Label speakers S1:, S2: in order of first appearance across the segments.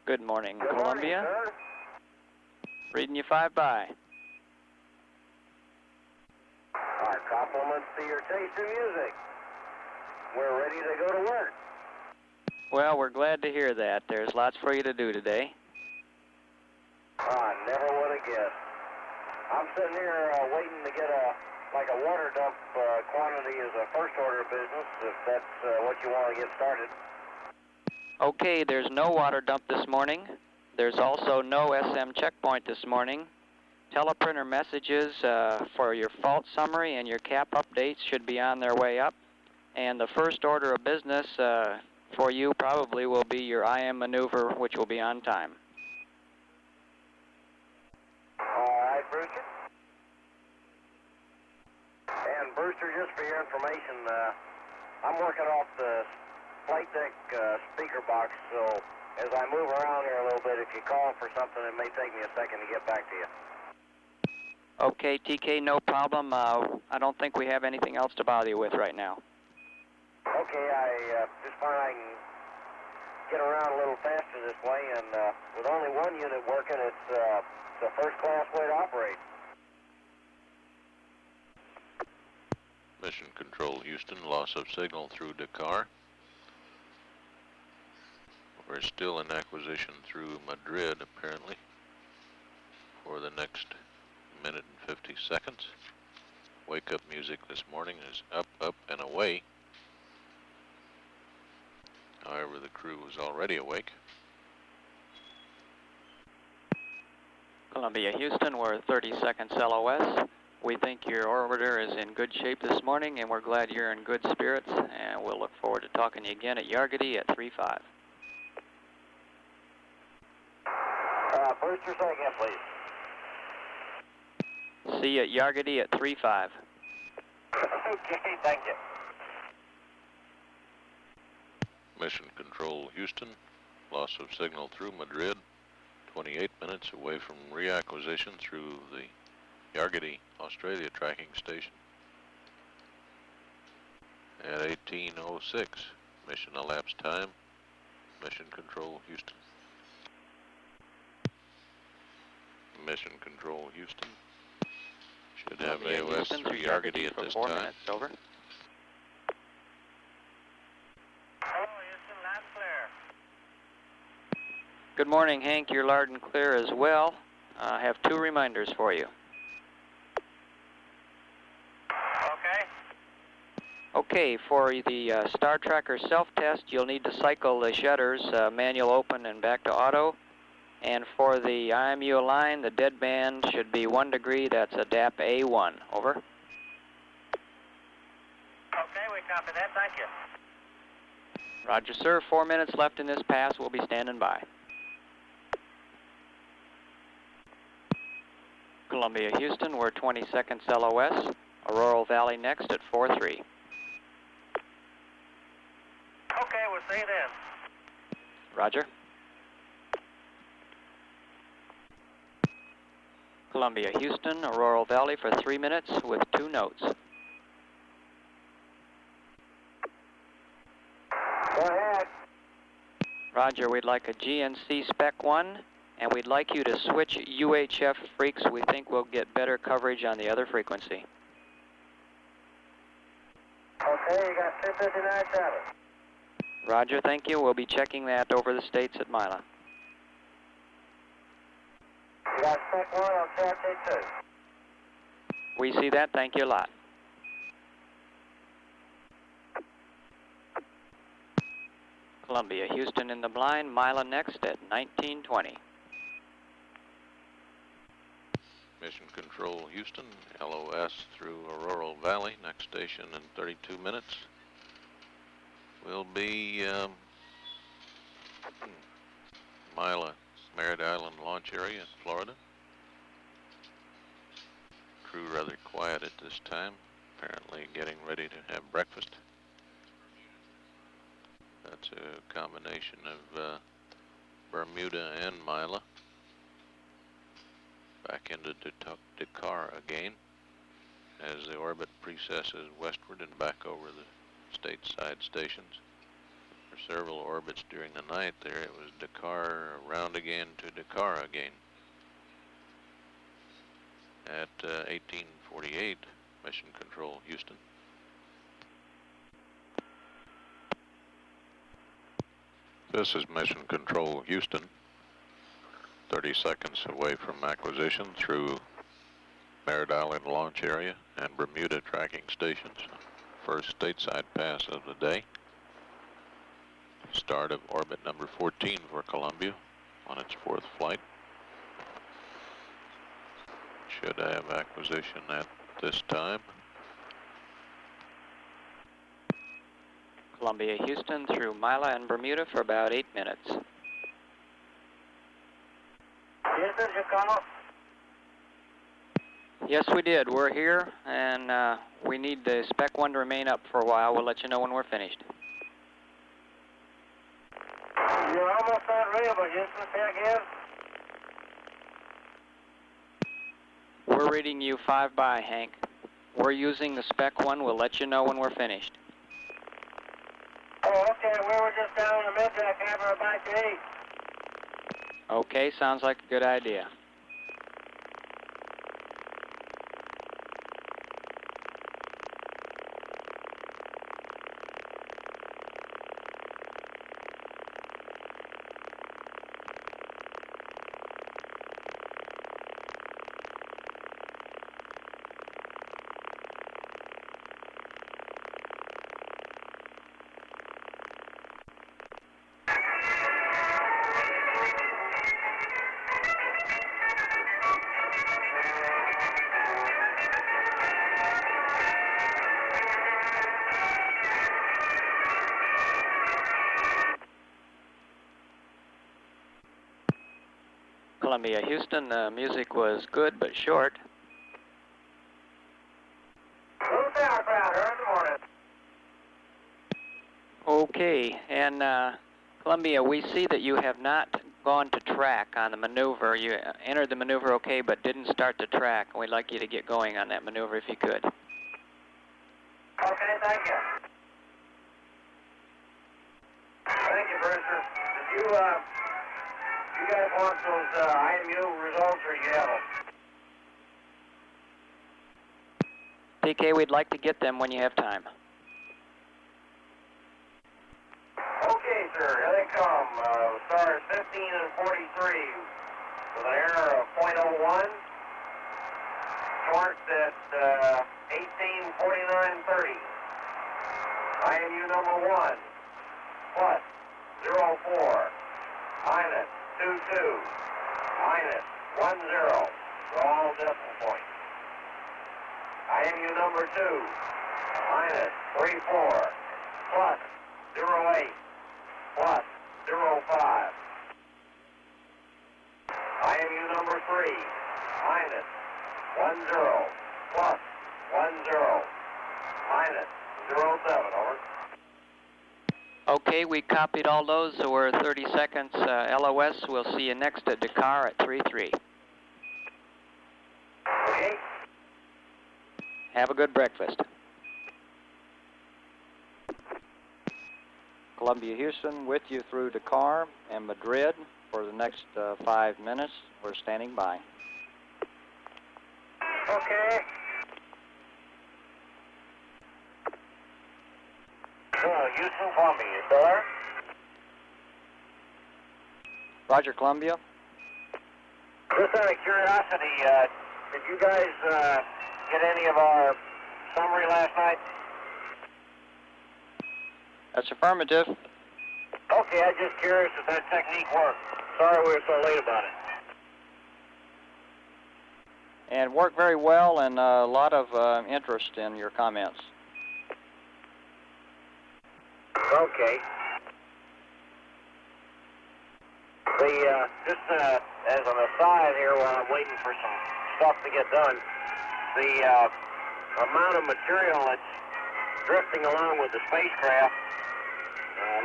S1: Good morning,
S2: Good
S1: Columbia.
S2: morning, sir.
S1: Reading you 5 by.
S2: Our compliments to your taste in music. We're ready to go to work.
S1: Well, we're glad to hear that. There's lots for you to do today.
S2: I never would have guessed. I'm sitting here waiting to get a water dump quantity as a first order business, if that's what you want to get started.
S1: Okay, there's no water dump this morning. There's also no SM checkpoint this morning. Teleprinter messages for your fault summary and your cap updates should be on their way up. And the first order of business for you probably will be your IM maneuver, which will be on time.
S2: All right, Brewster. And Brewster, just for your information, I'm working off the flight deck speaker box, so as I move around here a little bit, if you call for something, it may take me a second to get back to you.
S1: Okay, TK, no problem. I don't think we have anything else to bother you with right now.
S2: Okay, I just find I can get around a little faster this way, and with only one unit working, it's a first-class way to operate.
S3: Mission Control Houston, loss of signal through Dakar. We're still in acquisition through Madrid, apparently, for the next minute and 50 seconds. Wake-up music this morning is up, up, and away. However, the crew was already awake.
S1: Columbia, Houston, we're 30 seconds LOS. We think your orbiter is in good shape this morning, and we're glad you're in good spirits, and we'll look forward to talking to you again at Yargady at 3-5.
S2: Brewster, say again, please.
S1: See you at Yargady at 3-5.
S2: Okay, thank you.
S3: Mission Control Houston, loss of signal through Madrid, 28 minutes away from reacquisition through the Yargady, Australia tracking station at 18:06. Mission elapsed time. Mission Control Houston. Mission Control Houston. Should have AOS through Yargady at this time.
S1: Minutes, over.
S2: Hello, Houston, loud and clear.
S1: Good morning, Hank. You're loud and clear as well. I have 2 reminders for you.
S2: Okay.
S1: Okay, for the Star Tracker self-test, you'll need to cycle the shutters, manual open and back to auto. And for the IMU align, the dead band should be 1 degree. That's a DAP A1. Over.
S2: Okay, we copy that. Thank you.
S1: Roger, sir. 4 minutes left in this pass. We'll be standing by. Columbia, Houston, we're 20 seconds LOS. Auroral Valley next at 4-3.
S2: Okay, we'll see you then.
S1: Roger. Columbia, Houston, Auroral Valley for 3 minutes with 2 notes.
S2: Go ahead.
S1: Roger, we'd like a GNC Spec 1, and we'd like you to switch UHF freaks. We think we'll get better coverage on the other frequency.
S2: Okay, you got 259.7.
S1: Roger, thank you. We'll be checking that over the states at Mila.
S2: You got Spec 1 on CRT 2.
S1: We see that. Thank you a lot. Columbia, Houston in the blind. Mila next at 1920.
S3: Mission Control Houston, LOS through Auroral Valley, next station in 32 minutes. Will be Mila, Merritt Island launch area in Florida. Crew rather quiet at this time, apparently getting ready to have breakfast. That's a combination of Bermuda and Mila. Back into Dakar again as the orbit precesses westward and back over the stateside stations for several orbits during the night there. It was Dakar, around again to Dakar again. At 1848, Mission Control, Houston. This is Mission Control, Houston. 30 seconds away from acquisition through Merritt Island launch area and Bermuda tracking stations. First stateside pass of the day. Start of orbit number 14 for Columbia on its 4th flight. Should have acquisition at this time.
S1: Columbia, Houston through Mila and Bermuda for about 8 minutes.
S2: Houston, did you call?
S1: Yes, we did. We're here, and we need the Spec 1 to remain up for a while. We'll let you know when we're finished.
S2: You're almost on radio, Houston. Say again.
S1: We're reading you 5 by, Hank. We're using the Spec 1. We'll let you know when we're finished.
S2: Oh, okay. We were just down in the mid-deck having a bite to eat.
S1: Okay, sounds like a good idea. Columbia, Houston, the music was good but short.
S2: Little sauerkraut early in the morning.
S1: Okay, and Columbia, we see that you have not gone to track on the maneuver. You entered the maneuver okay, but didn't start to track. We'd like you to get going on that maneuver if you could.
S2: Okay, thank you. Thank you, Brewster. Did you guys want those IMU results, or you have them?
S1: PK, we'd like to get them when you have time.
S2: Okay, sir, here they come. Stars 15 and 43 with an error of .01. Torqued at 18:49:30. IMU number 1 plus 04 minus 22 minus 10. All decimal points. IMU number 2 minus 34 plus 08 plus 05. IMU number 3 minus 10 plus 10 minus 07. Over.
S1: Okay, we copied all those, so we're 30 seconds LOS. We'll see you next at Dakar at 3-3.
S2: Okay.
S1: Have a good breakfast. Columbia, Houston, with you through Dakar and Madrid for the next 5 minutes. We're standing by.
S2: Okay. Houston, Columbia, you still there?
S1: Roger, Columbia.
S2: Just out of curiosity, did you guys get any of our summary last night?
S1: That's affirmative.
S2: Okay, I'm just curious if that technique worked. Sorry we were so late about it.
S1: And worked very well, and a lot of interest in your comments.
S2: Okay. Just as an aside here while I'm waiting for some stuff to get done, the amount of material that's drifting along with the spacecraft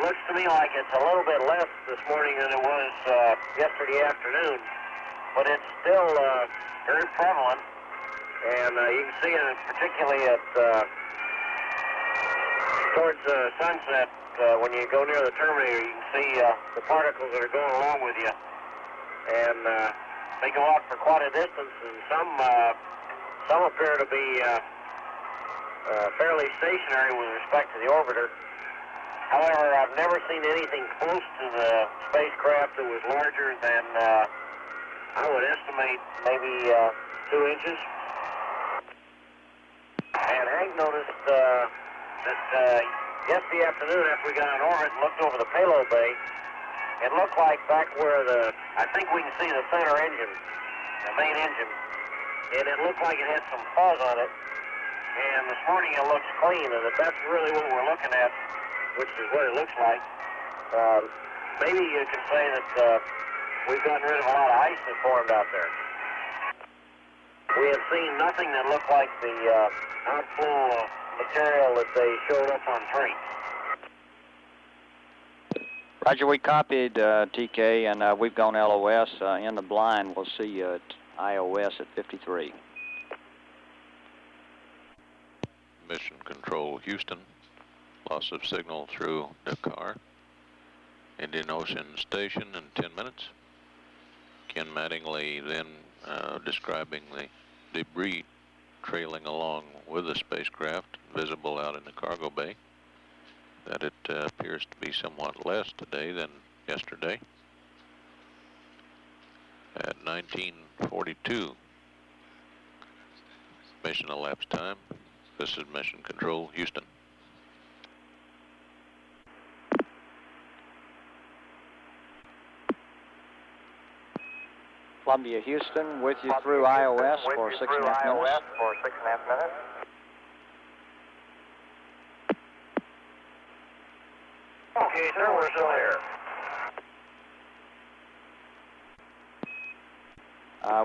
S2: looks to me like it's a little bit less this morning than it was yesterday afternoon, but it's still very prevalent, and you can see it particularly at towards sunset when you go near the terminator, you can see the particles that are going along with you. And they go out for quite a distance, and some appear to be fairly stationary with respect to the orbiter. However, I've never seen anything close to the spacecraft that was larger than, I would estimate, maybe 2 inches. And Hank noticed that yesterday afternoon, after we got in orbit and looked over the payload bay, it looked like back where I think we can see the center engine, the main engine, and it looked like it had some fuzz on it. And this morning it looks clean, and if that's really what we're looking at, which is what it looks like, maybe you could say that we've gotten rid of a lot of ice that formed out there. We have seen nothing that looked like the outflow material that they showed up on 3.
S1: Roger, we copied TK, and we've gone LOS in the blind. We'll see you at IOS at 53.
S3: Mission Control Houston, loss of signal through Dakar. Indian Ocean Station in 10 minutes. Ken Mattingly then describing the debris trailing along with the spacecraft, visible out in the cargo bay, that it appears to be somewhat less today than yesterday. At 19:42 mission elapsed time. This is Mission Control Houston.
S1: Columbia Houston with you through IOS for 6.5 minutes.
S2: Okay, sir, we're still here.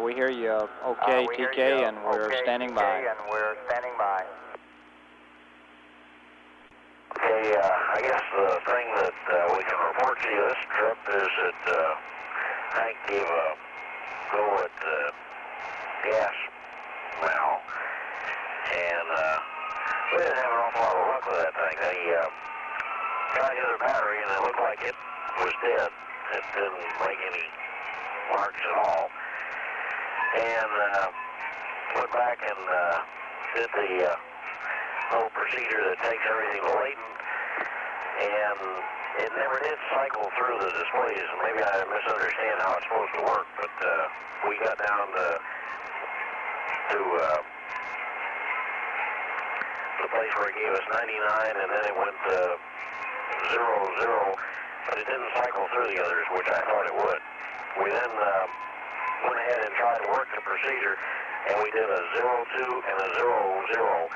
S1: We hear you okay, TK, and we're standing by.
S2: Okay, I guess the thing that we can report to you this trip is that Hank gave a go at gas now, and we didn't have an awful lot of luck with that thing. They got the other battery, and it looked like it was dead. It didn't make any marks at all. And went back and did the whole procedure that takes everything to latent, and it never did cycle through the displays, and maybe I misunderstand how it's supposed to work, but we got down to the place where it gave us 99, and then it went to 0, 0, but it didn't cycle through the others, which I thought it would. We then went ahead and tried to work the procedure, and we did a 0, 2 and a 0, 0,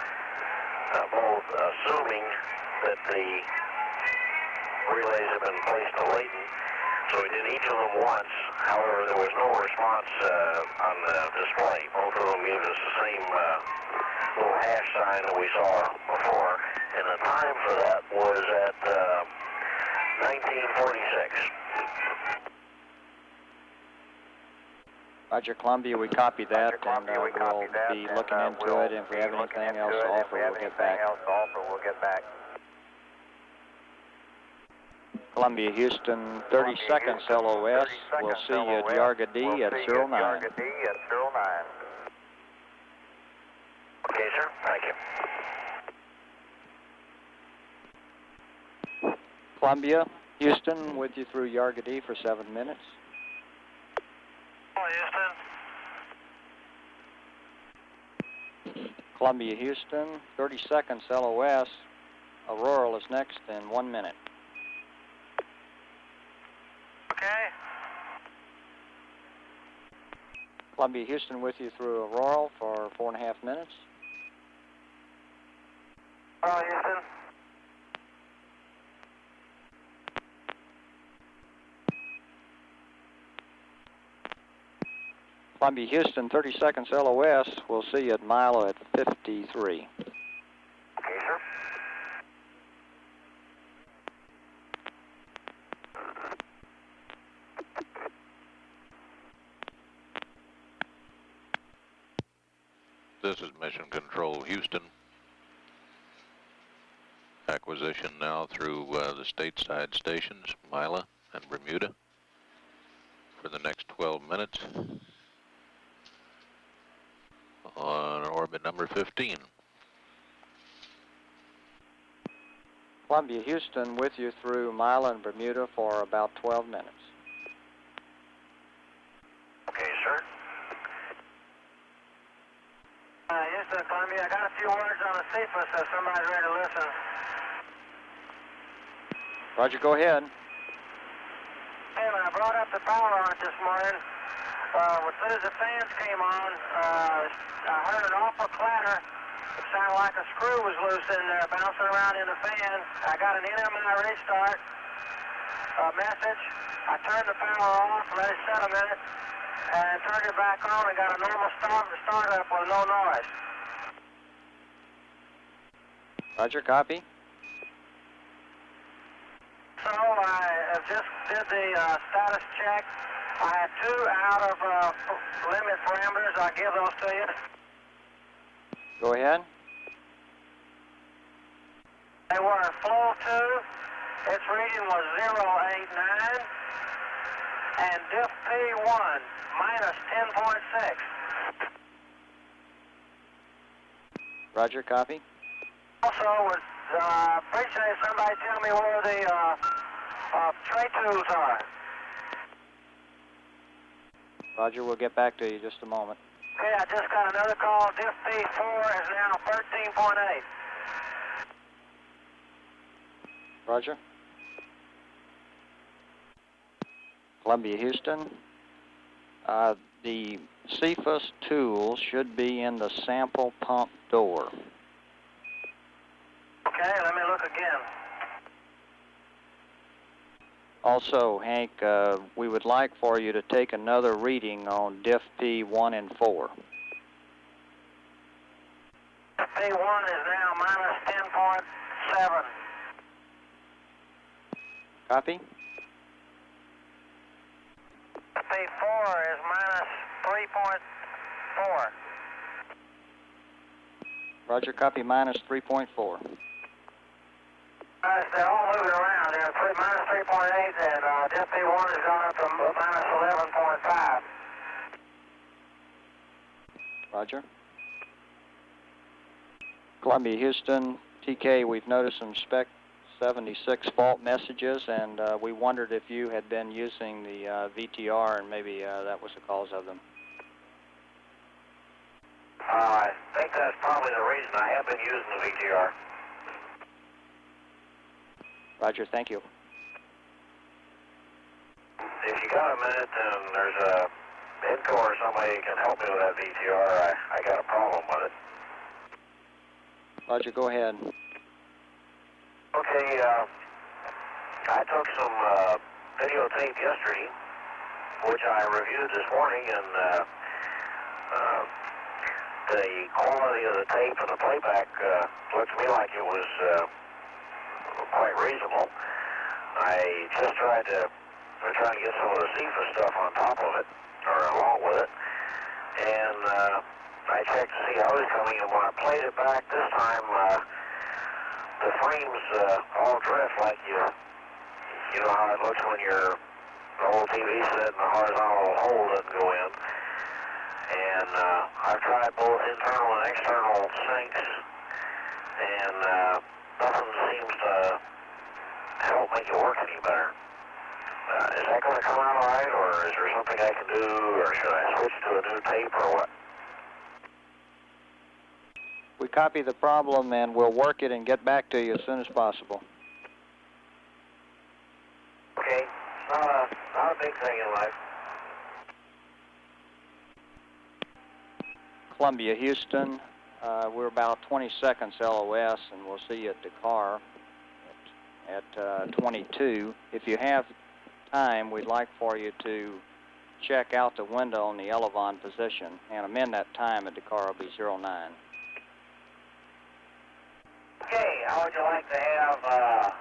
S2: both assuming that the relays have been placed to latent. So we did each of them once. However, there was no response on the display. Both of them gave us the same little hash sign that we saw before. And the time for that was at 1946.
S1: Roger, Columbia, we copied that, and we'll be looking into it. If we have anything else to offer, we'll get back. Columbia Houston, 30 seconds LOS. We'll see you at Yarga D at 09.
S2: Okay, sir. Thank you.
S1: Columbia Houston with you through Yarga D for 7 minutes. Columbia Houston, 30 seconds LOS. Auroral is next in 1 minute.
S2: Okay.
S1: Columbia Houston with you through Auroral for 4.5 minutes.
S2: Houston.
S1: Columbia Houston, 30 seconds LOS. We'll see you at Milo at 53.
S2: Okay, sir.
S3: This is Mission Control Houston. Acquisition acquisition now through the stateside stations, Mila and Bermuda, for the next 12 minutes on orbit number 15.
S1: Columbia, Houston with you through Mila and Bermuda for about 12 minutes.
S2: Okay, sir. Houston, Columbia, I got a few words on the Cephas if somebody's ready to listen.
S1: Roger, go ahead.
S2: Hey, when I brought up the power on it this morning, as soon as the fans came on, I heard an awful clatter. It sounded like a screw was loose in there, bouncing around in the fan. I got an NMI restart message. I turned the power off, let it set a minute, and turned it back on and got a normal start up with no noise.
S1: Roger, copy.
S2: So I just did the status check. I had 2 out of limit parameters. I'll give those to you.
S1: Go ahead.
S2: They were flow 2. Its reading was 089. And diff P1 minus 10.6.
S1: Roger, copy.
S2: Also, would appreciate somebody tell me where the tray tools are.
S1: Roger, we'll get back to you just a moment.
S2: Okay, I just got another call. Diff P4 is now 13.8.
S1: Roger. Columbia, Houston. The Cephas tool should be in the sample pump door.
S2: Okay, let me look again.
S1: Also, Hank, we would like for you to take another reading on diff P1 and 4.
S2: Diff P1 is now minus 10.7.
S1: Copy?
S2: P4 is minus 3.4.
S1: Roger, copy, minus 3.4.
S2: They're all moving around. They're minus 3.8, and diff P1 has gone up to minus 11.5.
S1: Roger. Columbia, Houston, TK, we've noticed some Spec 76 fault messages, and we wondered if you had been using the VTR, and maybe that was the cause of them.
S2: I think that's probably the reason. I have been using the VTR.
S1: Roger, thank you.
S2: If you got a minute and there's a INCO or somebody can help me with that VTR, I got a problem with it.
S1: Roger, go ahead.
S2: Okay, I took some videotape yesterday, which I reviewed this morning, and the quality of the tape and the playback looks to me like it was quite reasonable. I just tried to get some of the Cephas stuff on top of it, or along with it, and I checked to see how it was coming, and when I played it back this time, the frames all drift like you know how it looks when the whole TV set in the horizontal hole doesn't go in. And I've tried both internal and external syncs, and nothing seems to help make it work any better. Is that going to come out all right, or is there something I can do, or should I switch to a new tape, or what?
S1: We copy the problem, and we'll work it and get back to you as soon as possible.
S2: Okay, not a big thing in life.
S1: Columbia, Houston, we're about 20 seconds LOS, and we'll see you at Dakar at 22. If you have time, we'd like for you to check out the window on the Elevon position and amend that time at Dakar will be 09.
S2: Okay, how would you like to have a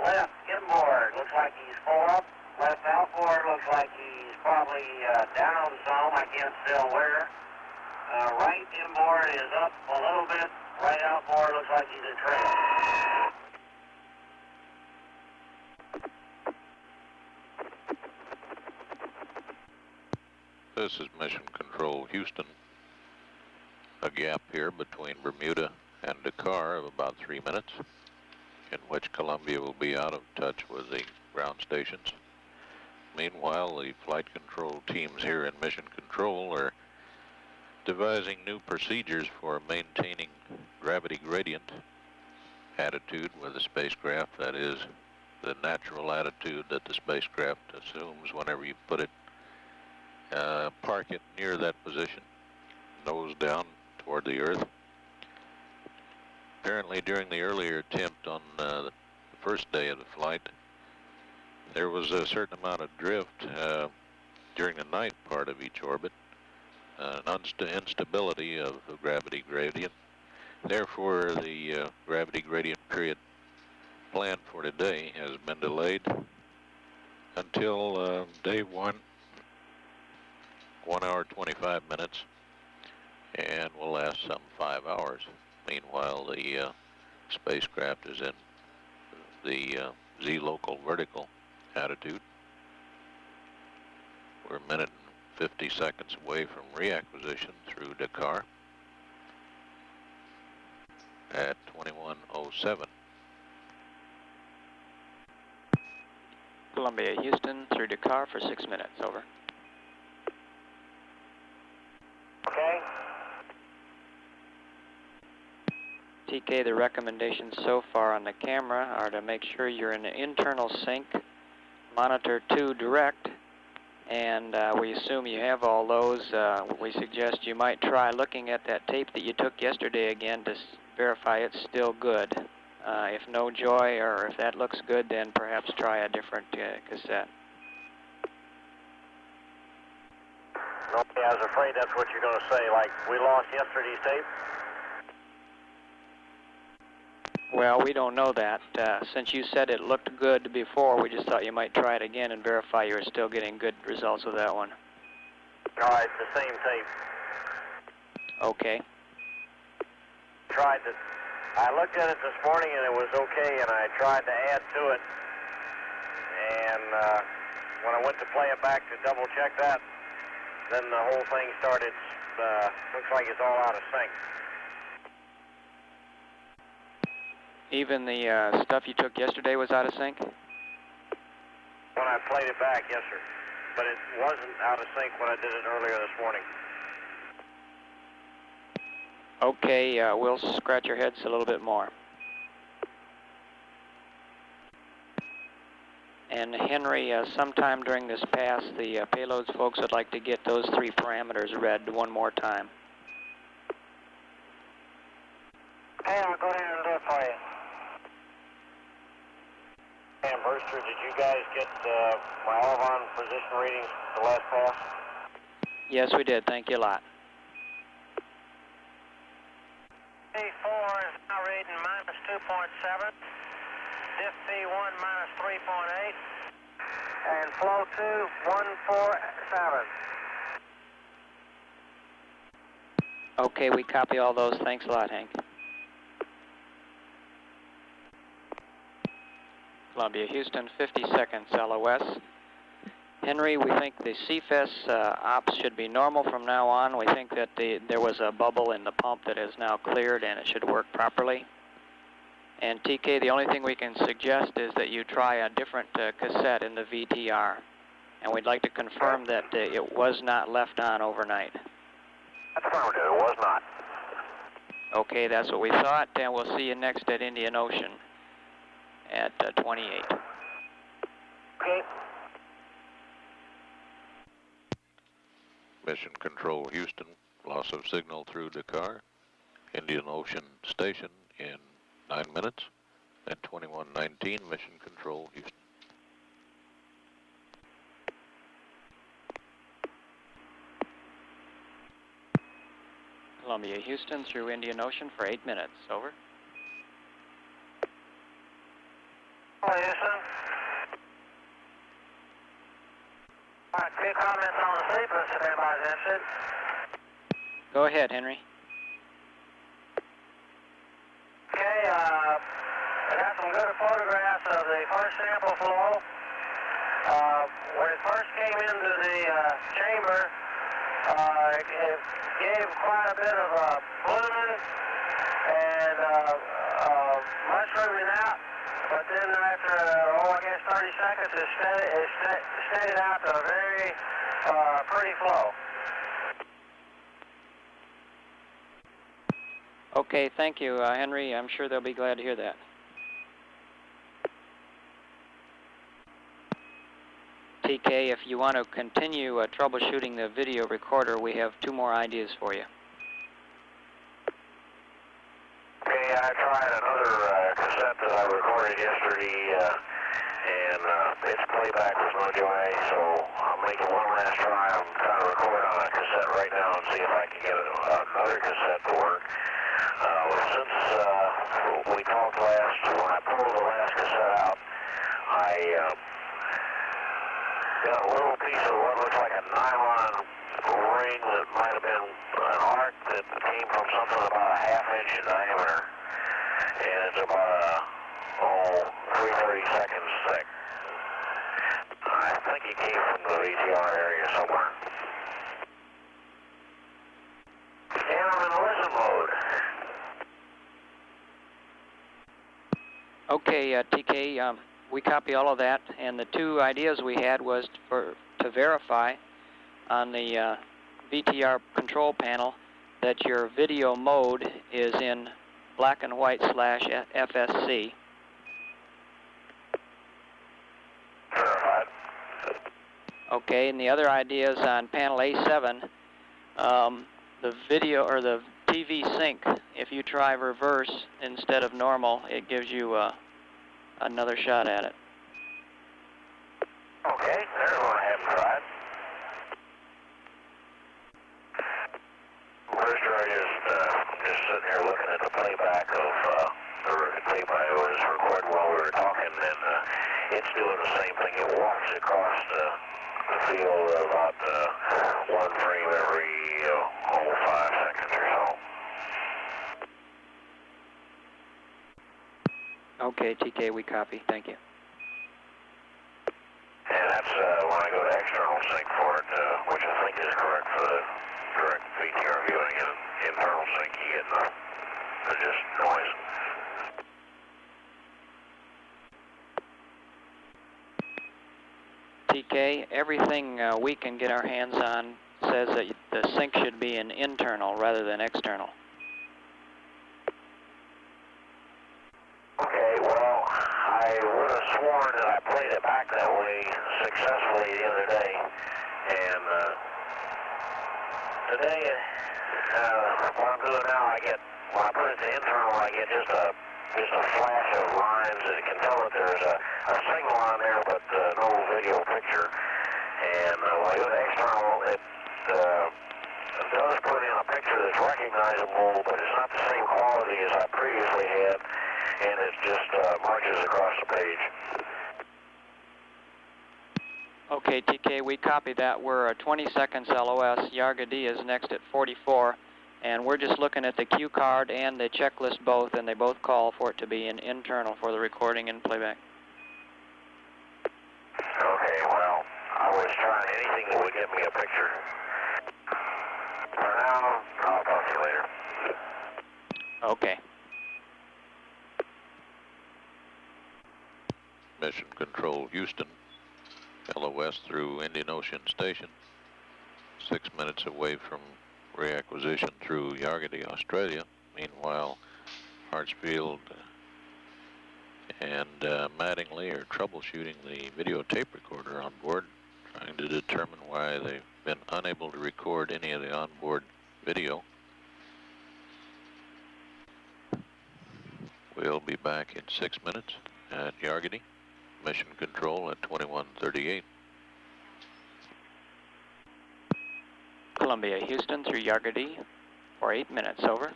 S2: left inboard? Looks like he's full up. Left outboard looks like he's probably down some. I can't tell where. Right inboard is up a little bit. Right outboard looks like he's in trail.
S3: This is Mission Control Houston. A gap here between Bermuda and Dakar of about 3 minutes, in which Columbia will be out of touch with the ground stations. Meanwhile, the flight control teams here in Mission Control are devising new procedures for maintaining gravity gradient attitude with the spacecraft. That is, the natural attitude that the spacecraft assumes whenever you put it, park it near that position, nose down toward the Earth. Apparently during the earlier attempt on the first day of the flight, there was a certain amount of drift during the night part of each orbit, an instability of the gravity gradient. Therefore, the gravity gradient period planned for today has been delayed until day 1 hour 25 minutes, and will last some 5 hours. Meanwhile, the spacecraft is in the Z-local vertical attitude. We're a minute and 50 seconds away from reacquisition through Dakar at 21:07.
S1: Columbia, Houston, through Dakar for 6 minutes, over.
S2: Okay.
S1: TK, the recommendations so far on the camera are to make sure you're in the internal sync, monitor 2 direct, and we assume you have all those. We suggest you might try looking at that tape that you took yesterday again to verify it's still good. If no joy, or if that looks good, then perhaps try a different cassette.
S2: Okay, I was afraid that's what you're going to say, like we lost yesterday's tape.
S1: Well, we don't know that. Since you said it looked good before, we just thought you might try it again and verify you were still getting good results with that one.
S2: All right, the same tape.
S1: Okay.
S2: Tried to. I looked at it this morning and it was okay, and I tried to add to it. And when I went to play it back to double check that, then the whole thing started. Looks like it's all out of sync.
S1: Even the stuff you took yesterday was out of sync?
S2: When I played it back, yes, sir. But it wasn't out of sync when I did it earlier this morning.
S1: Okay, we'll scratch your heads a little bit more. And Henry, sometime during this pass, the payloads folks would like to get those 3 parameters read one more time.
S2: Okay, I'll go down and do it for you. And Brewster, did you guys get my all-on position readings the last pass?
S1: Yes, we did. Thank you a lot.
S2: P4 is now reading minus 2.7. Diff V1 minus 3.8. And flow 2, 147.
S1: Okay, we copy all those. Thanks a lot, Hank. Columbia, Houston, 50 seconds, LOS. Henry, we think the CFES ops should be normal from now on. We think that there was a bubble in the pump that is now cleared and it should work properly. And TK, the only thing we can suggest is that you try a different cassette in the VTR. And we'd like to confirm that it was not left on overnight.
S2: Affirmative, it was not.
S1: Okay, that's what we thought, and we'll see you next at Indian Ocean at 28.
S2: Okay.
S3: Mission Control Houston, loss of signal through Dakar. Indian Ocean Station in 9 minutes. At 21:19, Mission Control Houston.
S1: Columbia, Houston through Indian Ocean for 8 minutes. Over.
S2: Houston. All right, few comments on the sequence if anybody's interested.
S1: Go ahead, Henry.
S2: Okay, I got some good photographs of the first sample flow. When it first came into the chamber, It gave quite a bit of blueness and mushrooming out, but then after, I guess 30 seconds, it steadied out to a very pretty flow.
S1: Okay, thank you, Henry. I'm sure they'll be glad to hear that. TK, if you want to continue troubleshooting the video recorder, we have 2 more ideas for you.
S2: Okay, I tried another cassette that I recorded yesterday, and its playback was no joy, so I'm making one last try. I'm trying to record on a cassette right now and see if I can get another cassette to work. Since we talked last, when I pulled the last cassette out, I got a little piece of what looks like a nylon ring that might have been an arc that came from something about a ½ inch in diameter, and it's about 3 seconds thick. I think it came from the VTR area somewhere. And I'm in listen mode.
S1: Okay, TK, we copy all of that, and the 2 ideas we had was to verify on the VTR control panel that your video mode is in black and white / FSC.
S2: Verified.
S1: Okay, and the other idea is on panel A7, the video or the TV sync. If you try reverse instead of normal, it gives you another shot at it.
S2: Okay, there's one I haven't tried. Brewster, I'm just sitting here looking at the playback of the tape I was recording while we were talking, and it's doing the same thing. It walks across the field about 1 frame every 5 seconds or so.
S1: Okay, TK, we copy. Thank you.
S2: And that's when I go to external sync for it, which I think is correct for the direct VTR viewing, and internal sync, you get nothing. It's just noise.
S1: TK, everything we can get our hands on says that the sync should be an internal rather than external.
S2: Okay, well, I would have sworn that I played it back that way successfully the other day, and today, what I'm doing now, when I put it to internal, I get just a flash of lines. It can tell that there's a signal on there, but no video picture. And when I go to external, it does put in a picture that's recognizable, but it's not the same quality as I previously had, and it just marches across the page.
S1: Okay, TK, we copy that. We're 20 seconds LOS. Yarga D is next at 44. And we're just looking at the cue card and the checklist both, and they both call for it to be an internal for the recording and playback.
S2: Okay, well, I was trying anything that would get me a picture. For now, I'll talk to you later.
S1: Okay.
S3: Mission Control Houston, LOS through Indian Ocean Station, 6 minutes away from reacquisition through Yargady, Australia. Meanwhile, Hartsfield and Mattingly are troubleshooting the videotape recorder on board, trying to determine why they've been unable to record any of the onboard video. We'll be back in 6 minutes at Yargady. Mission Control at 2138.
S1: Columbia, Houston through Yargady for 8 minutes, over.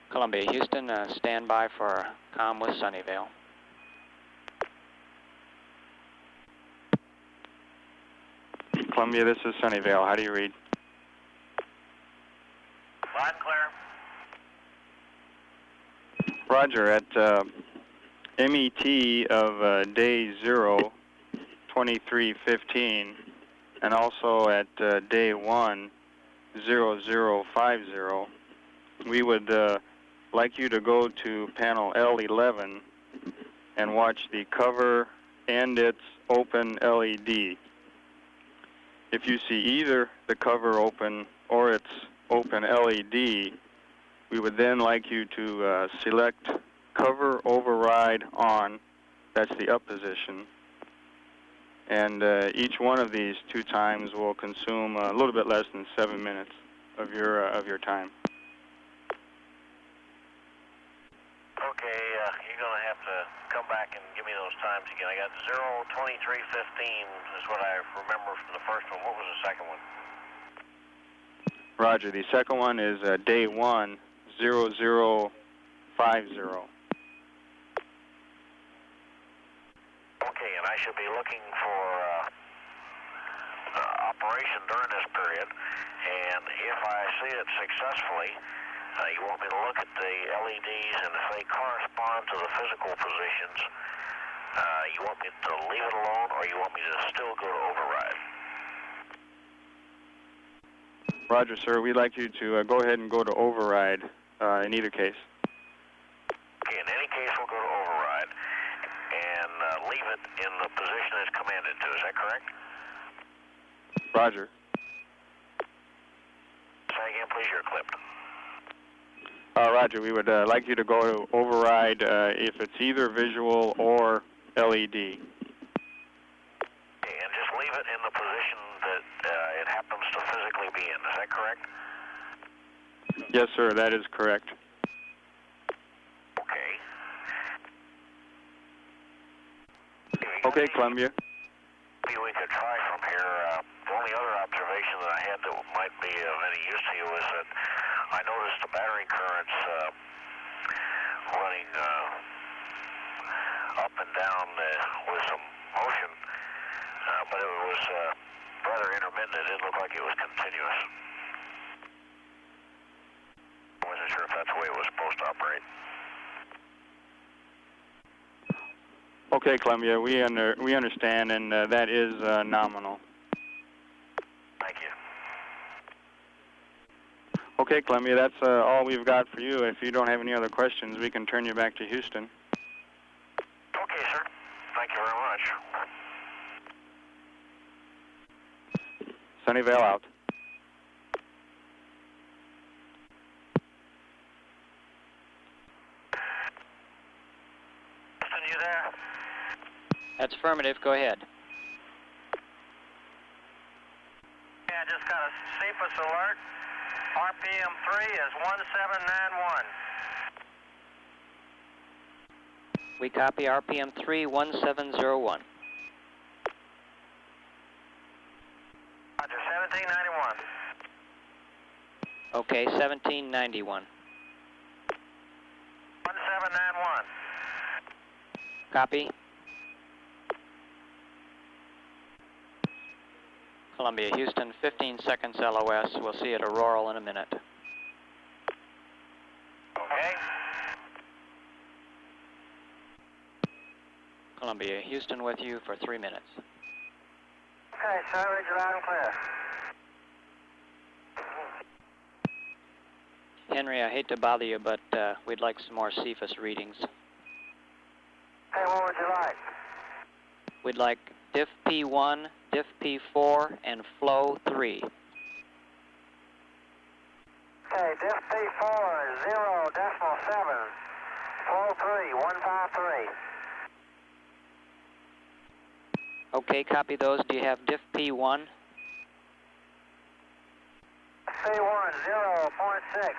S1: Columbia, Houston, stand by for comm with Sunnyvale.
S4: Columbia, this is Sunnyvale. How do you read?
S2: Loud and clear.
S4: Roger. At MET of day 0, 2315, and also at day 1, 0050, we would like you to go to panel L11 and watch the cover and its open LED. If you see either the cover open or its open LED, we would then like you to select cover override on. That's the up position. And each one of these 2 times will consume a little bit less than 7 minutes of your time.
S2: Okay, you're going to have to come back and give me those times again. I got 02315 is what I remember from the first one. What was the second one?
S4: Roger. The second one is day 1, 0050.
S2: Okay, and I should be looking for operation during this period, and if I see it successfully, you want me to look at the LEDs, and if they correspond to the physical positions, you want me to leave it alone, or you want me to still go to override?
S4: Roger, sir. We'd like you to go ahead and go to override in either case.
S2: Okay, in any case, we'll go to override and leave it in the position it's commanded to. Is that correct?
S4: Roger.
S2: Say again, please. You're clipped.
S4: Roger. We would like you to go to override if it's either visual or LED.
S2: Okay, and just leave it in the position that it happens to physically be in. Is that correct?
S4: Yes, sir. That is correct.
S2: Okay.
S4: Okay, Columbia.
S2: Maybe we could try from here. The only other observation that I had that might be of any use to you is that I noticed the battery currents running up and down with some motion, but it was rather intermittent. It didn't look like it was continuous. I wasn't sure if that's the way it was supposed to operate.
S4: Okay, Columbia. We understand, and that is nominal.
S2: Thank you.
S4: Okay, Columbia. That's all we've got for you. If you don't have any other questions, we can turn you back to Houston.
S2: Okay, sir. Thank you very much.
S4: Sunnyvale out.
S2: Houston, you there?
S1: That's affirmative. Go ahead.
S2: Yeah, I just got a CFIS alert. RPM 3 is 1791.
S1: We copy RPM 3 1701.
S2: Roger, 1791.
S1: Okay, 1791.
S2: 1791.
S1: Copy. Columbia, Houston, 15 seconds LOS. We'll see you at Auroral in a minute.
S2: Okay.
S1: Columbia, Houston with you for 3 minutes.
S2: Okay, sir, read you loud and clear.
S1: Henry, I hate to bother you, but we'd like some more CFIS readings.
S2: Hey, what would you like?
S1: We'd like diff P1, diff P4, and flow 3.
S2: Okay, diff P4 is 0.7, flow 3, 153.
S1: Okay, copy those. Do you have diff P1?
S2: P1, 0.6.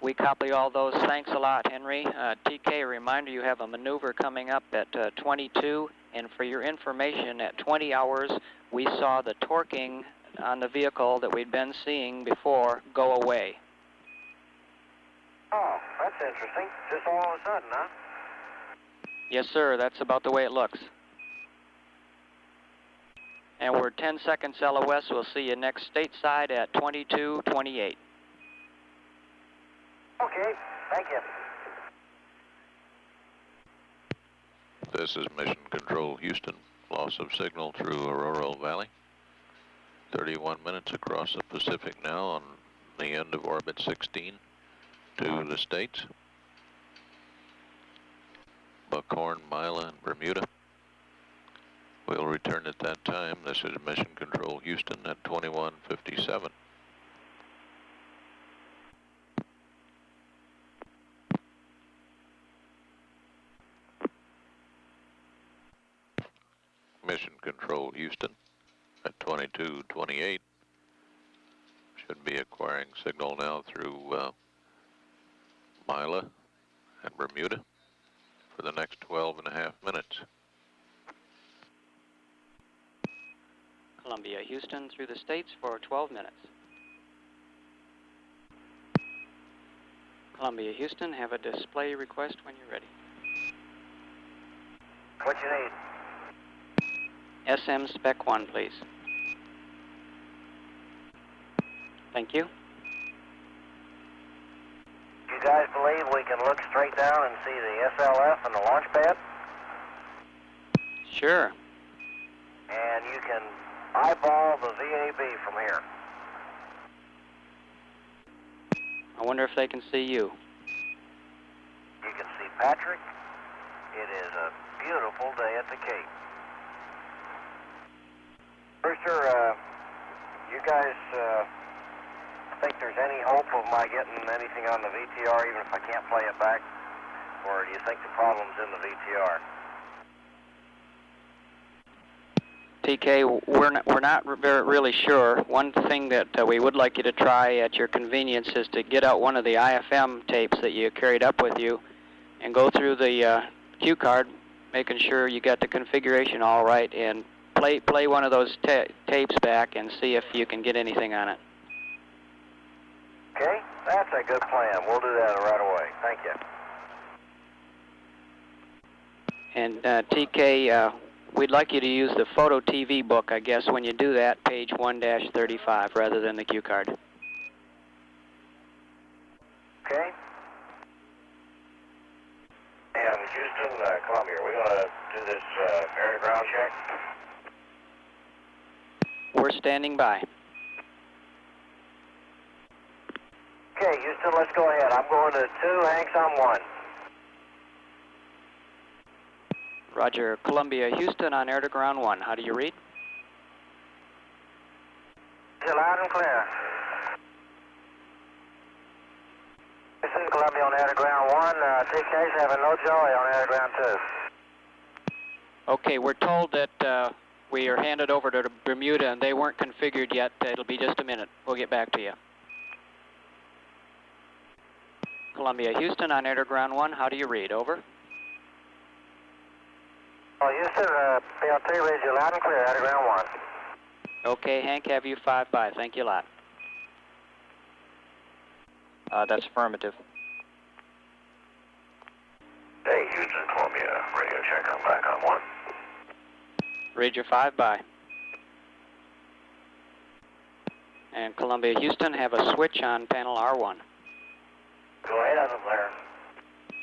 S1: We copy all those. Thanks a lot, Henry. TK, a reminder, you have a maneuver coming up at 22, and for your information, at 20 hours, we saw the torquing on the vehicle that we'd been seeing before go away.
S2: Oh, that's interesting. Just all of a sudden, huh?
S1: Yes, sir. That's about the way it looks. And we're 10 seconds LOS. We'll see you next stateside at 22:28.
S2: Okay, thank you.
S3: This is Mission Control Houston. Loss of signal through Aurora Valley. 31 minutes across the Pacific now on the end of orbit 16 to the States. Buckhorn, Mila, and Bermuda. We'll return at that time. This is Mission Control Houston at 21:57. Mission Control Houston at 22:28. Should be acquiring signal now through Mila and Bermuda for the next 12.5 minutes.
S1: Columbia, Houston through the States for 12 minutes. Columbia, Houston, have a display request when you're ready.
S2: What you need?
S1: SM Spec 1, please. Thank you.
S2: You guys believe we can look straight down and see the SLF and the launch pad?
S1: Sure.
S2: And you can eyeball the VAB from here.
S1: I wonder if they can see you.
S2: You can see Patrick. It is a beautiful day at the Cape. Brewster, you guys think there's any hope of my getting anything on the VTR, even if I can't play it back? Or do you think the problem's in the VTR?
S1: TK, we're not really sure. One thing that we would like you to try at your convenience is to get out one of the IFM tapes that you carried up with you and go through the cue card, making sure you got the configuration all right, and play one of those tapes back and see if you can get anything on it.
S2: Okay, that's a good plan. We'll do that right away. Thank you.
S1: And TK, we'd like you to use the photo TV book, I guess, when you do that, page 1-35, rather than the cue card.
S2: Okay. And Houston, Columbia, are we going to do this air-to-ground check?
S1: We're standing by.
S2: Okay, Houston, let's go ahead. I'm going to 2, Hanks on 1.
S1: Roger. Columbia, Houston on air-to-ground 1. How do you read?
S2: Is it loud and clear? Houston, Columbia on air-to-ground 1. TK's having no joy on air-to-ground 2.
S1: Okay, we're told that we are handed over to Bermuda and they weren't configured yet. It'll be just a minute. We'll get back to you. Columbia, Houston on air-to-ground 1. How do you read? Over.
S2: Oh, Houston, PLT reads you loud and clear, air-to-ground 1.
S1: Okay, Hank, have you 5-5. Thank you a lot. That's affirmative.
S2: Hey, Houston, Columbia, radio check, I'm back on 1.
S1: Read your 5-by. And Columbia, Houston, have a switch on panel R1.
S2: Go ahead, I'm there.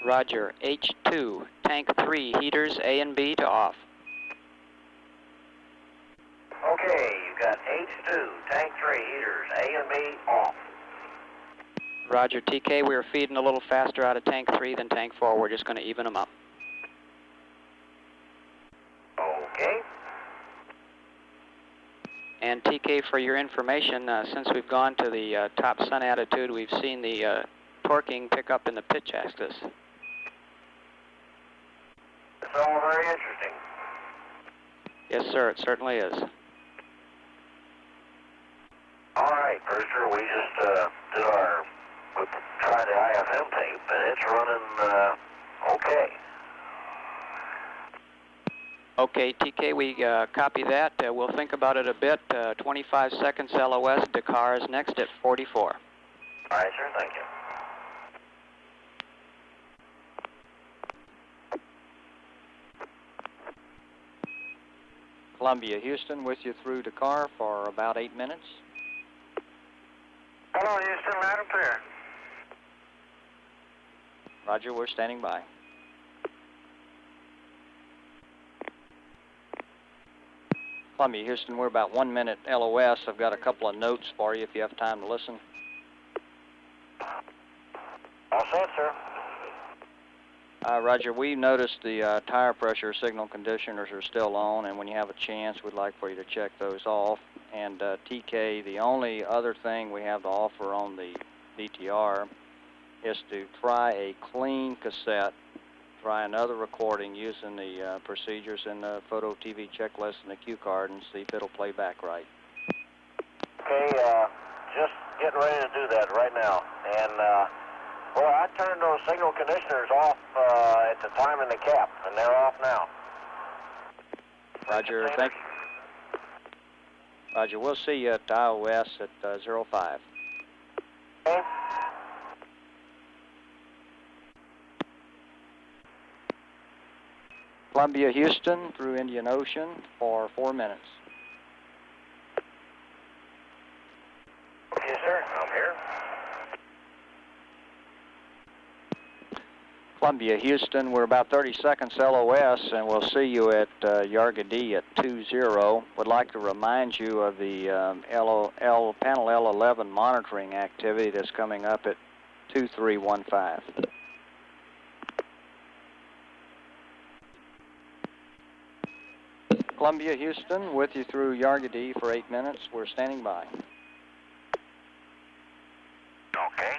S1: Roger. H2, tank 3, heaters A and B to off.
S2: Okay, you got H2, tank 3, heaters A and B off.
S1: Roger. TK, we were feeding a little faster out of tank 3 than tank 4. We're just going to even them up.
S2: Okay.
S1: And TK, for your information, since we've gone to the top sun attitude, we've seen the torquing pick up in the pitch axis.
S2: It's all very interesting.
S1: Yes, sir, it certainly is.
S2: All right, Brewster, we just we tried the IFM tape, and it's running okay.
S1: Okay, TK, we copy that. We'll think about it a bit. 25 seconds LOS. Dakar is next at 44.
S2: All right, sir, thank you.
S5: Columbia, Houston, with you through Dakar for about 8 minutes.
S2: Hello, Houston, loud and clear.
S5: Roger, we're standing by. Columbia, Houston, we're about 1 minute LOS. I've got a couple of notes for you if you have time to listen.
S2: All set, sir.
S5: Roger, we noticed the tire pressure signal conditioners are still on, and when you have a chance, we'd like for you to check those off. And TK, the only other thing we have to offer on the DTR is to try a clean cassette, try another recording using the procedures in the photo TV checklist and the cue card and see if it'll play back right.
S2: Okay, just getting ready to do that right now. And, well, I turned those signal conditioners off at the time in the cap, and they're off now.
S5: Roger, thank you. Roger, we'll see you at iOS at 05.
S2: Okay.
S5: Columbia, Houston through Indian Ocean for 4 minutes.
S2: Yes, sir, I'm here.
S5: Columbia, Houston, we're about 30 seconds LOS, and we'll see you at Yargadee at 20. Would like to remind you of the panel L11 monitoring activity that's coming up at 2315. Columbia, Houston, with you through Yargadee for 8 minutes. We're standing by.
S2: Okay.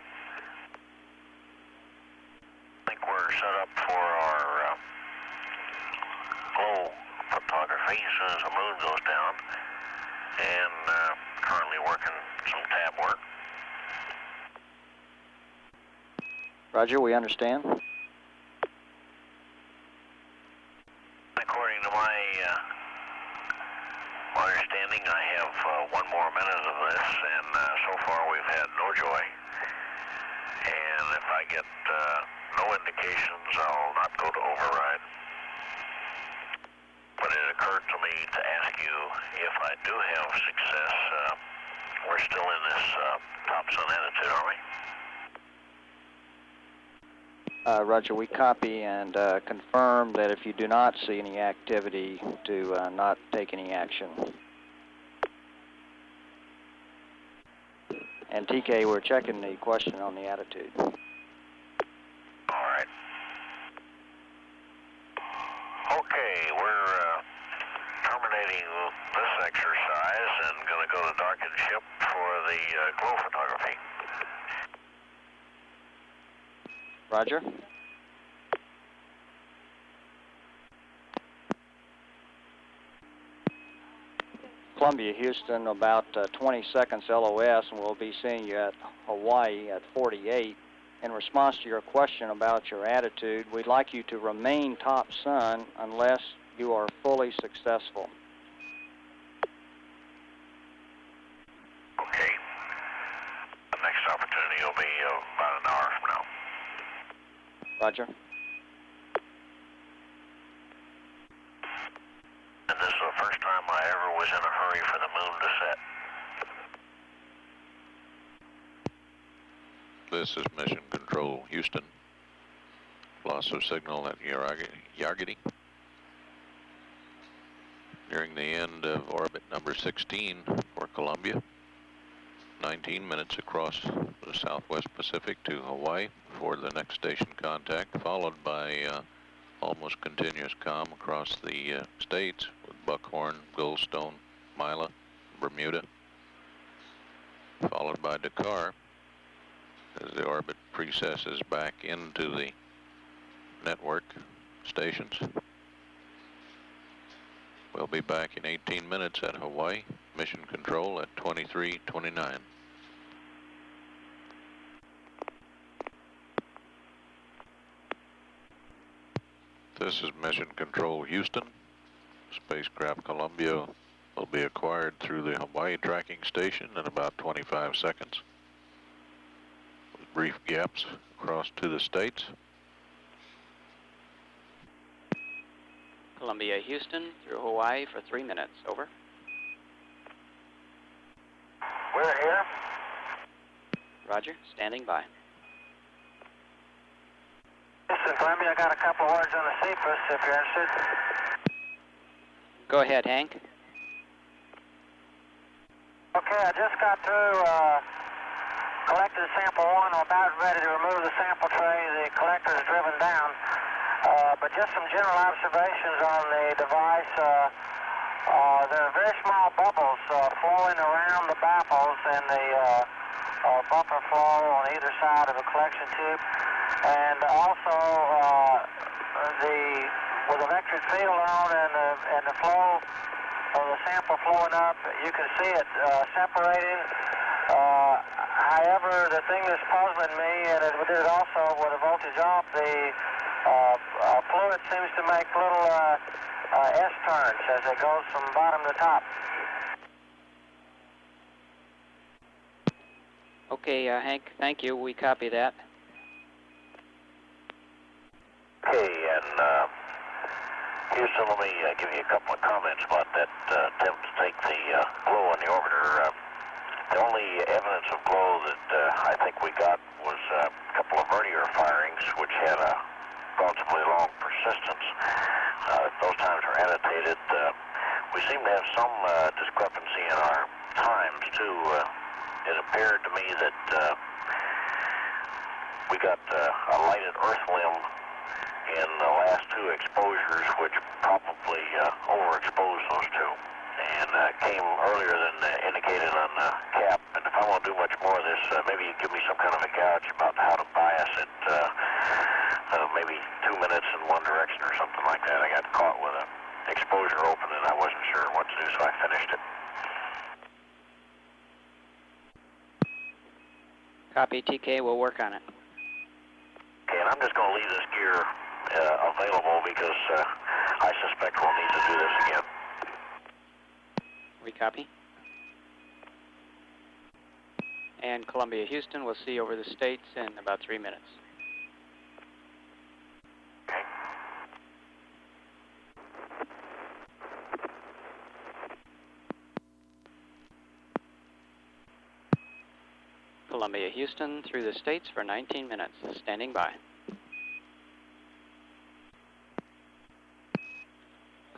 S2: I think we're set up for our glow photography as soon as the moon goes down, and currently working some tab work.
S5: Roger, we understand.
S2: According to my understanding, I have 1 more minute of this, and so far we've had no joy. And if I get no indications, I'll not go to override. But it occurred to me to ask you if I do have success. We're still in this top sun attitude, aren't we?
S5: Roger, we copy and confirm that if you do not see any activity, to not take any action. And TK, we're checking the question on the attitude.
S2: All right. Okay, we're terminating this exercise and going to go to darkened ship for the glow photography.
S5: Roger. Columbia, Houston, about 20 seconds LOS, and we'll be seeing you at Hawaii at 48. In response to your question about your attitude, we'd like you to remain top sun unless you are fully successful.
S2: Okay. The next opportunity will be about an hour from now.
S5: Roger.
S2: And this is the first time I ever was in a hurry for the moon to set.
S3: This is Mission Control, Houston. Loss of signal at Yargadee. Nearing the end of orbit number 16 for Columbia. 19 minutes across the Southwest Pacific to Hawaii for the next station contact, followed by almost continuous comm across the states with Buckhorn, Goldstone, Mila, Bermuda, followed by Dakar as the orbit precesses back into the network stations. We'll be back in 18 minutes at Hawaii. Mission Control at 2329. This is Mission Control, Houston. Spacecraft Columbia will be acquired through the Hawaii tracking station in about 25 seconds, with brief gaps across to the states.
S1: Columbia, Houston through Hawaii for 3 minutes. Over.
S2: We're here.
S1: Roger, standing by.
S2: This is Columbia. I got a couple words on the CFUS if you're interested.
S1: Go ahead, Hank.
S2: Okay, I just got through collected sample 1. I'm about ready to remove the sample tray. The collector is driven down. But just some general observations on the device. There are very small bubbles flowing around the baffles and the buffer flow on either side of the collection tube. And also, with electric field on and the flow of the sample flowing up, you can see it separating. However, the thing that's puzzling me, and it did also with the voltage off, the fluid seems to make little S-turns as it goes from bottom to top.
S1: Okay, Hank, thank you. We copy that.
S2: Okay, and Houston, let me give you a couple of comments about that attempt to take the glow in the orbiter. The only evidence of glow that I think we got was a couple of vernier firings, which had a relatively long persistence. Those times were annotated. We seem to have some discrepancy in our times, too. It appeared to me that we got a lighted Earth limb in the last 2 exposures, which probably overexposed those 2. And came earlier than indicated on the cap. And if I want to do much more of this, maybe you give me some kind of a gouge about how to bias it. Maybe 2 minutes in one direction or something like that. I got caught with an exposure open and I wasn't sure what to do, so I finished it.
S1: Copy, TK. We'll work on it.
S2: Okay, and I'm just going to leave this gear available because I suspect we'll need to do this again.
S1: We copy. And Columbia, Houston, we'll see you over the States in about 3 minutes.
S2: Okay.
S1: Columbia, Houston, through the States for 19 minutes. Standing by.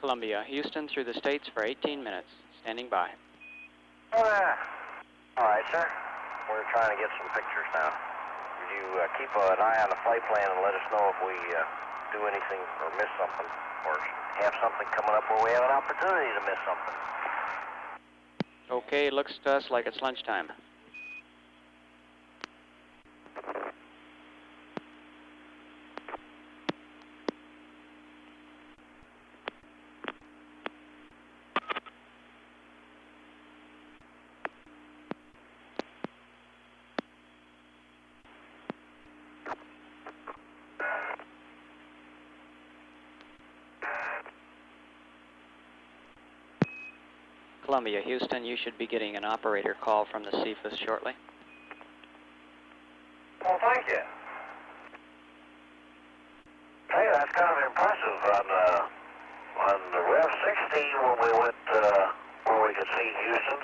S1: Columbia, Houston, through the States for 18 minutes. Standing by.
S2: All right, sir. We're trying to get some pictures now. Would you keep an eye on the flight plan and let us know if we do anything or miss something, or have something coming up where we have an opportunity to miss something?
S1: Okay, looks to us like it's lunchtime. Columbia, Houston, you should be getting an operator call from the CFIS shortly.
S2: Well, thank you. Hey, that's kind of impressive. On the Rev 16, when we went where we could see Houston,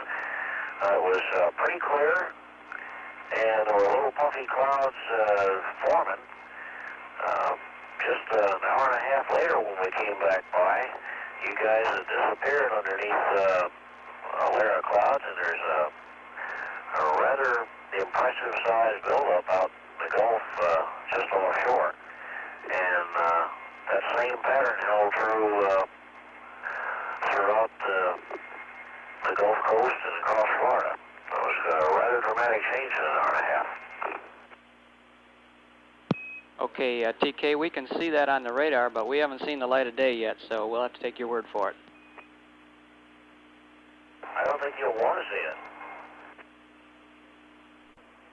S2: it was pretty clear, and there were little puffy clouds forming. Just an hour and a half later, when we came back by, you guys had disappeared underneath a layer of clouds, and there's a rather impressive sized buildup out in the Gulf just offshore. And that same pattern held true throughout the Gulf Coast and across Florida. It was a rather dramatic change in an hour and a half.
S1: Okay, TK, we can see that on the radar, but we haven't seen the light of day yet, so we'll have to take your word for it.
S2: I don't think you'll want to see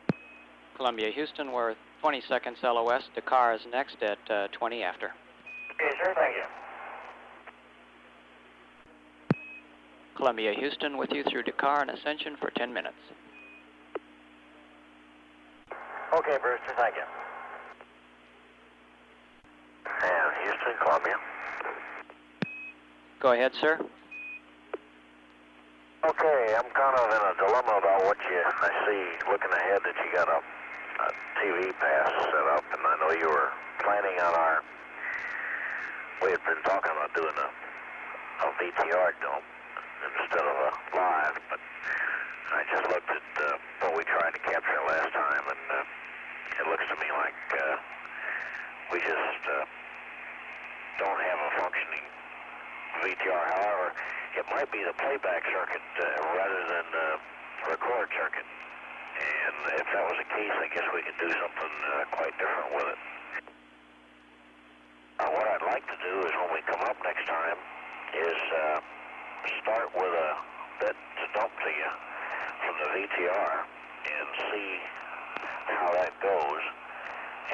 S2: it.
S1: Columbia, Houston, we're 20 seconds LOS. Dakar is next at 20 after.
S2: Okay, sir, thank you.
S1: Columbia, Houston, with you through Dakar and Ascension for 10 minutes.
S2: Okay, Brewster, thank you. And Houston, Columbia.
S1: Go ahead, sir.
S2: Okay, I'm kind of in a dilemma about what I see looking ahead that you got a TV pass set up, and I know you were planning on we had been talking about doing a VTR dump instead of a live, but I just looked at what we tried to capture last time, and it looks to me like we just don't have a functioning VTR. However, it might be the playback circuit rather than the record circuit. And if that was the case, I guess we could do something quite different with it. What I'd like to do is when we come up next time is start with a bit to dump to you from the VTR and see how that goes,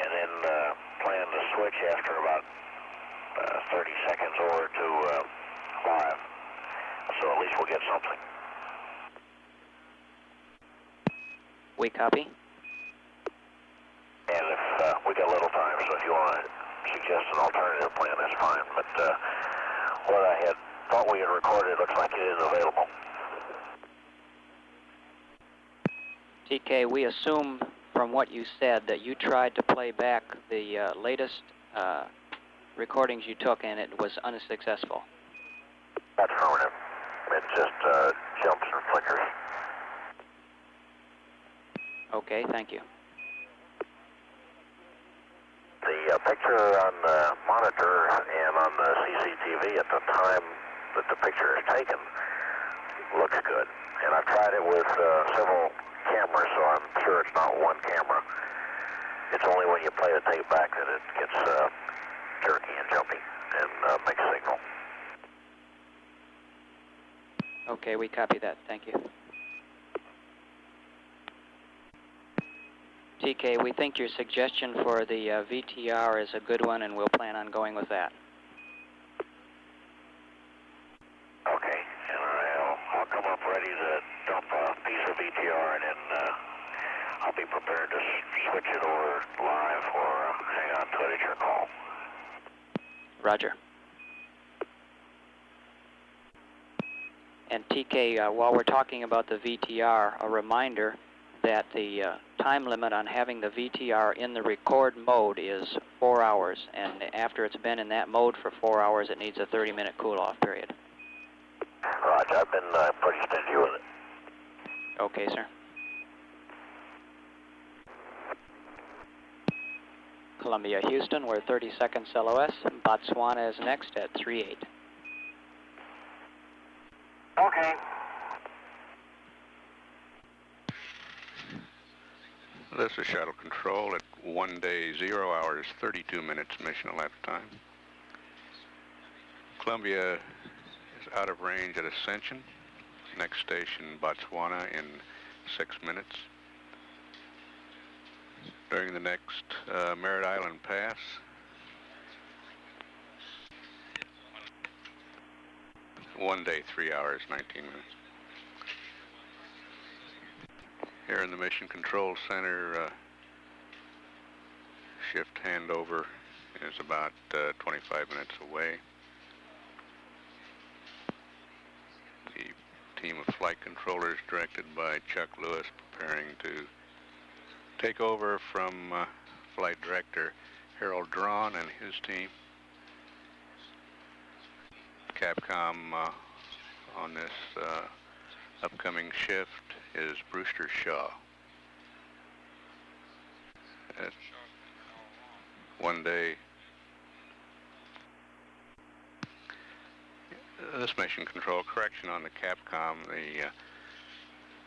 S2: and then plan to switch after about 30 seconds over to live, so at least we'll get something.
S1: We copy.
S2: And if we got a little time, so if you want to suggest an alternative plan, that's fine. But what I had thought we had recorded looks like it is available.
S1: TK, we assume from what you said that you tried to play back the latest recordings you took and it was unsuccessful.
S2: That's affirmative. It just jumps and flickers.
S1: Okay, thank you.
S2: The picture on the monitor and on the CCTV at the time that the picture is taken looks good. And I've tried it with several cameras, so I'm sure it's not one camera. It's only when you play the tape back that it gets jerky and jumpy and makes a signal.
S1: Okay, we copy that. Thank you. TK, we think your suggestion for the VTR is a good one, and we'll plan on going with that.
S2: Okay, and I'll come up ready to dump a piece of VTR, and then I'll be prepared to switch it over live or hang on to it at your call.
S1: Roger. And TK, while we're talking about the VTR, a reminder that the time limit on having the VTR in the record mode is 4 hours, and after it's been in that mode for 4 hours, it needs a 30-minute cool-off period.
S2: Roger, I've been pretty stingy with it.
S1: Okay, sir. Columbia, Houston, we're 30 seconds LOS. Botswana is next at 3-8.
S2: Okay.
S6: This is Shuttle Control at 1 day, 0 hours, 32 minutes mission elapsed time. Columbia is out of range at Ascension. Next station, Botswana, in 6 minutes. During the next Merritt Island pass. One day, 3 hours, 19 minutes. Here in the Mission Control Center, shift handover is about 25 minutes away. The team of flight controllers directed by Chuck Lewis preparing to take over from Flight Director Harold Drawn and his team. Capcom on this upcoming shift is Brewster Shaw. At 1 day. This Mission Control, correction on the Capcom.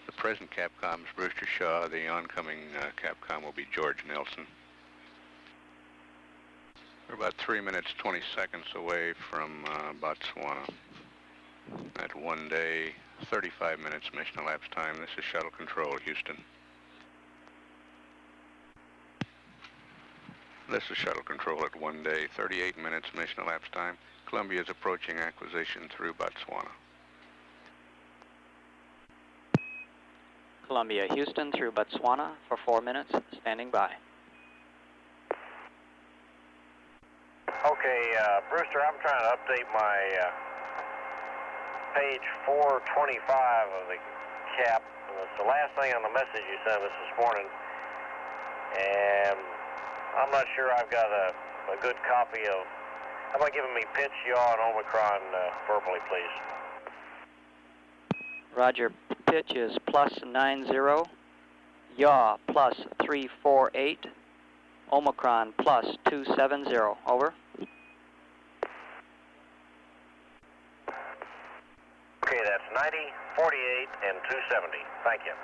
S6: The present Capcom is Brewster Shaw. The oncoming Capcom will be George Nelson. We're about 3 minutes, 20 seconds away from Botswana. At 1 day, 35 minutes mission elapsed time. This is Shuttle Control, Houston. This is Shuttle Control at 1 day, 38 minutes mission elapsed time. Columbia is approaching acquisition through Botswana.
S1: Columbia, Houston through Botswana for 4 minutes, standing by.
S2: Okay, Brewster, I'm trying to update my page 425 of the cap. It's the last thing on the message you sent us this morning. And I'm not sure I've got a good copy of... How about giving me pitch, yaw, and Omicron verbally, please?
S1: Roger. pitch is +90, yaw +348, Omicron +270, over.
S2: Okay, that's 90, 48, and 270. Thank you.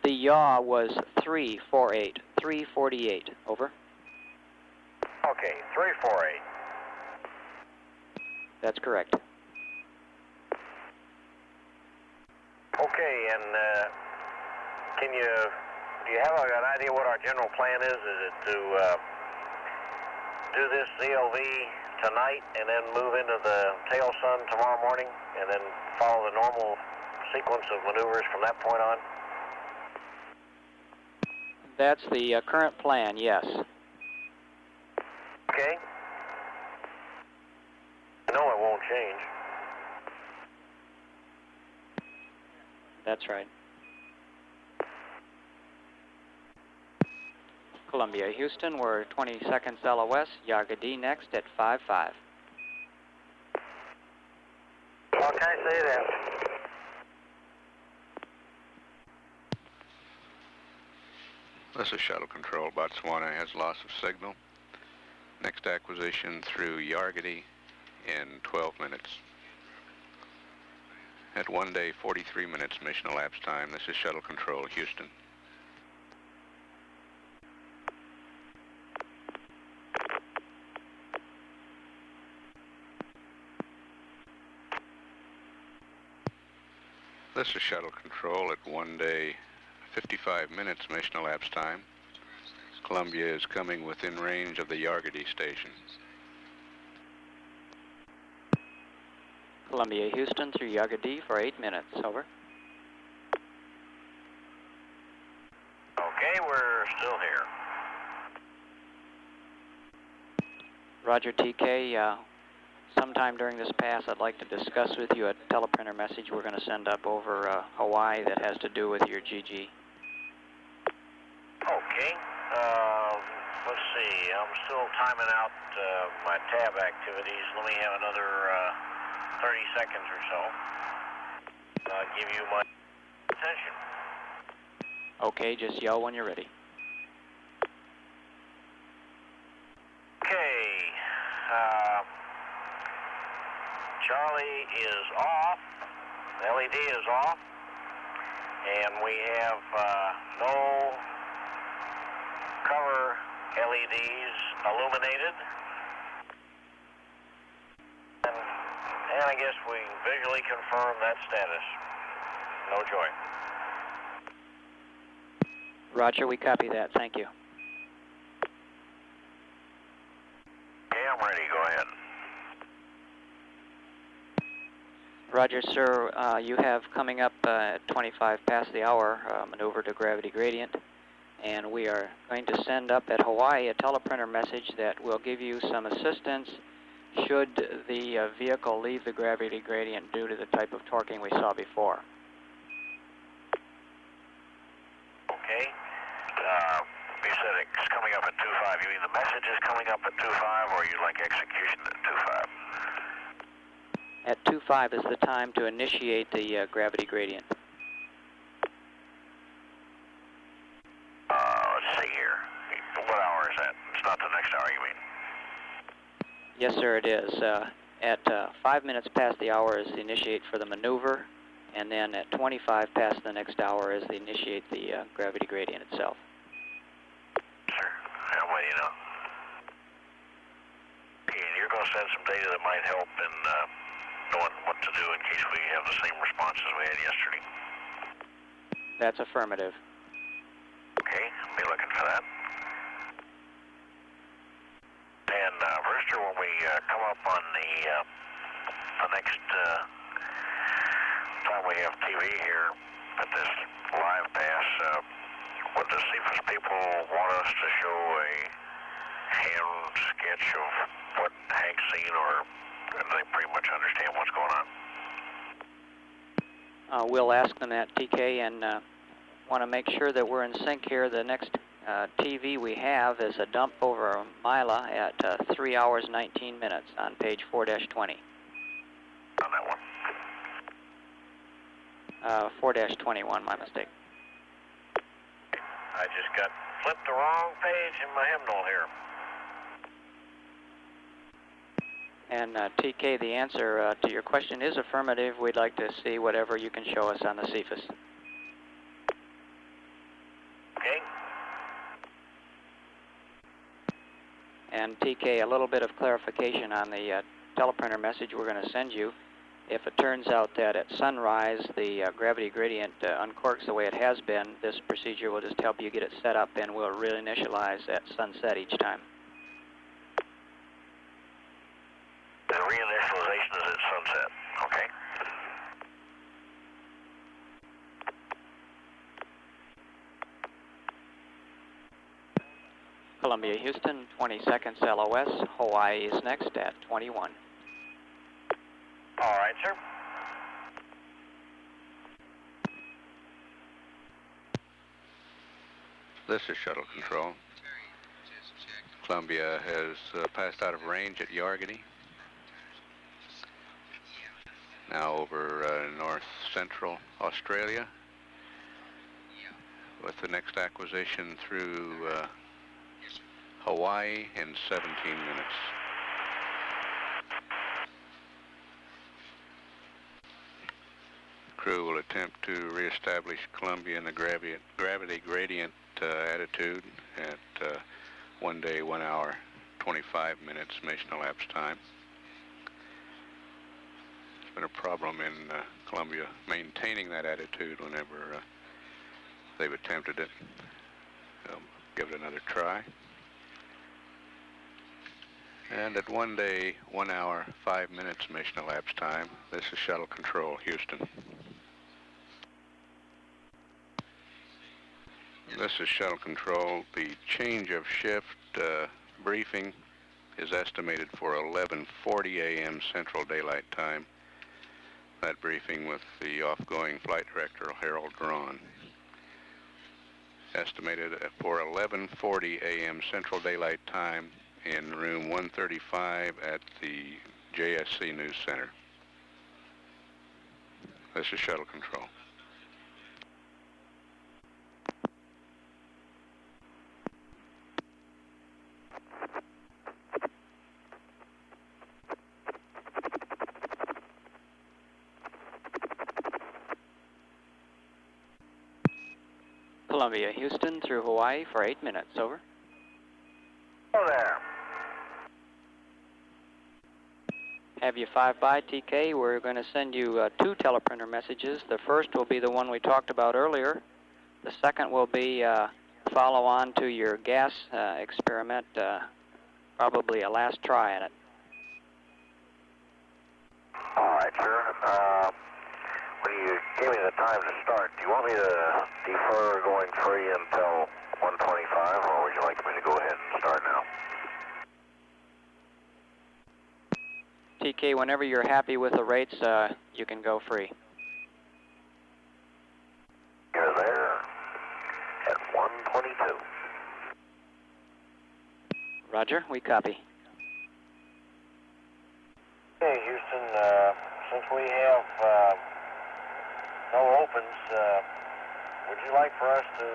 S1: The yaw was 348, 348, over.
S2: Okay, 348.
S1: That's correct.
S2: Okay, and do you have an idea what our general plan is? Is it to do this ZLV tonight and then move into the tail sun tomorrow morning and then follow the normal sequence of maneuvers from that point on?
S1: That's the current plan, yes.
S2: Okay. I know it won't change.
S1: That's right. Columbia, Houston, we're 20 seconds LOS, Yaga D next at 5-5.
S2: What can I say then?
S6: This is Shuttle Control. Botswana has loss of signal. Next acquisition through Yargady in 12 minutes. At 1 day, 43 minutes mission elapsed time. This is Shuttle Control, Houston. This is Shuttle Control at 1 day, 55 minutes mission elapsed time. Columbia is coming within range of the Yargady station.
S1: Columbia, Houston through Yaga D for 8 minutes, over.
S2: Okay, we're still here.
S1: Roger, TK. Sometime during this pass, I'd like to discuss with you a teleprinter message we're going to send up over Hawaii that has to do with your GG.
S2: Okay. Let's see. I'm still timing out my tab activities. Let me have another 30 seconds or so. I'll give you my attention.
S1: Okay, just yell when you're ready.
S2: Okay. Charlie is off. The LED is off. And we have no cover LEDs illuminated. And I guess we visually confirm that status. No joy.
S1: Roger, we copy that. Thank you.
S2: Okay, I'm ready. Go ahead.
S1: Roger, sir. You have coming up at 25 past the hour maneuver to gravity gradient. And we are going to send up at Hawaii a teleprinter message that will give you some assistance should the vehicle leave the gravity gradient due to the type of torquing we saw before.
S2: Okay. You said it's coming up at 2.5. You mean the message is coming up at 2.5 or you'd like execution at 2.5?
S1: At 2.5 is the time to initiate the gravity gradient.
S2: Let's see here. What hour is that? It's not the next hour, you mean?
S1: Yes, sir, it is. At 5 minutes past the hour is the initiate for the maneuver, and then at 25 past the next hour is the initiate the gravity gradient itself.
S2: Sure. I'm waiting now. Okay, and you're going to send some data that might help in knowing what to do in case we have the same responses we had yesterday.
S1: That's affirmative.
S2: Okay, I'll be looking for that. And Brewster, when we come up on the next time we have TV here at this live pass, would the CFIS people want us to show a hand sketch of what Hank's seen, or do they pretty much understand what's going on?
S1: We'll ask them that, TK, and want to make sure that we're in sync here. The next TV we have is a dump over Mila at 3 hours 19 minutes on page 4-20.
S2: On that one.
S1: 4-21, my mistake.
S2: I just got flipped the wrong page in my hymnal here.
S1: And TK, the answer to your question is affirmative. We'd like to see whatever you can show us on the CFIS.
S2: Okay.
S1: And TK, a little bit of clarification on the teleprinter message we're going to send you. If it turns out that at sunrise the gravity gradient uncorks the way it has been, this procedure will just help you get it set up, and we'll reinitialize at sunset each time.
S2: The reinitialization is at sunset. Okay.
S1: Columbia, Houston, 20 seconds LOS. Hawaii is next at 21.
S2: All right, sir.
S6: This is Shuttle Control. Columbia has passed out of range at Yargany. Now over north central Australia, with the next acquisition through Hawaii in 17 minutes. Crew will attempt to reestablish Columbia in the gravity gradient attitude at 1 day, 1 hour, 25 minutes mission elapsed time. There's been a problem in Columbia maintaining that attitude whenever they've attempted it. Give it another try. And at 1 day, 1 hour, 5 minutes mission elapsed time, this is Shuttle Control, Houston. This is Shuttle Control. The change of shift briefing is estimated for 11:40 a.m. Central Daylight Time. That briefing with the off-going Flight Director, Harold Drawn. Estimated for 11:40 a.m. Central Daylight Time in room 135 at the JSC News Center. This is Shuttle Control.
S1: Columbia, Houston through Hawaii for 8 minutes. Over.
S2: Hello there.
S1: Have you 5 by TK. We're going to send you 2 teleprinter messages. The first will be the one we talked about earlier. The second will be follow on to your gas experiment, probably a last try at it.
S2: All right, sir. When you give me the time to start, do you want me to defer going free until 125, or would you like me to go ahead and start now?
S1: TK, whenever you're happy with the rates, you can go free.
S2: You're there at 122.
S1: Roger, we copy.
S2: Okay, Houston, since we have no opens, would you like for us to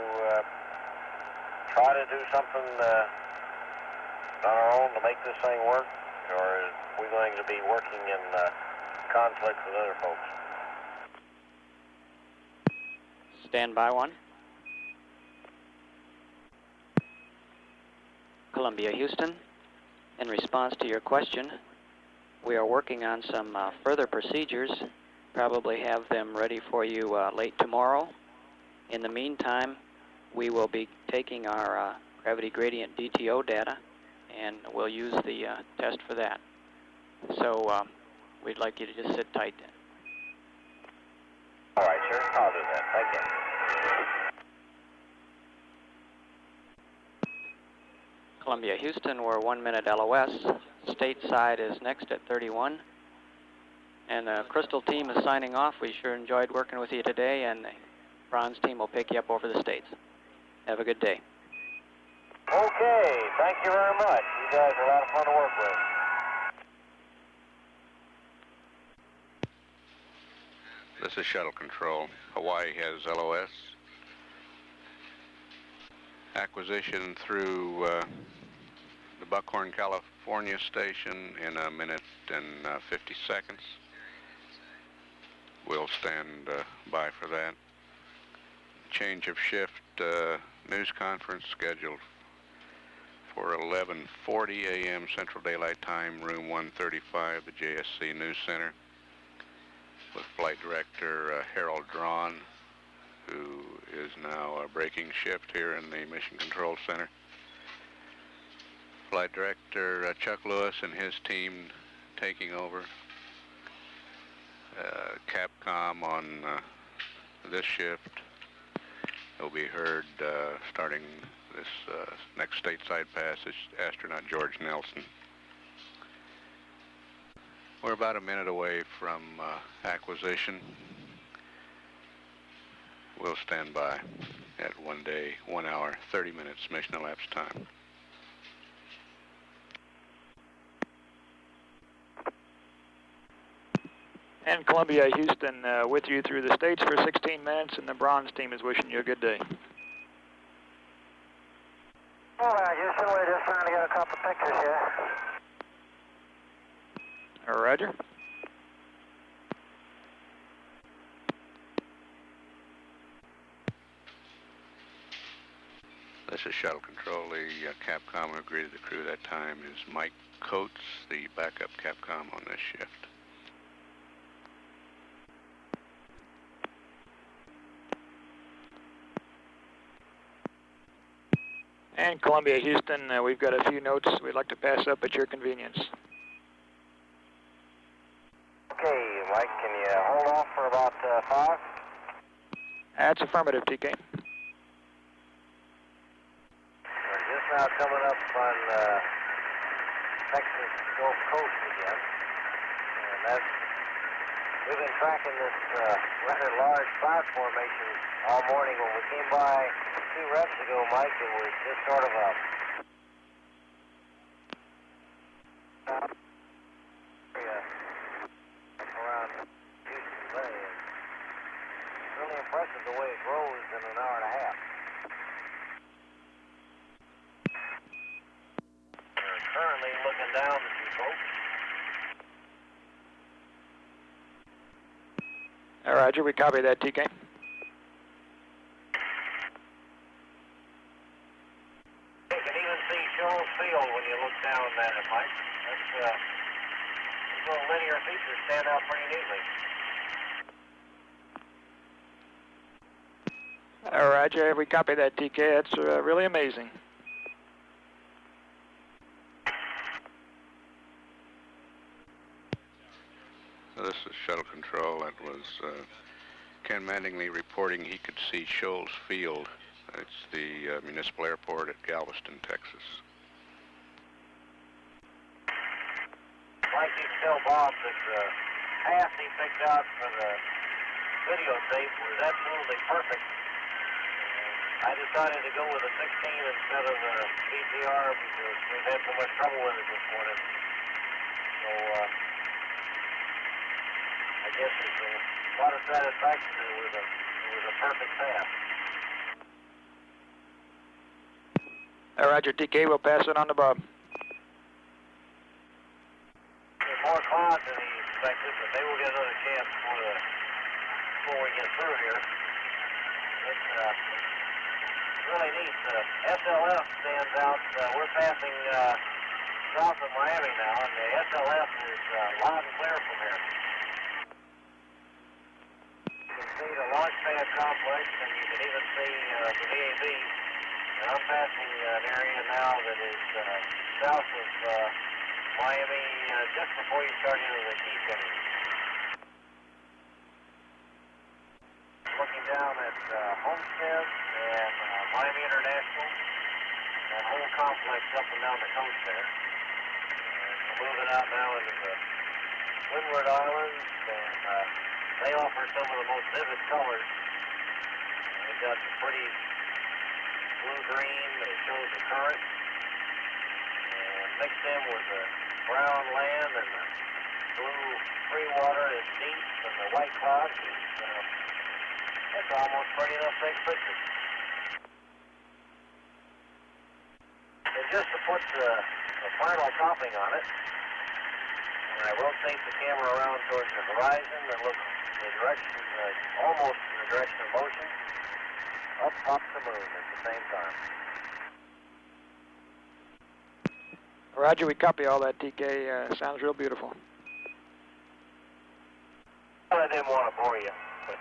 S2: try to do something on our own to make this thing work, or are we going to be working in conflict with other folks?
S1: Stand by 1. Columbia, Houston. In response to your question, we are working on some further procedures. Probably have them ready for you late tomorrow. In the meantime, we will be taking our gravity gradient DTO data, and we'll use the test for that. So we'd like you to just sit tight then.
S2: All right, sir. I'll do that. Thank you.
S1: Columbia, Houston, we're 1 minute LOS. Stateside is next at 31. And the Crystal team is signing off. We sure enjoyed working with you today, and the Bronze team will pick you up over the States. Have a good day.
S2: Okay, thank you very much. You guys are a lot of fun to work with.
S6: This is Shuttle Control. Hawaii has LOS. Acquisition through the Buckhorn, California station in a minute and 50 seconds. We'll stand by for that. Change of shift news conference scheduled for 11:40 a.m. Central Daylight Time, room 135, the JSC News Center, with Flight Director Harold Drawn, who is now breaking shift here in the Mission Control Center. Flight Director Chuck Lewis and his team taking over. Capcom on this shift. It'll be heard starting this next stateside passage, astronaut George Nelson. We're about a minute away from acquisition. We'll stand by at 1 day, 1 hour, 30 minutes mission elapsed time.
S7: And Columbia, Houston, with you through the States for 16 minutes, and the Bronze team is wishing you a good day.
S2: All right, Houston, we're just trying to get a couple pictures here.
S7: Roger.
S6: This is Shuttle Control. The Capcom who greeted the crew that time is Mike Coates, the backup Capcom on this shift.
S7: And Columbia, Houston, we've got a few notes we'd like to pass up at your convenience.
S2: Okay, Mike, can you hold off for about 5?
S7: That's affirmative, TK.
S2: We're just now coming up on Texas Gulf Coast again. And that's, we've been tracking this rather large cloud formation all morning. When we came by 2 reps ago, Mike, it was just sort of a around Houston Bay. It's really impressive the way it grows in an hour and a half. We're currently looking down to see folks.
S7: Roger, we copy that, TK.
S2: Field when you look down at it, Mike. That's these little linear features stand out pretty neatly.
S7: Roger, we copy that, TK. That's really amazing.
S6: So this is Shuttle Control. That was Ken Mattingly reporting he could see Shoals Field. It's the municipal airport at Galveston, Texas.
S2: Like you tell Bob that the path he picked out for the videotape was absolutely perfect. I decided to go with a 16 instead of a VCR because we've had so much trouble with it this morning. So I guess it's a lot of satisfaction that it was a perfect path.
S7: Roger, TK, we'll pass it on to Bob.
S2: There's more clouds than he expected, but they will get another chance before we get through here. It's really neat. SLF stands out. We're passing south of Miami now, and the SLF is loud and clear from here. You can see the launch pad complex, and you can even see the VAB. And I'm passing an area now that is south of Miami, just before you start into the Key City. Looking down at Homestead and Miami International, that whole complex up and down the coast there. And we're moving out now into the Windward Islands, and they offer some of the most vivid colors. They've got some pretty blue-green that shows the current, and mix them with the brown land and the blue free water is deep and the white clouds is, that's almost pretty enough to take pictures. And just to put the final topping on it, when I rotate the camera around towards the horizon and look in the direction, almost in the direction of motion, up pops the moon at the same time.
S7: Roger, we copy all that, TK. Sounds real beautiful.
S2: Well, I didn't want to bore you, but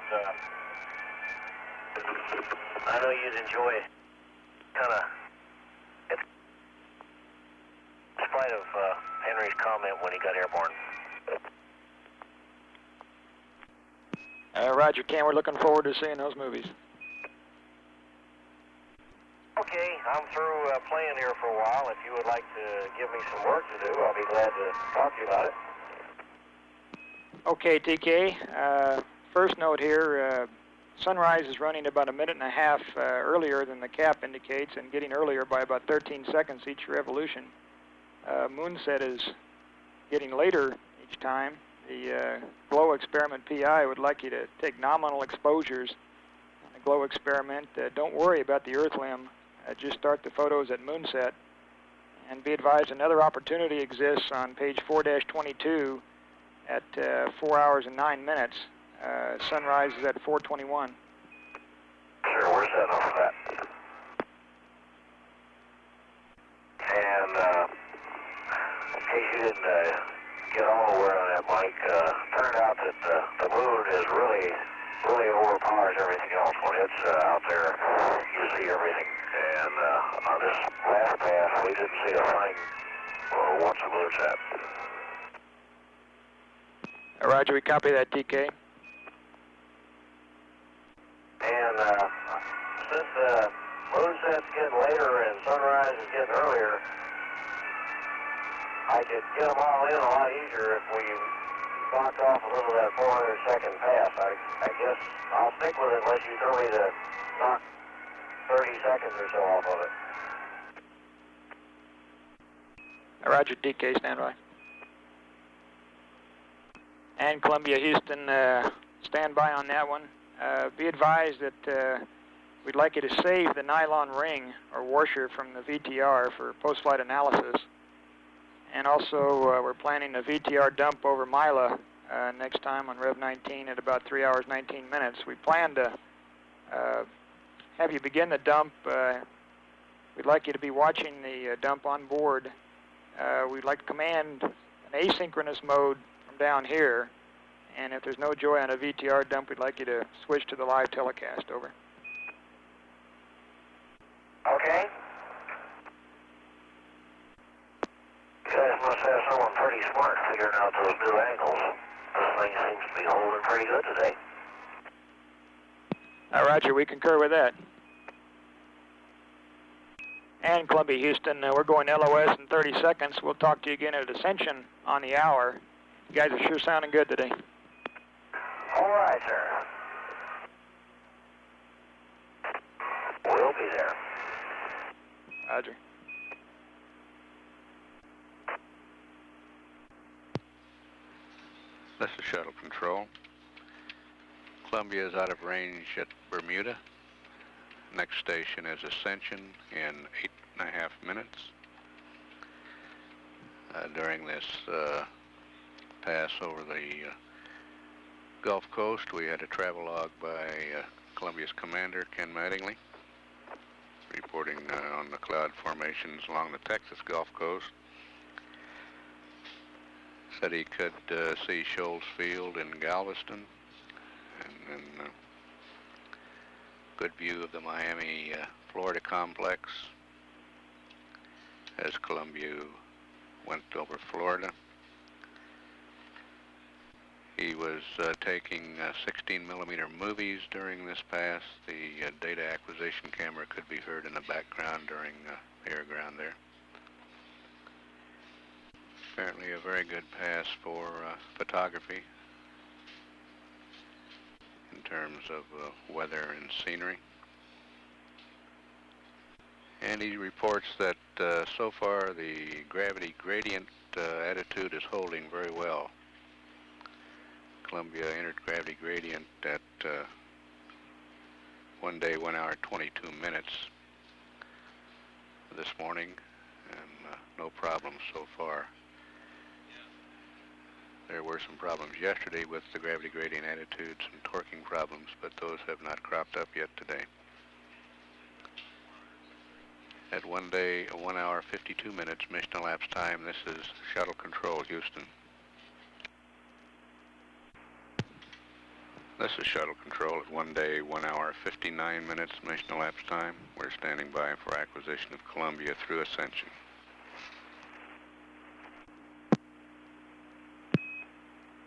S2: I know you'd enjoy kind of, in spite of Henry's comment when he got airborne.
S7: Roger, Ken, we're looking forward to seeing those movies.
S2: Okay, I'm through playing here for a while. If you would like to give me some work to do, I'll be glad to talk to you about it.
S7: Okay, TK. First note here, sunrise is running about a minute and a half earlier than the cap indicates and getting earlier by about 13 seconds each revolution. Moonset is getting later each time. The glow experiment PI would like you to take nominal exposures on the glow experiment. Don't worry about the Earth limb. Just start the photos at moonset. And be advised another opportunity exists on page 4-22 at 4 hours and 9 minutes. Sunrise is at 4:21.
S2: Sure, we're setting up for that. And in case you didn't get all the word on that, Mike, turned out that the moon is really overpowers everything else. When it's out there, you see everything. And on this last pass, we didn't see a thing once the moon's set.
S7: Roger, we copy that, TK.
S2: And since the moonset's getting later and sunrise is getting earlier, I could get them all in a lot easier if we knocked off a little of that 400-second pass. I guess I'll stick with it unless you tell me to knock 30 seconds or so off of it.
S7: Roger, TK, stand by. And Columbia, Houston, stand by on that one. Be advised that we'd like you to save the nylon ring or washer from the VTR for post-flight analysis. And also, we're planning a VTR dump over Mila next time on Rev 19 at about 3 hours, 19 minutes. We plan to have you begin the dump. We'd like you to be watching the dump on board. We'd like to command an asynchronous mode from down here. And if there's no joy on a VTR dump, we'd like you to switch to the live telecast. Over.
S2: Okay. You guys must have someone pretty smart figuring out those new angles. This thing seems to be holding pretty good today.
S7: Roger, we concur with that. And Columbia, Houston, we're going LOS in 30 seconds. We'll talk to you again at Ascension on the hour. You guys are sure sounding good today.
S2: All right, sir. We'll be there.
S7: Roger.
S6: This is Shuttle Control. Columbia is out of range at Bermuda. Next station is Ascension in 8.5 minutes. During this pass over the Gulf Coast, we had a travel log by Columbia's commander, Ken Mattingly, reporting on the cloud formations along the Texas Gulf Coast. Said he could see Shoals Field in Galveston, and then good view of the Miami, Florida complex as Columbia went over Florida. He was taking 16mm movies during this pass. The data acquisition camera could be heard in the background during air ground there. Apparently a very good pass for photography in terms of weather and scenery. And he reports that so far the gravity gradient attitude is holding very well Columbia entered gravity gradient at 1 day, 1 hour, 22 minutes this morning, and no problems so far. There were some problems yesterday with the gravity gradient attitudes and torquing problems, but those have not cropped up yet today. At 1 day, 1 hour, 52 minutes mission elapsed time, this is Shuttle Control, Houston. This is Shuttle Control at 1 day, 1 hour, 59 minutes mission elapsed time. We're standing by for acquisition of Columbia through ascension.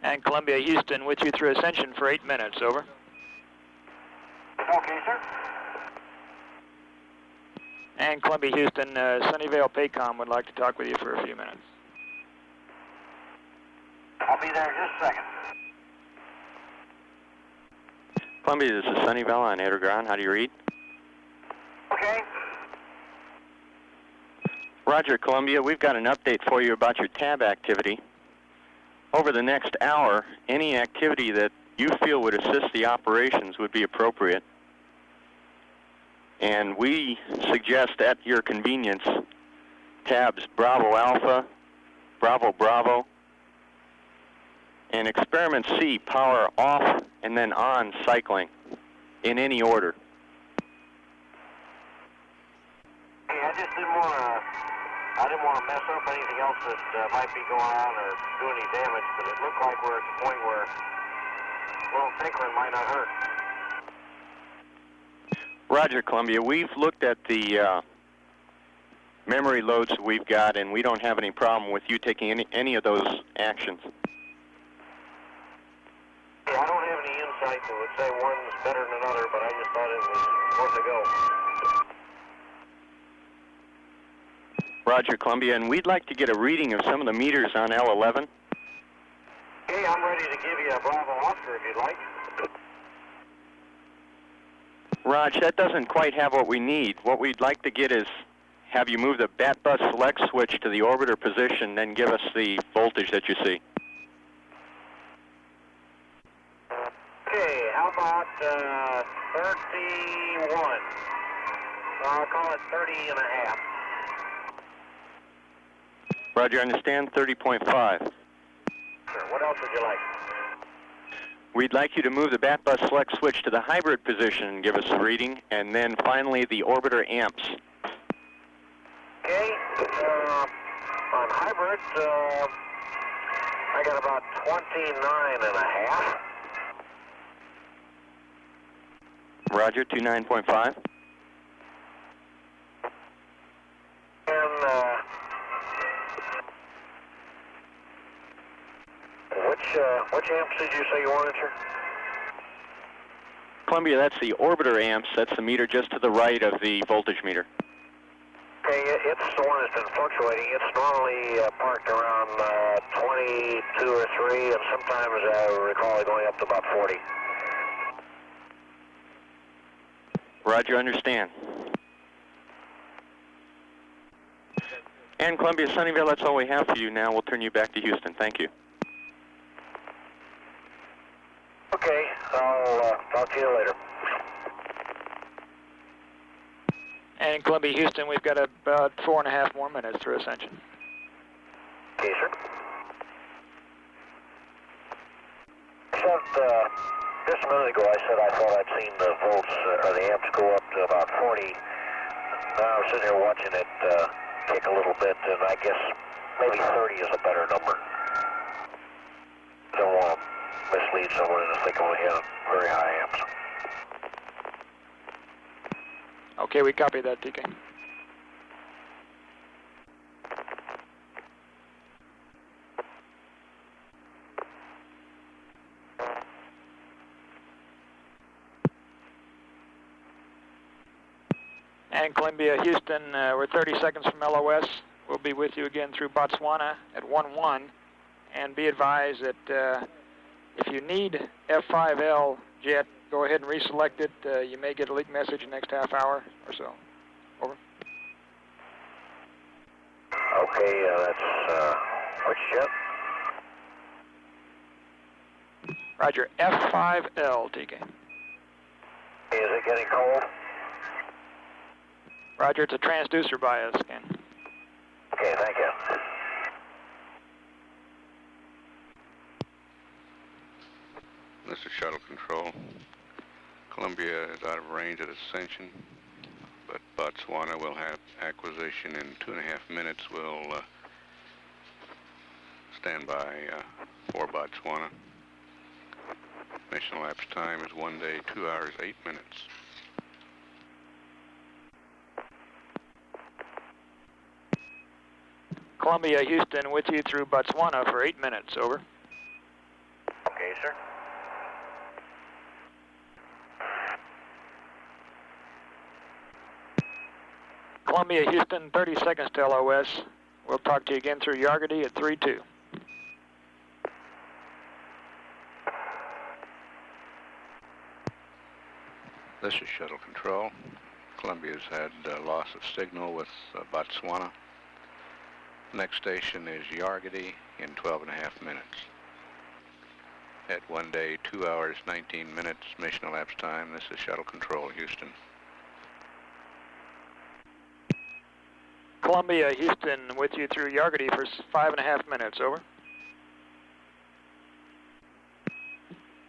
S7: And Columbia Houston with you through ascension for 8 minutes, over.
S2: Okay, sir.
S7: And Columbia Houston, Sunnyvale Paycom would like to talk with you for a few minutes.
S2: I'll be there in just a second.
S8: Columbia, this is Sunnyvale on air to ground. How do you read?
S2: Okay.
S8: Roger, Columbia. We've got an update for you about your tab activity. Over the next hour, any activity that you feel would assist the operations would be appropriate. And we suggest at your convenience tabs Bravo Alpha, Bravo Bravo, and Experiment C, power off and then on cycling in any order.
S2: Hey, I just didn't want to mess up anything else that might be going on or do any damage, but it looked like we're at the point where a little tinkering might not hurt.
S8: Roger, Columbia. We've looked at the memory loads that we've got, and we don't have any problem with you taking any of those actions.
S2: Yeah, I don't have any insight that would say one's better than another, but I just thought it was worth a go.
S8: Roger, Columbia, and we'd like to get a reading of some of the meters on L11.
S2: Okay, I'm ready to give you a Bravo Oscar if you'd like.
S8: Raj, that doesn't quite have what we need. What we'd like to get is have you move the bat bus select switch to the orbiter position, then give us the voltage that you see.
S2: Okay, how about 31? I'll call it 30 and a half.
S8: Roger, understand, 30.5.
S2: Sure, what else would you like?
S8: We'd like you to move the bat bus select switch to the hybrid position and give us a reading, and then finally the orbiter amps.
S2: Okay, on hybrid, I got about 29 and a half.
S8: Roger, 29.5.
S2: And which amps did you say you wanted, sir?
S8: Columbia, that's the orbiter amps. That's the meter just to the right of the voltage meter.
S2: Okay, it's the one that's been fluctuating. It's normally parked around 22 or 3, and sometimes I recall it going up to about 40.
S8: Roger, understand. And Columbia, Sunnyvale, that's all we have for you now. We'll turn you back to Houston. Thank you.
S2: Okay, I'll talk to you later.
S7: And Columbia Houston, we've got about 4.5 more minutes through ascension.
S2: Okay, sir. Just a minute ago I said I thought I'd seen the volts or the amps go up to about 40. Now I'm sitting here watching it kick a little bit, and I guess maybe 30 is a better number. Don't want to mislead someone into thinking we have very high amps.
S7: Okay, we copy that, TK. And Columbia Houston, we're 30 seconds from LOS. We'll be with you again through Botswana at 1-1. And be advised that if you need F5L jet, go ahead and reselect it. You may get a leak message in the next half hour or so. Over.
S2: Okay, that's which jet?
S7: Roger, F5L, TK.
S2: Is it getting cold?
S7: Roger, it's a transducer bias scan.
S2: Okay, thank you.
S6: This is Shuttle Control. Columbia is out of range at Ascension, but Botswana will have acquisition in 2.5 minutes. We'll stand by for Botswana. Mission elapsed time is 1 day, 2 hours, 8 minutes.
S7: Columbia, Houston, with you through Botswana for 8 minutes, over.
S2: Okay, sir.
S7: Columbia, Houston, 30 seconds to LOS. We'll talk to you again through Yargady at 3-2.
S6: This is Shuttle Control. Columbia's had loss of signal with Botswana. Next station is Yargady in 12.5 minutes. At 1 day, 2 hours, 19 minutes, mission elapsed time. This is Shuttle Control, Houston.
S7: Columbia, Houston, with you through Yargady for 5.5 minutes, over.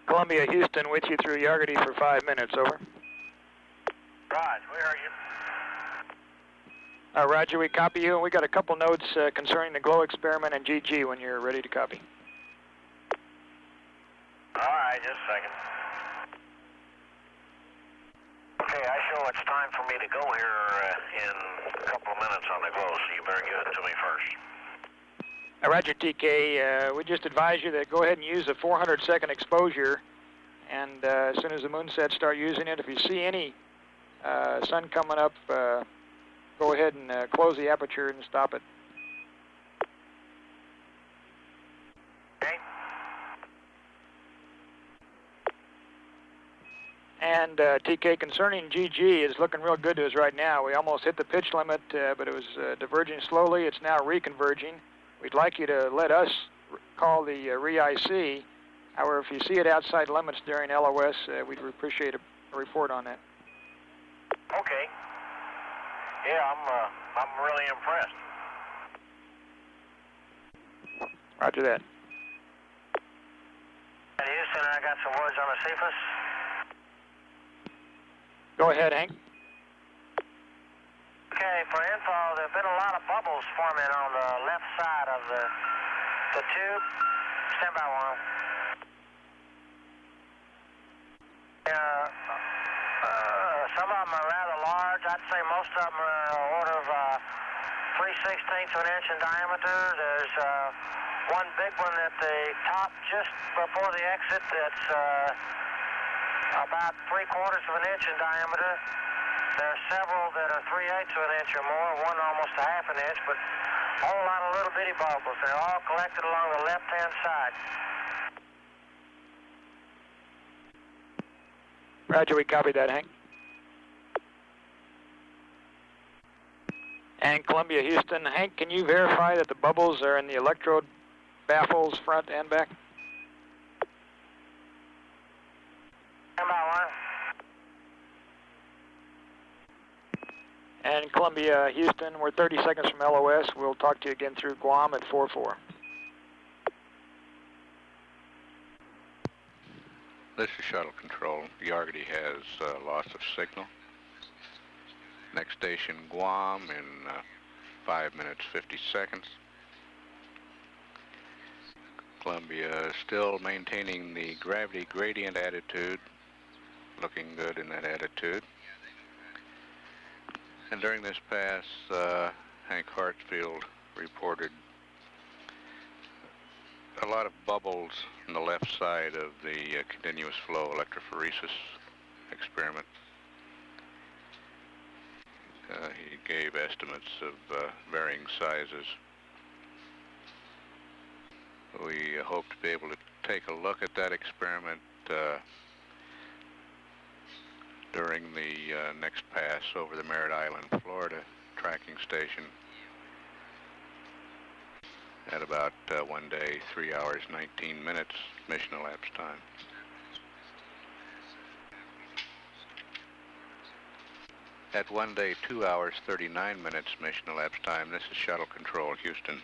S7: Columbia, Houston, with you through Yargady for 5 minutes, over.
S2: Raj, where are you?
S7: Roger, we copy you, and we got a couple notes concerning the GLOW experiment and GG when you're ready to copy.
S2: All right, just a second. Okay, I show it's time for me to go here in a couple of minutes on the GLOW, so you better give it to me first.
S7: Roger, TK. We just advise you to go ahead and use a 400-second exposure, and as soon as the moon sets, start using it. If you see any sun coming up, go ahead and close the aperture and stop it.
S2: Okay.
S7: And TK, concerning GG, it's looking real good to us right now. We almost hit the pitch limit, but it was diverging slowly. It's now reconverging. We'd like you to let us call the re-IC. However, if you see it outside limits during LOS, we'd appreciate a report on that.
S2: Okay. Yeah, I'm really impressed.
S7: Roger that.
S2: Houston, I got some words on the Cephas.
S7: Go ahead, Hank.
S2: Okay, for info, there have been a lot of bubbles forming on the left side of the tube. Stand by one. Some of them are rather large. I'd say most of them are on the order of 3/16 of an inch in diameter. There's one big one at the top just before the exit that's about 3/4 of an inch in diameter. There are several that are 3/8 of an inch or more, one almost a half an inch, but a whole lot of little bitty bubbles. They're all collected along the left-hand side.
S7: Roger, we copy that, Hank. And Columbia, Houston. Hank, can you verify that the bubbles are in the electrode baffles front and back?
S2: Stand by one.
S7: And Columbia, Houston, we're 30 seconds from LOS. We'll talk to you again through Guam at 4-4.
S6: This is Shuttle Control. Yargady has loss of signal. Next station, Guam, in 5 minutes, 50 seconds. Columbia still maintaining the gravity gradient attitude, looking good in that attitude. And during this pass, Hank Hartsfield reported a lot of bubbles on the left side of the continuous flow electrophoresis experiment. He gave estimates of varying sizes. We hope to be able to take a look at that experiment during the next pass over the Merritt Island, Florida tracking station. at about 1 day, 3 hours, 19 minutes mission elapsed time. At 1 day, 2 hours, 39 minutes mission elapsed time, this is Shuttle Control, Houston.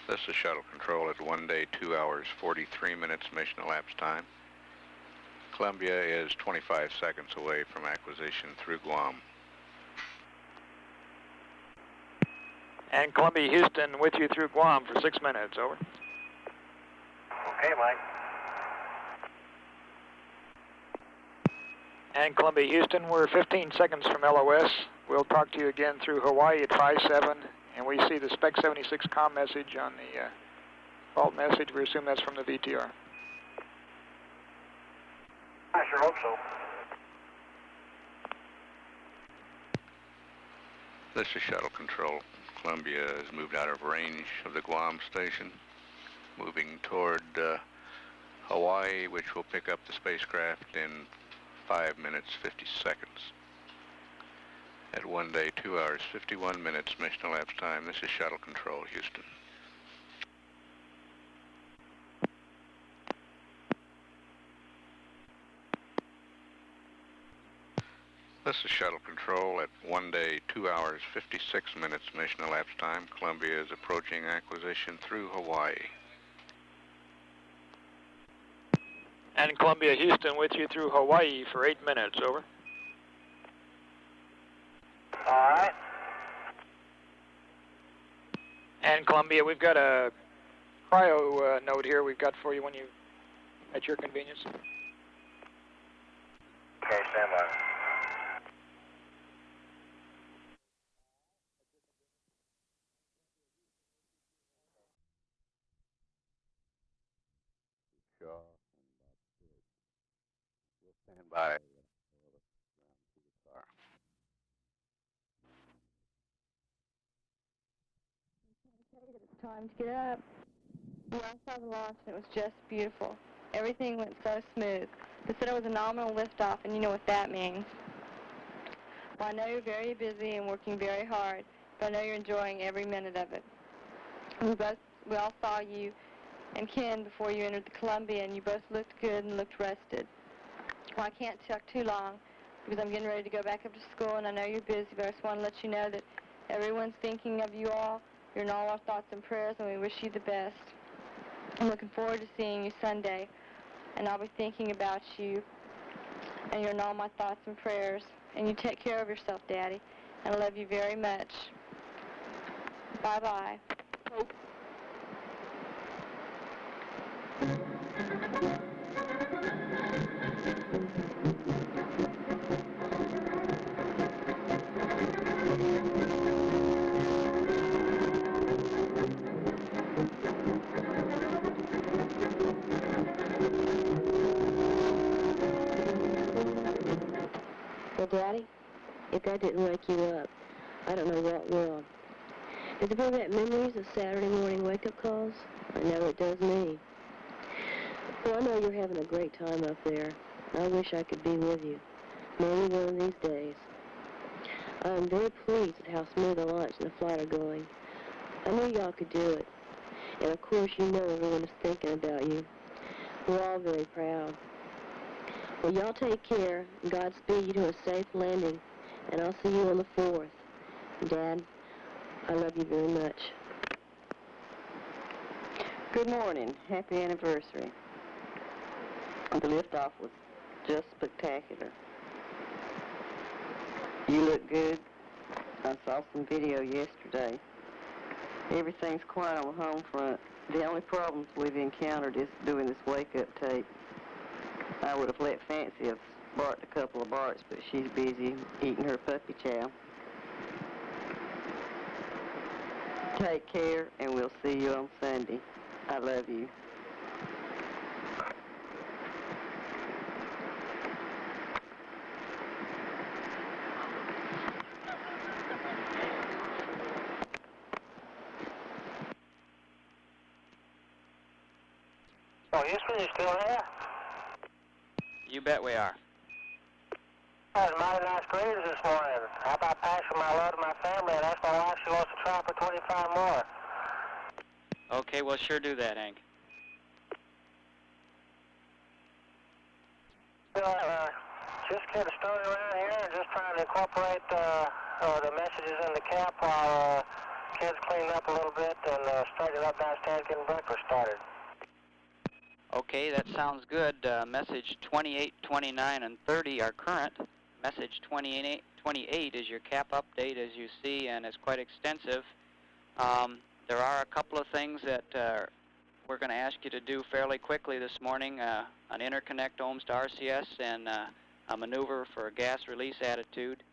S6: This is Shuttle Control at 1 day, 2 hours, 43 minutes mission elapsed time. Columbia is 25 seconds away from acquisition through Guam.
S7: And Columbia Houston with you through Guam for 6 minutes, over.
S2: Okay, Mike.
S7: And Columbia Houston, we're 15 seconds from LOS. We'll talk to you again through Hawaii at 5-7, and we see the Spec 76 comm message on the fault message. We assume that's from the VTR.
S2: I sure hope so.
S6: This is Shuttle Control. Columbia has moved out of range of the Guam station, moving toward Hawaii, which will pick up the spacecraft in 5 minutes, 50 seconds. At 1 day, 2 hours, 51 minutes mission elapsed time, this is Shuttle Control, Houston. This is Shuttle Control at 1 day, 2 hours, 56 minutes mission elapsed time. Columbia is approaching acquisition through Hawaii.
S7: And Columbia Houston with you through Hawaii for 8 minutes, over.
S2: All right.
S7: And Columbia, we've got a cryo note here we've got for you when you, at your convenience.
S2: Okay, stand by.
S6: We'll stand by.
S9: It's time to get up. When I saw the launch, and it was just beautiful. Everything went so smooth. They said it was a nominal liftoff, and you know what that means. Well, I know you're very busy and working very hard, but I know you're enjoying every minute of it. We all saw you and Ken before you entered the Columbia, and you both looked good and looked rested. Well, I can't talk too long because I'm getting ready to go back up to school, and I know you're busy, but I just want to let you know that everyone's thinking of you all. You're in all our thoughts and prayers, and we wish you the best. I'm looking forward to seeing you Sunday, and I'll be thinking about you, and you're in all my thoughts and prayers. And you take care of yourself, Daddy, and I love you very much. Bye-bye.
S10: Well, Daddy, if that didn't wake you up, I don't know what will. Does it bring back memories of Saturday morning wake-up calls? I know it does me. Well, I know you're having a great time up there. I wish I could be with you. Maybe one of these days. I am very pleased at how smooth the launch and the flight are going. I knew y'all could do it. And of course you know everyone is thinking about you. We're all very proud. Well, y'all take care, and Godspeed you to a safe landing, and I'll see you on the 4th. Dad, I love you very much.
S11: Good morning. Happy anniversary. The liftoff was just spectacular. You look good. I saw some video yesterday. Everything's quiet on the home front. The only problems we've encountered is doing this wake-up tape. I would have let Fancy have barked a couple of barks, but she's busy eating her puppy chow. Take care, and we'll see you on Sunday. I love you.
S2: Oh, Houston, you still there?
S1: You bet we are.
S2: Had mighty nice breeze this morning. How about passing my load to my family and ask my wife if she wants to try for 25 more?
S1: Okay, we'll sure do that, Hank.
S2: Just kind of starting around here and just trying to incorporate the messages in the cap while kids clean up a little bit and straighten up downstairs getting breakfast started.
S1: Okay, that sounds good. Message 28, 29, and 30 are current. Message 28 is your cap update, as you see, and it's quite extensive. There are a couple of things that we're going to ask you to do fairly quickly this morning. An interconnect ohms to RCS and a maneuver for a gas release attitude,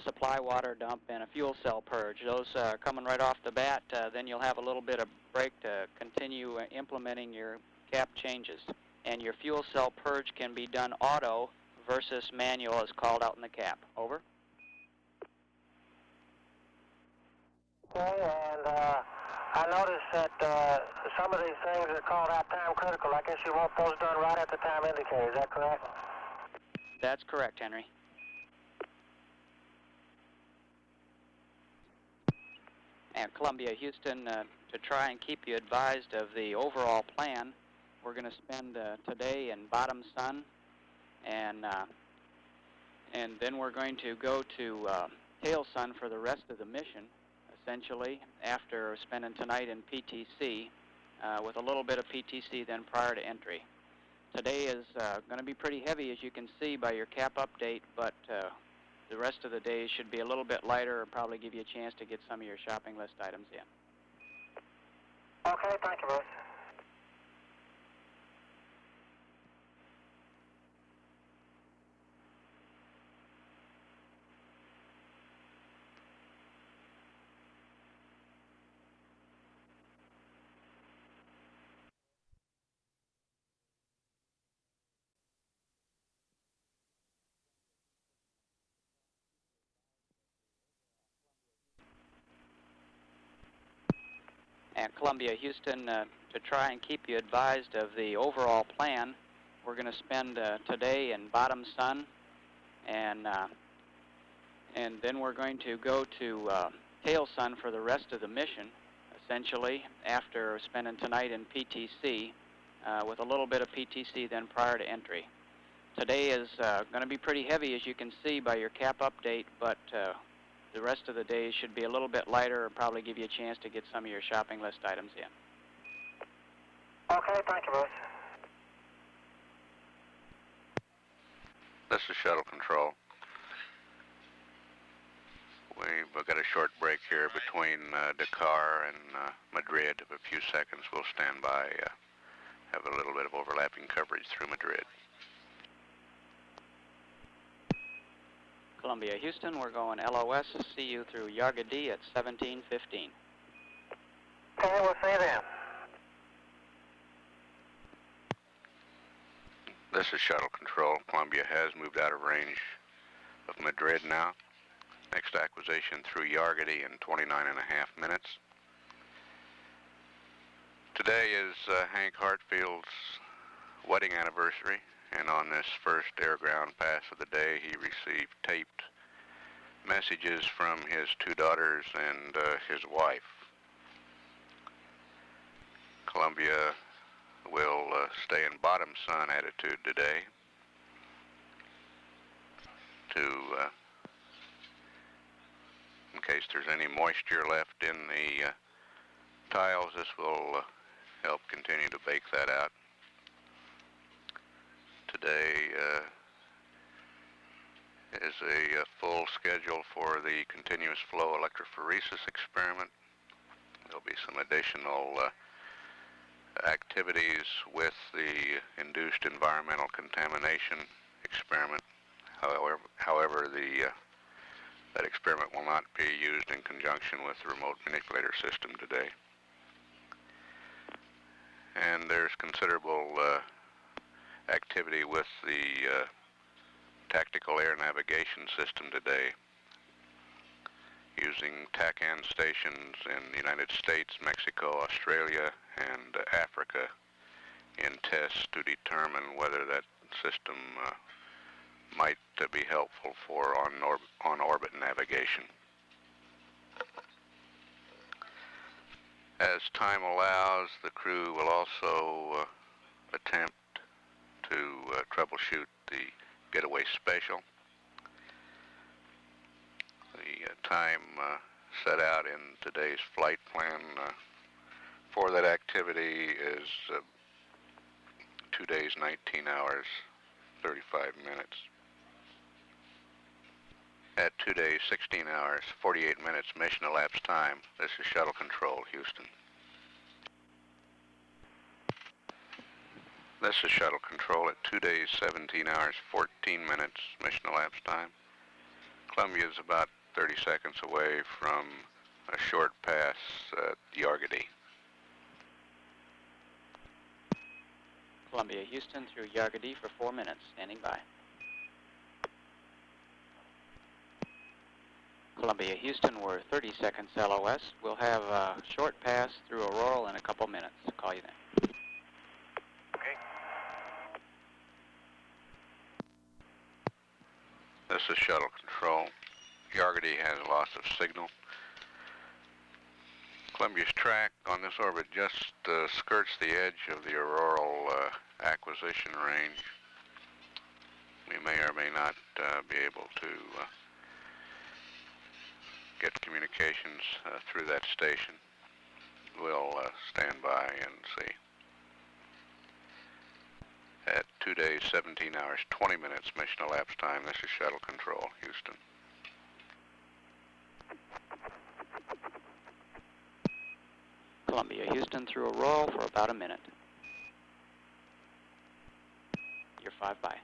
S1: supply water dump, and a fuel cell purge. Those are coming right off the bat. Then you'll have a little bit of break to continue implementing your cap changes. And your fuel cell purge can be done auto versus manual as called out in the cap. Over.
S2: Okay, and I noticed that some of these things are called out time critical. I guess you want those done right at the time indicated. Is that correct?
S1: That's correct, Henry. And Columbia, Houston, to try and keep you advised of the overall plan, we're going to spend today in bottom sun, and then we're going to go to tail sun for the rest of the mission, essentially, after spending tonight in PTC, with a little bit of PTC then prior to entry. Today is going to be pretty heavy, as you can see by your cap update, but the rest of the day should be a little bit lighter and probably give you a chance to get some of your shopping list items in.
S2: Okay, thank you, Bruce.
S1: And Columbia, Houston, to try and keep you advised of the overall plan, we're going to spend today in bottom sun, and then we're going to go to tail sun for the rest of the mission, essentially, after spending tonight in PTC, with a little bit of PTC then prior to entry. Today is going to be pretty heavy, as you can see by your cap update, but the rest of the day should be a little bit lighter and probably give you a chance to get some of your shopping list items in.
S2: Okay, thank you, Bruce.
S6: This is Shuttle Control. We've got a short break here between Dakar and Madrid of a few seconds. We'll stand by, have a little bit of overlapping coverage through Madrid.
S1: Columbia, Houston, we're going LOS. See you through Yargadee at 17:15.
S2: Okay, we'll see you then.
S6: This is Shuttle Control. Columbia has moved out of range of Madrid now. Next acquisition through Yargadee in 29.5 minutes. Today is Hank Hartfield's wedding anniversary, and on this first air-ground pass of the day, he received taped messages from his two daughters and his wife. Columbia will stay in bottom sun attitude today to, in case there's any moisture left in the tiles, this will help continue to bake that out. Today is a full schedule for the continuous flow electrophoresis experiment. There'll be some additional activities with the induced environmental contamination experiment. However, that experiment will not be used in conjunction with the remote manipulator system today. And there's considerable activity with the tactical air navigation system today, using TACAN stations in the United States, Mexico, Australia, and Africa in tests to determine whether that system might be helpful for on-orbit navigation. As time allows, the crew will also attempt to troubleshoot the getaway special. The time set out in today's flight plan for that activity is 2 days, 19 hours, 35 minutes. At 2 days, 16 hours, 48 minutes mission elapsed time. This is Shuttle Control, Houston. This is Shuttle Control at 2 days, 17 hours, 14 minutes mission elapsed time. Columbia is about 30 seconds away from a short pass at Yargady.
S1: Columbia Houston through Yargady for 4 minutes, standing by. Columbia Houston, we're 30 seconds LOS. We'll have a short pass through Auroral in a couple minutes. Call you then.
S2: Okay.
S6: This is Shuttle Control. Yargady has loss of signal. Columbia's track on this orbit just skirts the edge of the auroral acquisition range. We may or may not be able to get communications through that station. We'll stand by and see. At 2 days, 17 hours, 20 minutes mission elapsed time, this is Shuttle Control, Houston.
S1: Columbia Houston through Auroral for about a minute. You're 5 by.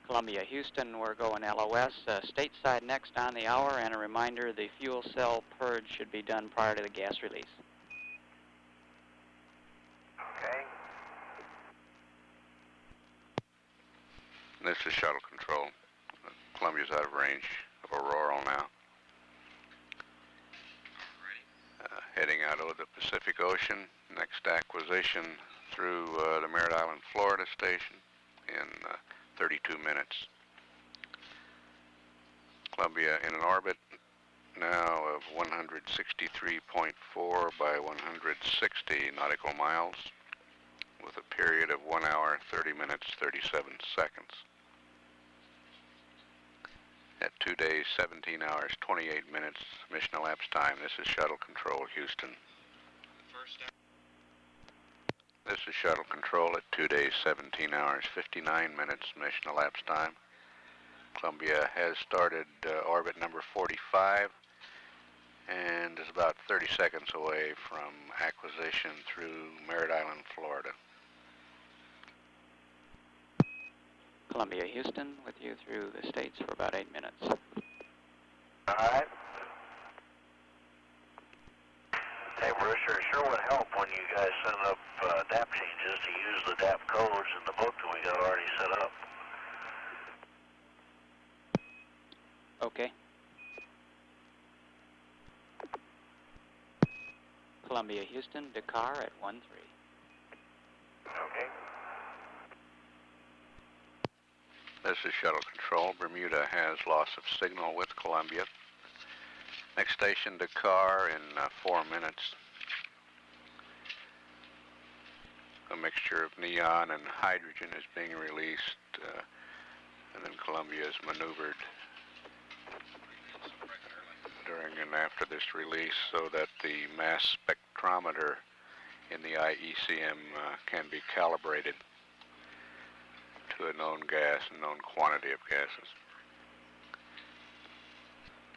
S1: Columbia Houston, we're going LOS. Stateside next on the hour, and a reminder, the fuel cell purge should be done prior to the gas release.
S2: Okay.
S6: This is Shuttle Control. Columbia's out of range of Auroral now. Heading out over the Pacific Ocean. Next acquisition through the Merritt Island, Florida station in 32 minutes. Columbia in an orbit now of 163.4 by 160 nautical miles with a period of 1 hour, 30 minutes, 37 seconds. At 2 days, 17 hours, 28 minutes mission elapsed time, this is Shuttle Control, Houston. This is Shuttle Control at 2 days, 17 hours, 59 minutes mission elapsed time. Columbia has started orbit number 45 and is about 30 seconds away from acquisition through Merritt Island, Florida.
S1: Columbia Houston with you through the States for about 8 minutes.
S2: All right. Hey, Bruce, sure would help when you guys send up DAP changes to use the DAP codes in the book that we got already set up.
S1: Okay. Columbia Houston, Dakar at 1-3.
S2: Okay.
S6: This is Shuttle Control. Bermuda has loss of signal with Columbia. Next station, Dakar in 4 minutes. A mixture of neon and hydrogen is being released, and then Columbia is maneuvered during and after this release so that the mass spectrometer in the IECM can be calibrated to a known gas, a known quantity of gases.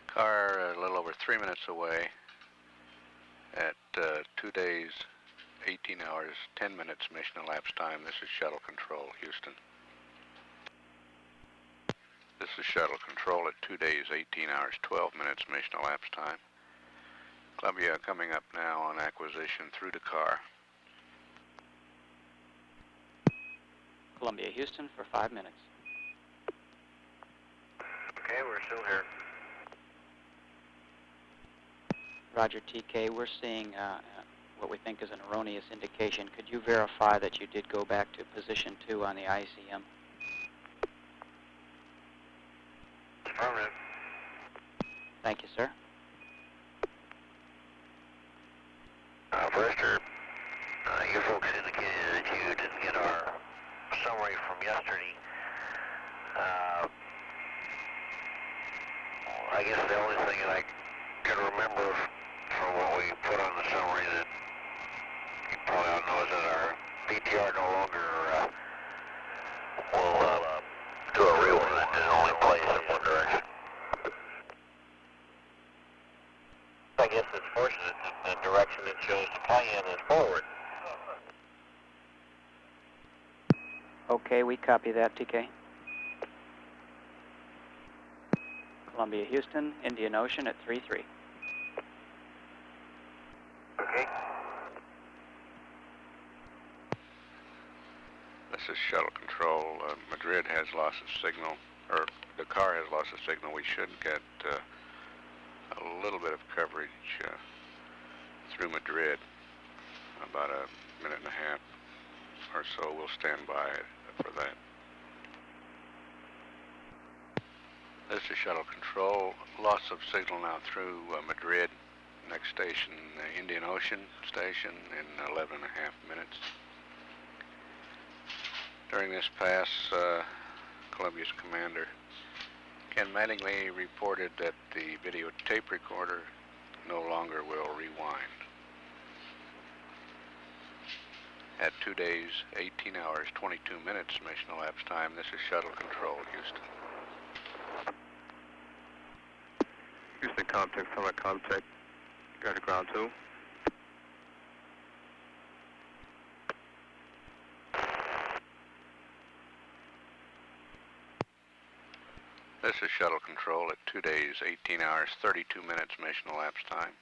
S6: Car a little over 3 minutes away at 2 days, 18 hours, 10 minutes mission elapsed time. This is Shuttle Control, Houston. This is Shuttle Control at 2 days, 18 hours, 12 minutes mission elapsed time. Columbia coming up now on acquisition through Dakar.
S1: Columbia Houston for 5 minutes.
S2: Okay, we're still here.
S1: Roger, TK, we're seeing
S5: what we think is an erroneous indication. Could you verify that you did go back to position 2 on the ICM?
S2: Affirmative.
S5: Thank you, sir.
S2: Brewster, you folks indicated that you didn't get our summary from yesterday. I guess the only thing that I can remember from what we put on the summary that you probably ought to know is that our BTR no longer will do a rewind and only plays in one direction. I guess it's fortunate that the direction it chose to play in is forward.
S5: Okay, we copy that, TK. Columbia, Houston, Indian Ocean at 3-3.
S2: Okay.
S6: This is Shuttle Control. Madrid has lost its signal, or the car has lost its signal. We should get a little bit of coverage through Madrid, about a minute and a half or so. We'll stand by for that. This is Shuttle Control. Loss of signal now through Madrid. Next station, Indian Ocean Station, in 11 and a half minutes. During this pass, Columbia's commander, Ken Mattingly, reported that the video tape recorder no longer will rewind. At 2 days, 18 hours, 22 minutes mission elapsed time, this is Shuttle Control, Houston.
S4: Houston, contact, summit contact. Go to ground 2.
S6: This is Shuttle Control at 2 days, 18 hours, 32 minutes mission elapsed time.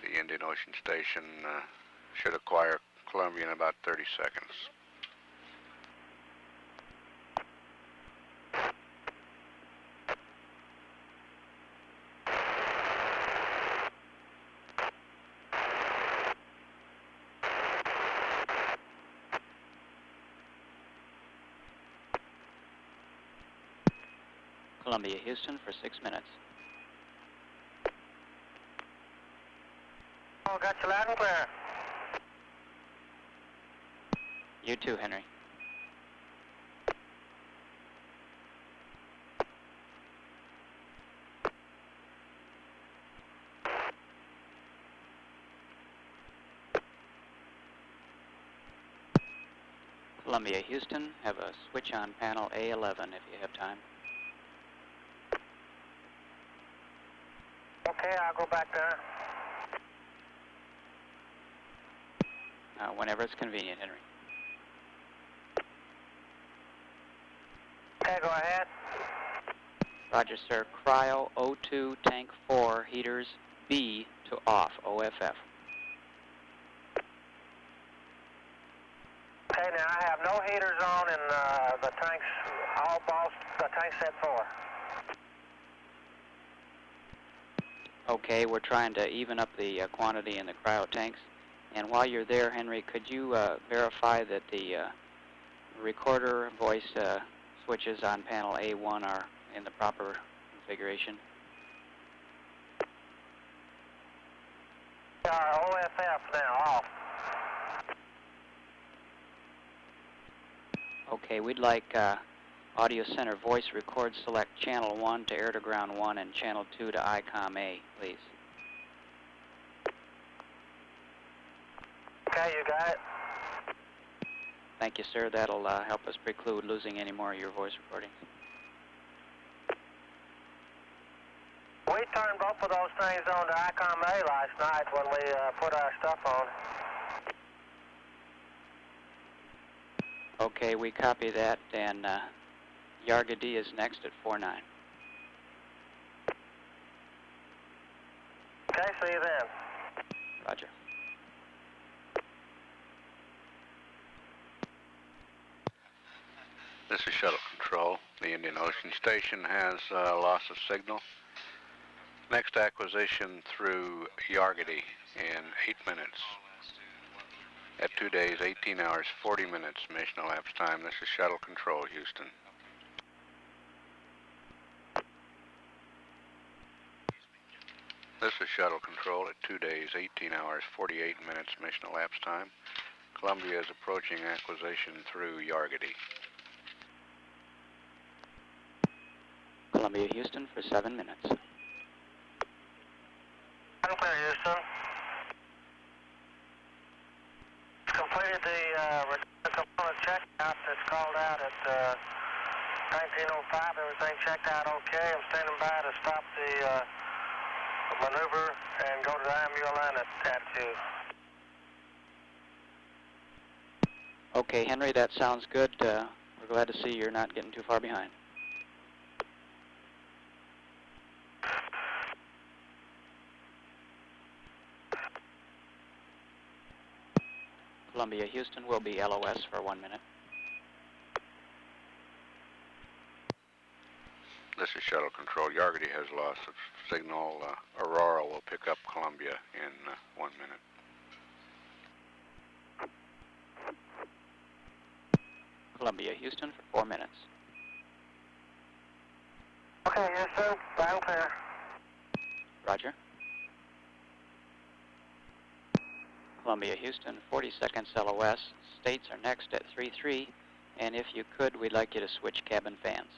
S6: The Indian Ocean Station should acquire Columbia in about 30 seconds.
S5: Columbia, Houston for 6 minutes.
S2: Oh, got you loud and clear.
S5: You too, Henry. Columbia, Houston, have a switch on panel A11 if you have time.
S2: Okay, I'll go back there.
S5: Whenever it's convenient, Henry.
S2: Okay, go ahead.
S5: Roger, sir. Cryo O2 tank 4 heaters B to off, OFF.
S2: Okay, now I have no heaters on in the tanks, all balls, the tank set 4.
S5: Okay, we're trying to even up the quantity in the cryo tanks. And while you're there, Henry, could you verify that the recorder voice switches on panel A1 are in the proper configuration?
S2: They are OFF now, off.
S5: Okay, we'd like Audio Center voice record select channel 1 to air to ground 1 and channel 2 to ICOM A, please.
S2: Okay, you got it.
S5: Thank you, sir. That'll help us preclude losing any more of your voice recordings.
S2: We turned both of those things on to ICOM A last night when we put our stuff on.
S5: Okay, we copy that, and Yarga D is next at 49.
S2: Okay, see you then.
S5: Roger.
S6: This is Shuttle Control. The Indian Ocean Station has loss of signal. Next acquisition through Yargady in 8 minutes. At 2 days, 18 hours, 40 minutes mission elapsed time. This is Shuttle Control, Houston. This is Shuttle Control at 2 days, 18 hours, 48 minutes mission elapsed time. Columbia is approaching acquisition through Yargady.
S1: Columbia, Houston for 7 minutes.
S2: Clear, Houston. Completed the component checkout that's called out at 1905. Everything checked out okay. I'm standing by to stop the maneuver and go to the IMU line attitude.
S1: Okay, Henry, that sounds good. We're glad to see you're not getting too far behind. Columbia, Houston will be LOS for 1 minute.
S6: This is Shuttle Control. Yargady has loss of signal. Aurora will pick up Columbia in 1 minute.
S1: Columbia, Houston for 4 minutes.
S2: Okay, Houston, I'm clear.
S1: Roger. Columbia, Houston, 40 seconds LOS. States are next at 3-3, and if you could, we'd like you to switch cabin fans.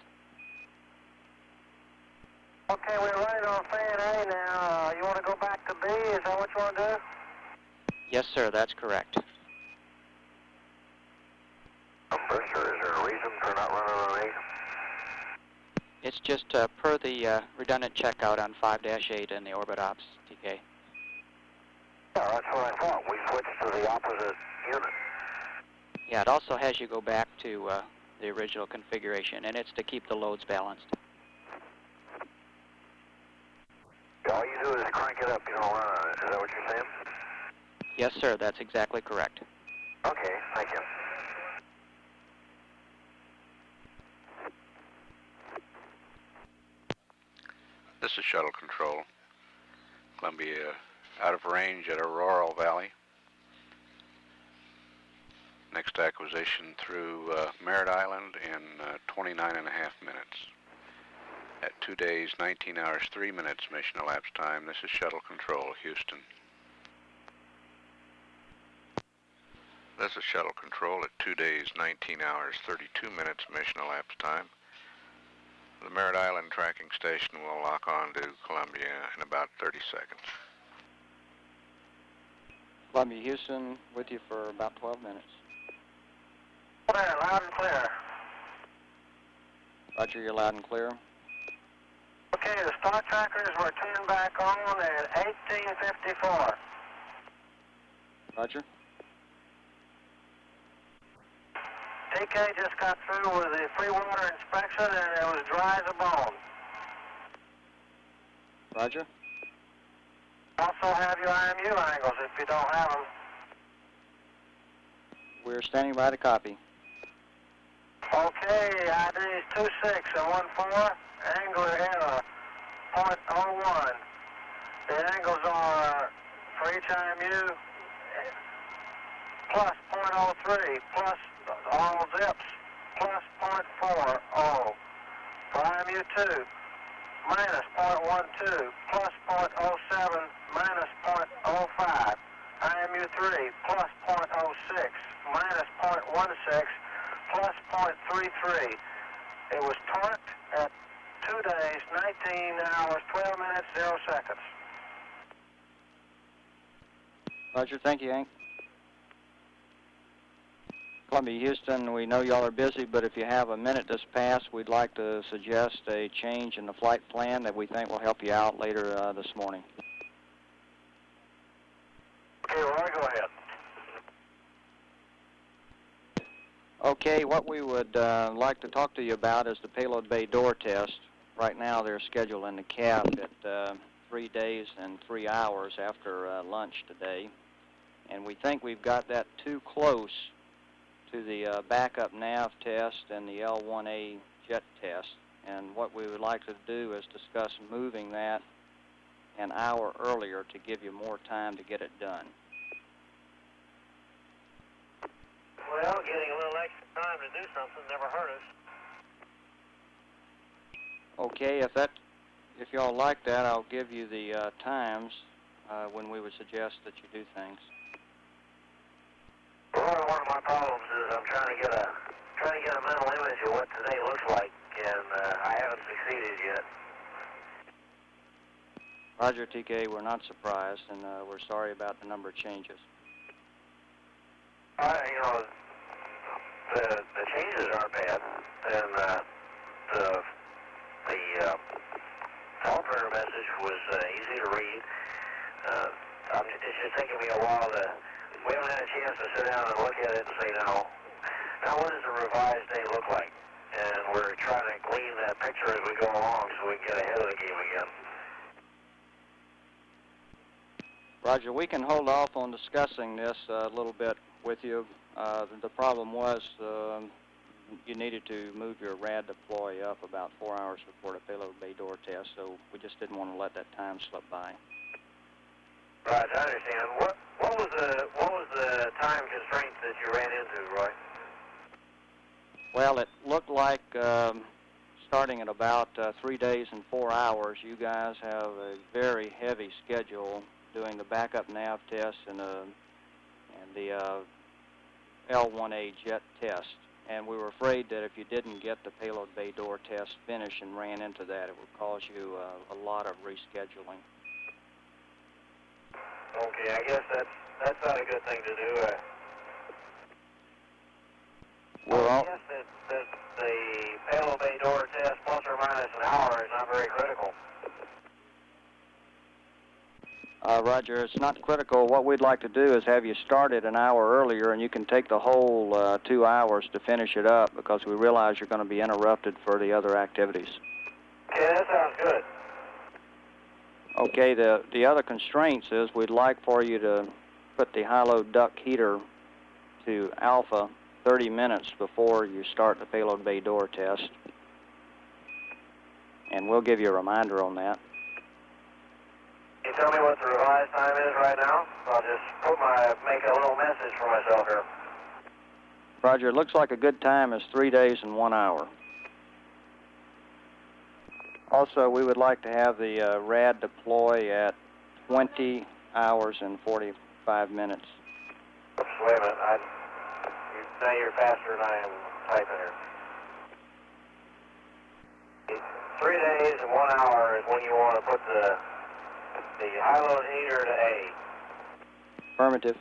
S2: Okay, we're running on fan A now. You want to go back to B? Is that what you want to do?
S1: Yes, sir, that's correct.
S2: Sir, is there a reason for not running on A?
S1: It's just per the redundant checkout on 5-8 in the orbit ops, TK.
S2: Yeah, that's what I thought. We switched to the opposite unit.
S1: Yeah, it also has you go back to the original configuration, and it's to keep the loads balanced.
S2: All you do is crank it up, you don't run on it. Is that what you're saying?
S1: Yes, sir, that's exactly correct.
S2: Okay, thank you.
S6: This is Shuttle Control. Columbia out of range at Aurora Valley. Next acquisition through Merritt Island in 29 and a half minutes. At 2 days, 19 hours, 3 minutes mission elapsed time. This is Shuttle Control, Houston. This is Shuttle Control at 2 days, 19 hours, 32 minutes mission elapsed time. The Merritt Island tracking station will lock on to Columbia in about 30 seconds.
S5: Columbia, Houston, with you for about 12 minutes.
S2: Clear, loud and clear.
S5: Roger, you're loud and clear.
S2: Okay, the star trackers were turned back on at 1854.
S5: Roger.
S2: TK just got through with the free water inspection and it was dry as a bone.
S5: Roger.
S2: Also have your IMU angles if you don't have them.
S5: We're standing by to copy.
S2: Okay, IDs 26 and 14, angular error 0.01. The angles are for each IMU plus 0.03 plus all zips plus 0.40. For IMU 2, minus 0.12 plus 0.07 minus 0.05. IMU 3 plus 0.06 minus 0.16 plus 0.33. It was torqued at 2 days, 19 hours, 12 minutes, 0 seconds.
S5: Roger, thank you, Hank. Columbia, Houston, we know y'all are busy, but if you have a minute this past, we'd like to suggest a change in the flight plan that we think will help you out later this morning.
S2: Okay, Roy, go ahead.
S5: Okay, what we would like to talk to you about is the payload bay door test. Right now they're scheduled in the cab at 3 days and 3 hours after lunch today. And we think we've got that too close to the backup nav test and the L1A jet test. And what we would like to do is discuss moving that an hour earlier to give you more time to get it done.
S2: Well, getting a little extra time to do something never hurt us.
S5: Okay, if y'all like that, I'll give you the times when we would suggest that you do things.
S2: Well, one of my problems is I'm trying to get a mental image of what today looks like, and I haven't succeeded yet.
S5: Roger, TK, we're not surprised, and we're sorry about the number of changes.
S2: You know, the changes aren't bad, and the teleprompter message was easy to read. It's just taking me a while to. We haven't had a chance to sit down and look at it and say, now what does the revised day look like? And we're trying to glean that picture as we go along so we can get ahead of the game again.
S5: Roger, we can hold off on discussing this a little bit with you. The problem was you needed to move your rad deploy up about 4 hours before the payload bay door test, so we just didn't want to let that time slip by.
S2: Right, I understand. What was the time constraint that you ran into, Roy?
S5: Well, it looked like starting at about 3 days and 4 hours, you guys have a very heavy schedule doing the backup nav test and the L1A jet test. And we were afraid that if you didn't get the payload bay door test finished and ran into that, it would cause you a lot of rescheduling.
S2: Okay, I guess that's not a good thing to do. I guess that the payload bay door test plus or minus an hour is not very critical.
S5: Roger, it's not critical. What we'd like to do is have you start it an hour earlier, and you can take the whole 2 hours to finish it up because we realize you're going to be interrupted for the other activities.
S2: Okay, that sounds good.
S5: Okay, the other constraints is we'd like for you to put the high-load duct heater to alpha 30 minutes before you start the payload bay door test. And we'll give you a reminder on that.
S2: Can you tell me what the revised time is right now? I'll just make a little message for myself here.
S5: Roger, it looks like a good time is 3 days and 1 hour. Also, we would like to have the rad deploy at 20 hours and 45 minutes.
S2: Oops, wait a minute. Now you're faster than I am typing here. 3 days and 1 hour is when you want to put the high-load heater to A.
S5: Affirmative.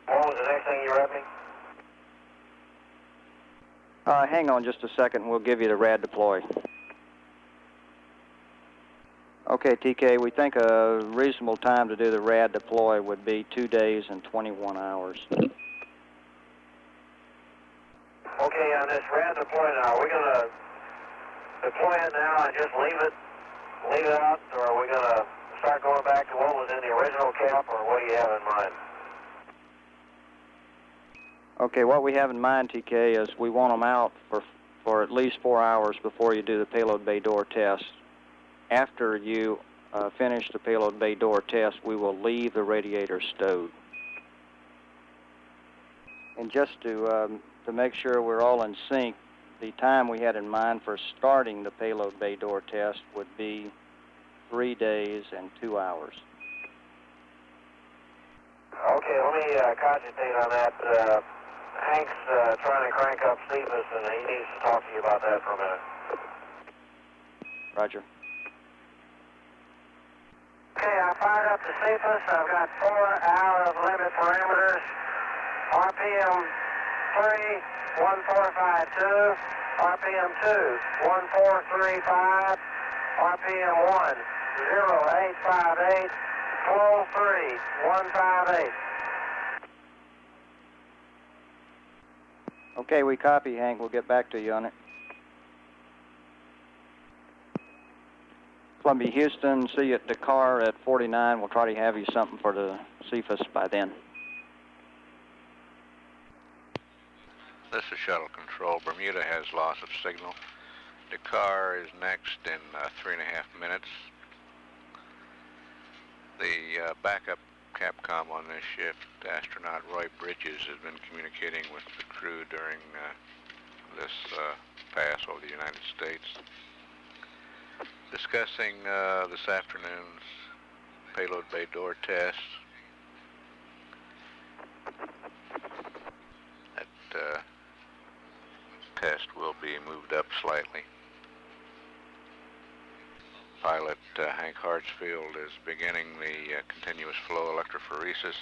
S2: What was the next thing you read me?
S5: Hang on just a second. We'll give you the rad deploy. Okay, TK, we think a reasonable time to do the rad deploy would be 2 days and 21 hours.
S2: Okay, on this rad deploy now, are we going to deploy it now and just leave it out, or are we going to start going back to what was in the original cap, or what do you have in mind?
S5: Okay, what we have in mind, TK, is we want them out for at least 4 hours before you do the payload bay door test. After you finish the payload bay door test, we will leave the radiator stowed. And just to make sure we're all in sync, the time we had in mind for starting the payload bay door test would be 3 days and 2 hours.
S2: Okay, let me concentrate on that. Hank's trying to crank up Cephas, and he needs to talk to you about that for a minute.
S5: Roger.
S2: Okay, I fired up the Cephas. I've got 4 out of limit parameters. RPM 3, 1452. RPM 2, 1435. RPM 1, 0858. Flow 3, 158.
S5: Okay, we copy, Hank. We'll get back to you on it. Columbia, Houston, see you at Dakar at 49. We'll try to have you something for the Cephas by then.
S3: This is Shuttle Control. Bermuda has loss of signal.
S6: Dakar is next in 3.5 minutes. The backup Capcom on this shift, astronaut Roy Bridges, has been communicating with the crew during this pass over the United States, discussing this afternoon's payload bay door test. That test will be moved up slightly. Pilot Hank Hartsfield is beginning the continuous flow electrophoresis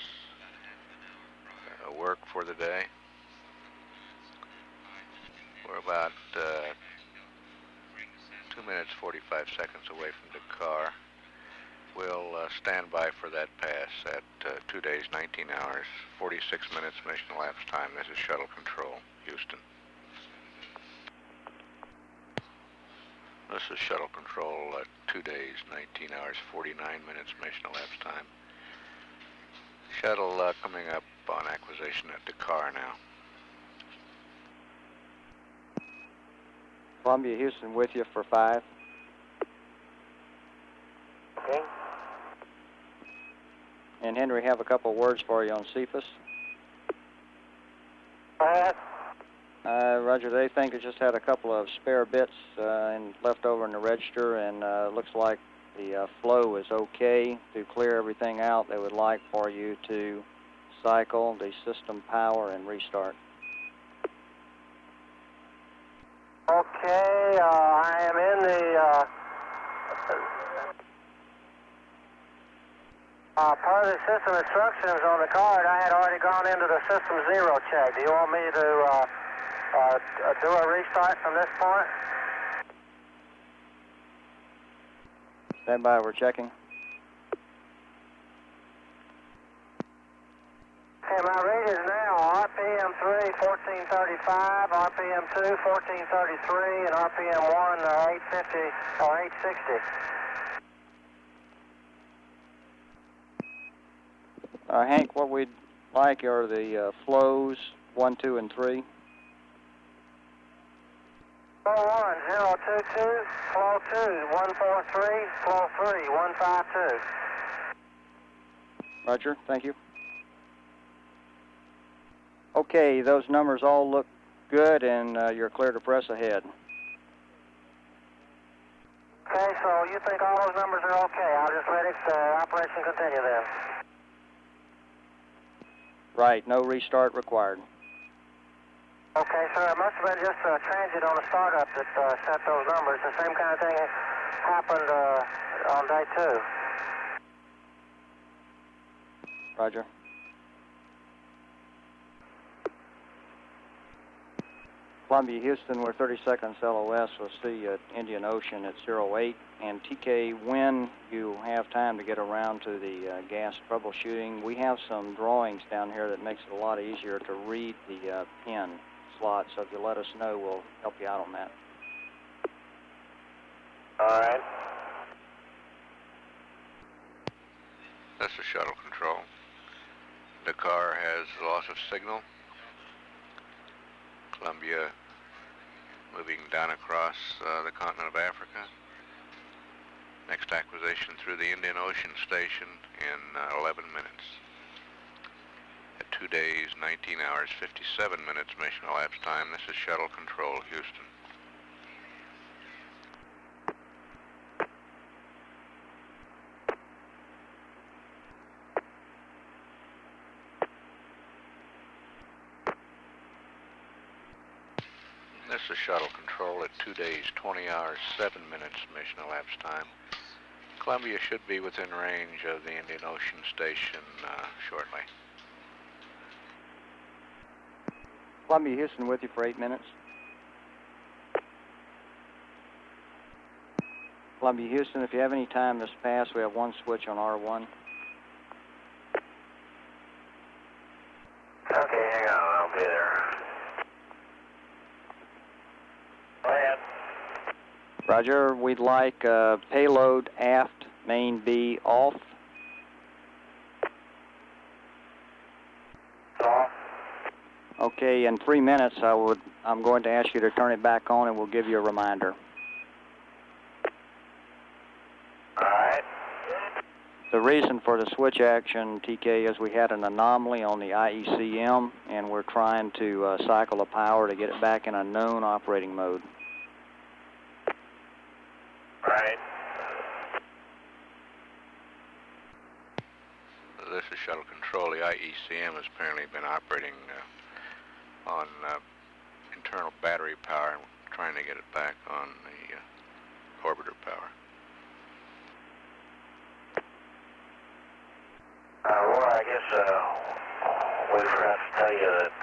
S6: work for the day. We're about 2 minutes 45 seconds away from Dakar. We'll stand by for that pass at 2 days, 19 hours, 46 minutes mission elapsed time. This is Shuttle Control, Houston. This is Shuttle Control at 2 days, 19 hours, 49 minutes mission elapsed time. Shuttle coming up on acquisition at Dakar now.
S5: Columbia, Houston with you for 5.
S2: Okay.
S5: And Henry, have a couple of words for you on Cephas.
S2: Go ahead.
S5: Roger, they think it just had a couple of spare bits and left over in the register, and looks like the flow is okay. To clear everything out, they would like for you to cycle the system power and restart.
S2: Okay, I am in the part of the system instructions on the card. I had already gone into the system 0 check. Do you want me to do a restart from this point?
S5: Stand by, we're checking.
S2: Okay, my read is now RPM 3, 1435, RPM 2, 1433, and RPM 1, 850 or 860.
S5: Hank, what we'd like are the flows 1, 2, and 3.
S2: Flow 1, 022, flow 2, 143, flow 3, 152.
S5: Roger, thank you. Okay, those numbers all look good, and you're clear to press ahead.
S2: Okay, so you think all those numbers are okay. I'll just let it, operation continue then.
S5: Right, no restart required.
S2: Okay, sir, it must have been just a transit on the startup that set those numbers. The same kind of thing happened on day 2.
S5: Roger. Columbia, Houston, we're 30 seconds LOS. We'll see you at Indian Ocean at 08. And TK, when you have time to get around to the gas troubleshooting, we have some drawings down here that makes it a lot easier to read the pin slot. So if you let us know, we'll help you out on that.
S2: All right.
S6: This is Shuttle Control. Dakar has loss of signal. Columbia moving down across the continent of Africa. Next acquisition through the Indian Ocean Station in 11 minutes. At 2 days, 19 hours, 57 minutes mission elapsed time. This is Shuttle Control, Houston. This is Shuttle Control at 2 days, 20 hours, 7 minutes mission elapsed time. Columbia should be within range of the Indian Ocean Station shortly.
S5: Columbia, Houston with you for 8 minutes. Columbia, Houston, if you have any time this pass, we have one switch on R1.
S2: Okay, hang on, I'll be there. Go ahead.
S5: Roger, we'd like payload aft main B off.
S2: Off.
S5: Okay, in 3 minutes I'm going to ask you to turn it back on and we'll give you a reminder. The reason for the switch action, TK, is we had an anomaly on the IECM, and we're trying to cycle the power to get it back in a known operating mode.
S2: Right.
S3: This is Shuttle Control. The IECM has apparently been operating on internal battery power, and we're trying to get it back on the orbiter power.
S2: Well, I guess we forgot to tell you that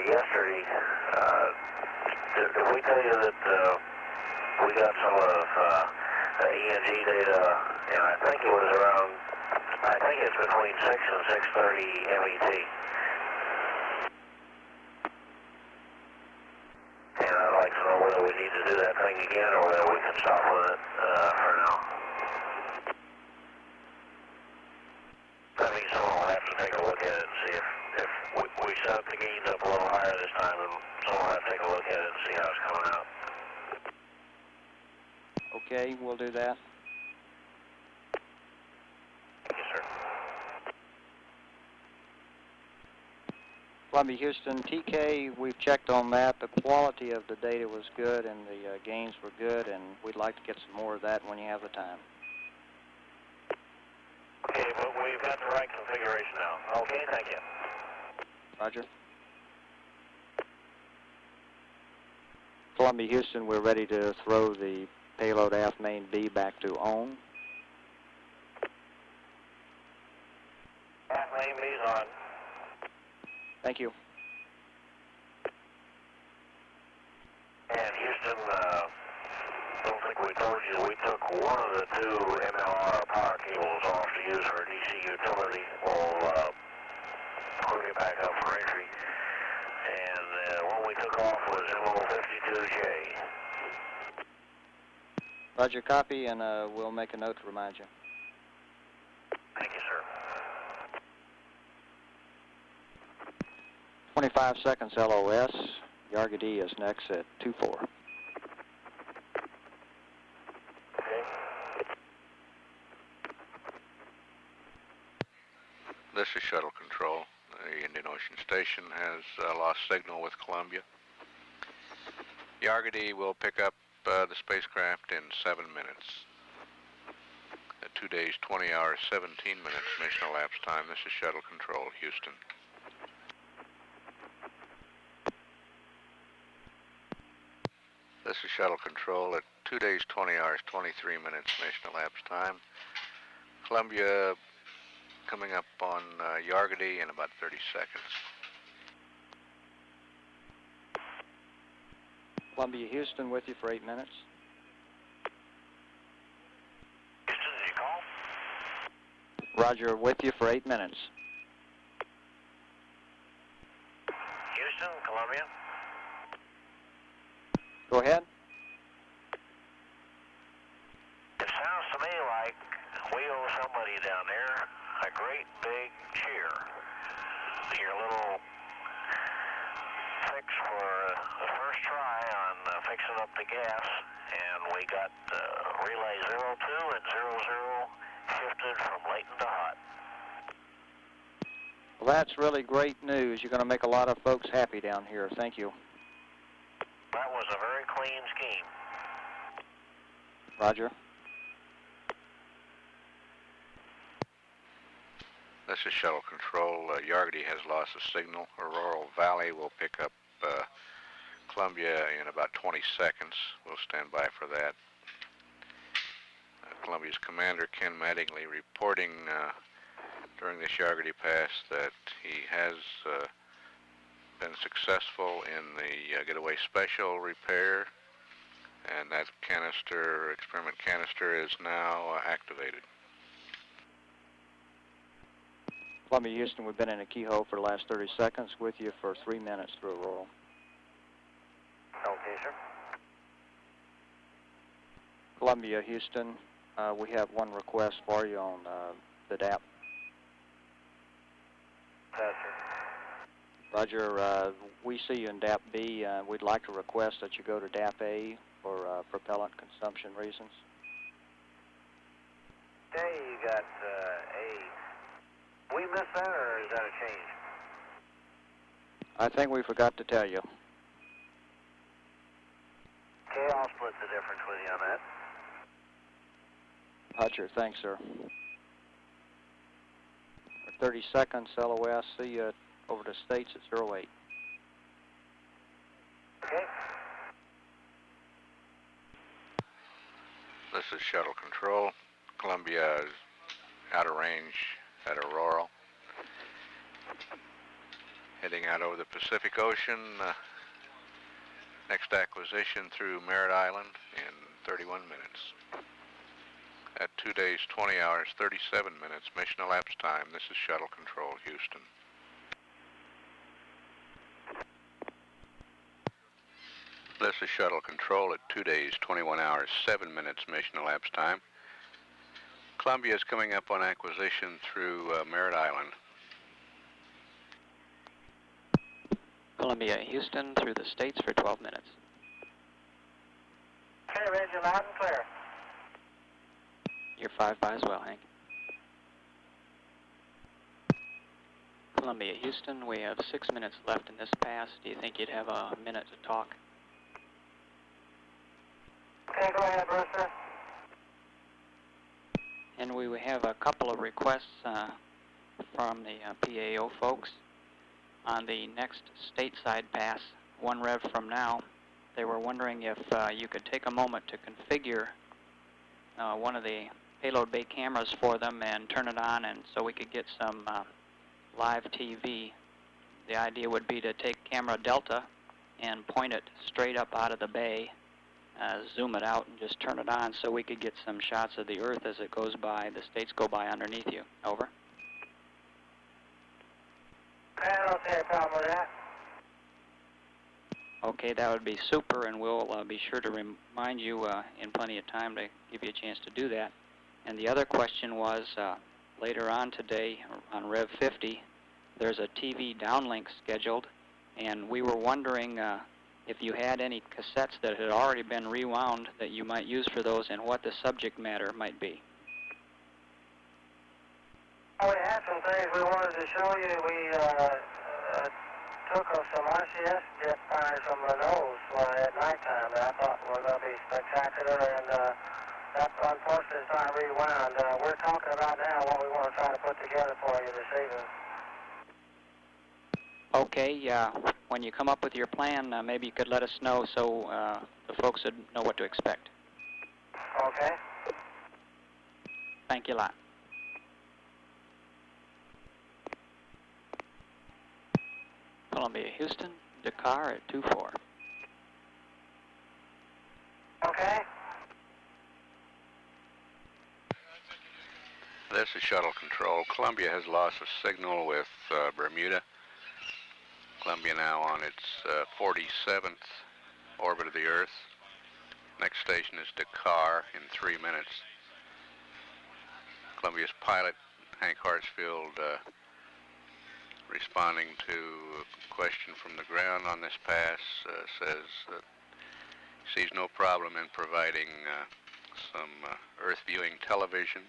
S2: yesterday, did we tell you that we got some of the ENG data, and I think it was around, I think it's between 6 and 6:30 MET. And I'd like to know whether we need to do that thing again or whether we can stop with it for now. That means someone will have to take a look at it and see if we set the gains up a little higher this time, and someone will have to take a look at it and see how it's coming out.
S5: Okay, we'll do that.
S2: Yes, sir.
S5: Columbia, Houston, TK, we've checked on that. The quality of the data was good and the gains were good, and we'd like to get some more of that when you have the time.
S2: Okay, but we've got the right configuration now. Okay, thank you.
S5: Roger. Columbia, Houston, we're ready to throw the payload aft main B back to on.
S2: Aft main B's on.
S5: Thank you.
S2: And Houston, don't think we told you, we took one of the two MLR power cables off to use for DC utility. We'll hook it back up for entry. And the one we took off was MO52J.
S5: Roger, copy, and we'll make a note to remind you.
S2: Thank you, sir.
S5: 25 seconds LOS. Yargady is next at 2-4.
S2: Okay.
S3: This is Shuttle Control. The Indian Ocean Station has lost signal with Columbia. Yargady will pick up the spacecraft in 7 minutes. 2 days, 20 hours, 17 minutes mission elapsed time. This is Shuttle Control, Houston. This is Shuttle Control at 2 days, 20 hours, 23 minutes mission elapsed time. Columbia coming up on Yargady in about 30 seconds.
S5: Columbia, Houston with you for 8 minutes.
S2: Houston, did you call?
S5: Roger, with you for 8 minutes.
S2: Houston, Columbia.
S5: Go ahead.
S2: It sounds to me like we owe somebody down there a great big cheer. Your little fix for the first try on fixing up the gas, and we got relay 02 and 00 shifted from latent to hot.
S5: Well, that's really great news. You're going to make a lot of folks happy down here. Thank you.
S2: That was a very clean scheme.
S5: Roger.
S3: This is Shuttle Control. Yargady has lost a signal. Aurora Valley will pick up Columbia in about 20 seconds. We'll stand by for that. Columbia's commander, Ken Mattingly, reporting during this Yargady pass that he has been successful in the getaway special repair, and that canister, experiment canister, is now activated.
S5: Columbia, Houston, we've been in a keyhole for the last 30 seconds with you for 3 minutes through Aurora.
S2: Okay, sir.
S5: Columbia, Houston, we have one request for you on the DAP.
S2: Yes, sir.
S5: Roger. We see you in DAP B. We'd like to request that you go to DAP A for propellant consumption reasons.
S2: Okay, you got A. We missed that, or is that a change?
S5: I think we forgot to tell you.
S2: Okay, I'll split the difference with you on that.
S5: Roger, thanks, sir. 30 seconds, LOS. See you over the States at 08.
S2: Okay.
S3: This is Shuttle Control. Columbia is out of range at Aurora. Heading out over the Pacific Ocean. Next acquisition through Merritt Island in 31 minutes. At 2 days, 20 hours, 37 minutes mission elapsed time. This is Shuttle Control, Houston. This is Shuttle Control at 2 days, 21 hours, 7 minutes mission elapsed time. Columbia is coming up on acquisition through Merritt Island.
S1: Columbia, Houston, through the States for 12 minutes.
S2: Okay, Reggie, loud and clear.
S1: You're 5 by as well, Hank. Columbia, Houston, we have 6 minutes left in this pass. Do you think you'd have a minute to talk?
S2: Okay, go ahead, Brewster.
S1: And we have a couple of requests from the PAO folks. On the next stateside pass, 1 rev from now, they were wondering if you could take a moment to configure one of the payload bay cameras for them and turn it on, and so we could get some live TV. The idea would be to take camera Delta and point it straight up out of the bay, zoom it out, and just turn it on so we could get some shots of the Earth as it goes by. The states go by underneath you. Over.
S2: I don't see a problem with that.
S1: Okay, that would be super, and we'll be sure to remind you in plenty of time to give you a chance to do that. And the other question was, later on today, on Rev 50, there's a TV downlink scheduled, and we were wondering if you had any cassettes that had already been rewound that you might use for those, and what the subject matter might be.
S2: Oh, we had some things we wanted to show you. We took some RCS jet fires from the nose at nighttime that I thought were going to be spectacular, and that unfortunately is not rewound. We're talking about now what we want to try to put together for you this evening.
S1: Okay, when you come up with your plan, maybe you could let us know so the folks would know what to expect.
S2: Okay.
S1: Thank you a lot. Columbia, Houston, Dakar at 2-4.
S2: Okay.
S3: This is Shuttle Control. Columbia has lost a signal with Bermuda. Columbia now on its 47th orbit of the Earth. Next station is Dakar in 3 minutes. Columbia's pilot, Hank Hartsfield, responding to a question from the ground on this pass, says that he sees no problem in providing some Earth viewing television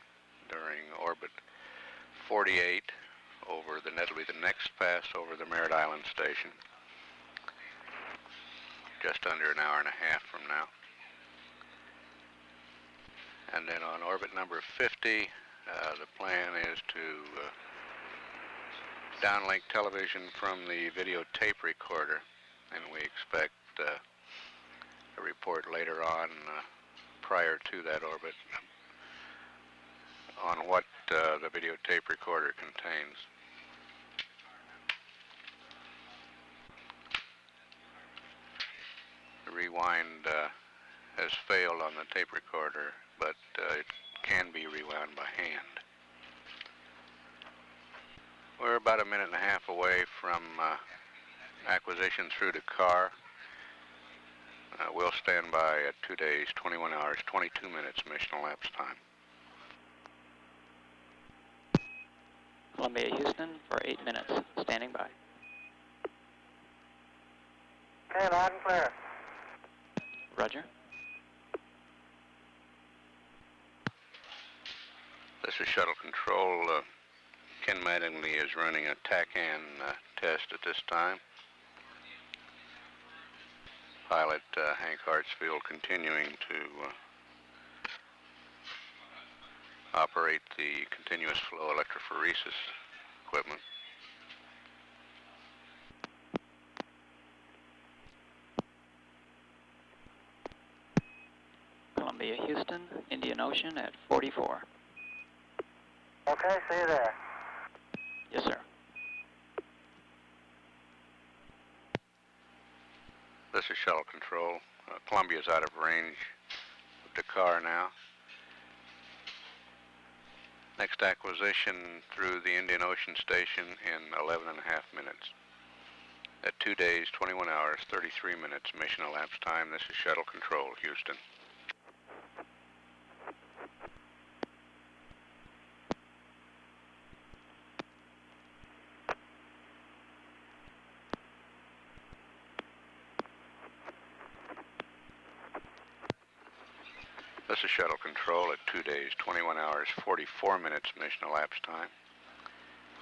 S3: during orbit 48 over that'll be the next pass over the Merritt Island station, just under an hour and a half from now. And then on orbit number 50, the plan is to downlink television from the video tape recorder, and we expect a report later on prior to that orbit on what the videotape recorder contains. The rewind has failed on the tape recorder, but it can be rewound by hand. We're about a minute and a half away from acquisition through Dakar. We'll stand by at 2 days, 21 hours, 22 minutes mission elapsed time.
S1: Columbia, Houston for 8 minutes, standing by.
S2: Okay, loud and clear.
S1: Roger.
S6: This is Shuttle Control. Ken Mattingly is running a TACAN test at this time. Pilot Hank Hartsfield continuing to operate the continuous flow electrophoresis equipment.
S1: Columbia, Houston, Indian Ocean at 44.
S2: Okay, see you there.
S1: Yes, sir.
S6: This is Shuttle Control. Columbia's out of range of Dakar now. Next acquisition through the Indian Ocean Station in 11 and a half minutes. At 2 days, 21 hours, 33 minutes mission elapsed time. This is Shuttle Control, Houston. This is Shuttle Control at 2 days, 21 hours, 44 minutes mission elapsed time.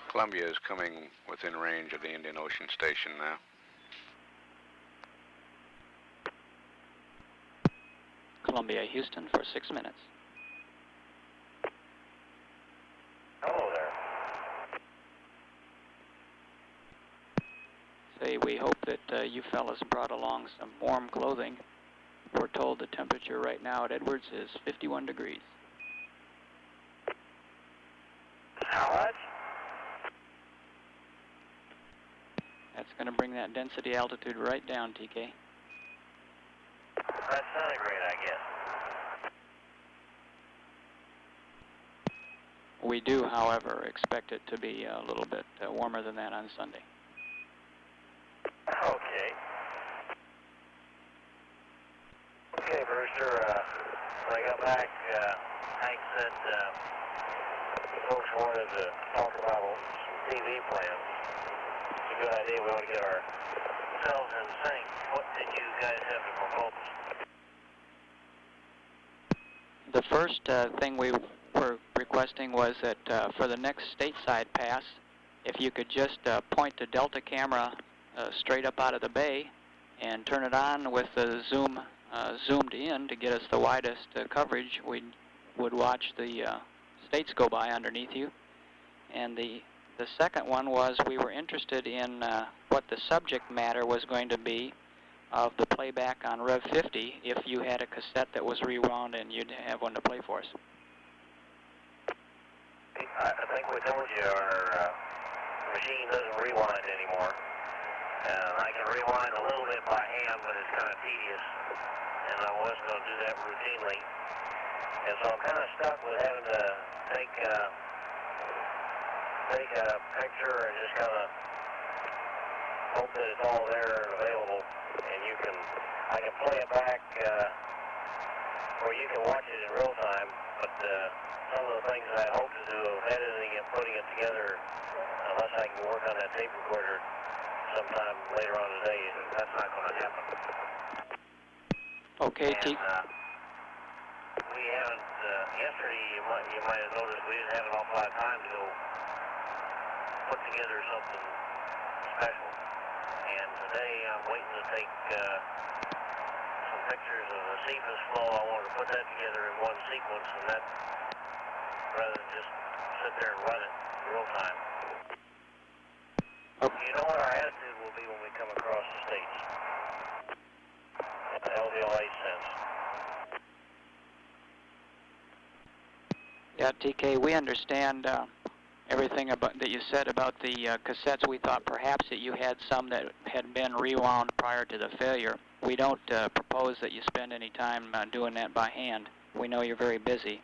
S6: Columbia is coming within range of the Indian Ocean Station now.
S1: Columbia, Houston for 6 minutes.
S2: Hello there.
S1: Say, we hope that you fellas brought along some warm clothing. We're told the temperature right now at Edwards is 51 degrees.
S2: How much?
S1: That's going to bring that density altitude right down, TK.
S2: That's centigrade, I guess.
S1: We do, however, expect it to be a little bit warmer than that on Sunday.
S2: Okay. Okay, Brewster, when I got back, Hank said folks wanted to talk about some TV plans. It's a good idea. We want to get ourselves in sync. What did you guys have to propose?
S1: The first thing we were requesting was that for the next stateside pass, if you could just point the Delta camera straight up out of the bay and turn it on with the zoom zoomed in to get us the widest coverage, we would watch the states go by underneath you. And the second one was we were interested in what the subject matter was going to be of the playback on Rev 50 if you had a cassette that was rewound and you'd have one to play for us.
S2: I think we told you our machine doesn't rewind anymore. I can rewind a little bit by hand, but it's kind of tedious, and I wasn't going to do that routinely. And so I'm kind of stuck with having to take a picture and just kind of hope that it's all there and available, and I can play it back, or you can watch it in real time, but some of the things that I hope to do of editing and putting it together, unless I can work on that tape recorder sometime later on today, that's not going to happen.
S1: Okay,
S2: and, we haven't, yesterday you might have noticed we didn't have an awful lot of time to go put together something special. And today I'm waiting to take some pictures of the Cephas flow. I wanted to put that together in one sequence, and that, rather than just sit there and run it in real time. You know what our attitude will be when we come across the states, in the LVLA sense.
S1: Yeah, TK, we understand everything about that you said about the cassettes. We thought perhaps that you had some that had been rewound prior to the failure. We don't propose that you spend any time doing that by hand. We know you're very busy.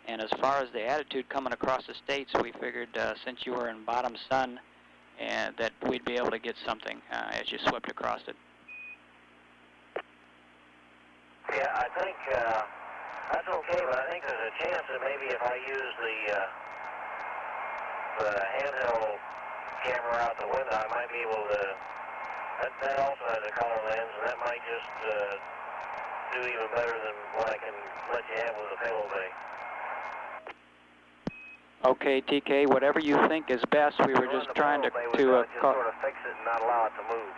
S1: And as far as the attitude coming across the states, we figured since you were in bottom sun, that we'd be able to get something as you swept across it.
S2: Yeah, I think that's okay, but I think there's a chance that maybe if I use the handheld camera out the window, I might be able to That also has a color lens, and that might just do even better than what I can let you have with a payload bay.
S1: Okay, TK, whatever you think is best. We were just trying to
S2: just sort of fix it and not allow it to move.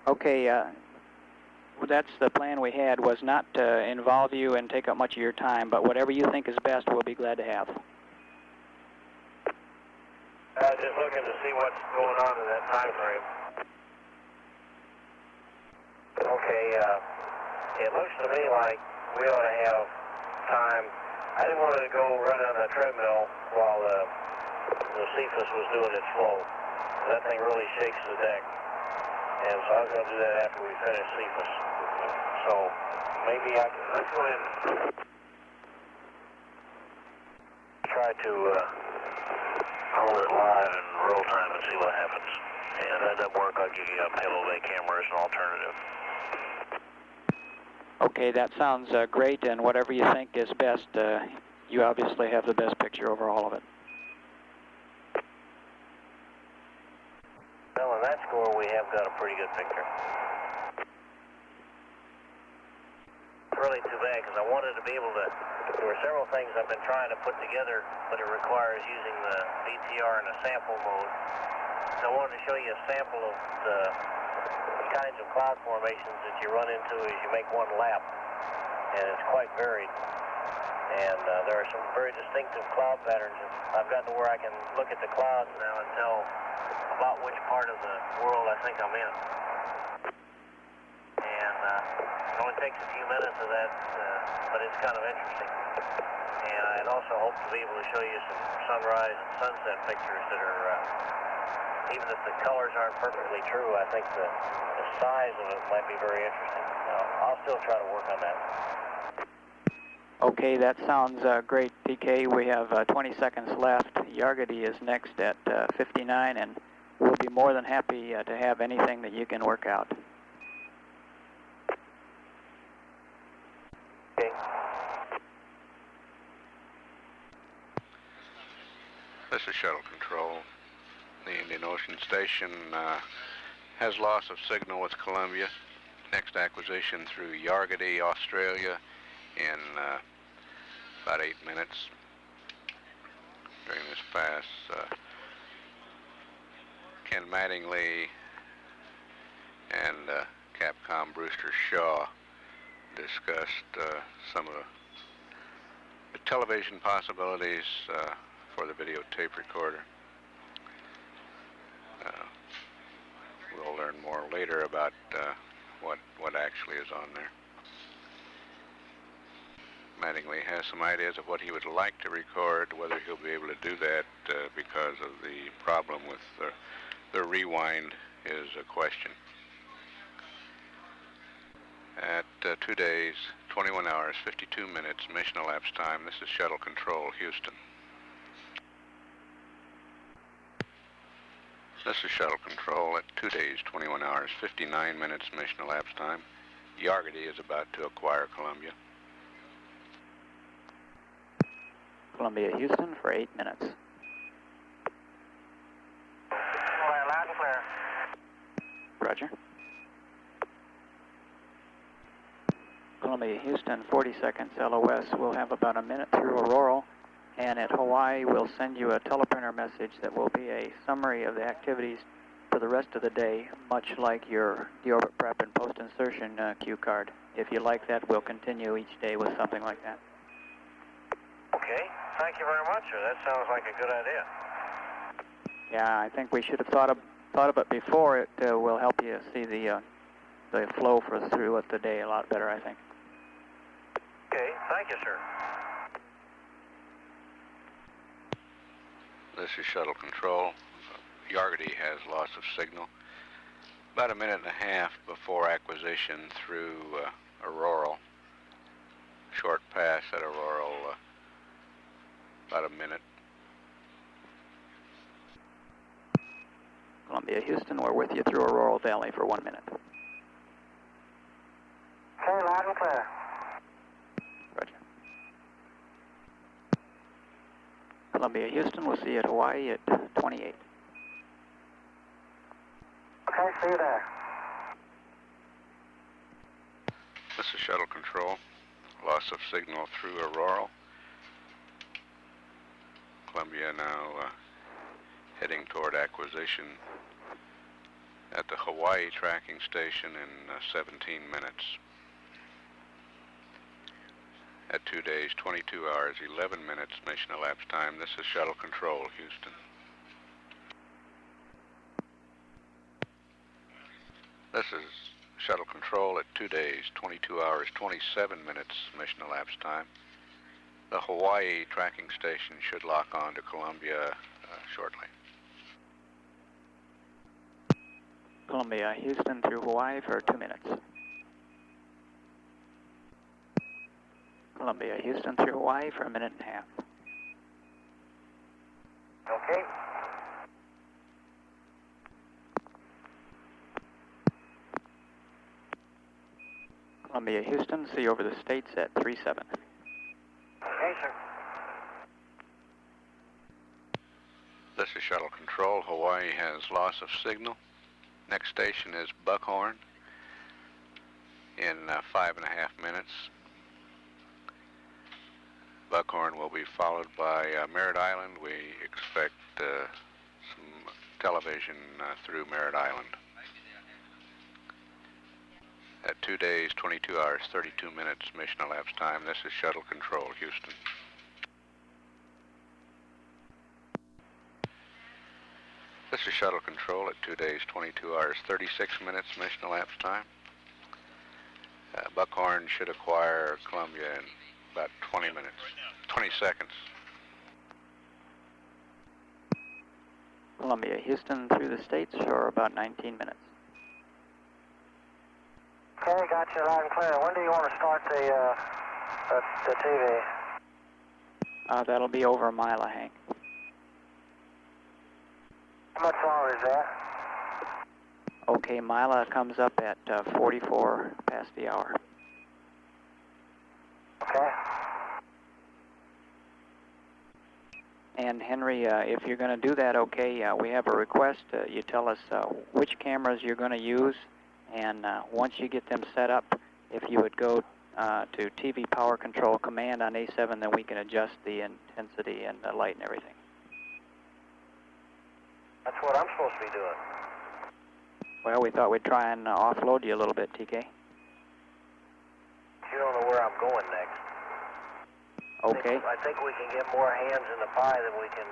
S1: Okay, well, that's the plan we had, was not to involve you and take up much of your time, but whatever you think is best, we'll be glad to have.
S2: Just looking to see what's going on in that time frame. Okay, it looks to me like we ought to have time. I didn't want to go run on the treadmill while the Cephas was doing its flow. That thing really shakes the deck. And so I was going to do that after we finish Cephas. So maybe let's go ahead and try to hold it live in real time and see what happens. And if that doesn't work, I'll give you a payload bay camera as an alternative.
S1: Okay, that sounds great, and whatever you think is best, you obviously have the best picture over all of it.
S2: Well, on that score, we have got a pretty good picture. It's really too bad, because I wanted to be able to, there were several things I've been trying to put together, but it requires using the VTR in a sample mode. So I wanted to show you a sample of the kinds of cloud formations that you run into as you make one lap, and it's quite varied. And there are some very distinctive cloud patterns. I've gotten to where I can look at the clouds now and tell about which part of the world I think I'm in. And it only takes a few minutes of that, but it's kind of interesting. And I'd also hope to be able to show you some sunrise and sunset pictures that are, even if the colors aren't perfectly true, I think the size of it might be very interesting. I'll still try to work on that.
S1: Okay, that sounds great, PK. We have 20 seconds left. Yargady is next at 59, and we'll be more than happy to have anything that you can work out.
S2: Okay.
S6: This is Shuttle Control. The Indian Ocean Station has loss of signal with Columbia. Next acquisition through Yargady, Australia, in about 8 minutes. During this pass, Ken Mattingly and Capcom Brewster Shaw discussed some of the television possibilities for the videotape recorder. We'll learn more later about what actually is on there. Mattingly has some ideas of what he would like to record. Whether he'll be able to do that because of the problem with the rewind is a question. At 2 days, 21 hours, 52 minutes, mission elapsed time. This is Shuttle Control, Houston. This is Shuttle Control at 2 days, 21 hours, 59 minutes, mission elapsed time. Yargady is about to acquire Columbia.
S1: Columbia, Houston for 8 minutes.
S2: Loud and clear.
S1: Roger. Columbia, Houston, 40 seconds LOS. We'll have about a minute through Auroral, and at Hawaii we'll send you a teleprinter message that will be a summary of the activities for the rest of the day, much like your deorbit prep and post-insertion cue card. If you like that, we'll continue each day with something like that.
S2: Okay, thank you very much, sir. That sounds like a good idea.
S1: Yeah, I think we should have thought of it before. It will help you see the flow through the day a lot better, I think.
S2: Okay, thank you, sir.
S6: This is Shuttle Control. Yargady has loss of signal. About a minute and a half before acquisition through Auroral. Short pass at Auroral, about a minute.
S1: Columbia, Houston, we're with you through Auroral Valley for 1 minute.
S2: Okay, loud and clear.
S1: Roger. Columbia, Houston, we'll see you at Hawaii at 28.
S2: Okay, see you there.
S6: This is Shuttle Control. Loss of signal through Aurora. Columbia now heading toward acquisition at the Hawaii tracking station in 17 minutes. At 2 days, 22 hours, 11 minutes mission elapsed time. This is Shuttle Control, Houston. This is Shuttle Control at 2 days, 22 hours, 27 minutes mission elapsed time. The Hawaii tracking station should lock on to Columbia shortly.
S5: Columbia, Houston through Hawaii for 2 minutes. Columbia, Houston through Hawaii for 1.5 minutes.
S2: Okay.
S5: Columbia, Houston, see you over the States at 3-7.
S2: Okay, sir.
S6: This is Shuttle Control. Hawaii has loss of signal. Next station is Buckhorn in 5.5 minutes. Buckhorn will be followed by Merritt Island. We expect some television through Merritt Island. At 2 days, 22 hours, 32 minutes mission elapsed time. This is Shuttle Control, Houston. This is Shuttle Control at 2 days, 22 hours, 36 minutes mission elapsed time. Buckhorn should acquire Columbia in about 20 minutes, 20 seconds.
S5: Columbia, Houston through the States for about 19 minutes.
S2: Okay, got you loud and clear. When do you want to start the TV?
S5: That'll be over a mile, Hank.
S2: How much longer is that?
S5: Okay, Mila comes up at 44 past the hour.
S2: Okay.
S5: And Henry, if you're going to do that, okay, we have a request. You tell us which cameras you're going to use, and once you get them set up, if you would go to TV Power Control Command on A7, then we can adjust the intensity and the light and everything.
S2: That's what I'm supposed to be doing.
S5: Well, we thought we'd try and offload you a little bit, TK.
S2: You don't know where I'm going next.
S5: Okay.
S2: I think we can get more hands in the pie than we can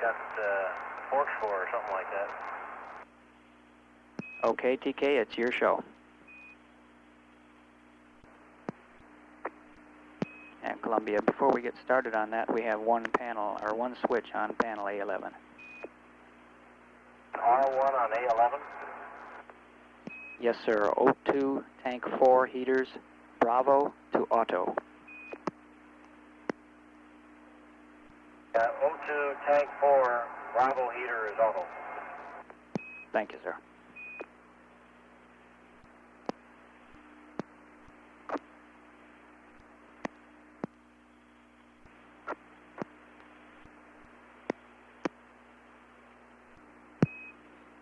S2: got forks for or something like that.
S5: Okay, TK, it's your show. And Columbia, before we get started on that, we have one switch on panel A11.
S2: R1 on A11?
S5: Yes, sir. O2, tank 4, heaters, Bravo to auto.
S2: O2, tank 4, Bravo heater is auto.
S5: Thank you, sir.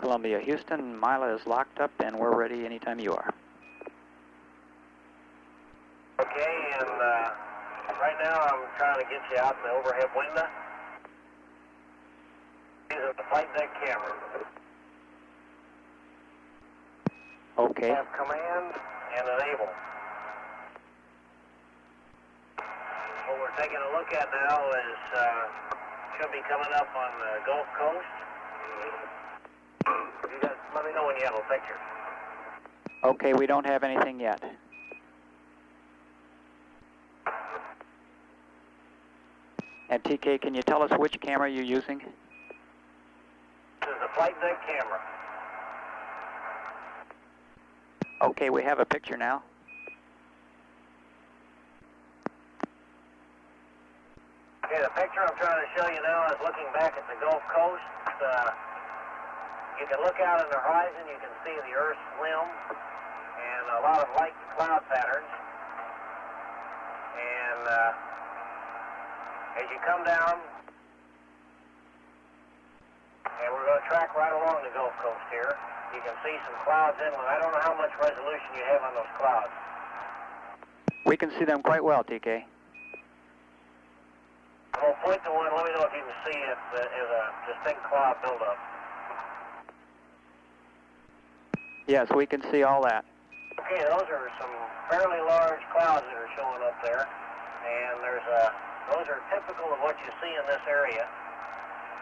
S5: Columbia, Houston, Mila is locked up and we're ready anytime you are.
S2: Okay, and right now I'm trying to get you out in the overhead window. Using the flight deck camera.
S5: Okay.
S2: Have command and enable. What we're taking a look at now is should be coming up on the Gulf Coast. You guys let me know when you have a picture.
S5: Okay, we don't have anything yet. And TK, can you tell us which camera you're using?
S2: This is the flight deck camera.
S5: Okay, we have a picture now.
S2: Okay, the picture I'm trying to show you now is looking back at the Gulf Coast. You can look out in the horizon, you can see the Earth's limb and a lot of light cloud patterns. And as you come down, and we're going to track right along the Gulf Coast here. You can see some clouds inland. I don't know how much resolution you have on those clouds.
S5: We can see them quite well, TK.
S2: Well, point to one. Let me know if you can see it as a distinct cloud buildup.
S5: Yes, we can see all that.
S2: Okay, those are some fairly large clouds that are showing up there, and those are typical of what you see in this area.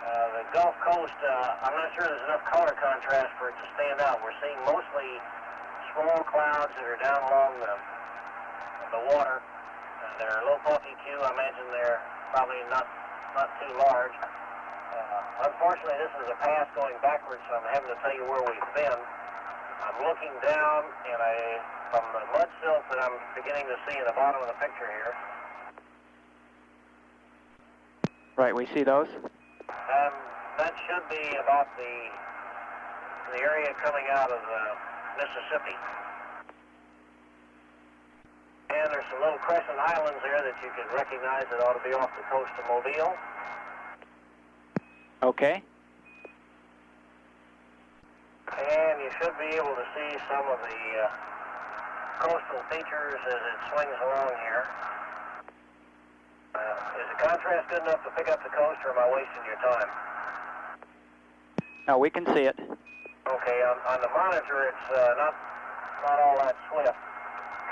S2: The Gulf Coast, I'm not sure there's enough color contrast for it to stand out. We're seeing mostly small clouds that are down along the water. They're low bulky Q. I imagine they're probably not too large. Unfortunately, this is a path going backwards, so I'm having to tell you where we've been. I'm looking down, and from the mud silt that I'm beginning to see in the bottom of the picture here.
S5: Right, we see those.
S2: That should be about the area coming out of Mississippi. And there's some little crescent islands there that you can recognize that ought to be off the coast of Mobile.
S5: Okay.
S2: And you should be able to see some of the coastal features as it swings along here. Is the contrast good enough to pick up the coast, or am I wasting your time?
S5: No, we can see it.
S2: Okay, on the monitor it's not all that swift.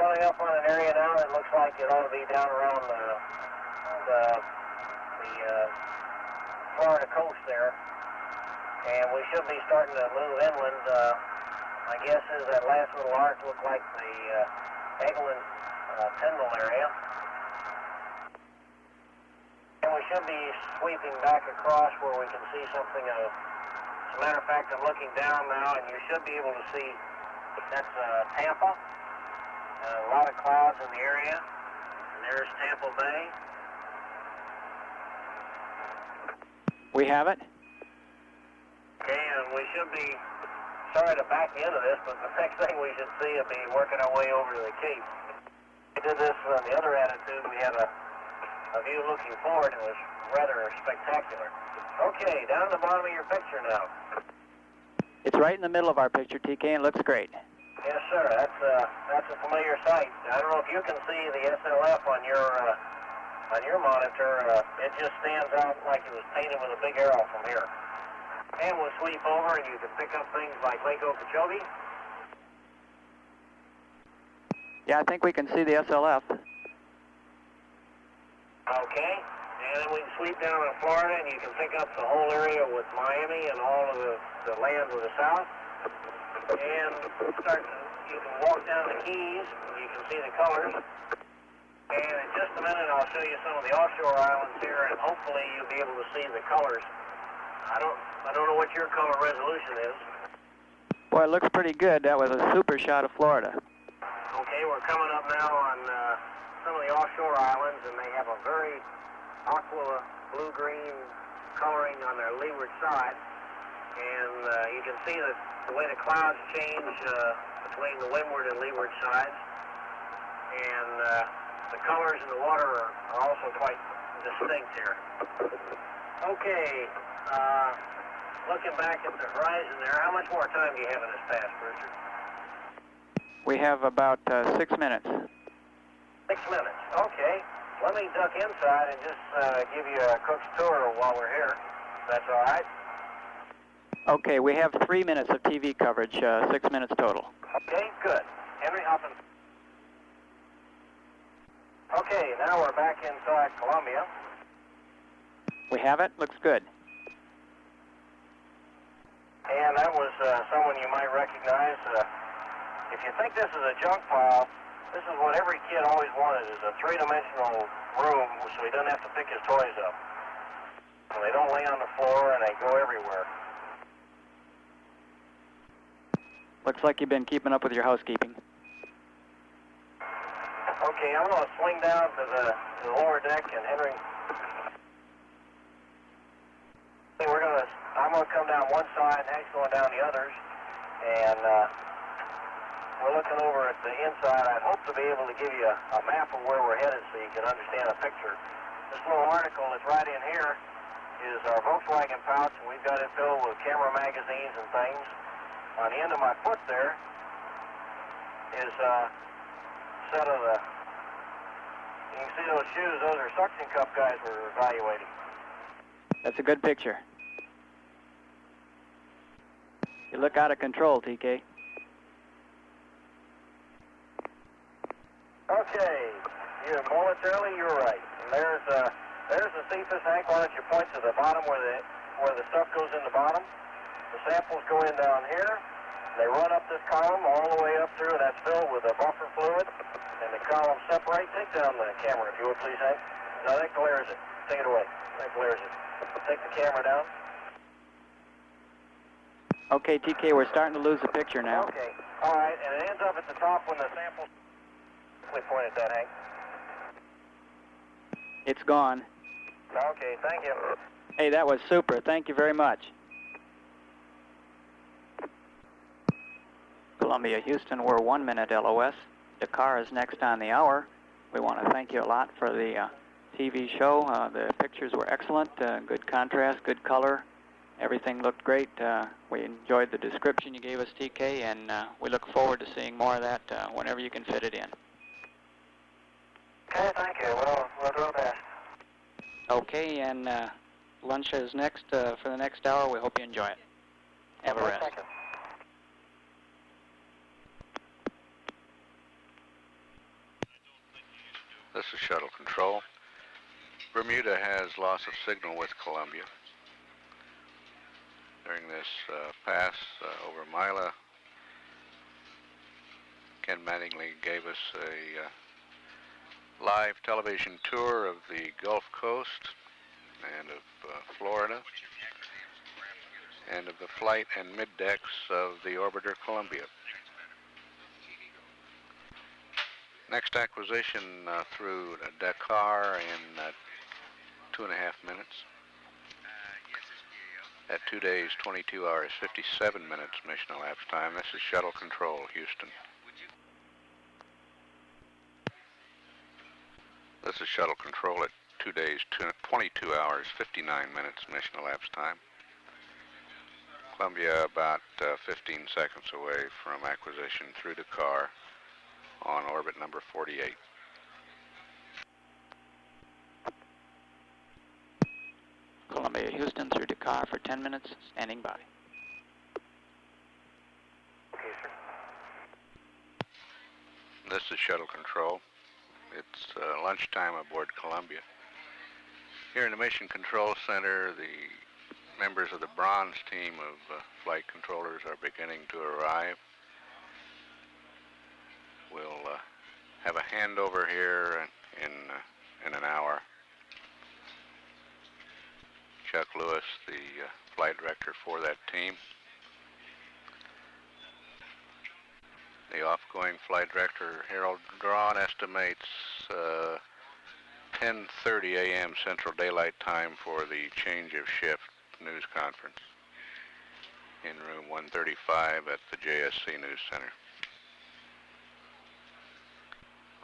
S2: Coming up on an area now that looks like it ought to be down around the Florida coast there. And we should be starting to move inland. My guess is that last little arc looked like the Eglin Tyndall area. And we should be sweeping back across where we can see something of... As a matter of fact, I'm looking down now, and you should be able to see that's Tampa. A lot of clouds in the area. And there's Tampa Bay.
S5: We have it.
S2: Okay, and we should be, sorry to back you into this, but the next thing we should see will be working our way over to the Cape. We did this on the other attitude. We had a view looking forward. It was rather spectacular. Okay, down at the bottom of your picture now.
S5: It's right in the middle of our picture, TK, and it looks great.
S2: Yes, sir. That's a familiar sight. I don't know if you can see the SLF on your monitor. It just stands out like it was painted with a big arrow from here. And we'll sweep over, and you can pick up things like Lake Okeechobee.
S5: Yeah, I think we can see the SLF.
S2: Okay. And then we can sweep down in Florida, and you can pick up the whole area with Miami and all of the land to the south. And you can walk down the Keys, and you can see the colors. And in just a minute, I'll show you some of the offshore islands here, and hopefully you'll be able to see the colors. I don't know what your color resolution is.
S5: Boy, it looks pretty good. That was a super shot of Florida.
S2: Okay, we're coming up now on some of the offshore islands, and they have a very aqua blue-green coloring on their leeward side. And you can see the way the clouds change between the windward and leeward sides. And the colors in the water are also quite distinct here. Okay, looking back at the horizon there, how much more time do you have in this pass, Brewster?
S5: We have about 6 minutes.
S2: 6 minutes, okay. Let me duck inside and just give you a cook's tour while we're here. That's all right?
S5: Okay, we have 3 minutes of TV coverage, 6 minutes total.
S2: Okay, good. Henry Hoffman. Okay, now we're back inside Columbia.
S5: We have it? Looks good.
S2: And that was someone you might recognize. If you think this is a junk pile, this is what every kid always wanted, is a three-dimensional room so he doesn't have to pick his toys up. And they don't lay on the floor and they go everywhere.
S5: Looks like you've been keeping up with your housekeeping.
S2: Okay, I'm going to swing down to the lower deck, and Henry... I'm going to come down one side, and Hank's going down the others, and we're looking over at the inside. I'd hope to be able to give you a map of where we're headed so you can understand the picture. This little article that's right in here is our Volkswagen pouch, and we've got it filled with camera magazines and things. On the end of my foot there is a set of the, you can see those shoes, those are suction cup guys we're evaluating.
S5: That's a good picture. You look out of control, TK.
S2: Okay, momentarily you were right. And there's the Cephas, Hank. Why don't you point to the bottom where the stuff goes in the bottom? The samples go in down here. They run up this column all the way up through, and that's filled with a buffer fluid. And the columns separate. Take down the camera, if you would, please, Hank. No, that glares it. Take it away. That glares it. Take the camera down.
S5: Okay, TK, we're starting to lose the picture now.
S2: Okay. All right, and it ends up at the top when the samples... Point at that, Hank.
S5: It's gone.
S2: Okay, thank you.
S5: Hey, that was super. Thank you very much. Columbia, Houston, we're 1 minute LOS. Dakar is next on the hour. We want to thank you a lot for the TV show. The pictures were excellent, good contrast, good color. Everything looked great. We enjoyed the description you gave us, TK, and we look forward to seeing more of that whenever you can fit it in.
S2: Okay, thank you. We'll do our best.
S1: Okay, and lunch is next for the next hour. We hope you enjoy it. Have a rest.
S2: Thank you.
S6: This is Shuttle Control. Bermuda has loss of signal with Columbia. During this pass over Mila, Ken Mattingly gave us a live television tour of the Gulf Coast and of Florida and of the flight and mid-decks of the orbiter Columbia. Next acquisition through Dakar in 2.5 minutes. At 2 days, 22 hours, 57 minutes mission elapsed time. This is Shuttle Control, Houston. This is Shuttle Control at 2 days, 22 hours, 59 minutes mission elapsed time. Columbia about 15 seconds away from acquisition through Dakar on orbit number 48.
S1: Columbia, Houston through Dakar for 10 minutes, standing by.
S2: Okay, sir.
S6: This is Shuttle Control. It's lunchtime aboard Columbia. Here in the Mission Control Center, the members of the bronze team of flight controllers are beginning to arrive. We'll have a handover here in an hour. Chuck Lewis, the flight director for that team. The off-going flight director, Harold Drawn, estimates 10:30 a.m. Central Daylight Time for the change of shift news conference in room 135 at the JSC News Center.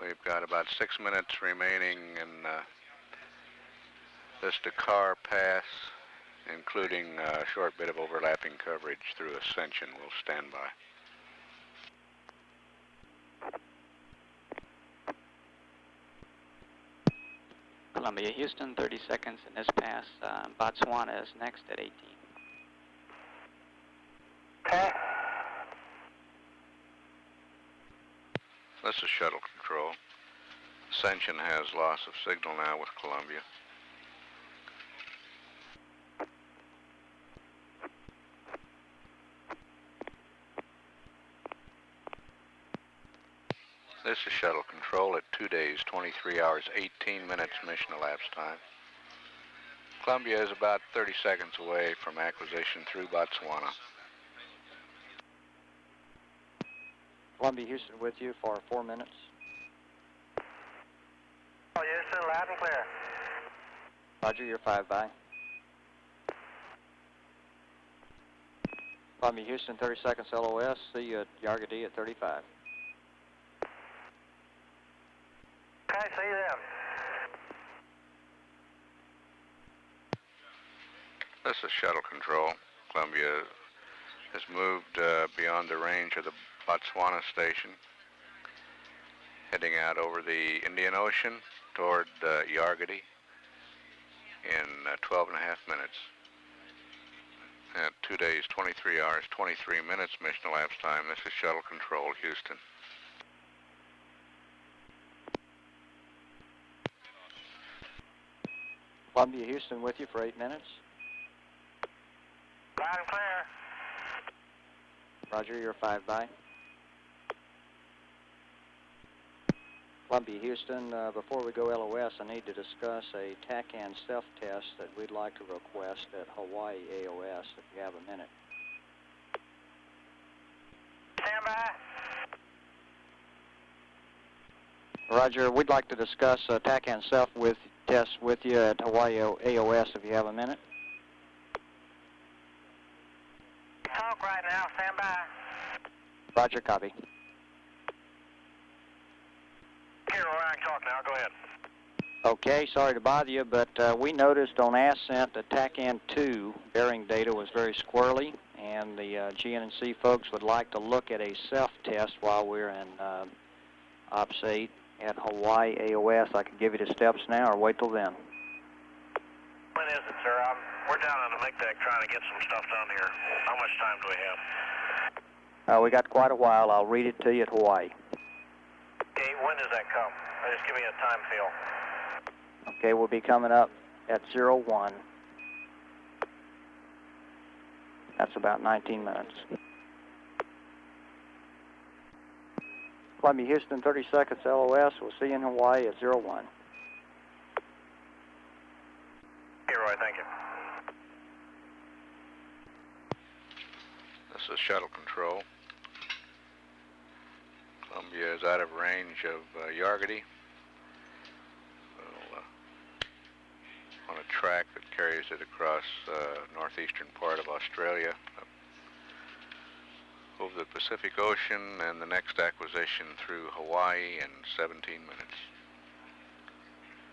S6: We've got about 6 minutes remaining in this Dakar pass, including a short bit of overlapping coverage through Ascension. We'll stand by.
S1: Columbia, Houston, 30 seconds in this pass. Botswana is next at 18.
S2: Okay.
S6: This is Shuttle Control. Ascension has loss of signal now with Columbia. This is Shuttle Control at 2 days, 23 hours, 18 minutes mission elapsed time. Columbia is about 30 seconds away from acquisition through Botswana.
S5: Columbia, Houston with you for 4 minutes.
S2: Oh, Houston, loud and clear.
S5: Roger, you're 5 by. Columbia, Houston, 30 seconds LOS. See you at Yarga D at 35.
S2: Okay, see you then.
S6: This is Shuttle Control. Columbia has moved beyond the range of the Botswana station, heading out over the Indian Ocean toward Yargati in 12 and a half minutes. At 2 days, 23 hours, 23 minutes mission elapsed time. This is Shuttle Control, Houston.
S5: Columbia, Houston with you for 8 minutes.
S2: Loud and clear.
S5: Roger, you're 5 by. Columbia, Houston, before we go LOS, I need to discuss a TACAN self-test that we'd like to request at Hawaii AOS, if you have a minute.
S2: Stand by.
S5: Roger, we'd like to discuss a TACAN self-test with you at Hawaii AOS, if you have a minute.
S2: Talk right now. Stand by.
S5: Roger, copy.
S2: Here, I can talk now. Go ahead.
S5: Okay, sorry to bother you, but we noticed on Ascent that TACAN 2 bearing data was very squirrely, and the GNC folks would like to look at a self-test while we're in Ops 8 at Hawaii AOS. I can give you the steps now or wait till then.
S2: When is it, sir? We're down on the MIG deck trying to get some stuff done here. How much time do we have?
S5: We got quite a while. I'll read it to you at Hawaii.
S2: Okay, when does that come? Just give me a time feel.
S5: Okay, we'll be coming up at 01. That's about 19 minutes. Columbia, Houston, 30 seconds LOS. We'll see you in Hawaii at 01.
S2: Okay, Roy, thank you.
S6: This is Shuttle Control. Columbia is out of range of Yargati. On a track that carries it across northeastern part of Australia, over the Pacific Ocean, and the next acquisition through Hawaii in 17 minutes.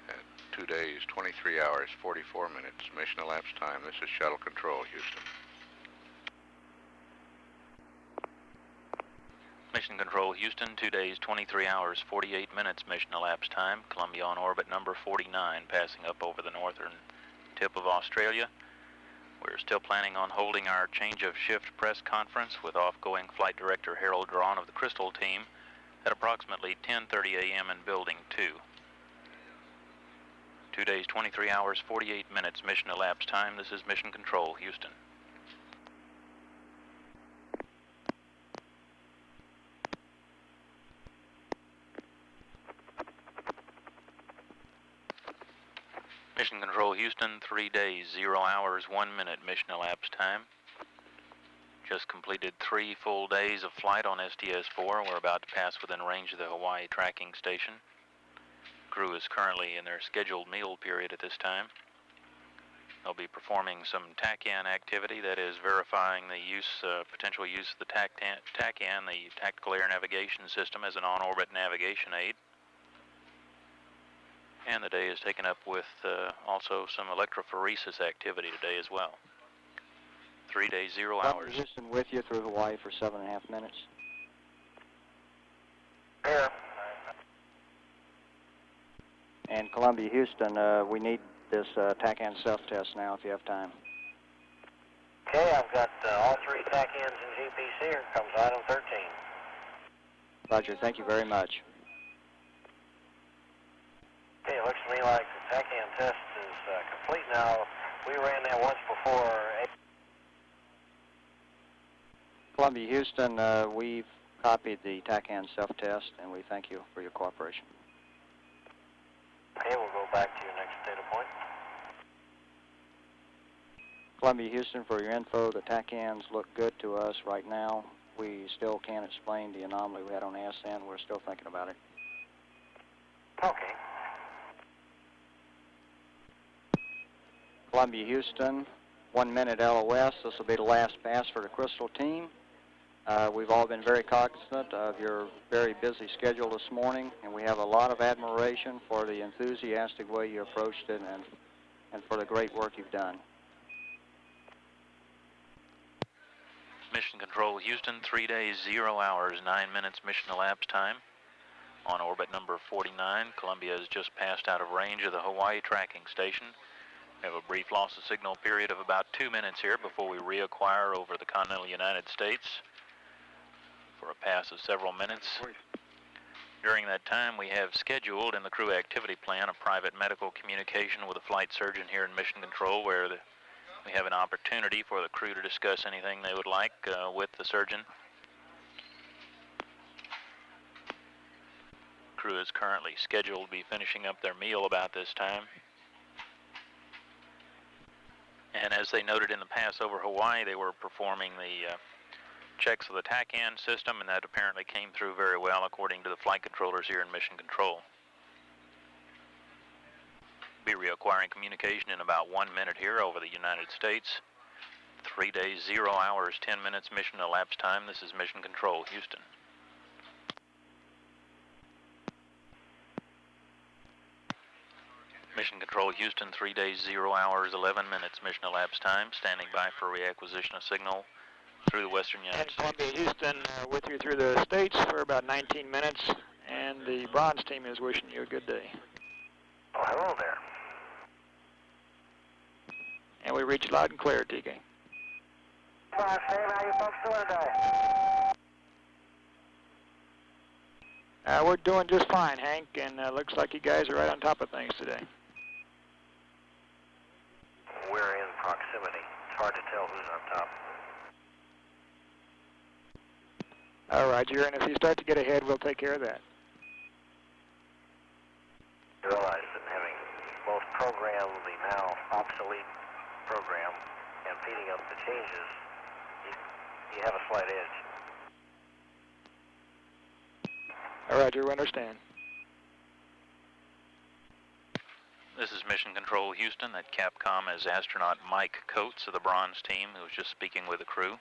S6: At 2 days, 23 hours, 44 minutes mission elapsed time. This is Shuttle Control, Houston.
S12: Mission Control, Houston, 2 days, 23 hours, 48 minutes mission elapsed time. Columbia on orbit number 49, passing up over the northern tip of Australia. We're still planning on holding our change of shift press conference with off-going Flight Director Harold Drawn of the Crystal team at approximately 10:30 a.m. in Building 2. 2 days, 23 hours, 48 minutes mission elapsed time. This is Mission Control, Houston. Mission Control, Houston, 3 days, 0 hours, 1 minute mission elapsed time. Just completed 3 full days of flight on STS-4. We're about to pass within range of the Hawaii tracking station. Crew is currently in their scheduled meal period at this time. They'll be performing some TACAN activity, that is verifying the potential use of the TACAN, the Tactical Air Navigation System, as an on-orbit navigation aid. And the day is taken up with also some electrophoresis activity today as well. 3 days, 0 hours.
S5: Houston with you through Hawaii for 7.5 minutes.
S2: Here.
S5: And Columbia, Houston, we need this TACAN self-test now if you have time.
S2: Okay, I've got all 3 TACANs in GPC. Here comes item 13.
S5: Roger, thank you very much.
S2: Okay, it looks to me like the TACAN test is complete now. We ran that once before.
S5: Columbia, Houston, we've copied the TACAN self-test, and we thank you for your cooperation.
S2: Okay, we'll go back to your next data point.
S5: Columbia, Houston, for your info, the TACANs look good to us right now. We still can't explain the anomaly we had on Ascent. We're still thinking about it.
S2: Okay.
S5: Columbia, Houston, 1 minute LOS. This will be the last pass for the Crystal team. We've all been very cognizant of your very busy schedule this morning, and we have a lot of admiration for the enthusiastic way you approached it and for the great work you've done.
S12: Mission Control Houston, 3 days, 0 hours, 9 minutes mission elapsed time. On orbit number 49, Columbia has just passed out of range of the Hawaii tracking station. We have a brief loss of signal period of about 2 minutes here before we reacquire over the continental United States for a pass of several minutes. During that time, we have scheduled in the crew activity plan a private medical communication with a flight surgeon here in Mission Control where we have an opportunity for the crew to discuss anything they would like with the surgeon. Crew is currently scheduled to be finishing up their meal about this time. And as they noted in the pass over Hawaii, they were performing the checks of the TACAN system, and that apparently came through very well according to the flight controllers here in Mission Control. Be reacquiring communication in about 1 minute here over the United States. 3 days, 0 hours, 10 minutes mission elapsed time. This is Mission Control, Houston. Mission Control, Houston, 3 days, 0 hours, 11 minutes mission elapsed time. Standing by for reacquisition of signal through the western United States.
S7: Columbia, Houston, with you through the States for about 19 minutes, and the bronze team is wishing you a good day.
S2: Oh, hello there.
S7: And we reach loud and clear, TK.
S2: Sam, how you folks doing today?
S7: We're doing just fine, Hank, and looks like you guys are right on top of things today.
S2: We're in proximity. It's hard to tell who's on top.
S7: All right, Roger, and if you start to get ahead, we'll take care of that.
S2: You realize that having both programmed the now obsolete program and feeding up the changes, you have a slight edge.
S7: All right, Roger, we understand.
S12: This is Mission Control, Houston. At Capcom is astronaut Mike Coates of the bronze team, who was just speaking with the crew.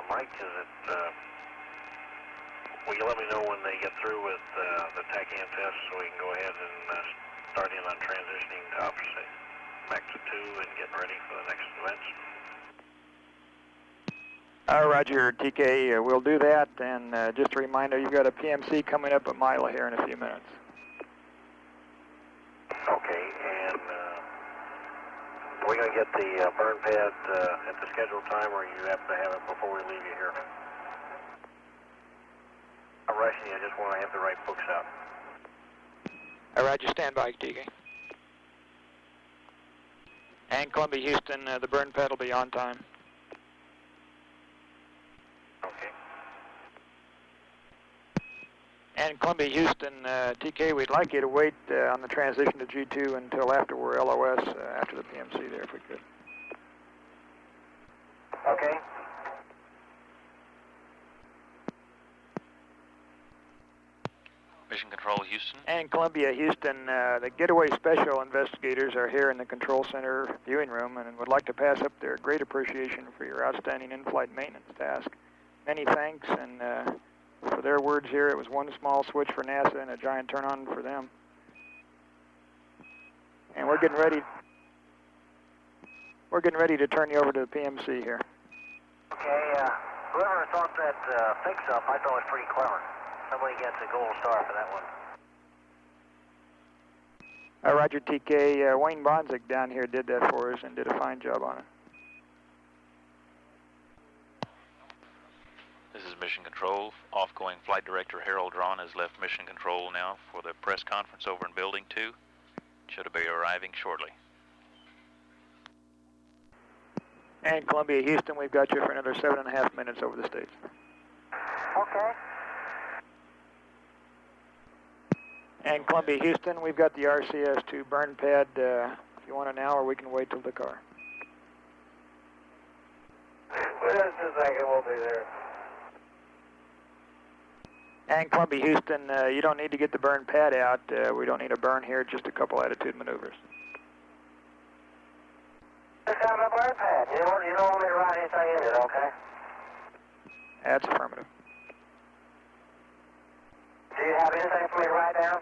S2: Mike, is it, will you let me know when they get through with the TACAN test so we can go ahead and start in on transitioning to opposite back to 2 and getting ready for the next events?
S7: Roger, TK, we'll do that, and just a reminder, you've got a PMC coming up at Mila here in a few minutes.
S2: Okay, and are we going to get the burn pad at the scheduled time, or you have to have it before we leave you here? I'm rushing you, I just want to have the right books out.
S7: All right, just stand by, TK. And Columbia, Houston, the burn pad will be on time.
S2: Okay.
S7: And Columbia, Houston, TK, we'd like you to wait on the transition to G2 until after we're LOS, after the PMC there, if we could.
S2: Okay.
S12: Mission Control, Houston.
S7: And Columbia, Houston, the Getaway Special investigators are here in the Control Center viewing room and would like to pass up their great appreciation for your outstanding in-flight maintenance task. Many thanks, and for their words here, it was one small switch for NASA and a giant turn-on for them. And we're getting ready to turn you over to the PMC here.
S2: Okay, whoever thought that fix-up, I thought was pretty clever. Somebody gets a gold star for that one.
S7: Roger, TK. Wayne Bonzik down here did that for us and did a fine job on it.
S12: This is Mission Control. Off-going Flight Director Harold Drawn has left Mission Control now for the press conference over in Building 2. Should be arriving shortly.
S7: And Columbia, Houston, we've got you for another 7.5 minutes over the States.
S2: Okay.
S7: And Columbia, Houston, we've got the RCS-2 burn pad. If you want it now, or we can wait till the car.
S2: Well, just a second, we'll be there.
S7: And Columbia, Houston, you don't need to get the burn pad out. We don't need a burn here, just a couple attitude maneuvers.
S2: Just have a burn pad. You don't want me to write anything in it, okay?
S7: That's affirmative.
S2: Do you have anything for me to write down?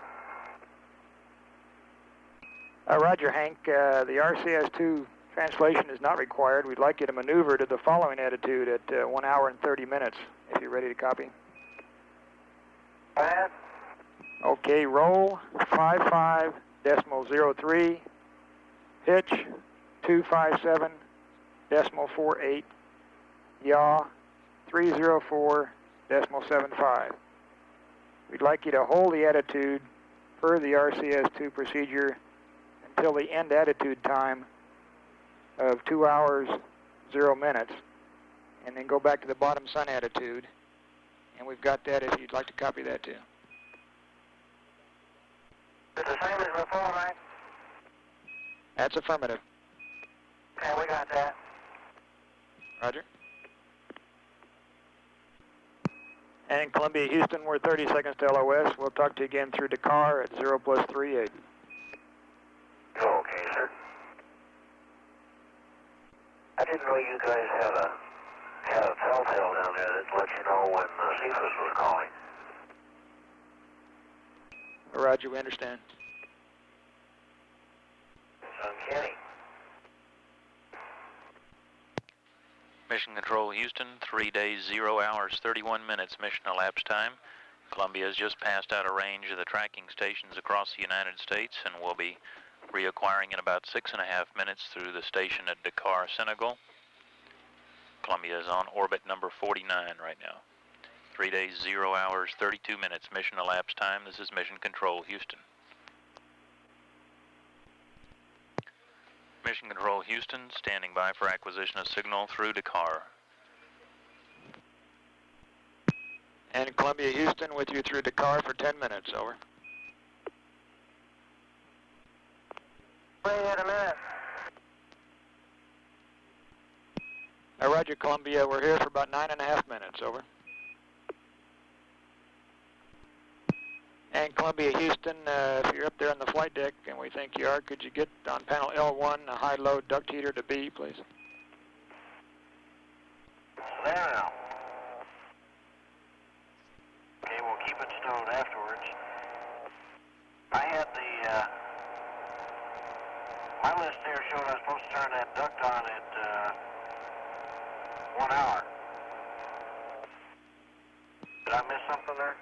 S7: Roger, Hank. The RCS-2 Translation is not required. We'd like you to maneuver to the following attitude at 1 hour and 30 minutes, if you're ready to copy.
S2: Bad.
S7: Okay, roll 55.03, pitch 257.48, yaw 304.75. We'd like you to hold the attitude per the RCS-2 procedure until the end attitude time of 2 hours, 0 minutes, and then go back to the bottom sun attitude. And we've got that if you'd like to copy that too.
S2: Is the same as before, right?
S7: That's affirmative.
S2: Yeah, we got that.
S7: Roger. And Columbia, Houston, we're 30 seconds to LOS. We'll talk to you again through Dakar at 0+38.
S2: Okay, sir. I didn't know you guys had a telltale down there that let you know when Cephas was calling.
S7: Roger, we understand.
S2: It's uncanny.
S12: Mission Control Houston, 3 days, 0 hours, 31 minutes mission elapsed time. Columbia has just passed out of range of the tracking stations across the United States and will be reacquiring in about 6.5 minutes through the station at Dakar, Senegal. Columbia is on orbit number 49 right now. 3 days, 0 hours, 32 minutes mission elapsed time. This is Mission Control Houston. Mission Control Houston, standing by for acquisition of signal through Dakar.
S7: And Columbia, Houston, with you through Dakar for 10 minutes, over.
S2: Wait a minute.
S7: Roger, Columbia, we're here for about 9.5 minutes, over. And Columbia, Houston, if you're up there on the flight deck, and we think you are, could you get on panel L1 a high-load duct heater to B, please?
S2: There now. Okay, we'll keep it stowed afterwards. I had my list here showed I was supposed to turn that duct on at 1 hour. Did I miss something there?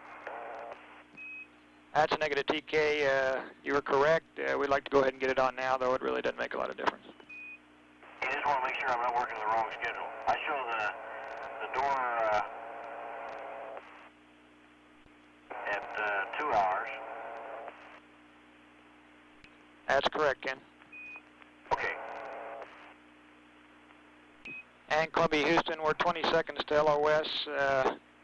S7: That's a negative, TK. You were correct. We'd like to go ahead and get it on now, though it really doesn't make a lot of difference.
S2: You just want to make sure I'm not working the wrong schedule. I show the door at 2 hours.
S7: That's correct, Ken.
S2: Okay.
S7: And Columbia, Houston, we're 20 seconds to LOS.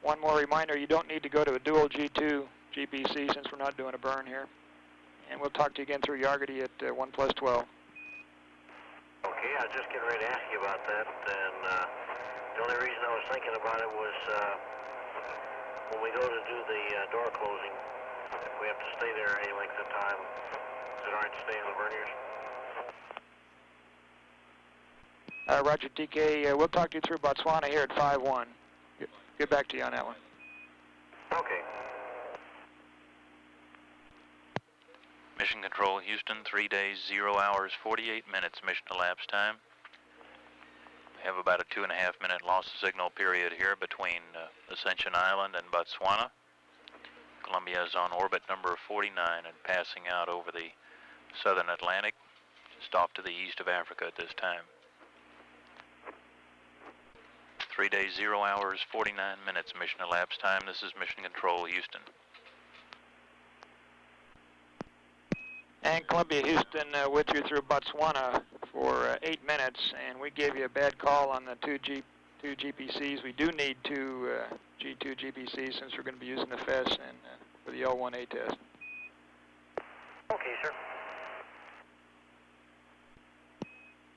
S7: One more reminder, you don't need to go to a dual G2 GPC since we're not doing a burn here. And we'll talk to you again through Yargity at 1+12.
S2: Okay, I was just getting ready to ask you about that, and the only reason I was thinking about it was when we go to do the door closing, if we have to stay there any length of time, is it all right to stay in the verniers?
S7: Roger, TK. We'll talk to you through Botswana here at 5-1. Get back to you on that one.
S2: Okay.
S12: Mission Control Houston, 3 days, 0 hours, 48 minutes mission elapsed time. We have about a 2.5 minute loss of signal period here between Ascension Island and Botswana. Columbia is on orbit number 49 and passing out over the southern Atlantic, just off to the east of Africa at this time. 3 days, 0 hours, 49 minutes mission elapsed time. This is Mission Control Houston.
S7: And Columbia, Houston, with you through Botswana for 8 minutes, and we gave you a bad call on the two GPCs. We do need two G2 GPCs since we're going to be using the FES and for the L1A test.
S2: Okay, sir.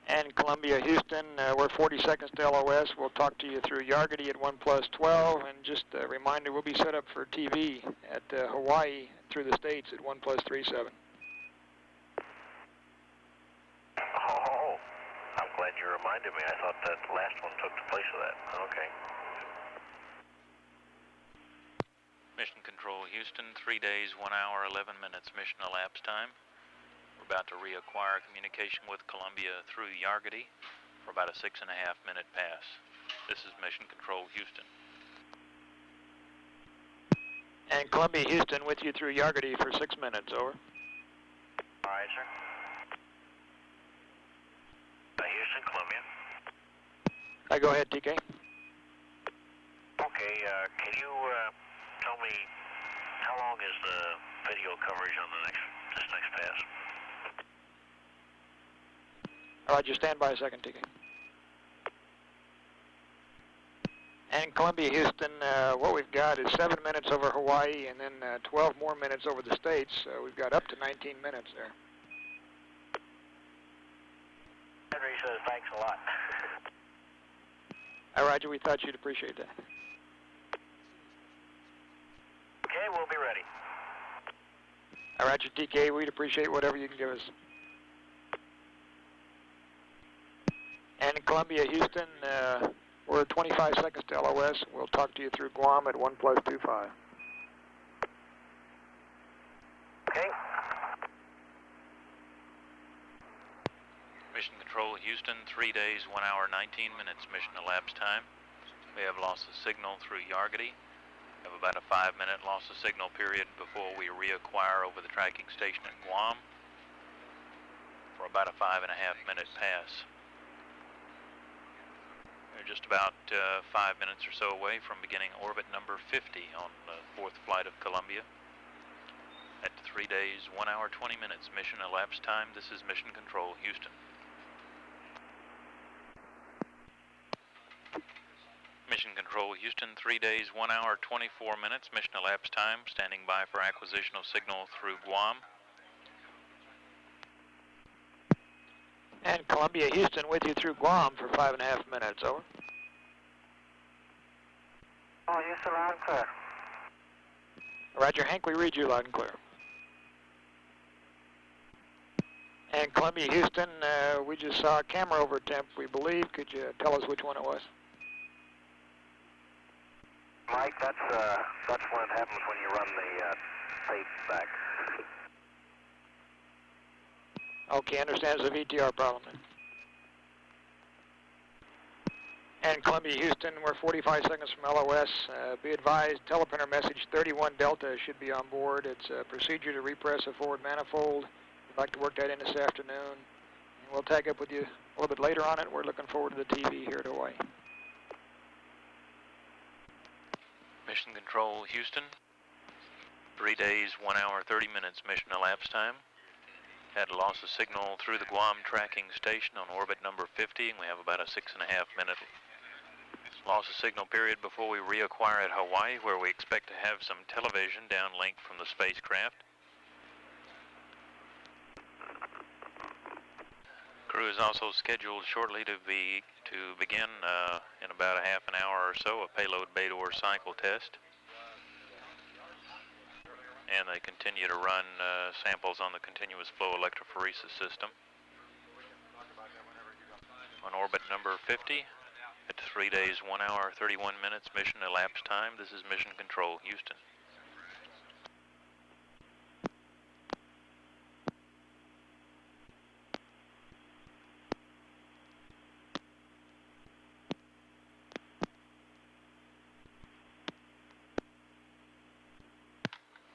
S7: And Columbia, Houston, we're 40 seconds to LOS. We'll talk to you through Yargity at 1+12, and just a reminder, we'll be set up for TV at Hawaii through the States at 1+37.
S2: Oh, I'm glad you reminded me. I thought that last one took the place of that. Okay.
S12: Mission Control Houston, 3 days, 1 hour, 11 minutes mission elapsed time. We're about to reacquire communication with Columbia through Yargady for about a 6.5-minute pass. This is Mission Control Houston.
S7: And Columbia Houston with you through Yargady for 6 minutes, over.
S2: All right, sir. Houston, Columbia.
S7: Go ahead, TK.
S2: Okay, can you tell me how long is the video coverage on this next pass?
S7: All right, just stand by a second, TK. And Columbia Houston, what we've got is 7 minutes over Hawaii and then 12 more minutes over the States. We've got up to 19 minutes there.
S2: Henry says thanks a lot.
S7: Roger, we thought you'd appreciate that.
S2: Okay, we'll be ready.
S7: Roger, TK, we'd appreciate whatever you can give us. And Columbia Houston, we're 25 seconds to LOS. We'll talk to you through Guam at 1+25.
S2: Okay.
S12: Mission Control Houston, 3 days, 1 hour, 19 minutes mission elapsed time. We have lost the signal through Yargady. We have about a 5-minute loss of signal period before we reacquire over the tracking station at Guam for about a 5.5-minute pass. We're just about 5 minutes or so away from beginning orbit number 50 on the 4th flight of Columbia. At 3 days, 1 hour, 20 minutes mission elapsed time, this is Mission Control Houston. Mission Control Houston, 3 days, 1 hour, 24 minutes, mission elapsed time, standing by for acquisition of signal through Guam.
S7: And Columbia Houston with you through Guam for 5.5 minutes, over.
S2: Oh, Houston, loud and clear.
S7: Roger, Hank, we read you loud and clear. And Columbia Houston, we just saw a camera over temp, we believe. Could you tell us which one it was?
S2: Mike, that's when it happens when you run the tape back.
S7: Okay, understands the VTR problem then. And Columbia Houston, we're 45 seconds from LOS. Be advised, teleprinter message 31 Delta should be on board. It's a procedure to repress a forward manifold. We'd like to work that in this afternoon. And we'll tag up with you a little bit later on it. We're looking forward to the TV here at Hawaii.
S12: Mission Control Houston, 3 days, 1 hour, 30 minutes mission elapsed time. Had a loss of signal through the Guam tracking station on orbit number 50, and we have about a 6.5-minute loss of signal period before we reacquire at Hawaii, where we expect to have some television downlink from the spacecraft. Crew is also scheduled shortly to begin in about a half an hour or so a payload beta-or cycle test. And they continue to run samples on the continuous flow electrophoresis system. On orbit number 50, at 3 days, 1 hour, 31 minutes mission elapsed time, this is Mission Control Houston.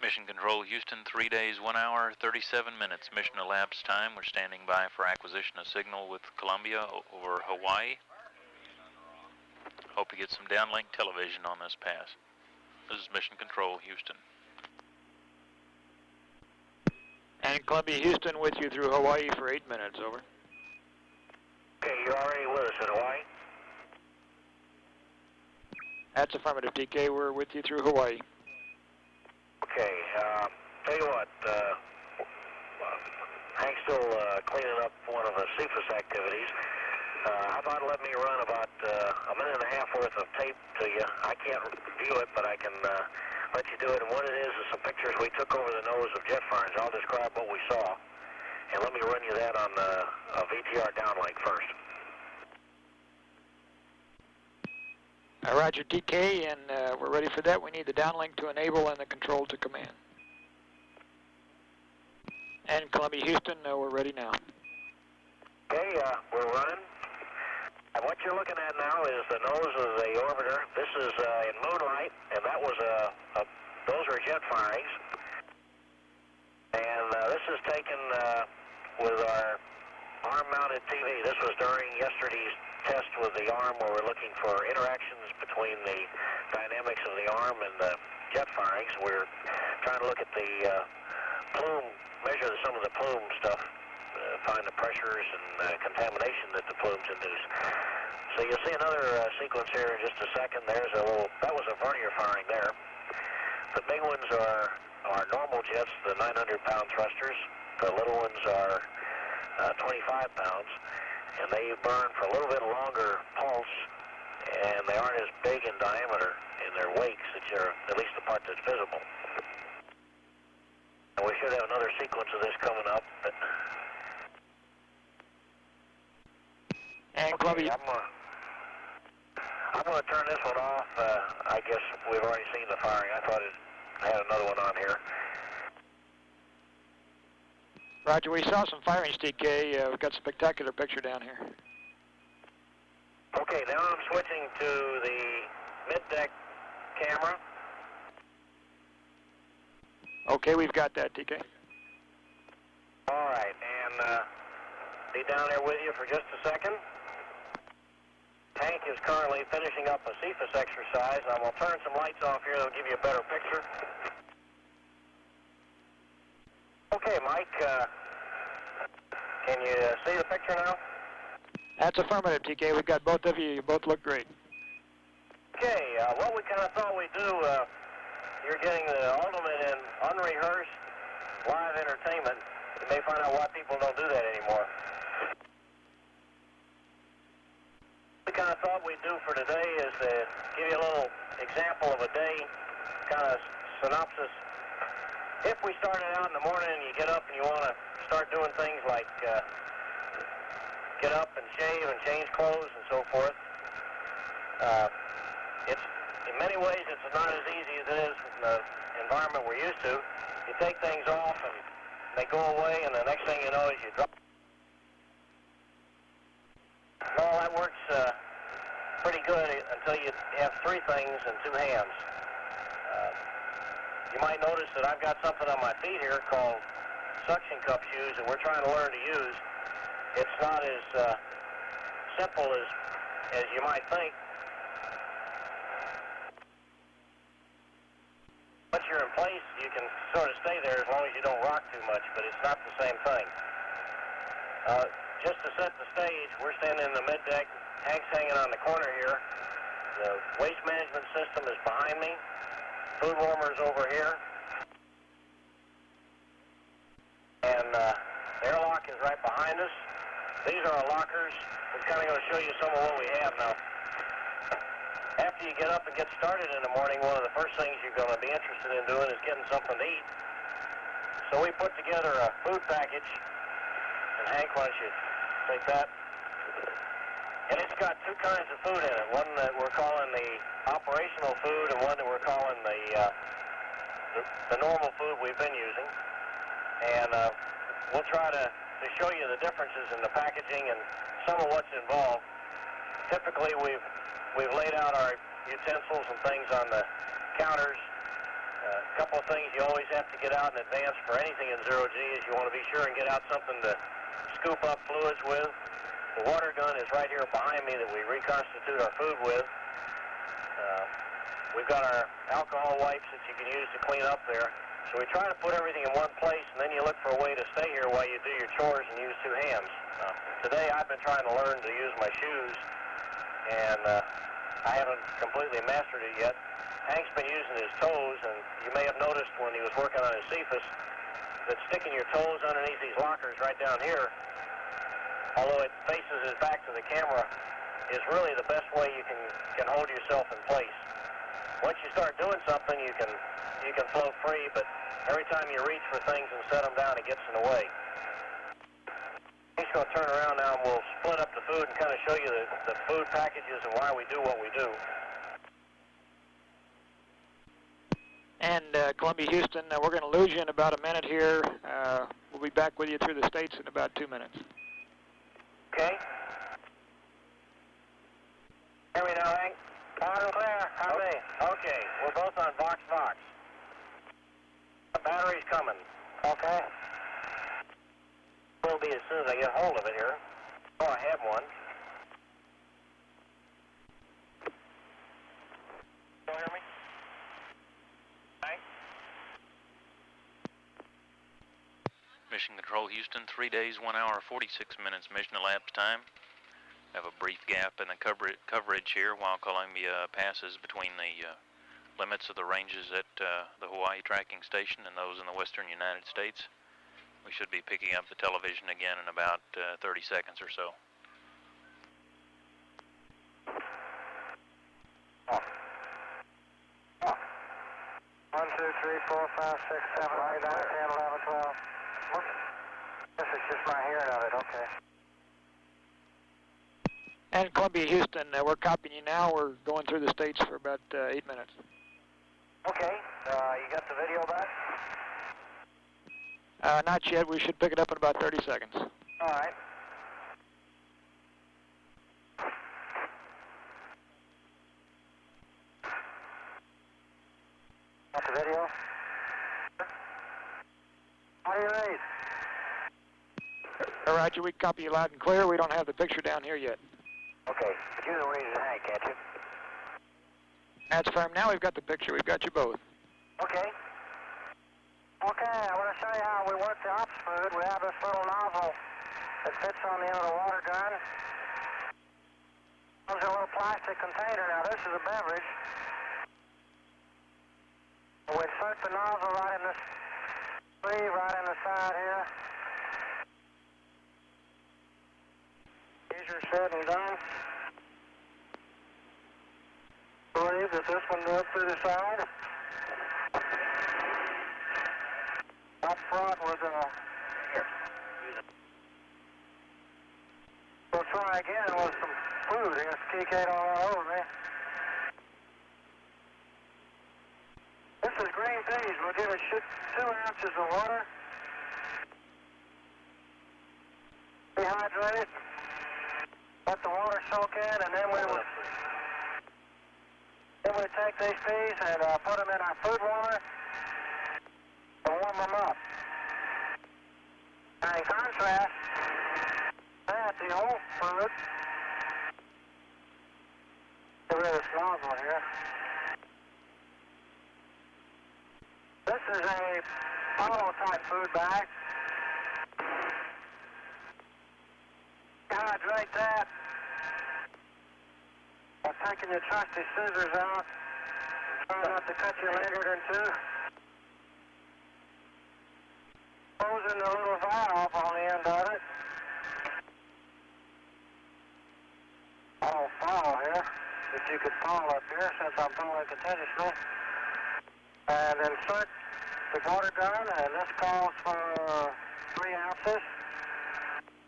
S12: Mission Control Houston, 3 days, 1 hour, 37 minutes mission elapsed time. We're standing by for acquisition of signal with Columbia over Hawaii. Hope to get some downlink television on this pass. This is Mission Control Houston.
S7: And Columbia Houston with you through Hawaii for 8 minutes, over.
S2: Okay, you're already with us at Hawaii?
S7: That's affirmative, TK. We're with you through Hawaii.
S2: Okay, tell you what, Hank's still cleaning up one of the CFIS activities. How about let me run about a minute and a half worth of tape to you? I can't view it, but I can let you do it. And what it is some pictures we took over the nose of jet farms. I'll describe what we saw. And let me run you that on a VTR downlink first.
S7: Roger, TK, and we're ready for that. We need the downlink to enable and the control to command. And Columbia, Houston, we're ready now.
S2: Okay, we're running. And what you're looking at now is the nose of the orbiter. This is in moonlight, and that was those are jet firings. And this is taken with our arm-mounted TV. This was during yesterday's test with the arm, where we're looking for interactions between the dynamics of the arm and the jet firings. We're trying to look at the plume, measure some of the plume stuff, find the pressures and contamination that the plumes induce. So you'll see another sequence here in just a second. There's a little, that was a vernier firing there. The big ones are normal jets, the 900-pound thrusters. The little ones are 25 pounds, and they burn for a little bit longer pulse, and they aren't as big in diameter in their wakes, that are at least the part that's visible. And we should have another sequence of this coming up. But
S7: and Columbia,
S2: I'm going to turn this one off. I guess we've already seen the firing. I thought it had another one on here.
S7: Roger, we saw some firings, TK. We've got a spectacular picture down here.
S2: Okay, now I'm switching to the mid-deck camera.
S7: Okay, we've got that, TK.
S2: All right, and be down there with you for just a second. Hank is currently finishing up a CFIS exercise. I'm going to turn some lights off here. That'll give you a better picture. Okay, Mike, can you see the picture now?
S7: That's affirmative, TK. We've got both of you. You both look great.
S2: Okay, what we kind of thought we'd do, you're getting the ultimate in unrehearsed live entertainment. You may find out why people don't do that anymore. What we kind of thought we'd do for today is give you a little example of a day, kind of synopsis. If we started out in the morning and you get up and you want to start doing things like get up and shave and change clothes and so forth, it's in many ways it's not as easy as it is in the environment we're used to. You take things off and they go away, and the next thing you know is you drop. Well, that works pretty good until you have three things in two hands. You might notice that I've got something on my feet here called suction cup shoes that we're trying to learn to use. It's not as simple as you might think. Once you're in place, you can sort of stay there as long as you don't rock too much, but it's not the same thing. Just to set the stage, we're standing in the mid-deck. Hank's hanging on the corner here. The waste management system is behind me. Food warmers over here. And the airlock is right behind us. These are our lockers. We're kind of going to show you some of what we have now. After you get up and get started in the morning, one of the first things you're going to be interested in doing is getting something to eat. So we put together a food package. And Hank, why don't you take that? And it's got two kinds of food in it. One that we're calling the operational food, and one that we're calling the normal food we've been using. And we'll try to show you the differences in the packaging and some of what's involved. Typically, we've laid out our utensils and things on the counters. A couple of things you always have to get out in advance for anything in zero-G is you want to be sure and get out something to scoop up fluids with. The water gun is right here behind me that we reconstitute our food with. We've got our alcohol wipes that you can use to clean up there. So we try to put everything in one place, and then you look for a way to stay here while you do your chores and use two hands. Today I've been trying to learn to use my shoes, and I haven't completely mastered it yet. Hank's been using his toes, and you may have noticed when he was working on his CFIS that sticking your toes underneath these lockers right down here, although it faces his back to the camera, is really the best way you can hold yourself in place. Once you start doing something, you can float free, but every time you reach for things and set them down, it gets in the way. He's going to turn around now, and we'll split up the food and kind of show you the food packages and why we do what we do.
S7: And Columbia, Houston, we're going to lose you in about a minute here. We'll be back with you through the States in about 2 minutes.
S2: Okay. Hear me now, Hank? Loud and clear. How me? Okay. We're both on Vox. The battery's coming. Okay. Will be as soon as I get hold of it here. Oh, I have one. You hear me? Hank?
S12: Mission Control Houston, 3 days, 1 hour, 46 minutes mission elapsed time. Have a brief gap in the coverage here while Columbia passes between the limits of the ranges at the Hawaii tracking station and those in the western United States. We should be picking up the television again in about 30 seconds or so.
S2: Oh. 1, 2, 3, 4, 5, 6, 7, 8, 9, 10, 11, 12. This is just my hearing of it, okay.
S7: And Columbia, Houston, we're copying you now. We're going through the States for about 8 minutes.
S2: Okay, you got the video back?
S7: Not yet. We should pick it up in about 30 seconds.
S2: All right. Got the video? How do you read?
S7: Roger, we copy you loud and clear. We don't have the picture down here yet.
S2: Okay, but you don't read it, Hank, can't you?
S7: That's firm. Now we've got the picture. We've got you both.
S2: Okay. Okay, I want to show you how we work the ops food. We have this little nozzle that fits on the end of the water gun. Comes in a little plastic container. Now this is a beverage. We insert the nozzle right in this sleeve, right in the side here. These are said and done. Believe that this one goes through the side. Up front was here. We'll try again with some food. It's keycade all over me. This is green peas. We'll give it 2 ounces of water. Dehydrate it. Let the water soak in, and then we take these peas and put them in our food warmer and warm them up. Now in contrast, that the old food, get rid of this nozzle here. This is a bottle-type food bag. Dehydrate that by taking your trusty scissors out. Try not to cut your lanyard in two. Closing the little valve on the end of it. I'll follow here, if you could follow up here since I'm following continuously. And insert the water gun, and this calls for 3 ounces.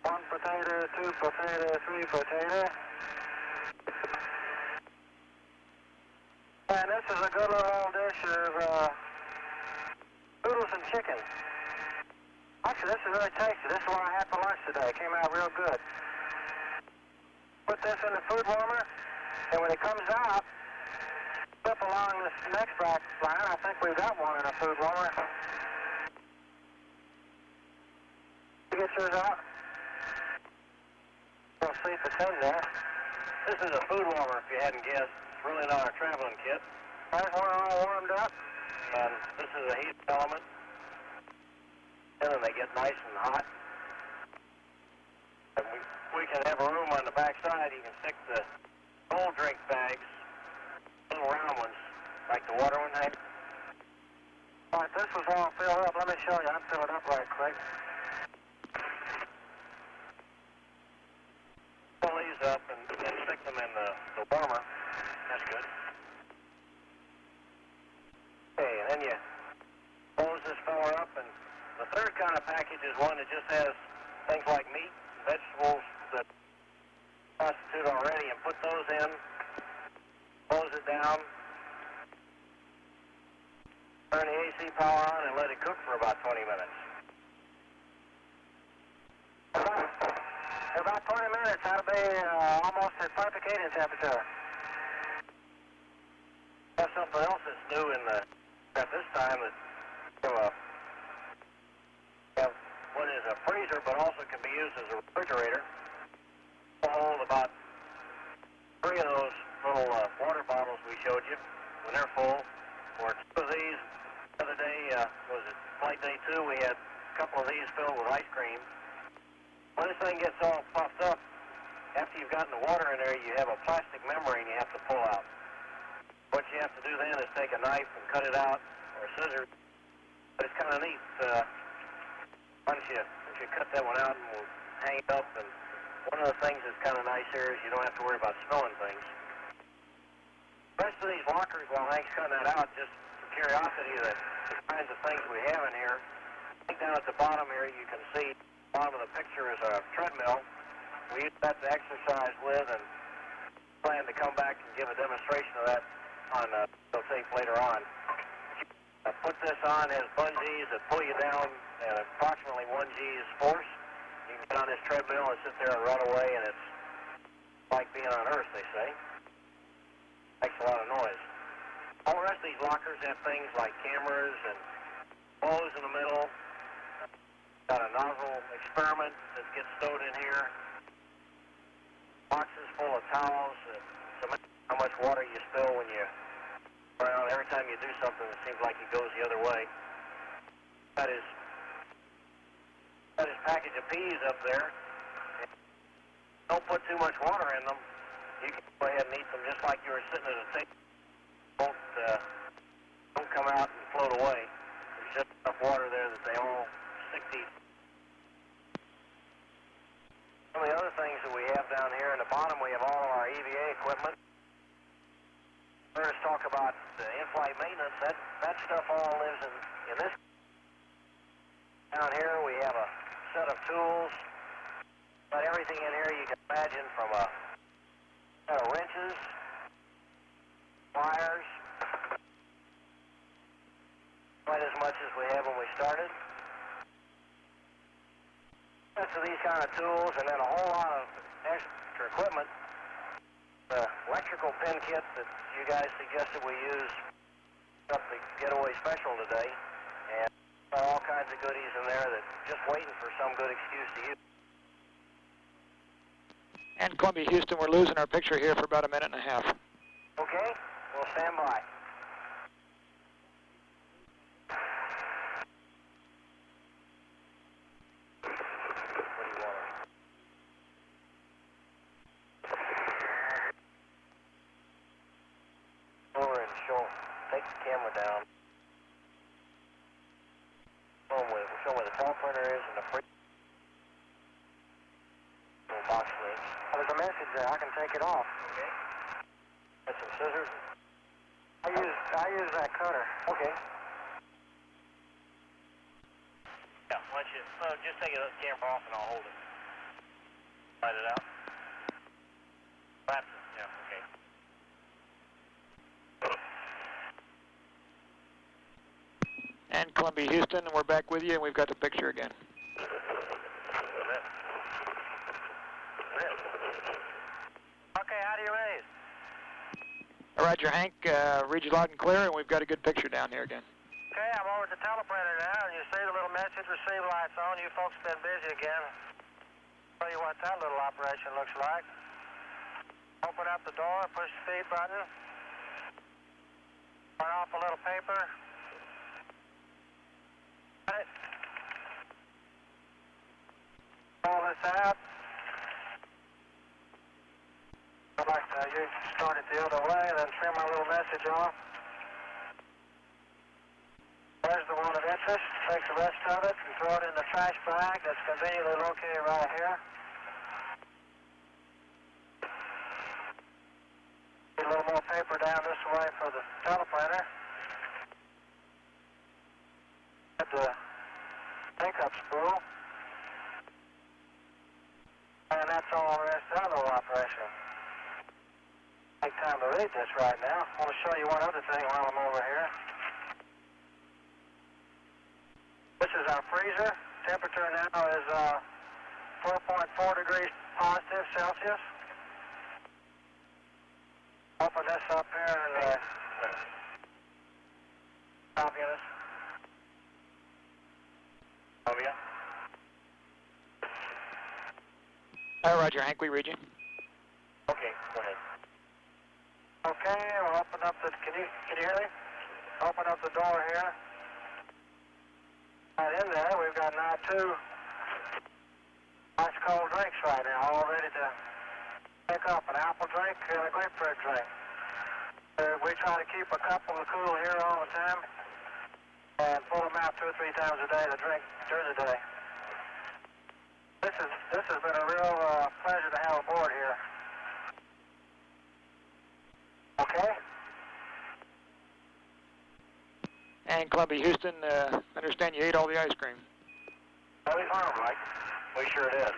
S2: 1 potato, 2 potato, 3 potato. And this is a good little dish of noodles and chicken. Actually, this is really tasty. This is what I had for lunch today. It came out real good. Put this in the food warmer, and when it comes out, flip along this next rack line. I think we've got one in a food warmer. You get yours out. We'll see if it's in there. This is a food warmer, if you hadn't guessed. It's really not a traveling kit. There's one all warmed up, and this is a heat element. And then they get nice and hot. And we can have a room on the back side. You can stick the cold drink bags, little round ones, like the water one had. All right, this was all filled up. Let me show you. I'll fill it up right quick. Fill these up and stick them in the warmer. That's good. Okay, and then you close this fella up, and the third kind of package is one that just has things like meat and vegetables that constitute already, and put those in, close it down, Turn the AC power on and let it cook for about 20 minutes. About 20 minutes, that'll be almost at perfect heating temperature. There's something else that's new in the at this time that have what is a freezer, but also can be used as a refrigerator. We'll hold about 3 of those little water bottles we showed you when they're full. Or 2 of these. The other day, was it flight day 2? We had a couple of these filled with ice cream. When this thing gets all puffed up, after you've gotten the water in there, you have a plastic membrane you have to pull out. What you have to do then is take a knife and cut it out, or scissors. But it's kind of neat. Once you cut that one out and we'll hang it up, and one of the things that's kind of nice here is you don't have to worry about spilling things. The rest of these lockers, while Hank's cutting that out, just for curiosity, the kinds of things we have in here. I think down at the bottom here you can see the bottom of the picture is a treadmill. We use that to exercise with, and plan to come back and give a demonstration of that on tape later on. Put this on as bungees that pull you down at approximately 1 G's force. You can get on this treadmill and sit there and run away, and it's like being on Earth, they say. Makes a lot of noise. All the rest of these lockers have things like cameras and hose in the middle. Got a nozzle experiment that gets stowed in here. Boxes full of towels. How much water you spill when you around. Every time you do something, it seems like it goes the other way. Got his package of peas up there. Don't put too much water in them. You can go ahead and eat them just like you were sitting at a table. Don't come out and float away. There's just enough water there that they all stick to each. Some of the other things that we have down here in the bottom, we have all of our EVA equipment. First, talk about the in-flight maintenance. That stuff all lives in this. Down here, we have a set of tools. Got everything in here you can imagine, from a set of wrenches, pliers, quite as much as we have when we started. Sets of these kind of tools, and then a whole lot of extra equipment. The electrical pin kit that you guys suggested we use up the getaway special today, and all kinds of goodies in there that just waiting for some good excuse to use.
S7: And Columbia, Houston, we're losing our picture here for about a minute and a half.
S2: Okay, we'll stand by. Take the camera down. We'll show where the teleprinter is and the free box links. There's a message there. I can take it off. Okay. Got some scissors. I use that cutter. Okay. Yeah. Why don't you just take the camera off and I'll hold it. Slide it out. That's it. Yeah. Okay.
S7: And Columbia, Houston, we're back with you, and we've got the picture again.
S2: Okay, how do you raise?
S7: Roger, Hank, read you loud and clear, and we've got a good picture down here again.
S2: Okay, I'm over at the teleprinter now, and you see the little message receive lights on. You folks have been busy again. Show you what that little operation looks like. Open up the door, push the feed button. Turn off a little paper. Pull this out. Go back to you start it the other way, then trim my little message off. There's the one of interest. Take the rest of it and throw it in the trash bag that's conveniently located right here. Get a little more paper down this way for the teleprinter. Get the pickup spool. And that's all the rest of the little operation. Take time to read this right now. I want to show you one other thing while I'm over here. is our freezer. Temperature now is 4.4 degrees positive Celsius. Open this up here and top units. Over you.
S7: Roger, Hank, we read you.
S2: Okay, go ahead. Okay, we'll open up the, can you hear me? Open up the door here. Right in there, we've got now 2 ice cold drinks right now, all ready to pick up. An apple drink and a grapefruit drink. We try to keep a couple of cool here all the time and pull them out 2 or 3 times a day to drink during the day. This has been a real pleasure to have aboard here. Okay?
S7: And Columbia, Houston, understand you ate all the ice cream.
S2: That was harm, Mike. We sure did.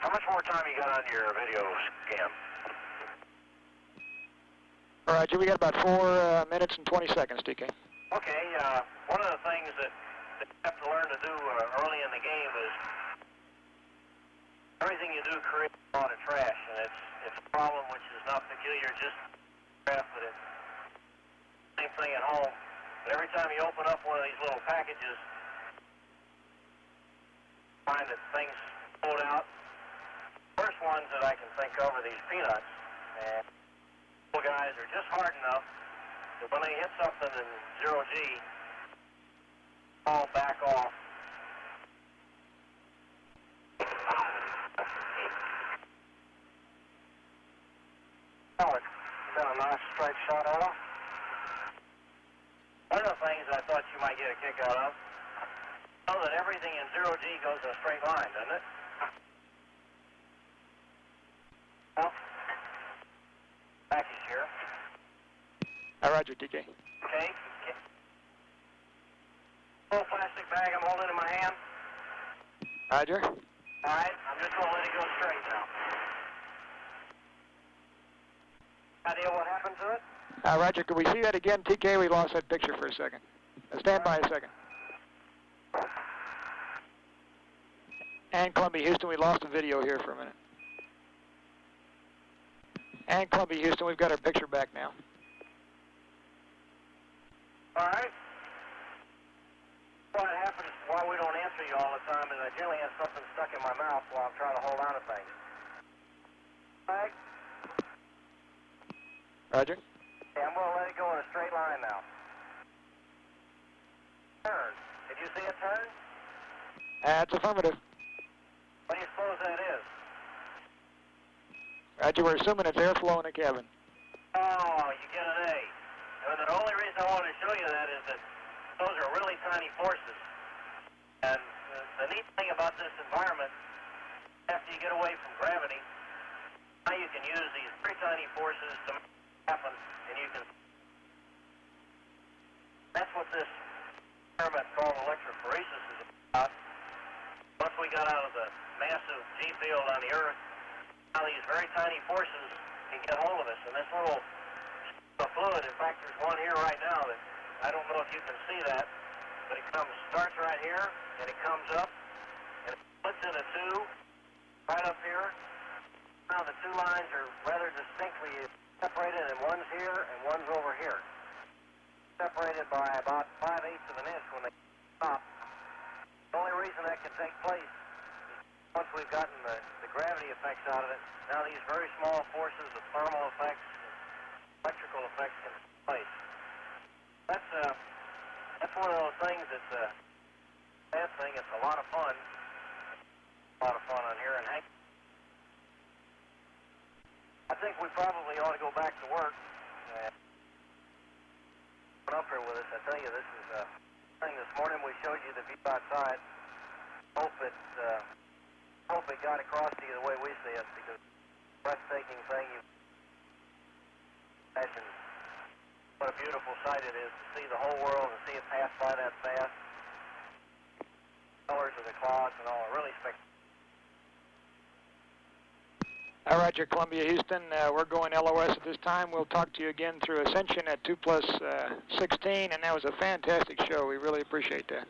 S2: How much more time you got on your video scan?
S7: Roger, we got about 4 minutes and 20 seconds, TK.
S2: Okay, one of the things that you have to learn to do early in the game is everything you do creates a lot of trash, and it's a problem which is not peculiar just to craft, but it's the same thing at home. But every time you open up one of these little packages, you find that things float out. The first ones that I can think of are these peanuts, and little guys are just hard enough that when they hit something in 0G, all back off. Oh, it's been a nice straight shot at them. One of the things I thought you might get a kick out of, you know that everything in 0G goes in a straight line, doesn't it? Well, package here.
S7: Roger, TK.
S2: Okay. Little plastic bag I'm holding in my hand.
S7: Roger.
S2: All right, I'm just going to let it go straight now. Idea what happened to it?
S7: Roger, could we see that again, TK? We lost that picture for a second. Stand by a second. And Columbia, Houston, we lost the video here for a minute. And Columbia, Houston, we've got our picture back now.
S2: All right. What happens, why we don't answer you all the time is I generally have something stuck in my mouth while I'm trying to hold on to things. All right.
S7: Roger.
S2: Okay, I'm going to let it go in a straight line now. Turn. Did you see it turn?
S7: That's affirmative.
S2: What do you suppose that is?
S7: Roger, we're assuming it's airflow in the cabin.
S2: Oh, you get an A. And the only reason I wanted to show you that is that those are really tiny forces. And the neat thing about this environment, after you get away from gravity, now you can use these very tiny forces to make it happen, and you can... That's what this experiment called electrophoresis is about. Once we got out of the massive G field on the Earth, now these very tiny forces can get hold of us, and this little fluid, in fact, there's one here right now that I don't know if you can see that, but it starts right here, and it comes up, and it splits into 2 right up here. Now the 2 lines are rather distinctly separated, and one's here and one's over here. Separated by about 5/8 of an inch when they stop. The only reason that can take place is once we've gotten the gravity effects out of it, now these very small forces of thermal effects, electrical effects can take place. That's one of those things that's a bad thing. It's a lot of fun. A lot of fun on here. And Hank, I think we probably ought to go back to work. Up here with us, I tell you, this is a thing. This morning we showed you the view outside. Hope it got across to you the way we see it, because breathtaking thing. You imagine what a beautiful sight it is to see the whole world and see it pass by that fast. Colors of the clouds and all, really spectacular.
S7: Roger, Columbia, Houston. We're going LOS at this time. We'll talk to you again through Ascension at 2+16, and that was a fantastic show. We really appreciate that.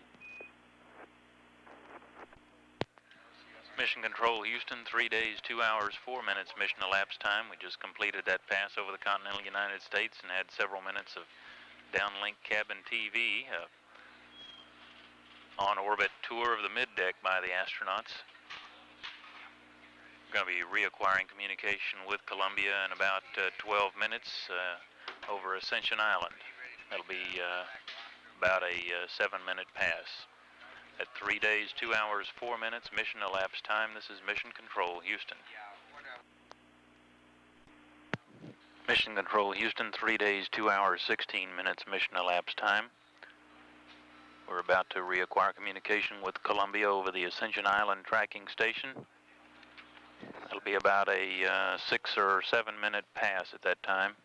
S12: Mission Control Houston, 3 days, 2 hours, 4 minutes mission elapsed time. We just completed that pass over the continental United States and had several minutes of downlink cabin TV, on-orbit tour of the middeck by the astronauts. We're going to be reacquiring communication with Columbia in about 12 minutes over Ascension Island. That'll be about a 7-minute pass. At 3 days, 2 hours, 4 minutes, mission elapsed time. This is Mission Control, Houston. Mission Control, Houston, 3 days, 2 hours, 16 minutes, mission elapsed time. We're about to reacquire communication with Columbia over the Ascension Island tracking station. It'll be about a 6 or 7 minute pass at that time.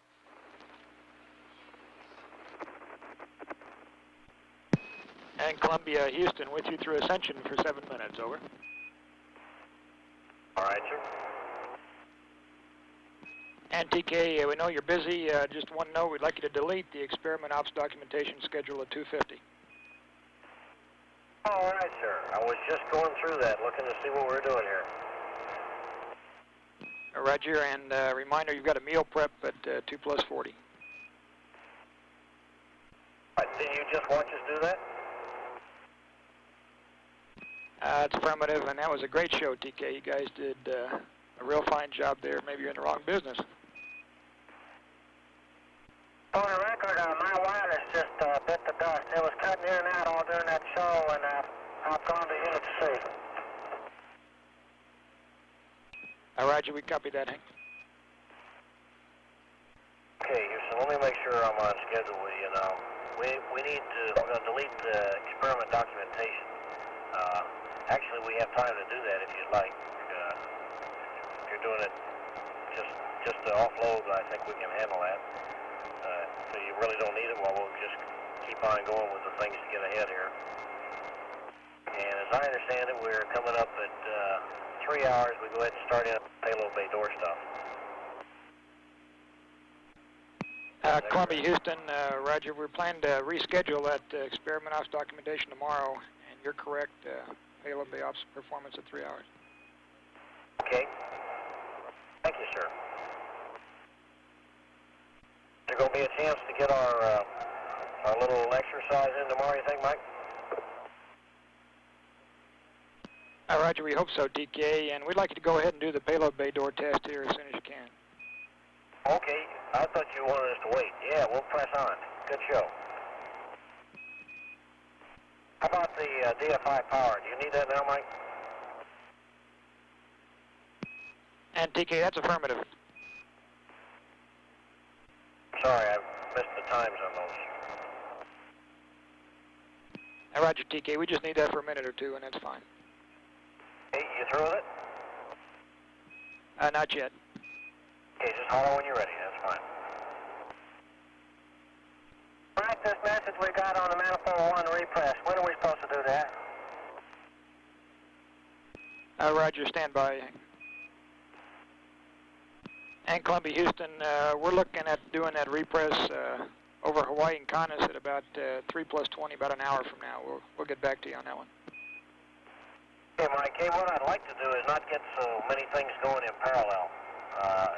S7: And Columbia, Houston, with you through Ascension for 7 minutes, over.
S2: All right, sir.
S7: And TK, we know you're busy. Just one note, we'd like you to delete the experiment ops documentation schedule at 2:50.
S2: All right, sir. I was just going through that, looking to see what we're doing here.
S7: Roger, and reminder, you've got a meal prep at 2+40.
S2: Did you just watch us do that?
S7: It's affirmative, and that was a great show, TK. You guys did a real fine job there. Maybe you're in the wrong business.
S2: For the record, my wireless just bit the dust. It was cutting in and out all during that show, and I've gone to Unit C.
S7: Roger, we copy that, Hank.
S2: Okay, Houston, let me make sure I'm on schedule with you now. We're going to delete the experiment documentation. Actually, we have time to do that if you'd like. If you're doing it just to offload, I think we can handle that. So you really don't need it, well, we'll just keep on going with the things to get ahead here. And as I understand it, we're coming up at 3 hours. We go ahead and start in payload bay door stuff.
S7: Columbia, Houston, Roger, we're planning to reschedule that experiment ops documentation tomorrow, and you're correct, payload bay ops performance at 3 hours.
S2: Okay. Thank you, sir. Is there going to be a chance to get our little exercise in tomorrow, you think, Mike?
S7: Roger, we hope so, TK, and we'd like you to go ahead and do the payload bay door test here as soon as you can.
S2: Okay, I thought you wanted us to wait. Yeah, we'll press on. Good show. How about the DFI power? Do you need that now, Mike?
S7: And TK, that's affirmative.
S2: Sorry, I missed the times on those.
S7: Roger, TK, we just need that for a minute or two, and that's fine.
S2: Hey, you through with it?
S7: Not yet.
S2: Okay, just holler when you're ready. That's fine. Right, this message we got on the manifold 1 repress. When are we supposed to do that?
S7: Roger, stand by. And Columbia, Houston, we're looking at doing that repress over Hawaii and Conus at about 3+20, about an hour from now. We'll get back to you on that one.
S2: Okay, Mike, hey, what I'd like to do is not get so many things going in parallel.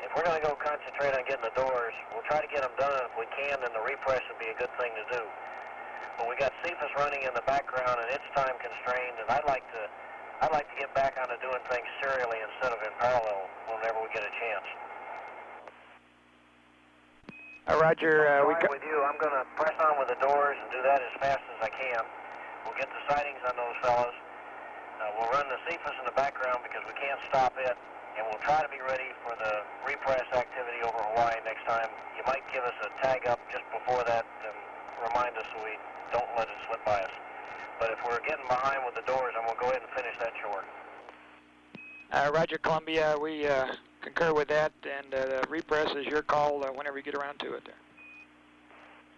S2: If we're going to go concentrate on getting the doors, we'll try to get them done. If we can, then the repress would be a good thing to do. But we got CFIS running in the background, and it's time constrained, and I'd like to get back onto doing things serially instead of in parallel whenever we get a chance.
S7: Roger,
S2: with you. I'm going to press on with the doors and do that as fast as I can. We'll get the sightings on those fellas. We'll run the CFIS in the background because we can't stop it. And we'll try to be ready for the repress activity over Hawaii next time. You might give us a tag up just before that and remind us so we don't let it slip by us. But if we're getting behind with the doors, then we'll go ahead and finish that chore.
S7: Roger, Columbia, we concur with that, and the repress is your call whenever you get around to it there.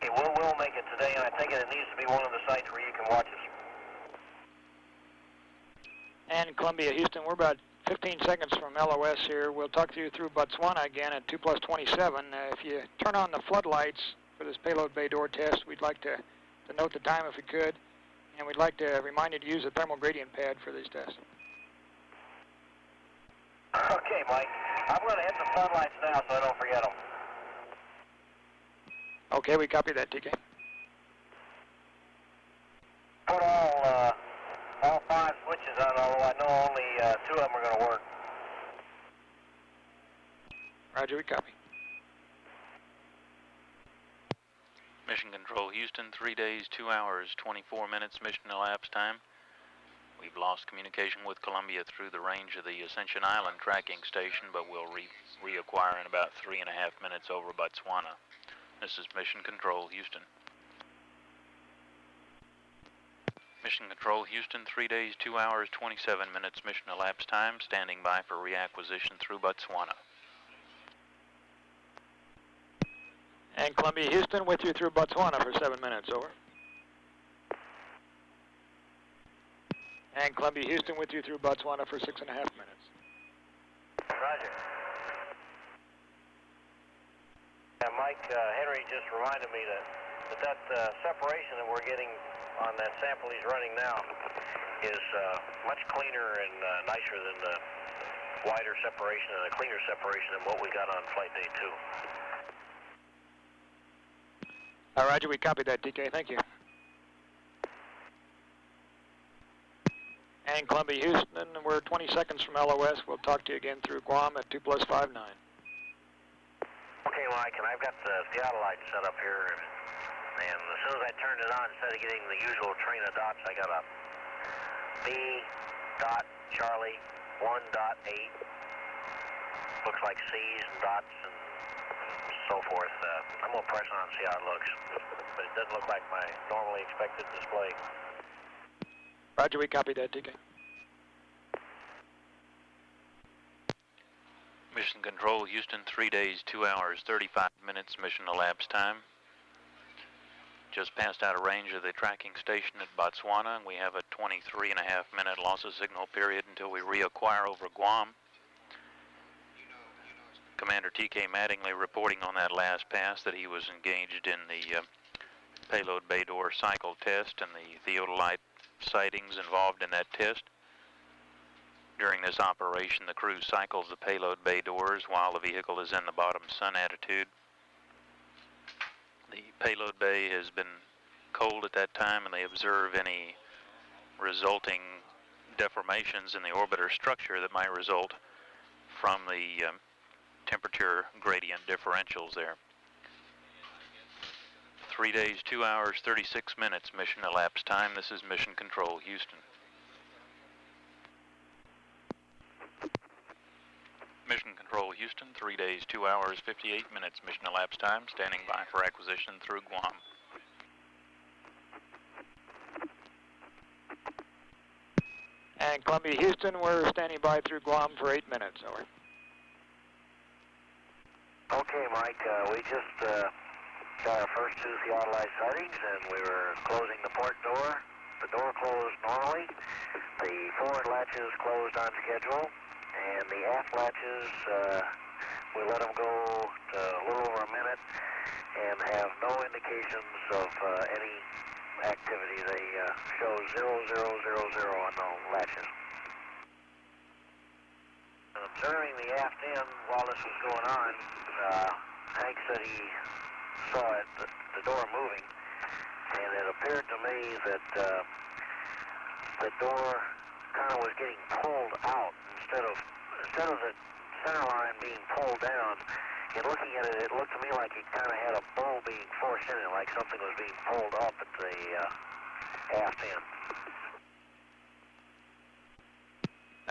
S2: Okay, we'll make it today, and I think it needs to be one of the sites where you can watch us.
S7: And Columbia, Houston, we're about 15 seconds from LOS here. We'll talk you through Botswana again at 2+27. If you turn on the floodlights for this payload bay door test, we'd like to note the time if we could. And we'd like to remind you to use the thermal gradient pad for these tests.
S2: Okay, Mike. I'm going to hit the floodlights now so I don't forget them.
S7: Okay, we copy that, TK.
S2: Put all 5 switches on, although I know only 2 of them are going to work.
S7: Roger, we copy.
S12: Mission Control Houston, 3 days, 2 hours, 24 minutes mission elapsed time. We've lost communication with Columbia through the range of the Ascension Island tracking station, but we'll reacquire in about 3.5 minutes over Botswana. This is Mission Control Houston. Mission Control Houston, 3 days, 2 hours, 27 minutes mission elapsed time, standing by for reacquisition through Botswana.
S7: And Columbia Houston with you through Botswana for 7 minutes, over. And Columbia Houston with you through Botswana for 6.5 minutes.
S2: Roger. Mike, Henry just reminded me that separation that we're getting on that sample he's running now is much cleaner and nicer than the wider separation and a cleaner separation than what we got on flight day 2.
S7: Roger, we copied that, TK. Thank you. And Columbia Houston, we're 20 seconds from LOS. We'll talk to you again through Guam at 2+59.
S2: Okay, Mike, and I've got the theodolite set up here, and as soon as I turned it on, instead of getting the usual train of dots, I got a B dot Charlie 1.8. Looks like C's and dots and so forth. I'm going to press on and see how it looks, but it doesn't look like my normally expected display.
S7: Roger, we copied that, TK.
S12: Mission Control Houston, 3 days, 2 hours, 35 minutes mission elapsed time. Just passed out of range of the tracking station at Botswana, and we have a 23.5 minute loss of signal period until we reacquire over Guam. Commander TK Mattingly reporting on that last pass that he was engaged in the payload bay door cycle test and the theodolite sightings involved in that test. During this operation, the crew cycles the payload bay doors while the vehicle is in the bottom sun attitude. The payload bay has been cold at that time, and they observe any resulting deformations in the orbiter structure that might result from the temperature gradient differentials there. 3 days, 2 hours, 36 minutes mission elapsed time. This is Mission Control Houston. Mission Control Houston, 3 days, 2 hours, 58 minutes mission elapsed time, standing by for acquisition through Guam.
S7: And Columbia Houston, we're standing by through Guam for 8 minutes, over.
S2: Okay, Mike, we just got our first 2 theodolite sightings, and we were closing the port door. The door closed normally. The forward latches closed on schedule. And the aft latches, we let them go to a little over a minute and have no indications of any activity. They show 0000 on the latches. Observing the aft end while this was going on, Hank said he saw it, the door moving, and it appeared to me that the door kind of was getting pulled out instead of the center line being pulled down. And looking at it, it looked to me like it kind of had a bowl being forced in it, like something was being pulled up at the aft end.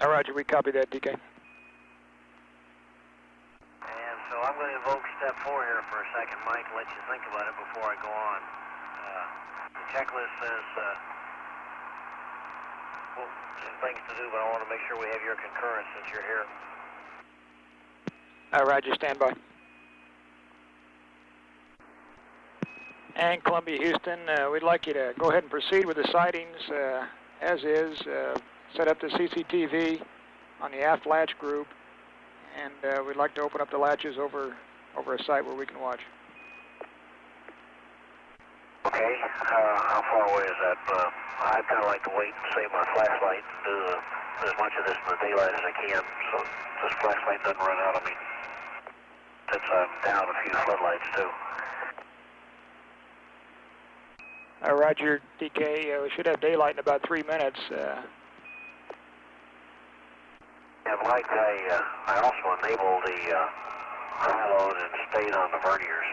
S7: Roger, we copy that, DK.
S2: And so I'm going to invoke step 4 here for a second, Mike, and let you think about it before I go on. The checklist says some things to do, but I want to make sure we have your concurrence since you're here.
S7: Roger, stand by. And Columbia Houston, we'd like you to go ahead and proceed with the sightings as is. Set up the CCTV on the aft latch group, and we'd like to open up the latches over a site where we can watch.
S2: Okay, how far away is that? I'd kind of like to wait and save my flashlight and do the as much of this in the daylight as I can, so this flashlight doesn't run out on me. Since I'm down a few floodlights too.
S7: Roger, DK. We should have daylight in about 3 minutes.
S2: Yeah, Mike, I also enabled the payload and stayed on the verniers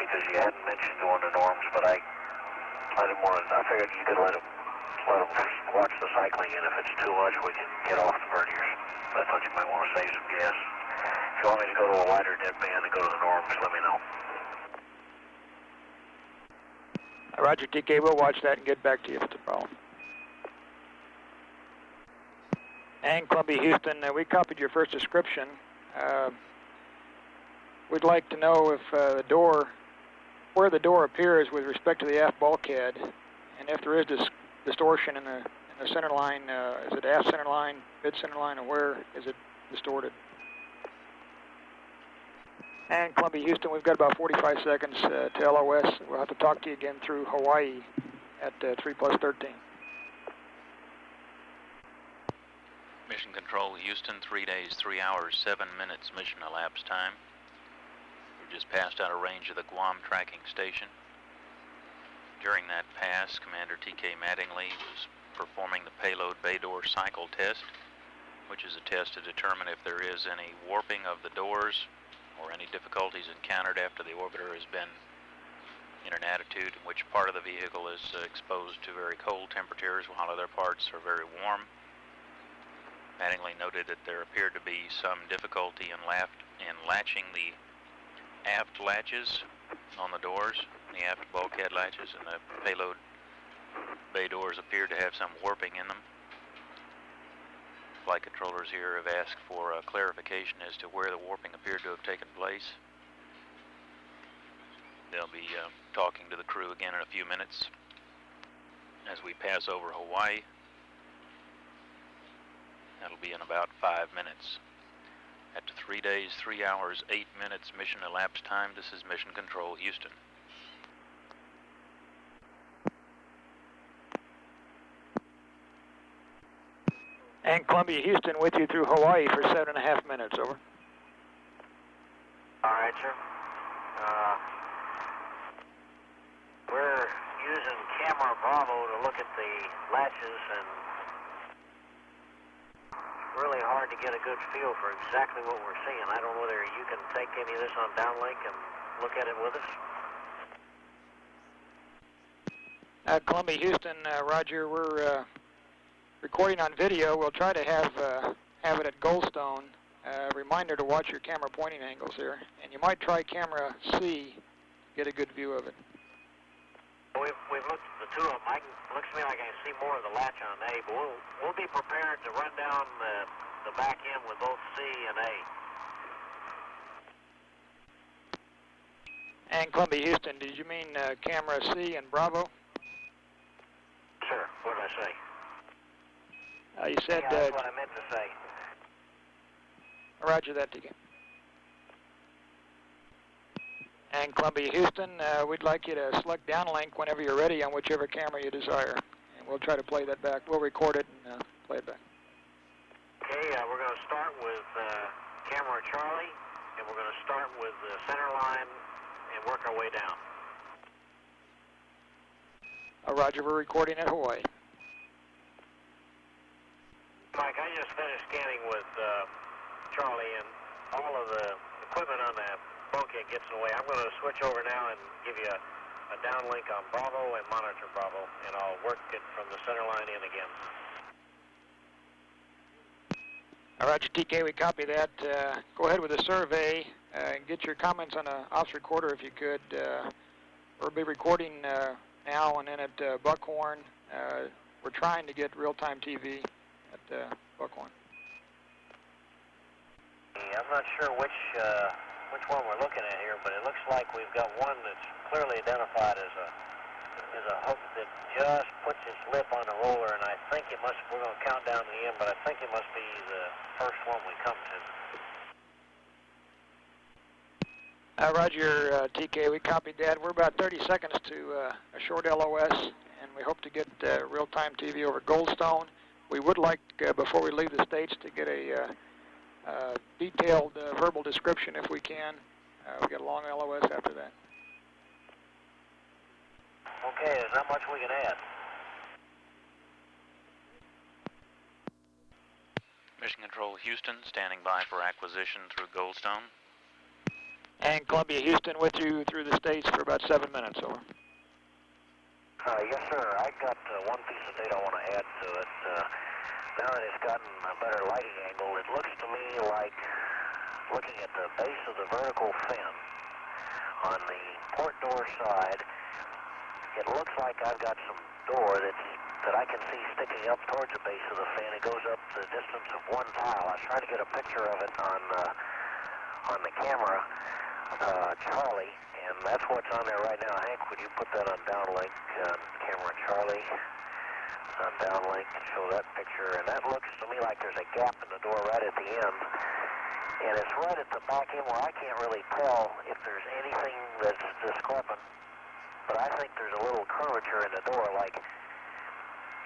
S2: because you hadn't mentioned doing the norms, but I didn't want to. I figured you could let them watch the cycling, and if it's too much, we can get off the verniers. I thought you might want to save some gas. If you want me to go to a wider deadband and go to the norms, let me know.
S7: Roger, DK. We'll watch that and get back to you if it's a problem. And Columbia, Houston, we copied your first description. We'd like to know if where the door appears with respect to the aft bulkhead, and if there is distortion in the center line. Is it aft center line, mid center line, or where is it distorted? And Columbia, Houston, we've got about 45 seconds to LOS. We'll have to talk to you again through Hawaii at 3+13.
S12: Mission Control, Houston, 3 days, 3 hours, 7 minutes mission elapsed time. We've just passed out of range of the Guam tracking station. During that pass, Commander T.K. Mattingly was performing the payload bay door cycle test, which is a test to determine if there is any warping of the doors or any difficulties encountered after the orbiter has been in an attitude in which part of the vehicle is exposed to very cold temperatures while other parts are very warm. Mattingly noted that there appeared to be some difficulty in latching the aft latches on the doors, the aft bulkhead latches, and the payload bay doors appeared to have some warping in them. Flight controllers here have asked for clarification as to where the warping appeared to have taken place. They'll be talking to the crew again in a few minutes as we pass over Hawaii. That'll be in about 5 minutes. At 3 days, 3 hours, 8 minutes mission elapsed time, this is Mission Control, Houston.
S7: And Columbia, Houston, with you through Hawaii for 7.5 minutes, over.
S2: All right, sir. We're using camera Bravo to look at the latches, and it's really hard to get a good feel for exactly what we're seeing. I don't know whether you can take any of this on downlink and look at it with us.
S7: Columbia, Houston, Roger, we're recording on video. We'll try to have it at Goldstone. Reminder to watch your camera pointing angles here. And you might try camera C to get a good view of it.
S2: We've looked at the two of them. Looks to me like I can see more of the latch on A, but we'll be prepared to run down the back end with both C and A.
S7: And Columbia, Houston, did you mean camera C and Bravo?
S2: Sure. What did I say?
S7: You said...
S2: Yeah, that's what I meant to say.
S7: Roger that, DK. And Columbia, Houston, we'd like you to select downlink whenever you're ready on whichever camera you desire. And we'll try to play that back. We'll record it and play it back.
S2: Okay, we're going to start with camera Charlie, and we're going to start with the center line and work our way down.
S7: Roger, we're recording at Hawaii.
S2: Mike, I just finished scanning with Charlie, and all of the equipment on the bulkhead gets in the way. I'm going to switch over now and give you a downlink on Bravo and monitor Bravo, and I'll work it from the center line in again.
S7: Roger, TK, we copy that. Go ahead with the survey and get your comments on the ops recorder if you could. We'll be recording now and then at Buckhorn. We're trying to get real-time TV at Buckhorn.
S2: I'm not sure which one we're looking at here, but it looks like we've got one that's clearly identified as a hook that just puts its lip on the roller, and I think it must, we're going to count down to the end, but I think it must be the first one we come to.
S7: Roger, TK, we copied that. We're about 30 seconds to a short LOS, and we hope to get real-time TV over Goldstone. we would like, before we leave the States, to get a detailed verbal description if we can. We got a long LOS after that.
S2: Okay, there's not much we can add.
S12: Mission Control Houston, standing by for acquisition through Goldstone.
S7: And Columbia Houston with you through the States for about 7 minutes, over.
S2: Yes, sir. I got one piece of data I want to add to it. Now that it's gotten a better lighting angle, it looks to me like, looking at the base of the vertical fin on the port door side, it looks like I've got some door that I can see sticking up towards the base of the fin. It goes up the distance of one tile. I was trying to get a picture of it on the camera, Charlie, and that's what's on there right now. Hank, would you put that on downlink, camera Charlie, on downlink and show that picture? And that looks to me like there's a gap in the door right at the end, and it's right at the back end where I can't really tell if there's anything that's discrepant, but I think there's a little curvature in the door, like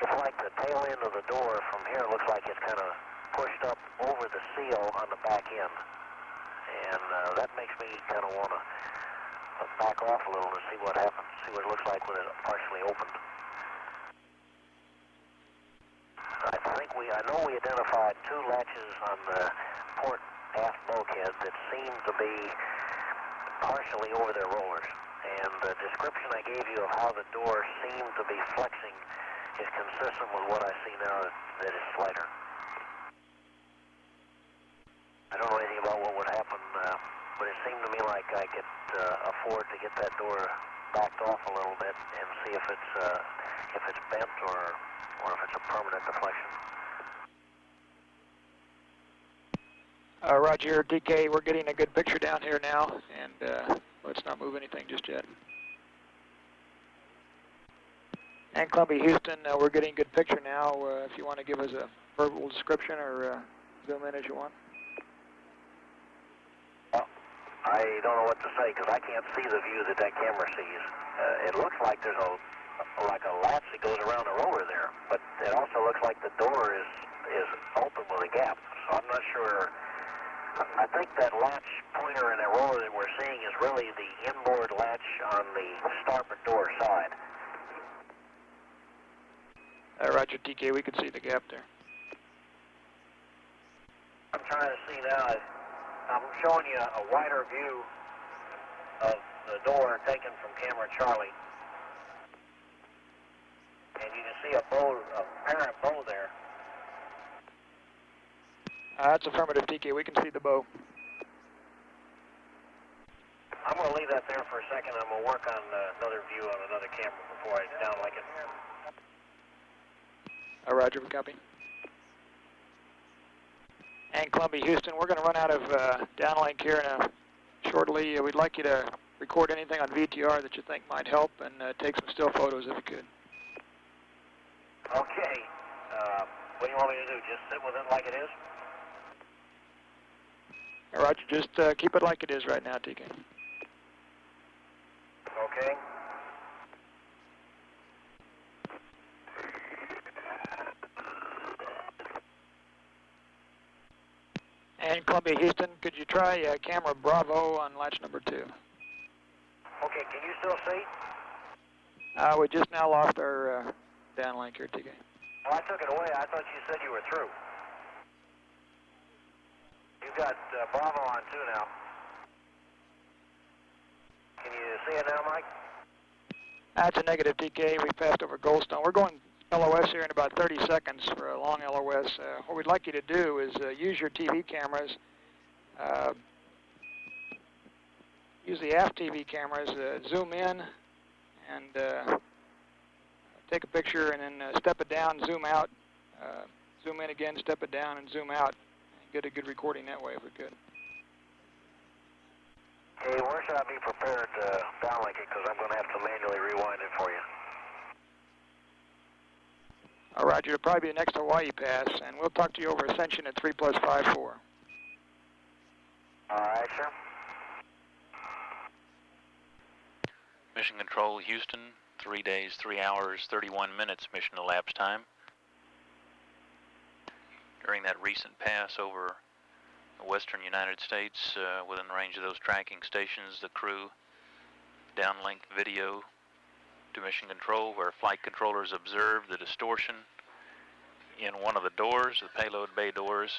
S2: it's like the tail end of the door from here looks like it's kind of pushed up over the seal on the back end. And that makes me kind of want to back off a little to see what happens, see what it looks like when it's partially opened. I know we identified two latches on the port aft bulkhead that seem to be partially over their rollers. And the description I gave you of how the door seemed to be flexing is consistent with what I see now that it's slighter. I don't know anything about what would happen, but it seemed to me like I could afford to get that door backed off a little bit and see if it's bent or if it's a permanent deflection.
S7: Roger, DK, we're getting a good picture down here now, and let's not move anything just yet. And Columbia Houston, we're getting a good picture now. If you want to give us a verbal description or zoom in as you want.
S2: I don't know what to say because I can't see the view that camera sees. It looks like there's a latch that goes around the roller there, but it also looks like the door is open with a gap. So I'm not sure. I think that latch pointer in the roller that we're seeing is really the inboard latch on the starboard door side.
S7: Roger, TK, we can see the gap there.
S2: I'm trying to see now. I'm showing you a wider view of the door taken from camera Charlie. And you can see a apparent bow there.
S7: That's affirmative, TK. We can see the bow.
S2: I'm going to leave that there for a second. I'm going to work on another view on another camera before I downlink it.
S7: Roger, we copy. And Columbia Houston, we're going to run out of downlink here shortly. We'd like you to record anything on VTR that you think might help and take some still photos if you could.
S2: Okay. What do you want me to do? Just sit with it like it is?
S7: Roger, just keep it like it is right now, TK.
S2: Okay.
S7: And Columbia Houston, could you try camera Bravo on latch number 2?
S2: Okay, can you still see?
S7: We just now lost our downlink here, TK.
S2: Well, I took it away. I thought you said you were through. You've got Bravo on 2 now. Can you see it now, Mike?
S7: That's a negative, TK. We passed over Goldstone. We're going LOS here in about 30 seconds for a long LOS. What we'd like you to do is use your TV cameras. Use the aft TV cameras, zoom in, and take a picture, and then step it down, zoom out, zoom in again, step it down, and zoom out. And get a good recording that way if we could.
S2: Hey, where should I be prepared to downlink it? Because I'm going to have to manually rewind it for you.
S7: Roger, it'll probably be the next Hawaii pass, and we'll talk to you over Ascension at 3+54.
S2: All right, sir.
S12: Mission Control Houston, 3 days, 3 hours, 31 minutes mission elapsed time. During that recent pass over the western United States, within range of those tracking stations, the crew downlinked video to Mission Control where flight controllers observed the distortion in one of the doors, the payload bay doors,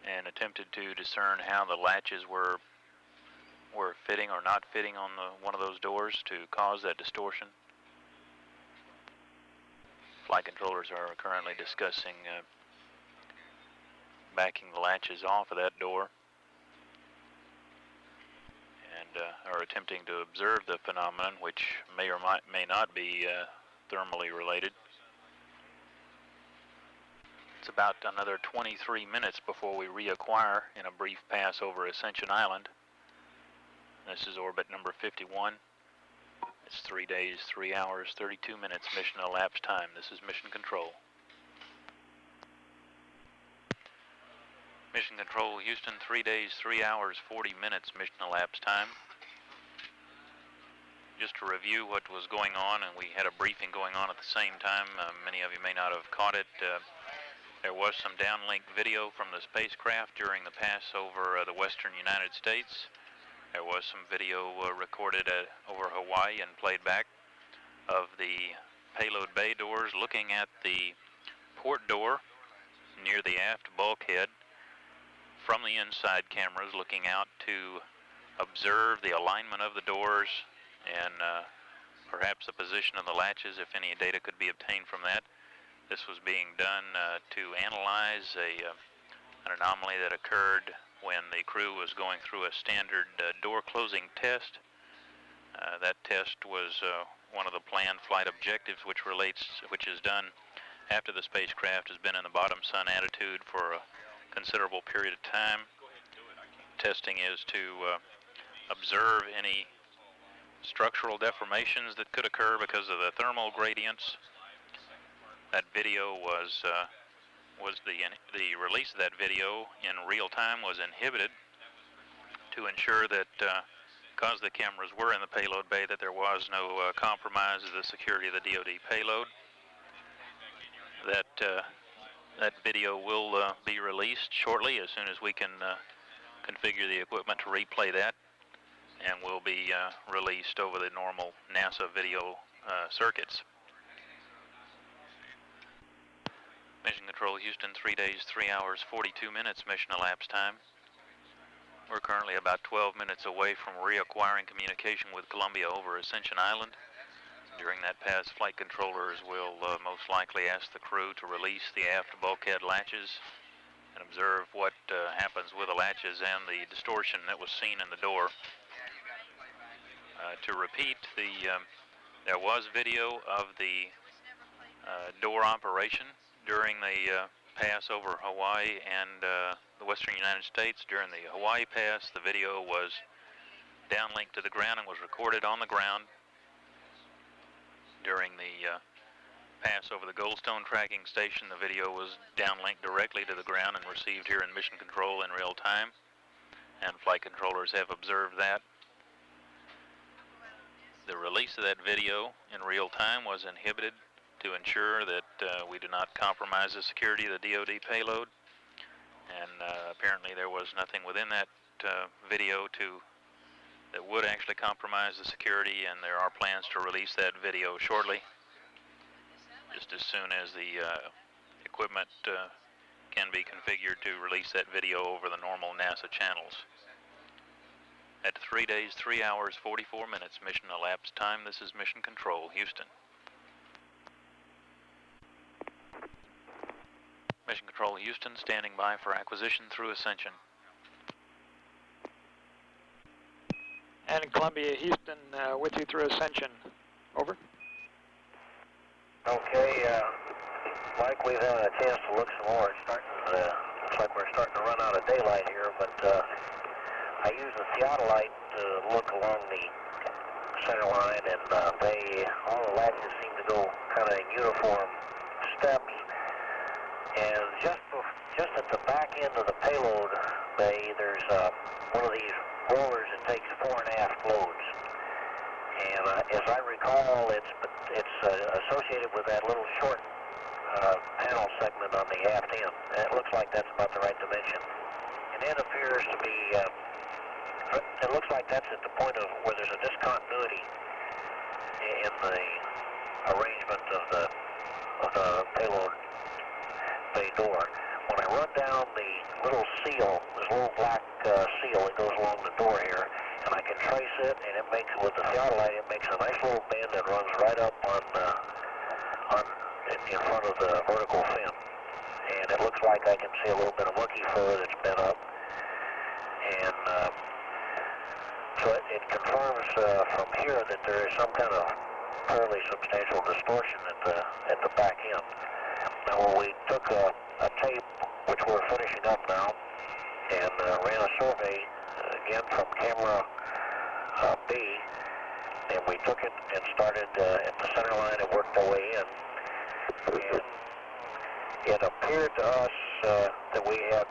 S12: and attempted to discern how the latches were fitting or not fitting on one of those doors to cause that distortion. Flight controllers are currently discussing backing the latches off of that door and are attempting to observe the phenomenon, which may or may not be thermally related. It's about another 23 minutes before we reacquire in a brief pass over Ascension Island. This is orbit number 51. It's 3 days, 3 hours, 32 minutes mission elapsed time. This is Mission Control. Mission Control, Houston, 3 days, 3 hours, 40 minutes mission elapsed time. Just to review what was going on, and we had a briefing going on at the same time. Many of you may not have caught it. There was some downlink video from the spacecraft during the pass over the western United States. There was some video recorded over Hawaii and played back of the payload bay doors looking at the port door near the aft bulkhead from the inside cameras, looking out to observe the alignment of the doors and perhaps the position of the latches, if any data could be obtained from that. This was being done to analyze an anomaly that occurred when the crew was going through a standard door closing test. That test was one of the planned flight objectives, which is done after the spacecraft has been in the bottom sun attitude for a considerable period of time. Testing is to observe any structural deformations that could occur because of the thermal gradients. That video was the release of that video in real time was inhibited to ensure that because the cameras were in the payload bay, that there was no compromise of the security of the DoD payload. That video will be released shortly as soon as we can configure the equipment to replay that, and will be released over the normal NASA video circuits. Mission Control, Houston, 3 days, 3 hours, 42 minutes mission elapsed time. We're currently about 12 minutes away from reacquiring communication with Columbia over Ascension Island. During that pass, flight controllers will most likely ask the crew to release the aft bulkhead latches and observe what happens with the latches and the distortion that was seen in the door. To repeat, there was video of the door operation during the pass over Hawaii and the western United States. During the Hawaii pass, the video was downlinked to the ground and was recorded on the ground. During the pass over the Goldstone tracking station, the video was downlinked directly to the ground and received here in Mission Control in real time, and flight controllers have observed that. The release of that video in real time was inhibited to ensure that we do not compromise the security of the DoD payload, and apparently there was nothing within that video that would actually compromise the security, and there are plans to release that video shortly, just as soon as the equipment can be configured to release that video over the normal NASA channels. At 3 days, 3 hours, 44 minutes mission elapsed time, this is Mission Control, Houston. Mission Control, Houston, standing by for acquisition through Ascension.
S7: And in Columbia, Houston, with you through Ascension. Over.
S2: Okay, Mike, we've had a chance to look some more. It's starting, looks like we're starting to run out of daylight here, but I use the theodolite to look along the center line, and all the latches seem to go kind of in uniform steps. And just at the back end of the payload bay, there's one of these rollers that takes fore and aft loads. And as I recall, it's associated with that little short panel segment on the aft end. And it looks like that's about the right dimension. And it appears to be, it looks like that's at the point of where there's a discontinuity in the arrangement of the payload bay door. When I run down the little seal, this little black seal that goes along the door here, and I can trace it, and it makes, with the theodolite, it makes a nice little bend that runs right up on in front of the vertical fin. And it looks like I can see a little bit of monkey fur that's bent up. And so it confirms from here that there is some kind of fairly substantial distortion at the back end. Now, when we took a tape, which we're finishing up now, and ran a survey again from camera B, and we took it and started at the center line and worked our way in. And it appeared to us that we had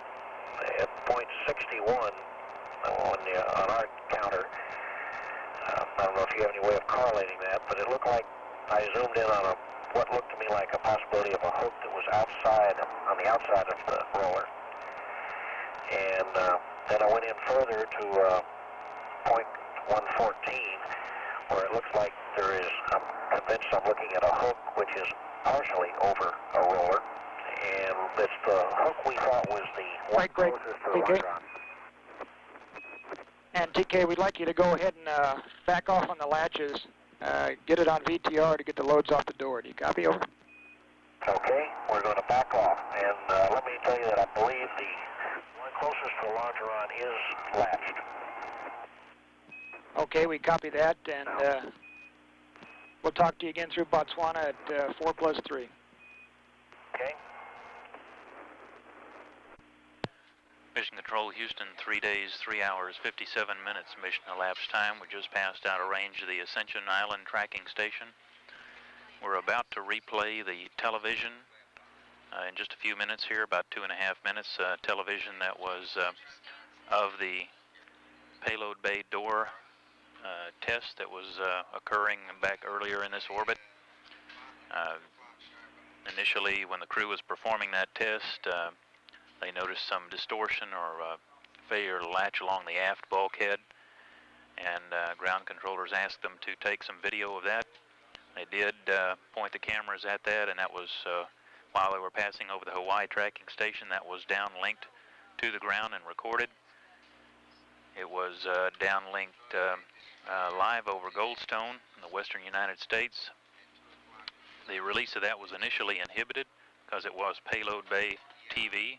S2: at point 61 on our counter. I don't know if you have any way of correlating that, but it looked like I zoomed in on what looked to me like a possibility of a hook that was outside, on the outside of the roller. And then I went in further to point 114, where it looks like there is, I'm convinced I'm looking at a hook which is partially over a roller, and it's the hook we thought was the one closest to the Londron.
S7: And TK, we'd like you to go ahead and back off on the latches, get it on VTR to get the loads off the door. Do you copy? Over.
S2: Okay, we're going to back off, and let me tell you that I believe the one closest to the Londron is latched.
S7: Okay, we copy that, and we'll talk to you again through Botswana at 4+3.
S2: Okay.
S12: Mission Control Houston, 3 days, 3 hours, 57 minutes mission elapsed time. We just passed out of range of the Ascension Island tracking station. We're about to replay the television in just a few minutes here, about 2.5 minutes. Television that was of the payload bay door test that was occurring back earlier in this orbit. Initially, when the crew was performing that test, they noticed some distortion or failure to latch along the aft bulkhead, and ground controllers asked them to take some video of that. They did point the cameras at that, and that was while they were passing over the Hawaii tracking station. That was downlinked to the ground and recorded. It was downlinked live over Goldstone in the western United States. The release of that was initially inhibited because it was Payload Bay TV,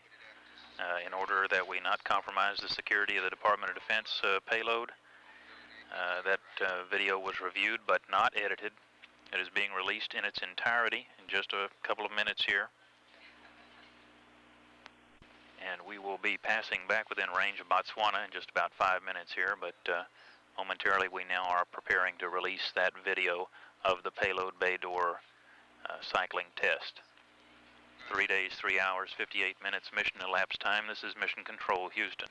S12: in order that we not compromise the security of the Department of Defense payload. That video was reviewed but not edited. It is being released in its entirety in just a couple of minutes here. And we will be passing back within range of Botswana in just about 5 minutes here, but momentarily we now are preparing to release that video of the payload bay door cycling test. 3 days, 3 hours, 58 minutes mission elapsed time. This is Mission Control Houston.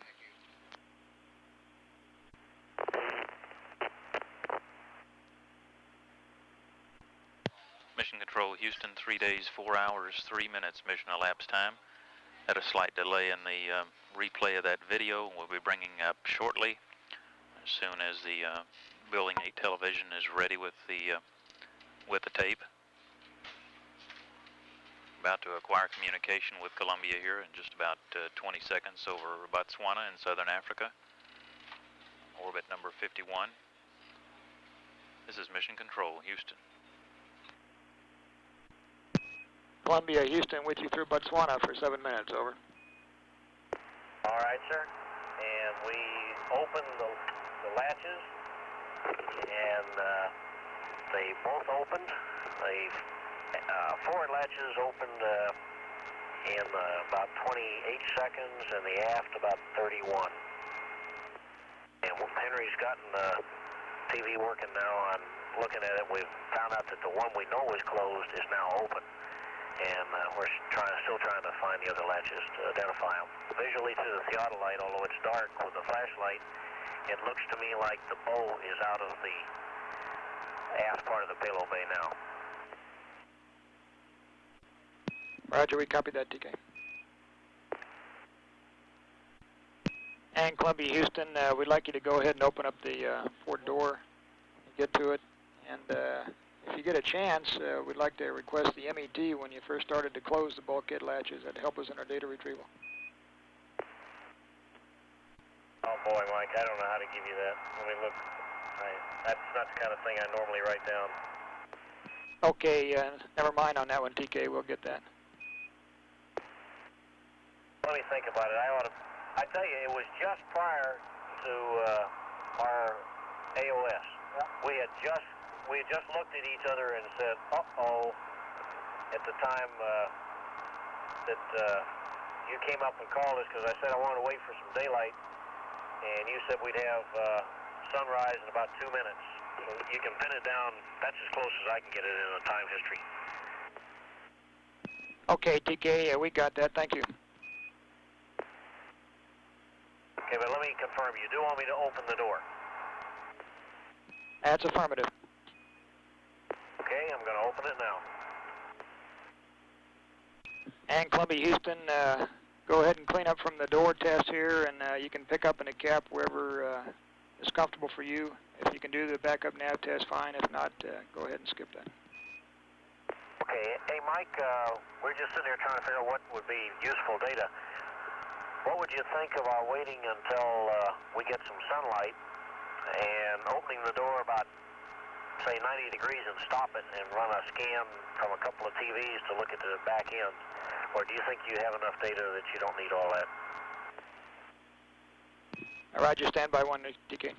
S12: Mission Control Houston, 3 days, 4 hours, 3 minutes mission elapsed time. Had a slight delay in the replay of that video. We'll be bringing up shortly as soon as the Building 8 television is ready with the tape. About to acquire communication with Columbia here in just about 20 seconds over Botswana in southern Africa. Orbit number 51. This is Mission Control, Houston.
S7: Columbia, Houston, with you through Botswana for 7 minutes, over.
S2: All right, sir. And we opened the latches, and they both opened. Forward latches opened in about 28 seconds, and the aft about 31. And Henry's gotten the TV working now on looking at it. We've found out that the one we know is closed is now open. And we're still trying to find the other latches to identify them. Visually through the theodolite, although it's dark with the flashlight, it looks to me like the bow is out of the aft part of the payload bay now.
S7: Roger, we copy that, TK. And Columbia, Houston, we'd like you to go ahead and open up the port door and get to it. And if you get a chance, we'd like to request the MET when you first started to close the bulkhead latches. That'd help us in our data retrieval.
S2: Oh boy, Mike, I don't know how to give you that. I mean, look, that's not the kind of thing I normally write down.
S7: Okay, never mind on that one, TK. We'll get that.
S2: Let me think about it. I tell you, it was just prior to our AOS. Yeah. We had just looked at each other and said, uh-oh, at the time that you came up and called us, because I said I wanted to wait for some daylight, and you said we'd have sunrise in about 2 minutes. So you can pin it down. That's as close as I can get it in a time history.
S7: Okay, TK, we got that. Thank you.
S2: Okay, but let me confirm. You do want me to open the door?
S7: That's affirmative.
S2: Okay, I'm going to open it now.
S7: And Columbia, Houston, go ahead and clean up from the door test here, and you can pick up in a cap wherever is comfortable for you. If you can do the backup nav test, fine. If not, go ahead and skip that.
S2: Okay, hey Mike, we're just sitting here trying to figure out what would be useful data. What would you think of our waiting until we get some sunlight and opening the door about, say, 90 degrees and stop it and run a scan from a couple of TVs to look at the back end? Or do you think you have enough data that you don't need all that?
S7: Roger, stand by 1, TK.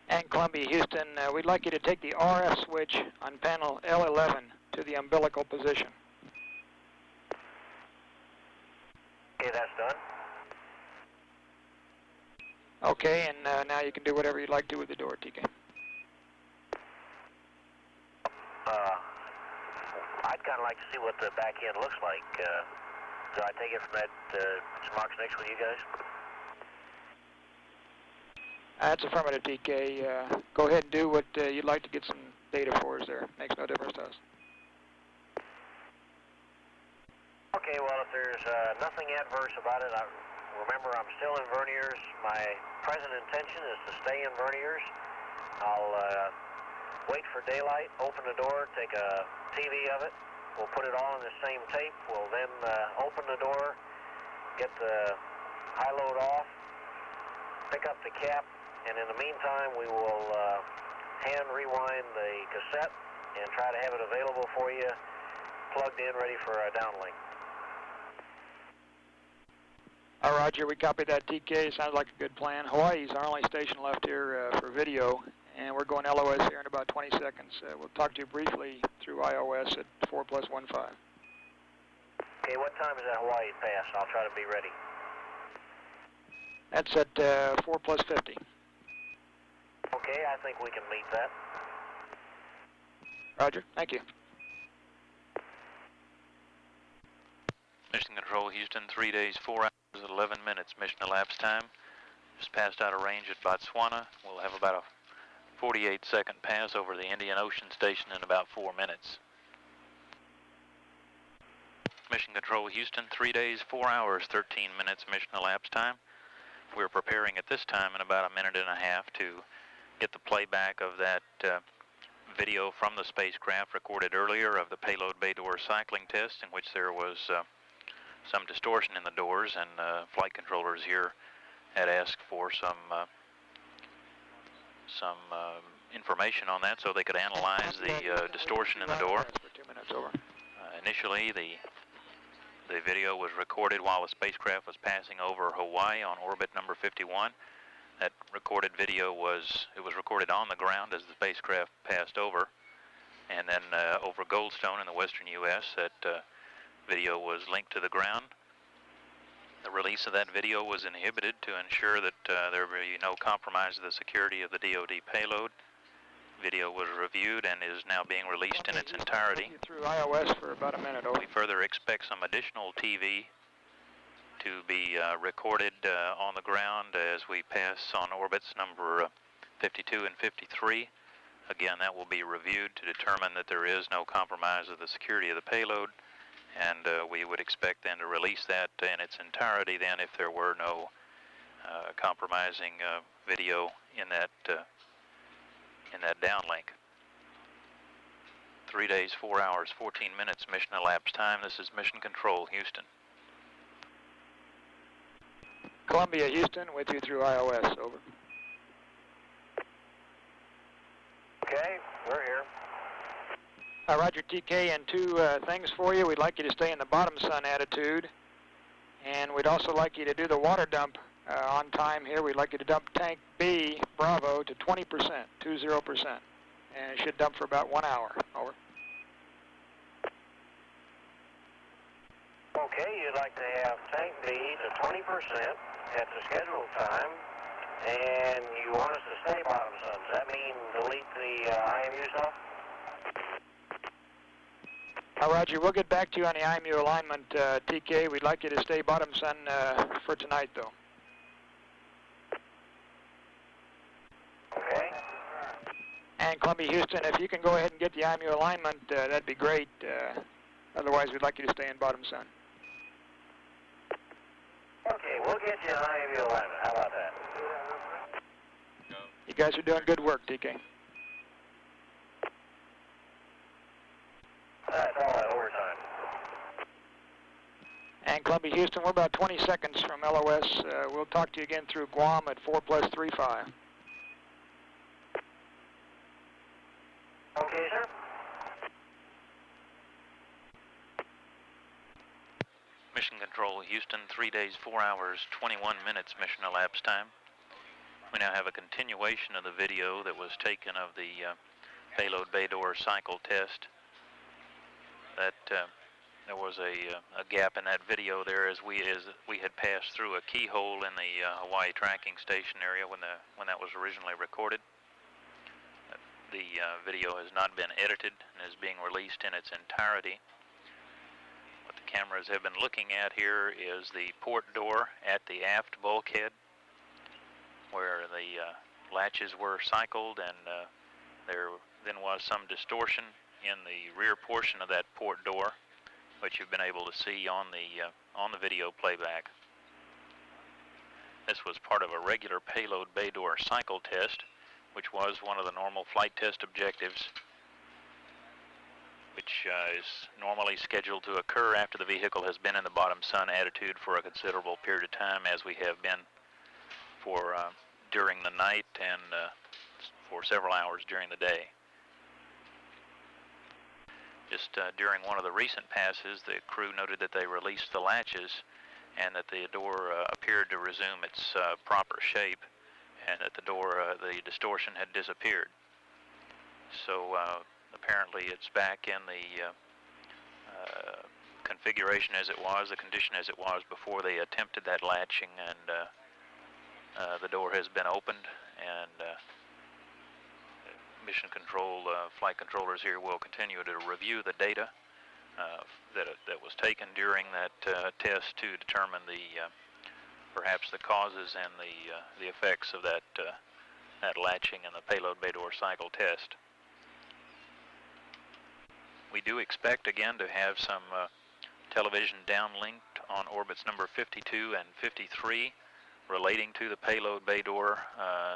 S7: And Columbia, Houston, we'd like you to take the RF switch on panel L11 to the umbilical position.
S2: Okay, that's done.
S7: Okay, and now you can do whatever you'd like to with the door, TK.
S2: I'd kind of like to see what the back end looks like. Do I take it from that Mark's next with you guys?
S7: That's affirmative, TK. Go ahead and do what you'd like to get some data for us there. Makes no difference to us.
S2: Okay, well, if there's nothing adverse about it, remember I'm still in verniers. My present intention is to stay in verniers. I'll wait for daylight, open the door, take a TV of it. We'll put it all in the same tape. We'll then open the door, get the high load off, pick up the cap, and in the meantime we will hand rewind the cassette and try to have it available for you, plugged in, ready for a downlink.
S7: Roger, we copy that, TK. Sounds like a good plan. Hawaii's our only station left here for video, and we're going LOS here in about 20 seconds. We'll talk to you briefly through iOS at 4+15.
S2: Okay, what time is that Hawaii pass? I'll try to be ready.
S7: That's at 4+50.
S2: Okay, I think we can meet that.
S7: Roger, thank you.
S12: Mission Control, Houston, 3 days, 4 hours, 11 minutes mission elapsed time. Just passed out of range at Botswana. We'll have about a 48-second pass over the Indian Ocean Station in about 4 minutes. Mission Control, Houston, 3 days, 4 hours, 13 minutes mission elapsed time. We're preparing at this time in about a minute and a half to get the playback of that video from the spacecraft recorded earlier of the payload bay door cycling test, in which there was some distortion in the doors, and flight controllers here had asked for some information on that so they could analyze the distortion in the door. Initially, the video was recorded while the spacecraft was passing over Hawaii on orbit number 51. That recorded video was recorded on the ground as the spacecraft passed over, and then over Goldstone in the western U.S. that video was linked to the ground. The release of that video was inhibited to ensure that there would be no compromise of the security of the DoD payload. Video was reviewed and is now being released in its entirety.
S7: Through iOS for about a minute.
S12: We further expect some additional TV to be recorded on the ground as we pass on orbits number 52 and 53 Again, that will be reviewed to determine that there is no compromise of the security of the payload, and we would expect then to release that in its entirety then if there were no compromising video in that downlink. 3 days, 4 hours, 14 minutes mission elapsed time. This is Mission Control, Houston.
S7: Columbia, Houston, with you through iOS, over.
S2: Okay, we're here.
S7: Roger, TK, and two things for you. We'd like you to stay in the bottom sun attitude, and we'd also like you to do the water dump on time here. We'd like you to dump tank B, Bravo, to 20%, 20%, and it should dump for about 1 hour, over.
S2: Okay, you'd like to have tank B to 20% at the scheduled time, and you want us to stay bottom sun. Does that mean delete the IMU stuff?
S7: Roger, we'll get back to you on the IMU alignment, TK. We'd like you to stay bottom sun for tonight, though.
S2: Okay.
S7: And Columbia, Houston, if you can go ahead and get the IMU alignment, that'd be great. Otherwise, we'd like you to stay in bottom sun.
S2: Okay, we'll get you an IMU alignment. How about that?
S7: You guys are doing good work, TK.
S2: That's all that overtime.
S7: And Columbia, Houston, we're about 20 seconds from LOS. We'll talk to you again through Guam at 4+35.
S2: Okay, sir.
S12: Mission Control, Houston, 3 days, 4 hours, 21 minutes mission elapsed time. We now have a continuation of the video that was taken of the payload bay door cycle test. That there was a gap in that video there as we had passed through a keyhole in the Hawaii tracking station area when that was originally recorded. The video has not been edited and is being released in its entirety. What the cameras have been looking at here is the port door at the aft bulkhead, where the latches were cycled, and there then was some distortion in the rear portion of that port door, which you've been able to see on the video playback. This was part of a regular payload bay door cycle test, which was one of the normal flight test objectives, which is normally scheduled to occur after the vehicle has been in the bottom sun attitude for a considerable period of time, as we have been for during the night and for several hours during the day. Just during one of the recent passes, the crew noted that they released the latches and that the door appeared to resume its proper shape, and that the distortion had disappeared. So apparently it's back in the configuration as it was, the condition as it was before they attempted that latching, and the door has been opened, and Mission Control flight controllers here will continue to review the data that was taken during that test to determine perhaps the causes and the effects of that latching and the payload bay door cycle test. We do expect again to have some television downlinked on orbits number 52 and 53 relating to the payload bay door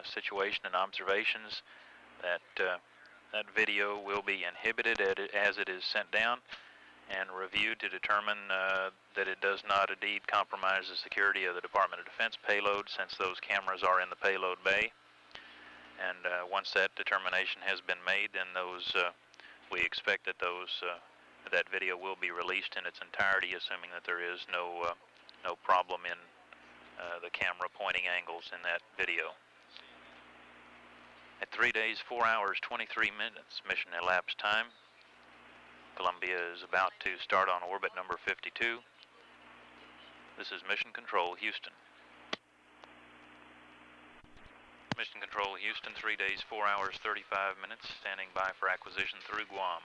S12: situation and observations. That video will be inhibited as it is sent down and reviewed to determine that it does not indeed compromise the security of the Department of Defense payload, since those cameras are in the payload bay. And once that determination has been made, then we expect that that video will be released in its entirety, assuming that there is no problem in the camera pointing angles in that video. At 3 days, 4 hours, 23 minutes mission elapsed time, Columbia is about to start on orbit number 52. This is Mission Control, Houston. Mission Control, Houston, 3 days, 4 hours, 35 minutes, standing by for acquisition through Guam.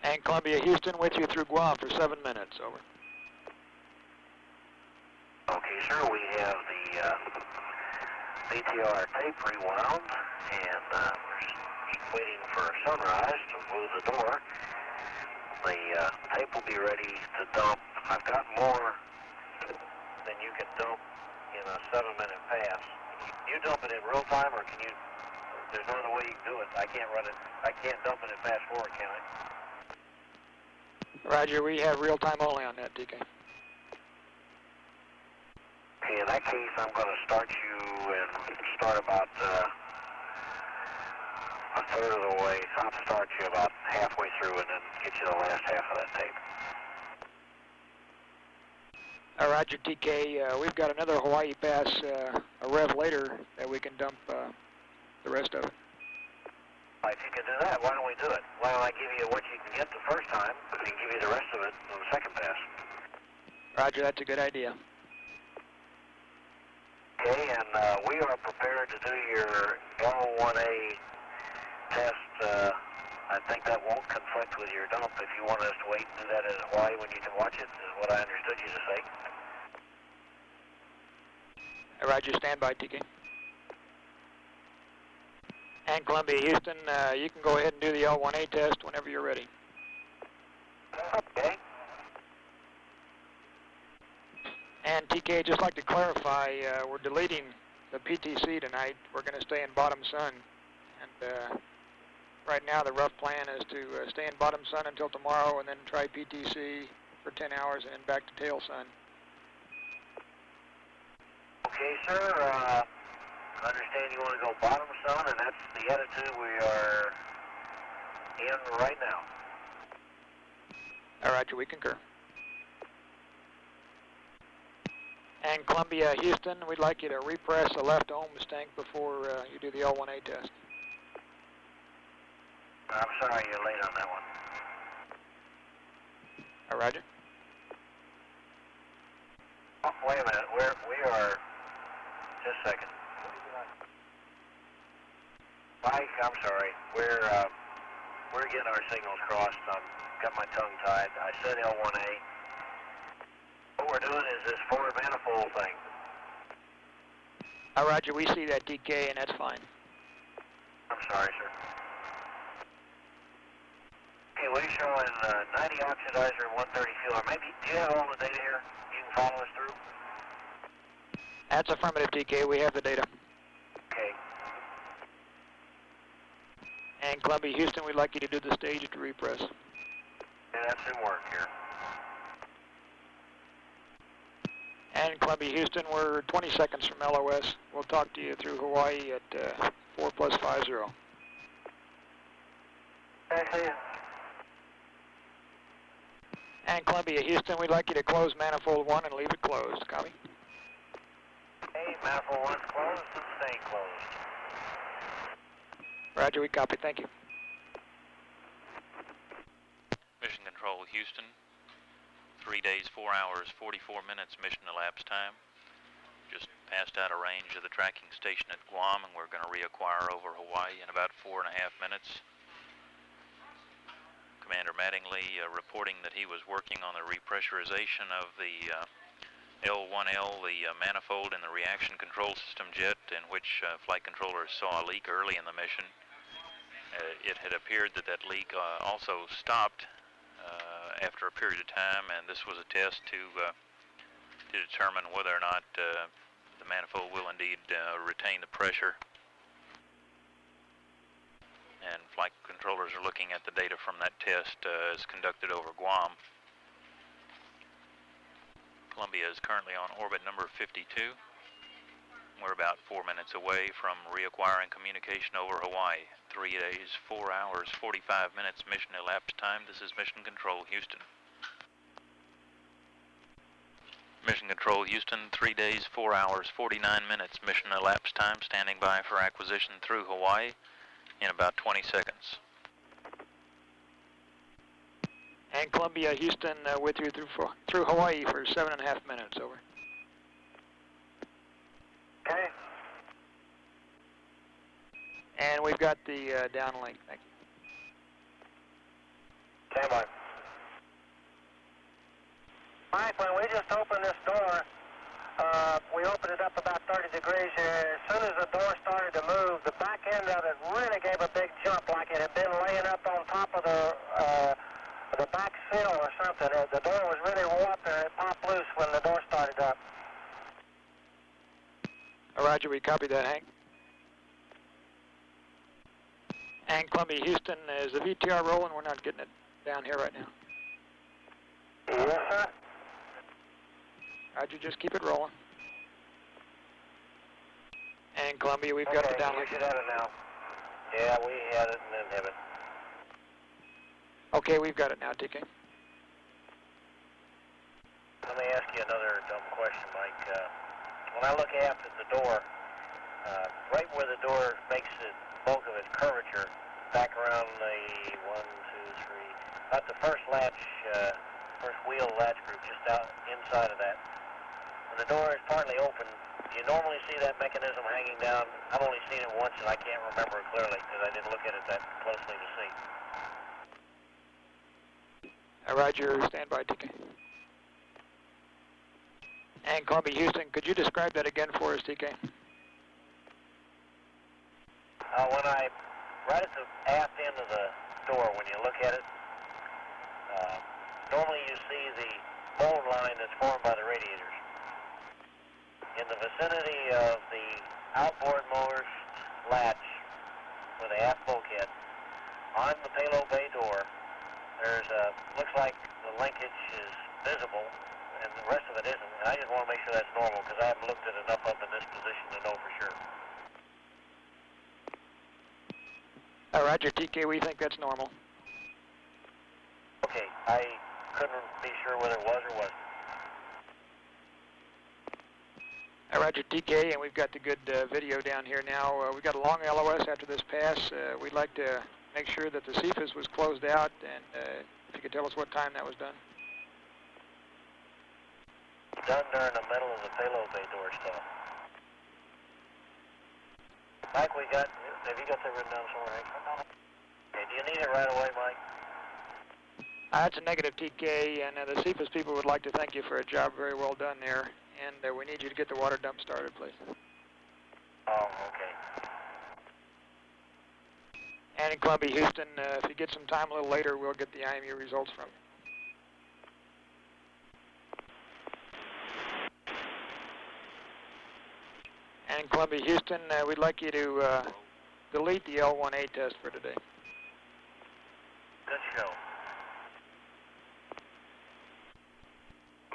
S7: And Columbia, Houston, with you through Guam for 7 minutes, over.
S2: Okay, sir, we have the VTR tape rewound, and we're just waiting for sunrise to move the door. The tape will be ready to dump. I've got more than you can dump in a 7-minute pass. You dump it in real time, or can you? There's no other way you can do it. I can't run it. I can't dump it in fast forward, can I?
S7: Roger, we have real time only on that, TK.
S2: Okay, in that case, I'm going to start you and start about a third of the way. I'll start you about halfway through and then get you the last half of that tape.
S7: Roger, TK. We've got another Hawaii pass, a rev later, that we can dump the rest of it.
S2: If you can do that, why don't we do it? Why don't I give you what you can get the first time, and give you the rest of it on the second pass?
S7: Roger, that's a good idea.
S2: Okay, and we are prepared to do your L1A test. I think that won't conflict with your dump if you want us to wait and do that in Hawaii when you can watch it, is what I understood you to say.
S7: Roger, stand by, TK. And Columbia, Houston, you can go ahead and do the L1A test whenever you're ready.
S2: Okay.
S7: And TK, just like to clarify, we're deleting the PTC tonight. We're going to stay in bottom sun. And right now the rough plan is to stay in bottom sun until tomorrow and then try PTC for 10 hours and then back to tail sun.
S2: Okay, sir. I understand you want to go bottom sun, and that's the attitude we are in right now.
S7: Roger, we concur. And Columbia, Houston, we'd like you to repress the left ohms tank before you do the L1A test.
S2: I'm sorry you're late on that one.
S7: Roger.
S2: Oh, wait a minute. We are... Just a second. Mike, I'm sorry. We're getting our signals crossed. I've got my tongue tied. I said L1A. What we're doing is this forward manifold thing.
S7: Roger, we see that, DK, and that's fine.
S2: I'm sorry, sir. Okay, we're showing 90 oxidizer, 130 fuel. Maybe, do you have all the data here? You can follow us through?
S7: That's affirmative, DK. We have the data.
S2: Okay.
S7: And Columbia, Houston, we'd like you to do the stage to repress.
S2: Yeah, that's in work here.
S7: And Columbia, Houston, we're 20 seconds from LOS. We'll talk to you through Hawaii at 4+50.
S2: I see you.
S7: And Columbia, Houston, we'd like you to close manifold 1 and leave it closed. Copy?
S2: Okay, manifold 1's closed and staying closed.
S7: Roger, we copy. Thank you.
S12: Mission Control, Houston. 3 days, 4 hours, 44 minutes mission elapsed time. Just passed out of range of the tracking station at Guam, and we're going to reacquire over Hawaii in about 4.5 minutes. Commander Mattingly reporting that he was working on the repressurization of the L1L, the manifold in the reaction control system jet, in which flight controllers saw a leak early in the mission. It had appeared that that leak also stopped after a period of time, and this was a test to determine whether or not the manifold will indeed retain the pressure. And flight controllers are looking at the data from that test as conducted over Guam. Columbia is currently on orbit number 52. We're about 4 minutes away from reacquiring communication over Hawaii. 3 days, 4 hours, 45 minutes mission elapsed time. This is Mission Control, Houston. Mission Control, Houston, 3 days, 4 hours, 49 minutes mission elapsed time. Standing by for acquisition through Hawaii in about 20 seconds.
S7: And Columbia, Houston, with you through Hawaii for 7.5 minutes. Over.
S2: Okay.
S7: And we've got the downlink. Thank you.
S2: Stand by. Mike, when we just opened this door, We opened it up about 30 degrees here. As soon as the door started to move, the back end of it really gave a big jump, like it had been laying up on top of the back sill or something. The door was really warped and it popped loose when the door started up.
S7: Roger, we copy that, Hank. And Columbia, Houston, is the VTR rolling? We're not getting it down here right now.
S2: Yes, sir.
S7: Roger, just keep it rolling. And Columbia, we've got the downlink.
S2: We should have it now. Yeah, we had it and then have it.
S7: Okay, we've got it now, TK.
S2: Let me ask you another dumb question, Mike. When I look aft at the door, right where the door makes the bulk of its curvature, back around the 1, 2, 3, about the first latch, first wheel latch group, just out inside of that. When the door is partly open, do you normally see that mechanism hanging down? I've only seen it once and I can't remember it clearly because I didn't look at it that closely to see.
S7: Roger, stand by, TK. And Columbia, Houston, could you describe that again for us, TK?
S2: Right at the aft end of the door, when you look at it, normally you see the mold line that's formed by the radiators. In the vicinity of the outboard motor's latch with the aft bulkhead, on the payload bay door, there's looks like the linkage is visible, and the rest of it isn't. And I just want to make sure that's normal because I haven't looked at enough up in this position to know for sure.
S7: Roger, TK, we think that's normal.
S2: Okay, I couldn't be sure whether it was or wasn't.
S7: Roger, TK, and we've got the good video down here now. We've got a long LOS after this pass. We'd like to make sure that the CFIS was closed out, and if you could tell us what time that was done.
S2: Done during the middle of the payload bay door stuff. Mike, have you got that written down somewhere? Okay, do you need it right away, Mike?
S7: That's a negative, TK, and the CFIS people would like to thank you for a job very well done there, and we need you to get the water dump started, please.
S2: Oh, okay.
S7: And in Columbia, Houston, if you get some time a little later, we'll get the IMU results from you. And in Columbia, Houston, we'd like you to delete the L1A test for today.
S2: Good show.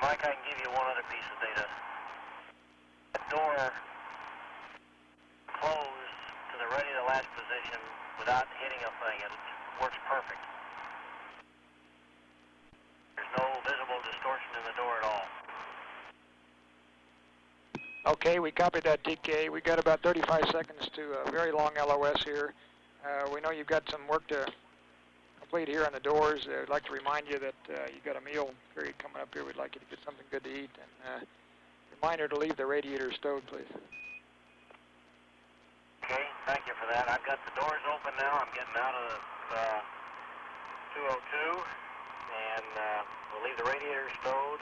S2: Mike, I can give you one other piece of data. The door closed to the ready to latch position without hitting a thing. It works perfect. There's no visible distortion in the door at all.
S7: Okay, we copied that, TK. We got about 35 seconds to a very long LOS here. We know you've got some work to complete here on the doors. I'd like to remind you that you've got a meal period coming up here. We'd like you to get something good to eat. And reminder to leave the radiator stowed, please.
S2: Okay, thank you for that. I've got the doors open now. I'm getting out of 202, and we'll leave the radiator stowed.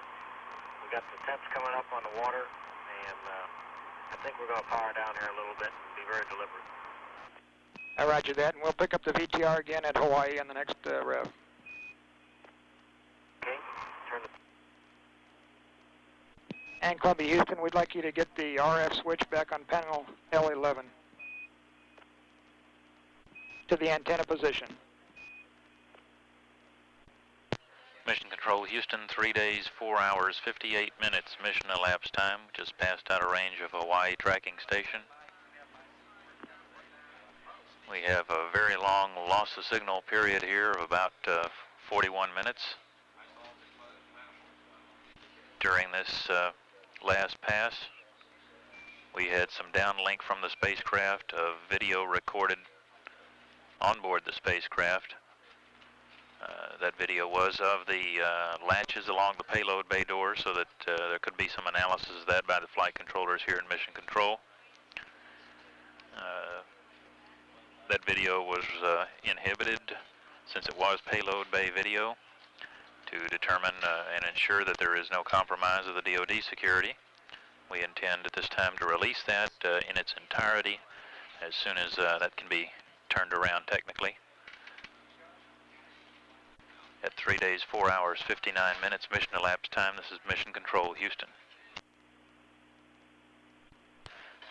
S2: We've got the temps coming up on the water, and I think we're going to power down here a little bit and be very deliberate.
S7: Roger that, and we'll pick up the VTR again at Hawaii on the next rev.
S2: Okay, turn the...
S7: And Columbia, Houston, we'd like you to get the RF switch back on panel L11 to the antenna position.
S12: Mission Control, Houston, 3 days, 4 hours, 58 minutes mission elapsed time, just passed out of range of Hawaii tracking station. We have a very long loss of signal period here of about 41 minutes. During this last pass, we had some downlink from the spacecraft of video recorded on board the spacecraft. That video was of the latches along the payload bay door, so that there could be some analysis of that by the flight controllers here in Mission Control. That video was inhibited, since it was payload bay video, to determine and ensure that there is no compromise of the DoD security. We intend at this time to release that in its entirety as soon as that can be turned around technically. At 3 days, 4 hours, 59 minutes mission elapsed time, this is Mission Control Houston.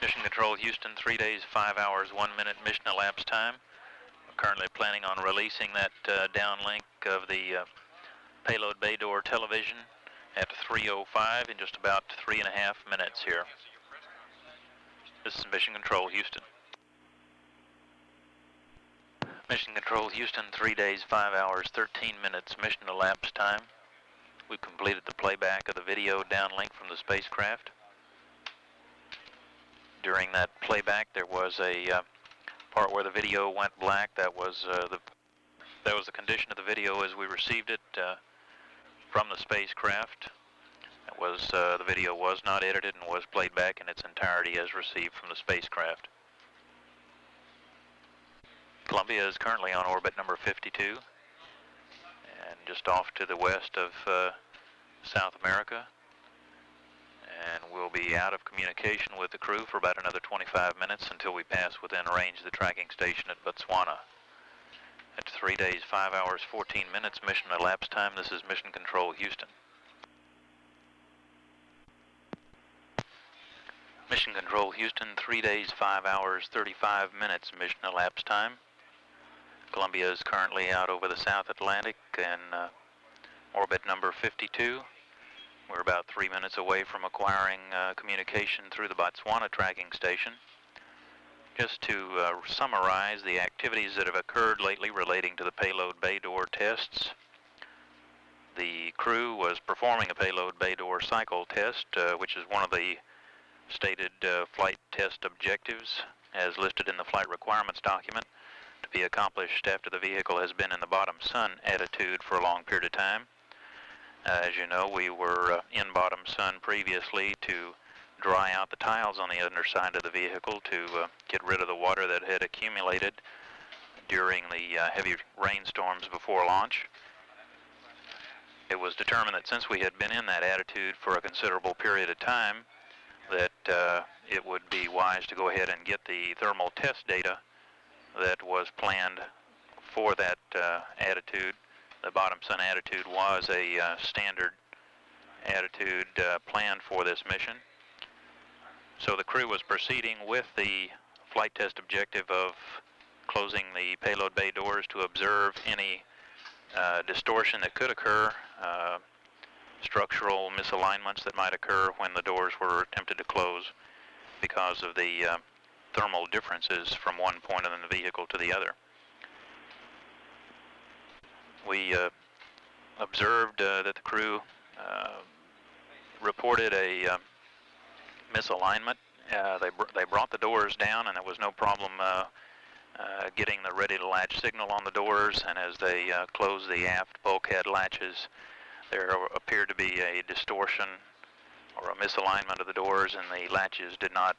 S12: Mission Control Houston, 3 days, 5 hours, 1 minute mission elapsed time. We're currently planning on releasing that downlink of the payload bay door television at 3:05 in just about 3.5 minutes here. This is Mission Control Houston. Mission Control Houston, 3 days, 5 hours, 13 minutes mission elapsed time. We've completed the playback of the video downlink from the spacecraft. During that playback, there was a part where the video went black. That was the condition of the video as we received it from the spacecraft. That was the video was not edited and was played back in its entirety as received from the spacecraft. Columbia is currently on orbit number 52 and just off to the west of South America. And we'll be out of communication with the crew for about another 25 minutes until we pass within range of the tracking station at Botswana. At 3 days, 5 hours, 14 minutes mission elapsed time, this is Mission Control Houston. Mission Control Houston, 3 days, 5 hours, 35 minutes mission elapsed time. Columbia is currently out over the South Atlantic in orbit number 52. We're about 3 minutes away from acquiring communication through the Botswana tracking station. Just to summarize the activities that have occurred lately relating to the payload bay door tests. The crew was performing a payload bay door cycle test, which is one of the stated flight test objectives as listed in the flight requirements document, to be accomplished after the vehicle has been in the bottom sun attitude for a long period of time. As you know, we were in bottom sun previously to dry out the tiles on the underside of the vehicle to get rid of the water that had accumulated during the heavy rainstorms before launch. It was determined that since we had been in that attitude for a considerable period of time, that it would be wise to go ahead and get the thermal test data that was planned for that attitude. The bottom sun attitude was a standard attitude planned for this mission. So the crew was proceeding with the flight test objective of closing the payload bay doors to observe any distortion that could occur, structural misalignments that might occur when the doors were attempted to close because of the thermal differences from one point in the vehicle to the other. We observed that the crew reported a misalignment. They brought the doors down, and there was no problem getting the ready to latch signal on the doors, and as they closed the aft bulkhead latches, there appeared to be a distortion or a misalignment of the doors, and the latches did not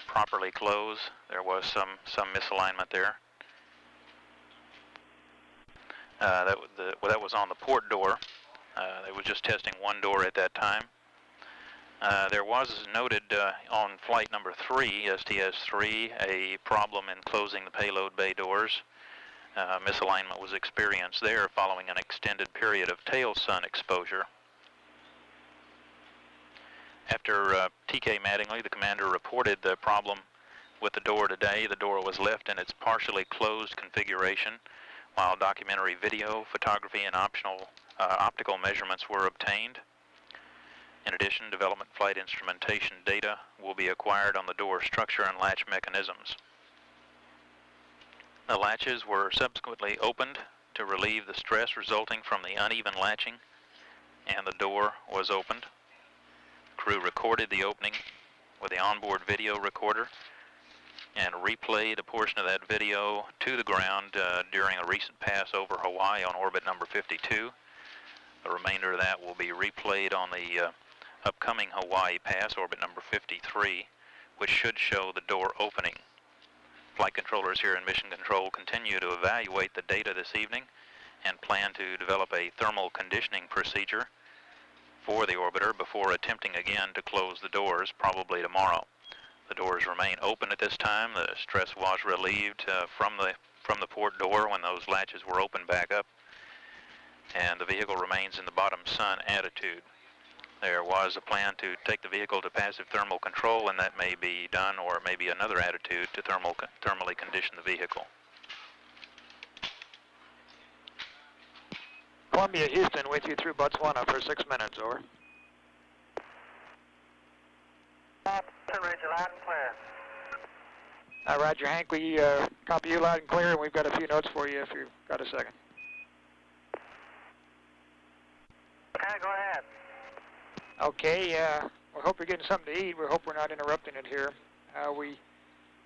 S12: properly close. There was some misalignment there. That was on the port door. They was just testing one door at that time. There was noted on flight number 3, STS-4, a problem in closing the payload bay doors. Misalignment was experienced there following an extended period of tail sun exposure. After TK Mattingly, the commander, reported the problem with the door today, the door was left in its partially closed configuration while documentary video, photography, and optical measurements were obtained. In addition, development flight instrumentation data will be acquired on the door structure and latch mechanisms. The latches were subsequently opened to relieve the stress resulting from the uneven latching, and the door was opened. Crew recorded the opening with the onboard video recorder and replayed a portion of that video to the ground during a recent pass over Hawaii on orbit number 52. The remainder of that will be replayed on the upcoming Hawaii pass, orbit number 53, which should show the door opening. Flight controllers here in Mission Control continue to evaluate the data this evening and plan to develop a thermal conditioning procedure for the orbiter before attempting again to close the doors, probably tomorrow. The doors remain open at this time. The stress was relieved from the port door when those latches were opened back up, and the vehicle remains in the bottom sun attitude. There was a plan to take the vehicle to passive thermal control, and that may be done, or it may be another attitude to thermally condition the vehicle.
S7: Columbia, Houston, with you through Botswana for 6 minutes, over.
S2: Roger, loud and clear.
S7: Roger, Hank, we copy you loud and clear, and we've got a few notes for you if you've got a second.
S2: Okay, go ahead.
S7: Okay, we hope you're getting something to eat. We hope we're not interrupting it here.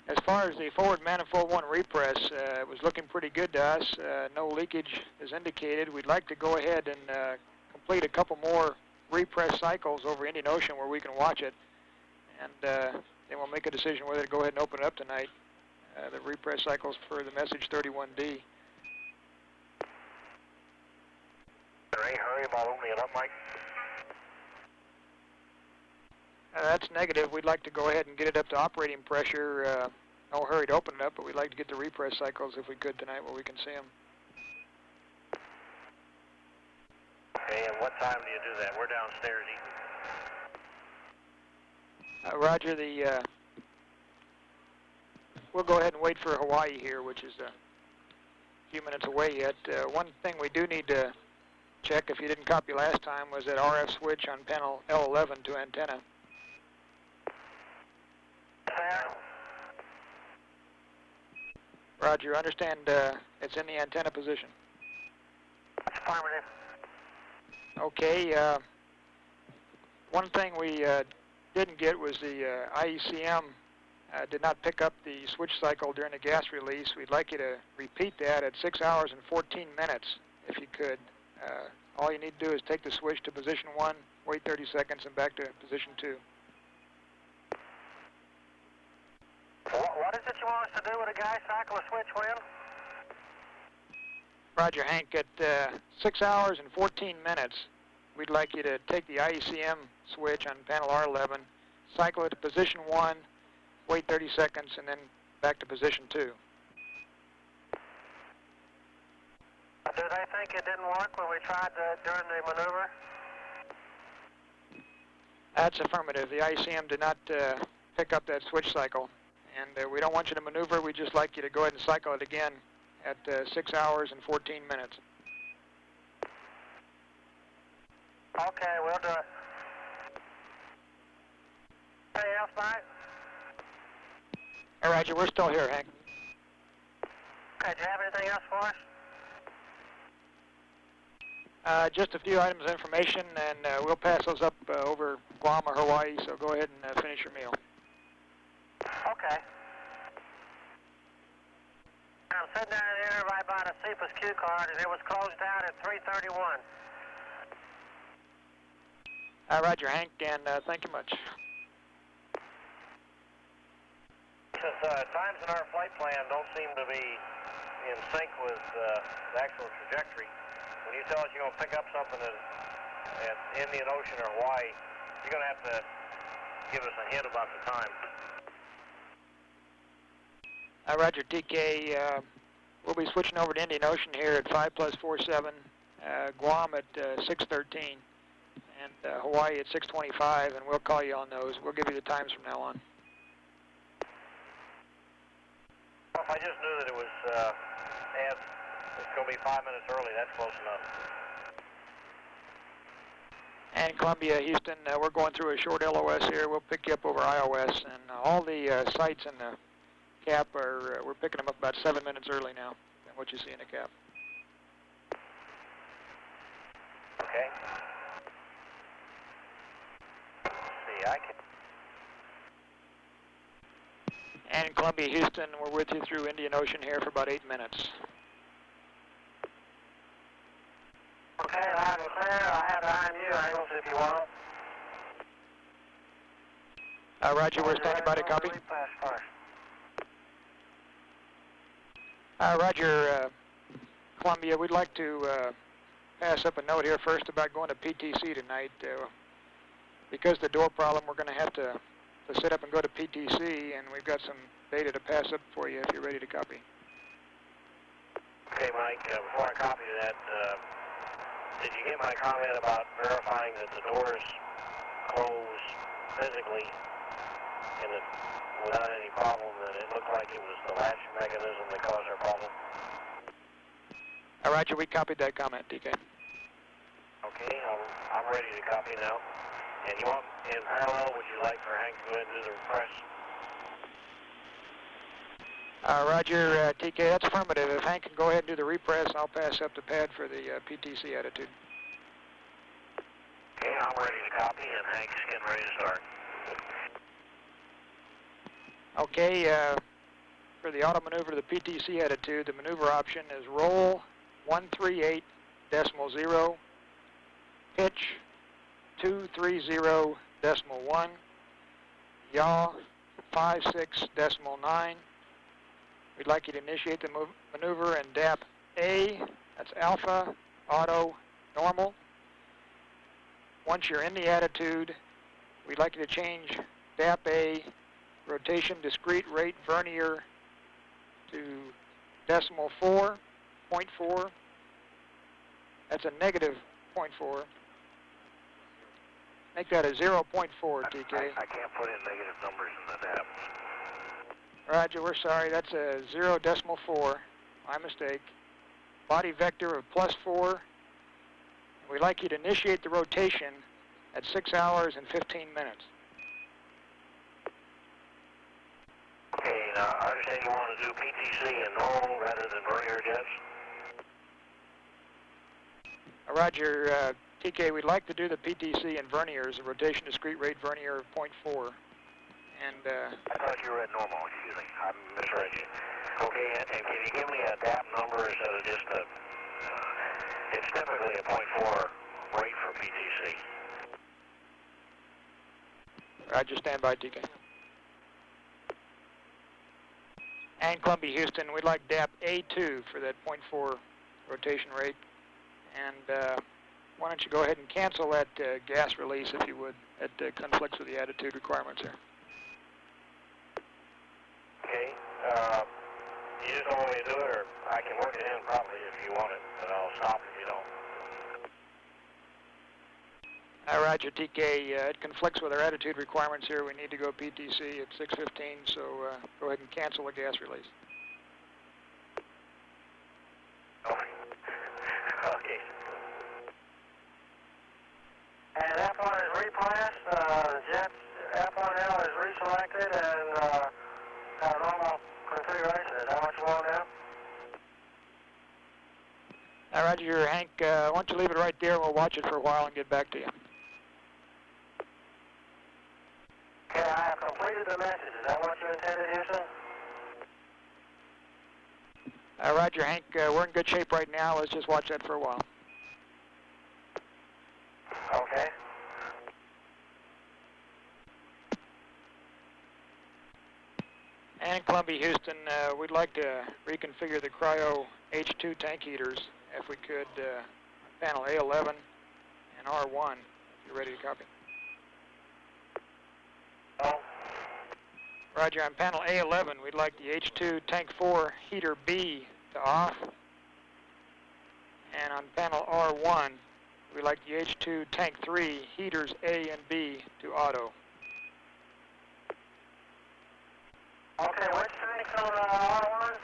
S7: As far as the forward manifold 1 repress, it was looking pretty good to us. No leakage is indicated. We'd like to go ahead and complete a couple more repress cycles over Indian Ocean where we can watch it. And then we'll make a decision whether to go ahead and open it up tonight. The repress cycles for the message 31D.
S2: Any hurry about opening it up, Mike?
S7: That's negative. We'd like to go ahead and get it up to operating pressure. No hurry to open it up, but we'd like to get the repress cycles if we could tonight where we can see them.
S2: Okay, and what time do you do that? We're downstairs eating.
S7: Roger, we'll go ahead and wait for Hawaii here, which is a few minutes away yet. One thing we do need to check, if you didn't copy last time, was that RF switch on panel L11 to antenna. Roger, understand it's in the antenna position.
S2: Affirmative.
S7: Okay, one thing we didn't get was the IECM did not pick up the switch cycle during the gas release. We'd like you to repeat that at 6 hours and 14 minutes, if you could. All you need to do is take the switch to position 1, wait 30 seconds, and back to position 2.
S2: What is it you want us to do with a gas cycle, a switch when?
S7: Roger, Hank, at 6 hours and 14 minutes, we'd like you to take the IECM switch on panel R11, cycle it to position 1, wait 30 seconds, and then back to position 2.
S2: Do they think it didn't work when we tried during the maneuver?
S7: That's affirmative. The IECM did not pick up that switch cycle. And we don't want you to maneuver. We'd just like you to go ahead and cycle it again at 6 hours and 14 minutes.
S2: Okay, we'll do it. Anything else, Mike?
S7: Hey, Roger, we're still here, Hank.
S2: Okay, do you have anything else for us?
S7: Just a few items of information, and we'll pass those up over Guam or Hawaii, so go ahead and finish your meal.
S2: Okay. I'm sitting down here right by the CEPA's Q card, and it was closed down at 3:31.
S7: Roger, Hank, and thank you much.
S2: Since times in our flight plan don't seem to be in sync with the actual trajectory, when you tell us you're going to pick up something at Indian Ocean or Hawaii, you're going to have to give us a hint about the time.
S7: Roger, TK, we'll be switching over to Indian Ocean here at 5+47, Guam at 6:13, and Hawaii at 6:25, and we'll call you on those. We'll give you the times from now on.
S2: Well, if I just knew that it was it's going to be 5 minutes early, that's close enough.
S7: And Columbia, Houston, we're going through a short LOS here. We'll pick you up over iOS, and all the sites in the cap are, we're picking them up about 7 minutes early now than what you see in the cap.
S2: Okay. Let's see, I can...
S7: And Columbia, Houston, we're with you through Indian Ocean here for about 8 minutes.
S2: Okay, loud and clear. I have behind you angles if you want.
S7: Roger, we're standing by to copy. Roger, Columbia, we'd like to pass up a note here first about going to PTC tonight. Because of the door problem, we're going to have to set up and go to PTC, and we've got some data to pass up for you if you're ready to copy.
S2: Okay, Mike, before I copy that, did you get my comment about verifying that the doors close physically and that without any problem, that it looked like it was the latch mechanism that caused our problem?
S7: Roger, we copied that comment, TK.
S2: Okay, I'm ready to copy now. And you want, in parallel, would you like for Hank to go ahead and do the press?
S7: Roger, TK, that's affirmative. If Hank can go ahead and do the repress, I'll pass up the pad for the PTC attitude.
S2: Okay, I'm ready to copy, and Hank's getting ready to start.
S7: Okay, for the auto maneuver to the PTC attitude, the maneuver option is roll 138.0, pitch 230.1, yaw 56.9. We'd like you to initiate the maneuver in DAP A, that's alpha, auto, normal. Once you're in the attitude, we'd like you to change DAP A, rotation discrete rate vernier to decimal 4, 0.4. That's a negative 0.4. Make that a 0.4, TK.
S2: I can't put in negative numbers in the DAP.
S7: Roger, we're sorry. That's a 0.4. My mistake. Body vector of +4. We'd like you to initiate the rotation at 6 hours and 15 minutes.
S2: Okay, now I understand you want to do PTC and normal rather than vernier jets?
S7: Roger, TK, we'd like to do the PTC and verniers, a rotation discrete rate vernier of 0.4. And
S2: I thought you read normal, excuse me. I misread you. Okay, and can you give me a DAP number instead of just a... it's typically a 0.4 rate for PTC.
S7: Roger, stand by, TK. And Columbia, Houston, we'd like DAP A2 for that 0.4 rotation rate. And why don't you go ahead and cancel that gas release, if you would. That conflicts with the attitude requirements here.
S2: Okay, you just don't want me to do it, or I can work it in properly if you want it, but I'll stop if you don't.
S7: Roger, TK, it conflicts with our attitude requirements here. We need to go PTC at 6:15, so go ahead and cancel the gas release.
S2: Okay. And F1 is replaced, Jet F1L is reselected, and normal configuration. Is that what you want now?
S7: Roger, Hank, why don't you leave it right there, and we'll watch it for a while and get back to you.
S2: Okay, I have completed the message. Is that what you intended, Houston?
S7: Roger, Hank, we're in good shape right now. Let's just watch that for a while.
S2: Okay.
S7: And Columbia, Houston, we'd like to reconfigure the cryo H2 tank heaters, if we could, panel A11 and R1, if you're ready to copy.
S2: Oh.
S7: Roger, on panel A11, we'd like the H2 tank 4 heater B to off. And on panel R1, we'd like the H2 tank 3 heaters A and B to auto.
S2: Okay, which tank's on R1?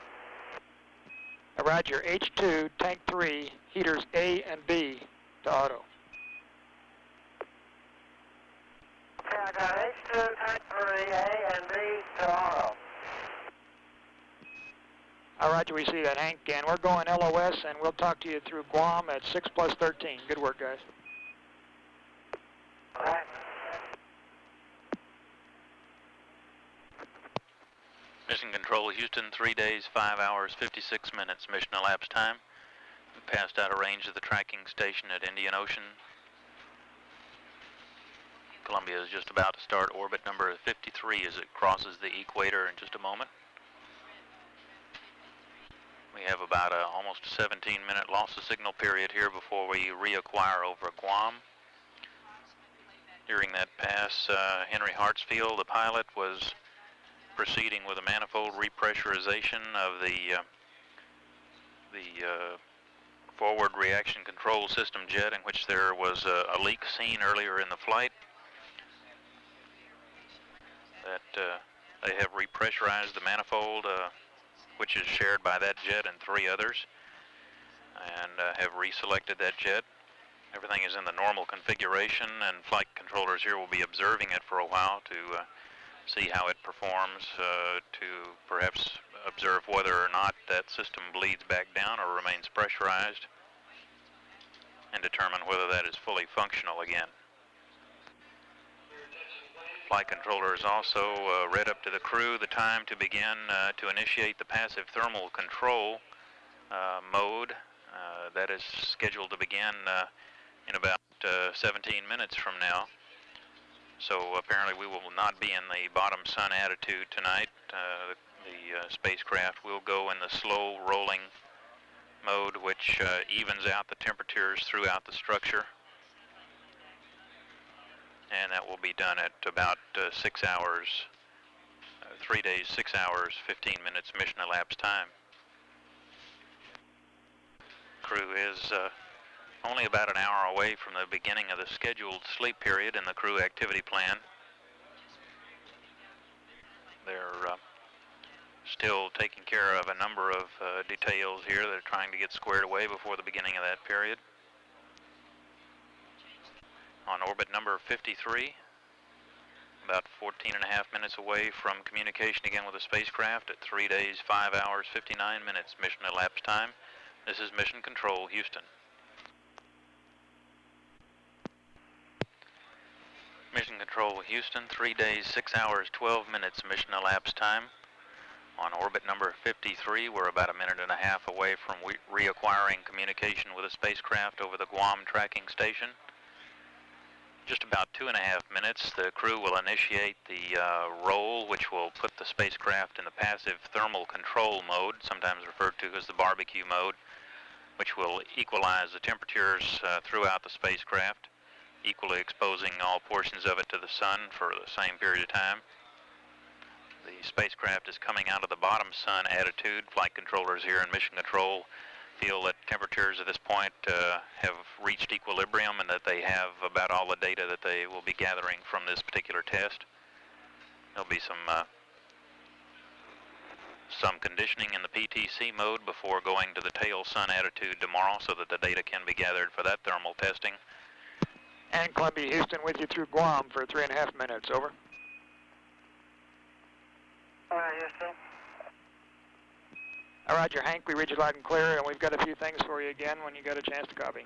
S7: Roger, H2 tank 3 heaters A and B to auto.
S2: Okay, I got H2 tank 3 A and B to auto.
S7: Roger, we see that, Hank, and we're going LOS, and we'll talk to you through Guam at 6+13. Good work, guys.
S2: All right.
S12: Mission Control, Houston, 3 days, 5 hours, 56 minutes, mission elapsed time. We passed out of range of the tracking station at Indian Ocean. Columbia is just about to start orbit number 53 as it crosses the equator in just a moment. We have about almost a 17-minute loss of signal period here before we reacquire over Guam. During that pass, Henry Hartsfield, the pilot, was proceeding with a manifold repressurization of the forward reaction control system jet, in which there was a leak seen earlier in the flight. That they have repressurized the manifold, which is shared by that jet and 3 others, and have reselected that jet. Everything is in the normal configuration, and flight controllers here will be observing it for a while to see how it performs, to perhaps observe whether or not that system bleeds back down or remains pressurized, and determine whether that is fully functional again. Flight controllers also read up to the crew the time to begin to initiate the passive thermal control mode. That is scheduled to begin in about 17 minutes from now. So apparently we will not be in the bottom sun attitude tonight. The spacecraft will go in the slow rolling mode, which evens out the temperatures throughout the structure. And that will be done at about 6 hours, 3 days, 6 hours, 15 minutes mission elapsed time. Crew is only about an hour away from the beginning of the scheduled sleep period in the crew activity plan. They're still taking care of a number of details here that are trying to get squared away before the beginning of that period. On orbit number 53, about 14 and a half minutes away from communication again with the spacecraft at 3 days, 5 hours, 59 minutes mission elapsed time. This is Mission Control, Houston. Mission Control, Houston, 3 days, 6 hours, 12 minutes mission elapsed time. On orbit number 53, we're about a minute and a half away from reacquiring communication with the spacecraft over the Guam tracking station. Just about 2.5 minutes, the crew will initiate the roll, which will put the spacecraft in the passive thermal control mode, sometimes referred to as the barbecue mode, which will equalize the temperatures throughout the spacecraft, equally exposing all portions of it to the sun for the same period of time. The spacecraft is coming out of the bottom sun attitude. Flight controllers here in Mission Control feel that temperatures at this point have reached equilibrium and that they have about all the data that they will be gathering from this particular test. There'll be some conditioning in the PTC mode before going to the tail sun attitude tomorrow so that the data can be gathered for that thermal testing.
S7: And Columbia, Houston with you through Guam for 3.5 minutes, over.
S2: All right, Houston.
S7: Roger, Hank, we read you loud and clear, and we've got a few things for you again when you get a chance to copy.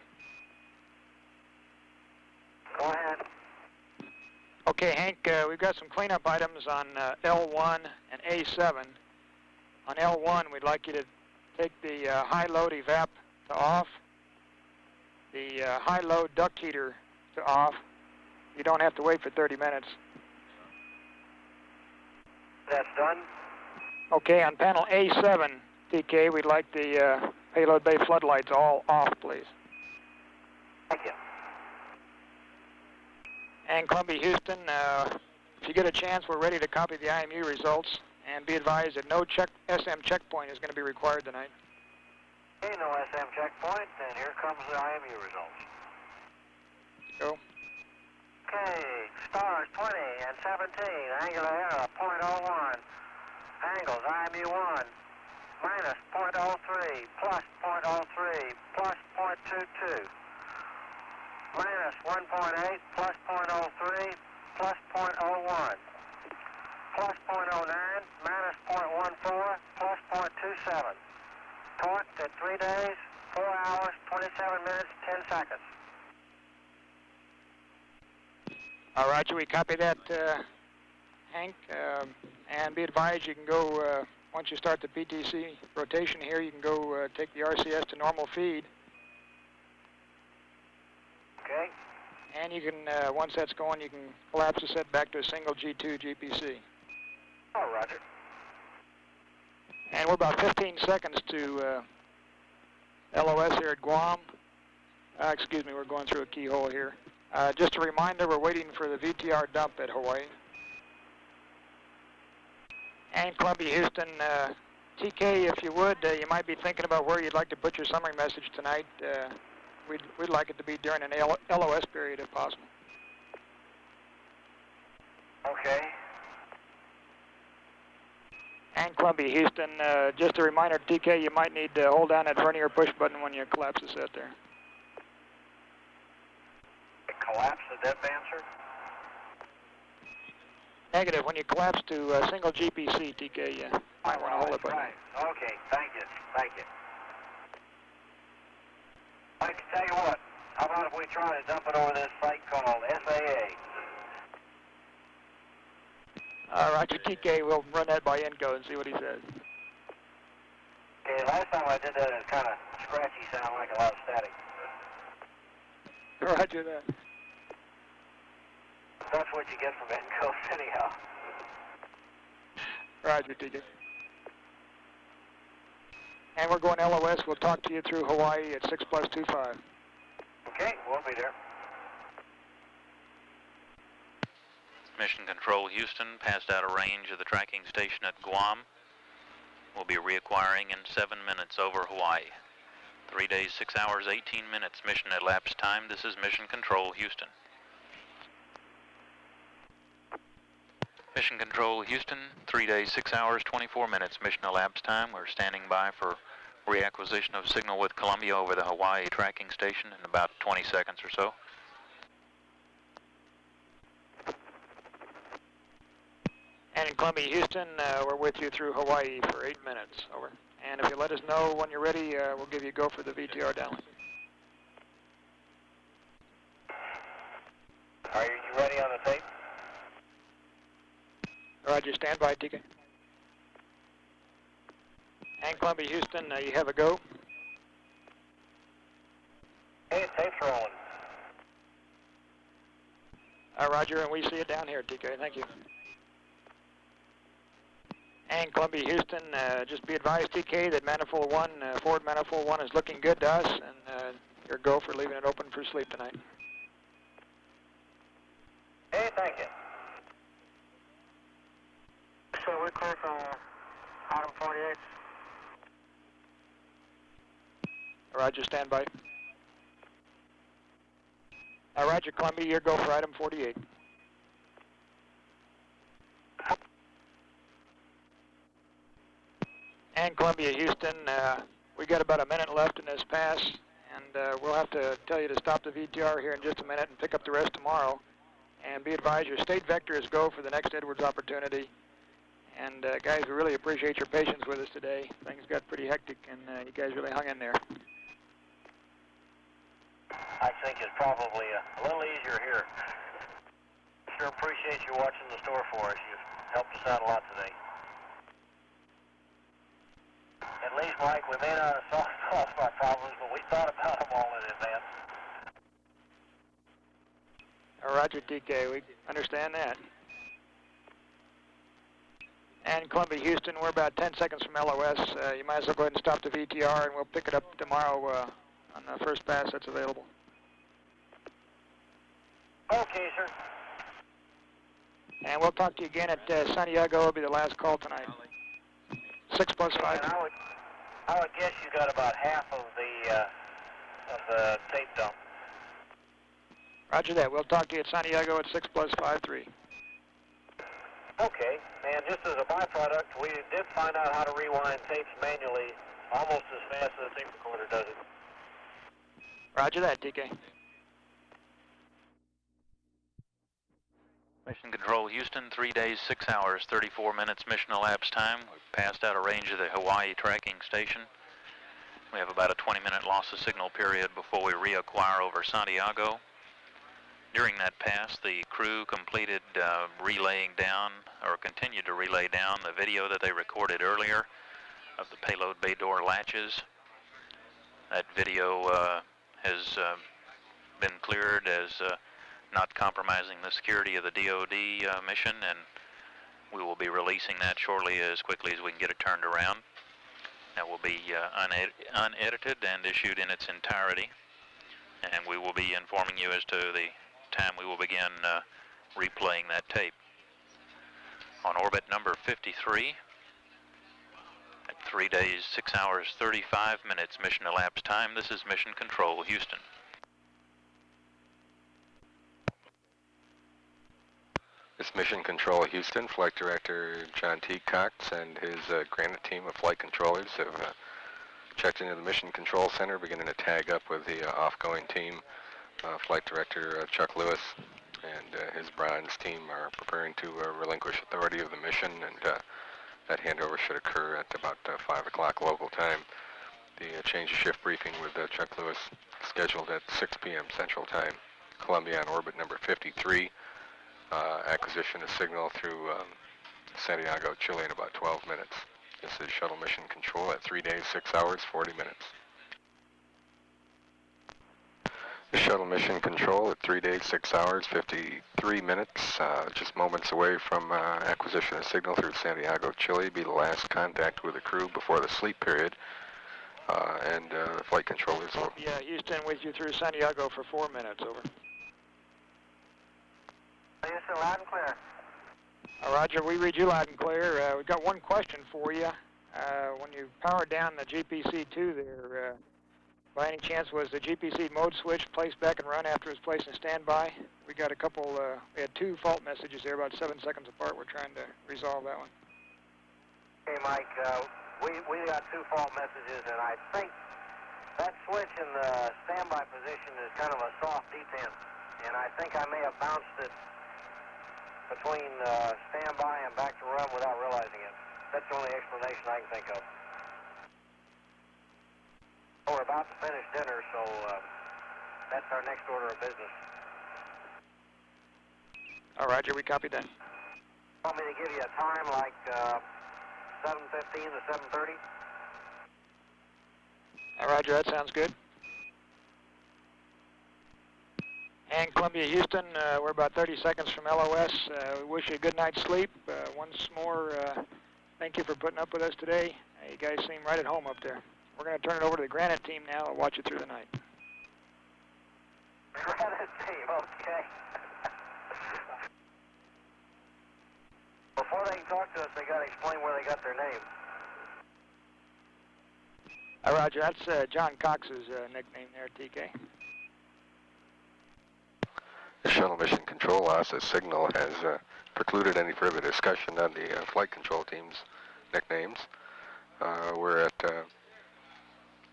S2: Go ahead.
S7: Okay, Hank, we've got some cleanup items on L1 and A7. On L1, we'd like you to take the high load evap to off, the high load duct heater to off. You don't have to wait for 30 minutes.
S2: That's done.
S7: Okay, on panel A7, TK, we'd like the payload bay floodlights all off, please.
S2: Thank you.
S7: And Columbia, Houston, if you get a chance, we're ready to copy the IMU results, and be advised that no SM checkpoint is going to be required tonight.
S2: Okay, no SM checkpoint, and here comes the IMU results.
S7: Go.
S2: Okay, stars 20 and 17, angular error 0.01, angles IMU 1, minus 0.03, plus 0.03, plus 0.22, minus 1.8, plus 0.03, plus 0.01, plus 0.09, minus 0.14, plus 0.27. Torqued at 3 days, 4 hours, 27 minutes, 10 seconds.
S7: All right, we copy that, Hank, and be advised you can go, once you start the PTC rotation here, you can go take the RCS to normal feed.
S2: Okay.
S7: And you can, once that's going, you can collapse the set back to a single G2 GPC.
S2: Oh, roger.
S7: And we're about 15 seconds to LOS here at Guam. Excuse me, we're going through a keyhole here. Just a reminder, we're waiting for the VTR dump at Hawaii. And Columbia, Houston, TK, if you would, you might be thinking about where you'd like to put your summary message tonight. We'd like it to be during an LOS period if possible.
S2: Okay.
S7: And Columbia, Houston, just a reminder, TK, you might need to hold down that vernier push button when you collapse the set there.
S2: Collapse the depth answer?
S7: Negative. When you collapse to single GPC, TK, you might want to hold it button.
S2: Right. Okay. Thank you. Thank you. I can tell you what. How about if we try to dump it over this site called SAA?
S7: Roger, TK. We'll run that by Encode and see what he says.
S2: Okay. Last time I did that, it was kind of scratchy, sound like a lot of static.
S7: Roger that.
S2: That's what you get from Encode, anyhow.
S7: Roger, TK. And we're going LOS. We'll talk to you through Hawaii at 6+25.
S2: Okay, we'll be there.
S12: Mission Control Houston passed out of range of the tracking station at Guam. We'll be reacquiring in 7 minutes over Hawaii. 3 days, 6 hours, 18 minutes mission elapsed time. This is Mission Control Houston. Mission Control Houston, 3 days, 6 hours, 24 minutes mission elapsed time. We're standing by for reacquisition of signal with Columbia over the Hawaii tracking station in about 20 seconds or so.
S7: And in Columbia, Houston, we're with you through Hawaii for 8 minutes. Over. And if you let us know when you're ready, we'll give you a go for the VTR downlink.
S2: Are you ready on the tape?
S7: Roger, stand by, TK. And Columbia, Houston, you have a go.
S2: Hey, tape's rolling.
S7: Roger, and we see it down here, TK. Thank you. And Columbia, Houston, just be advised, TK, that manifold 1, forward manifold 1 is looking good to us, and your go for leaving it open for sleep tonight.
S2: Hey, thank you. So we're clear from item 48.
S7: Roger, stand by. Roger, Columbia, your go for item 48. And Columbia, Houston, we got about a minute left in this pass, and we'll have to tell you to stop the VTR here in just a minute and pick up the rest tomorrow. And be advised, your state vector is go for the next Edwards opportunity. And guys, we really appreciate your patience with us today. Things got pretty hectic, and you guys really hung in there.
S2: I think it's probably a little easier here. Sure appreciate you watching the store for us. You've helped us out a lot today. At least, Mike, we may not have solved all of our problems, but we thought about them all in advance.
S7: Roger, TK. We understand that. And Columbia, Houston, we're about 10 seconds from LOS. You might as well go ahead and stop the VTR, and we'll pick it up tomorrow on the first pass that's available.
S2: Okay, sir.
S7: And we'll talk to you again at Santiago. It'll be the last call tonight. 6+5.
S2: And I would guess you got about half of the tape dump.
S7: Roger that. We'll talk to you at Santiago at 6+53.
S2: Okay, and just as a byproduct, we did find out how to rewind tapes manually almost as fast as the tape recorder does it.
S7: Roger that, TK.
S12: Mission Control Houston, 3 days, 6 hours, 34 minutes mission elapsed time. We've passed out of range of the Hawaii tracking station. We have about a 20-minute loss of signal period before we reacquire over Santiago. During that pass, the crew completed relaying down, or continued to relay down, the video that they recorded earlier of the payload bay door latches. That video has been cleared as not compromising the security of the DoD mission, and we will be releasing that shortly as quickly as we can get it turned around. That will be unedited and issued in its entirety, and we will be informing you as to the time we will begin replaying that tape. On orbit number 53, at 3 days, 6 hours, 35 minutes mission elapsed time, this is Mission Control, Houston.
S13: This Mission Control Houston, Flight Director John T. Cox and his Granite team of flight controllers have checked into the Mission Control Center, beginning to tag up with the off-going team. Flight Director Chuck Lewis and his Bronze team are preparing to relinquish authority of the mission, and that handover should occur at about 5 o'clock local time. The change of shift briefing with Chuck Lewis scheduled at 6 p.m. Central Time. Columbia on orbit number 53. Acquisition of signal through Santiago, Chile in about 12 minutes. This is Shuttle Mission Control at 3 days, 6 hours, 40 minutes. The Shuttle Mission Control at 3 days, 6 hours, 53 minutes, just moments away from acquisition of signal through Santiago, Chile. Be the last contact with the crew before the sleep period. And flight controllers will...
S7: Yeah, Houston with you through Santiago for 4 minutes, over.
S2: Houston, loud and clear.
S7: Roger, we read you loud and clear. We've got one question for you. When you powered down the GPC-2 there, by any chance was the GPC mode switch placed back and run after it was placed in standby? We got a couple, we had 2 fault messages there about 7 seconds apart. We're trying to resolve that one.
S2: Okay, Mike, we got 2 fault messages, and I think that switch in the standby position is kind of a soft detent, and I think I may have bounced it between standby and back to run without realizing it. That's the only explanation I can think of. We're about to finish dinner, so that's our next order of business.
S7: Roger, we copy that.
S2: Want me to give you a time like 7:15 to 7:30?
S7: Roger, that sounds good. And Columbia, Houston, we're about 30 seconds from LOS. We wish you a good night's sleep. Once more, thank you for putting up with us today. You guys seem right at home up there. We're going to turn it over to the Granite team now and watch you through the night.
S2: Granite team, okay. Before they can talk to us, they got to explain where they got their name.
S7: Roger, that's John Cox's nickname there, TK.
S13: The Shuttle Mission Control loss of signal has precluded any further discussion on the flight control team's nicknames. We're at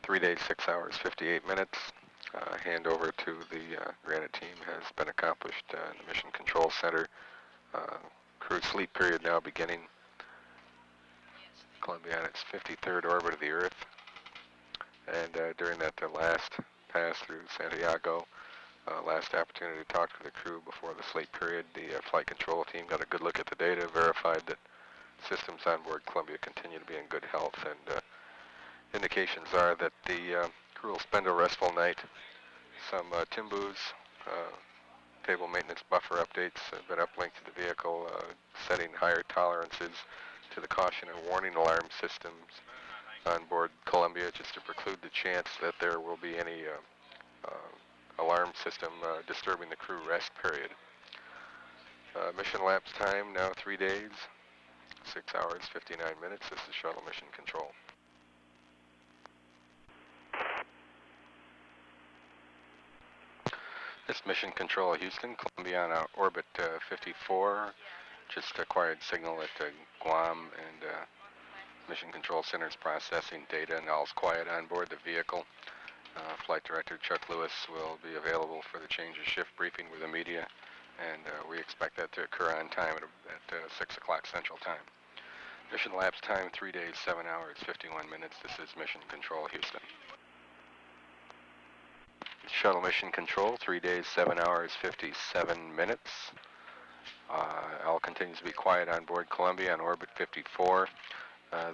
S13: 3 days, 6 hours, 58 minutes. Handover to the Granite team has been accomplished in the Mission Control Center. Crew sleep period now beginning. Columbia on its 53rd orbit of the Earth. And during that last pass through Santiago, last opportunity to talk to the crew before the sleep period, the flight control team got a good look at the data, verified that systems on board Columbia continue to be in good health, and indications are that the crew will spend a restful night. Some TIMBUs, table maintenance buffer updates have been uplinked to the vehicle, setting higher tolerances to the caution and warning alarm systems on board Columbia, just to preclude the chance that there will be any alarm system disturbing the crew rest period. Mission lapse time now 3 days, 6 hours, 59 minutes. This is Shuttle Mission Control. This Mission Control Houston, Columbia on orbit 54, just acquired signal at Guam, and Mission Control Center's processing data, and all's quiet on board the vehicle. Flight Director Chuck Lewis will be available for the change of shift briefing with the media, and we expect that to occur on time at 6 o'clock Central Time. Mission lapse time 3 days, 7 hours, 51 minutes. This is Mission Control Houston. Shuttle Mission Control, 3 days, 7 hours, 57 minutes. All continues to be quiet on board Columbia on orbit 54.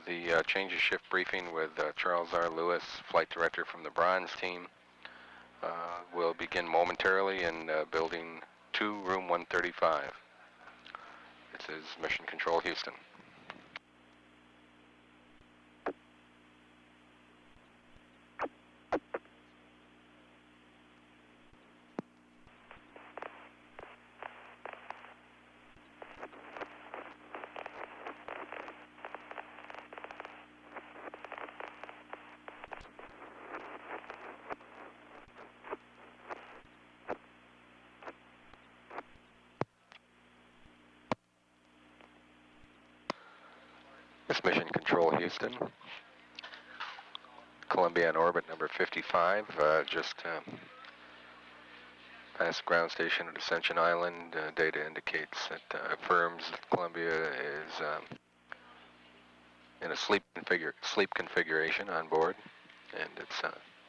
S13: The change of shift briefing with Charles R. Lewis, Flight Director from the Bronze team, will begin momentarily in Building 2, Room 135. This is Mission Control Houston. This Mission Control Houston. Columbia on orbit number 55, just past ground station at Ascension Island. Data indicates that affirms that Columbia is in a sleep configuration on board, and it's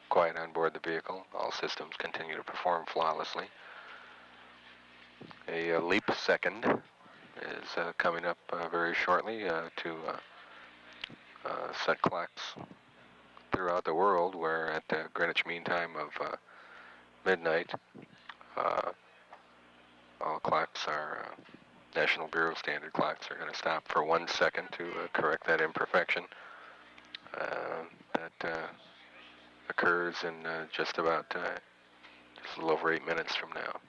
S13: quiet on board the vehicle. All systems continue to perform flawlessly. A leap second is coming up very shortly to set clocks throughout the world, where at Greenwich Mean Time of midnight, all clocks are, National Bureau Standard clocks are going to stop for 1 second to correct that imperfection. That occurs in just about just a little over 8 minutes from now.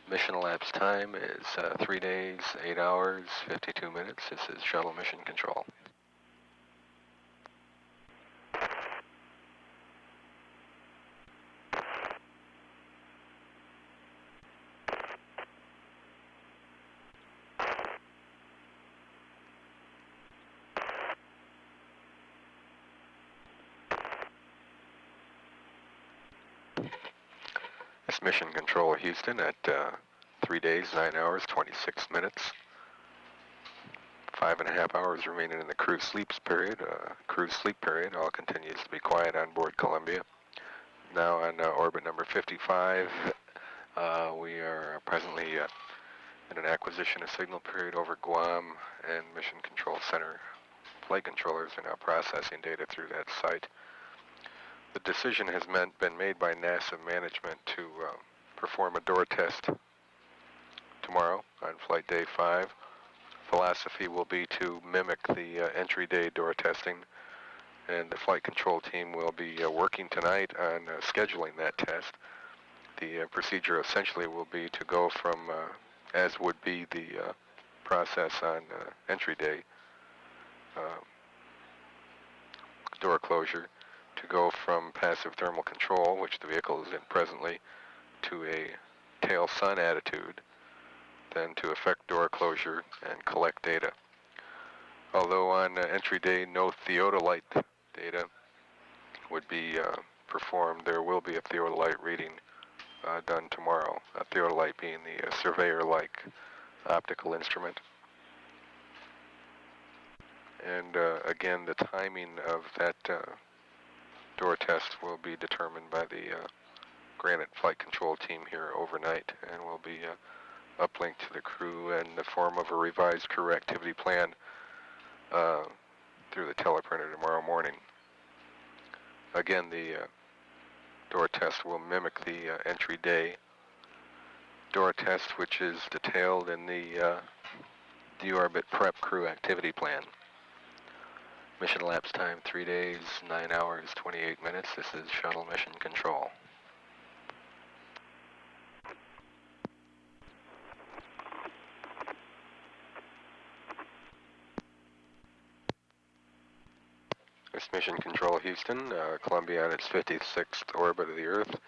S13: Mission elapsed time is 3 days, 8 hours, 52 minutes. This is Shuttle Mission Control. This Mission Control Houston at 3 days, 9 hours, 26 minutes. 5.5 hours remaining in the cruise sleep period. All continues to be quiet on board Columbia. Now on orbit number 55, we are presently in an acquisition of signal period over Guam, and Mission Control Center flight controllers are now processing data through that site. The decision has been made by NASA management to perform a door test tomorrow on flight day 5. Philosophy will be to mimic the entry day door testing, and the flight control team will be working tonight on scheduling that test. The procedure essentially will be to go from, as would be the process on entry day door closure, to go from passive thermal control, which the vehicle is in presently, to a tail sun attitude, then to effect door closure and collect data. Although on entry day no theodolite data would be performed, there will be a theodolite reading done tomorrow, a theodolite being the surveyor-like optical instrument. And again, the timing of that door test will be determined by the Granite flight control team here overnight, and will be uplinked to the crew in the form of a revised crew activity plan through the teleprinter tomorrow morning. Again, the door test will mimic the entry day door test, which is detailed in the deorbit prep crew activity plan. Mission elapsed time 3 days, 9 hours, 28 minutes. This is Shuttle Mission Control. This Mission Control Houston, Columbia on its 56th orbit of the Earth.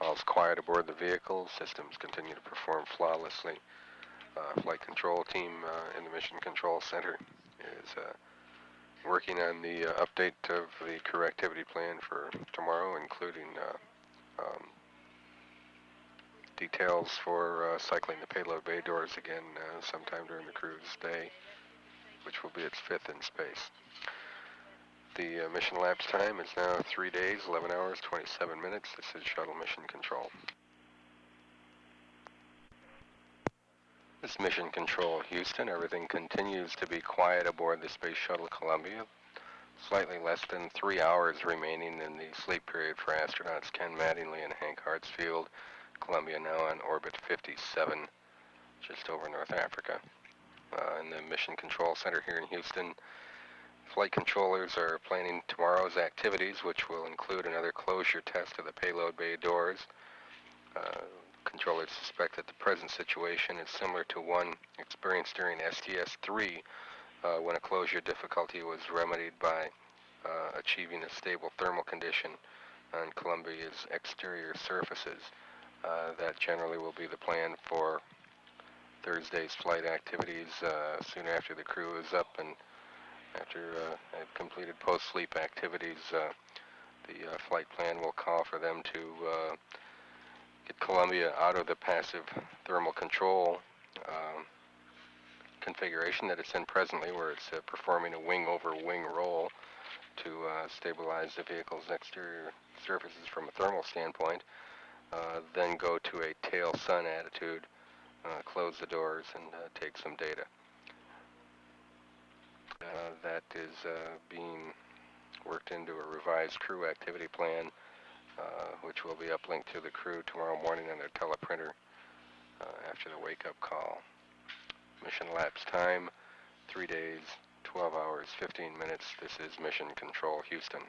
S13: All's quiet aboard the vehicle. Systems continue to perform flawlessly. Flight control team in the Mission Control Center is working on the update of the crew activity plan for tomorrow, including details for cycling the payload bay doors again sometime during the cruise day, which will be its 5th in space. The mission elapsed time is now 3 days, 11 hours, 27 minutes. This is Shuttle Mission Control. This Mission Control Houston, everything continues to be quiet aboard the Space Shuttle Columbia. Slightly less than 3 hours remaining in the sleep period for astronauts Ken Mattingly and Hank Hartsfield. Columbia now on orbit 57, just over North Africa. In the Mission Control Center here in Houston, flight controllers are planning tomorrow's activities, which will include another closure test of the payload bay doors. Controllers suspect that the present situation is similar to one experienced during STS-4, when a closure difficulty was remedied by achieving a stable thermal condition on Columbia's exterior surfaces. That generally will be the plan for Thursday's flight activities soon after the crew is up and after they've completed post-sleep activities. The flight plan will call for them to get Columbia out of the passive thermal control configuration that it's in presently, where it's performing a wing-over-wing roll to stabilize the vehicle's exterior surfaces from a thermal standpoint, then go to a tail-sun attitude, close the doors, and take some data. That is being worked into a revised crew activity plan, which will be uplinked to the crew tomorrow morning on their teleprinter after the wake-up call. Mission elapsed time, 3 days, 12 hours, 15 minutes. This is Mission Control Houston.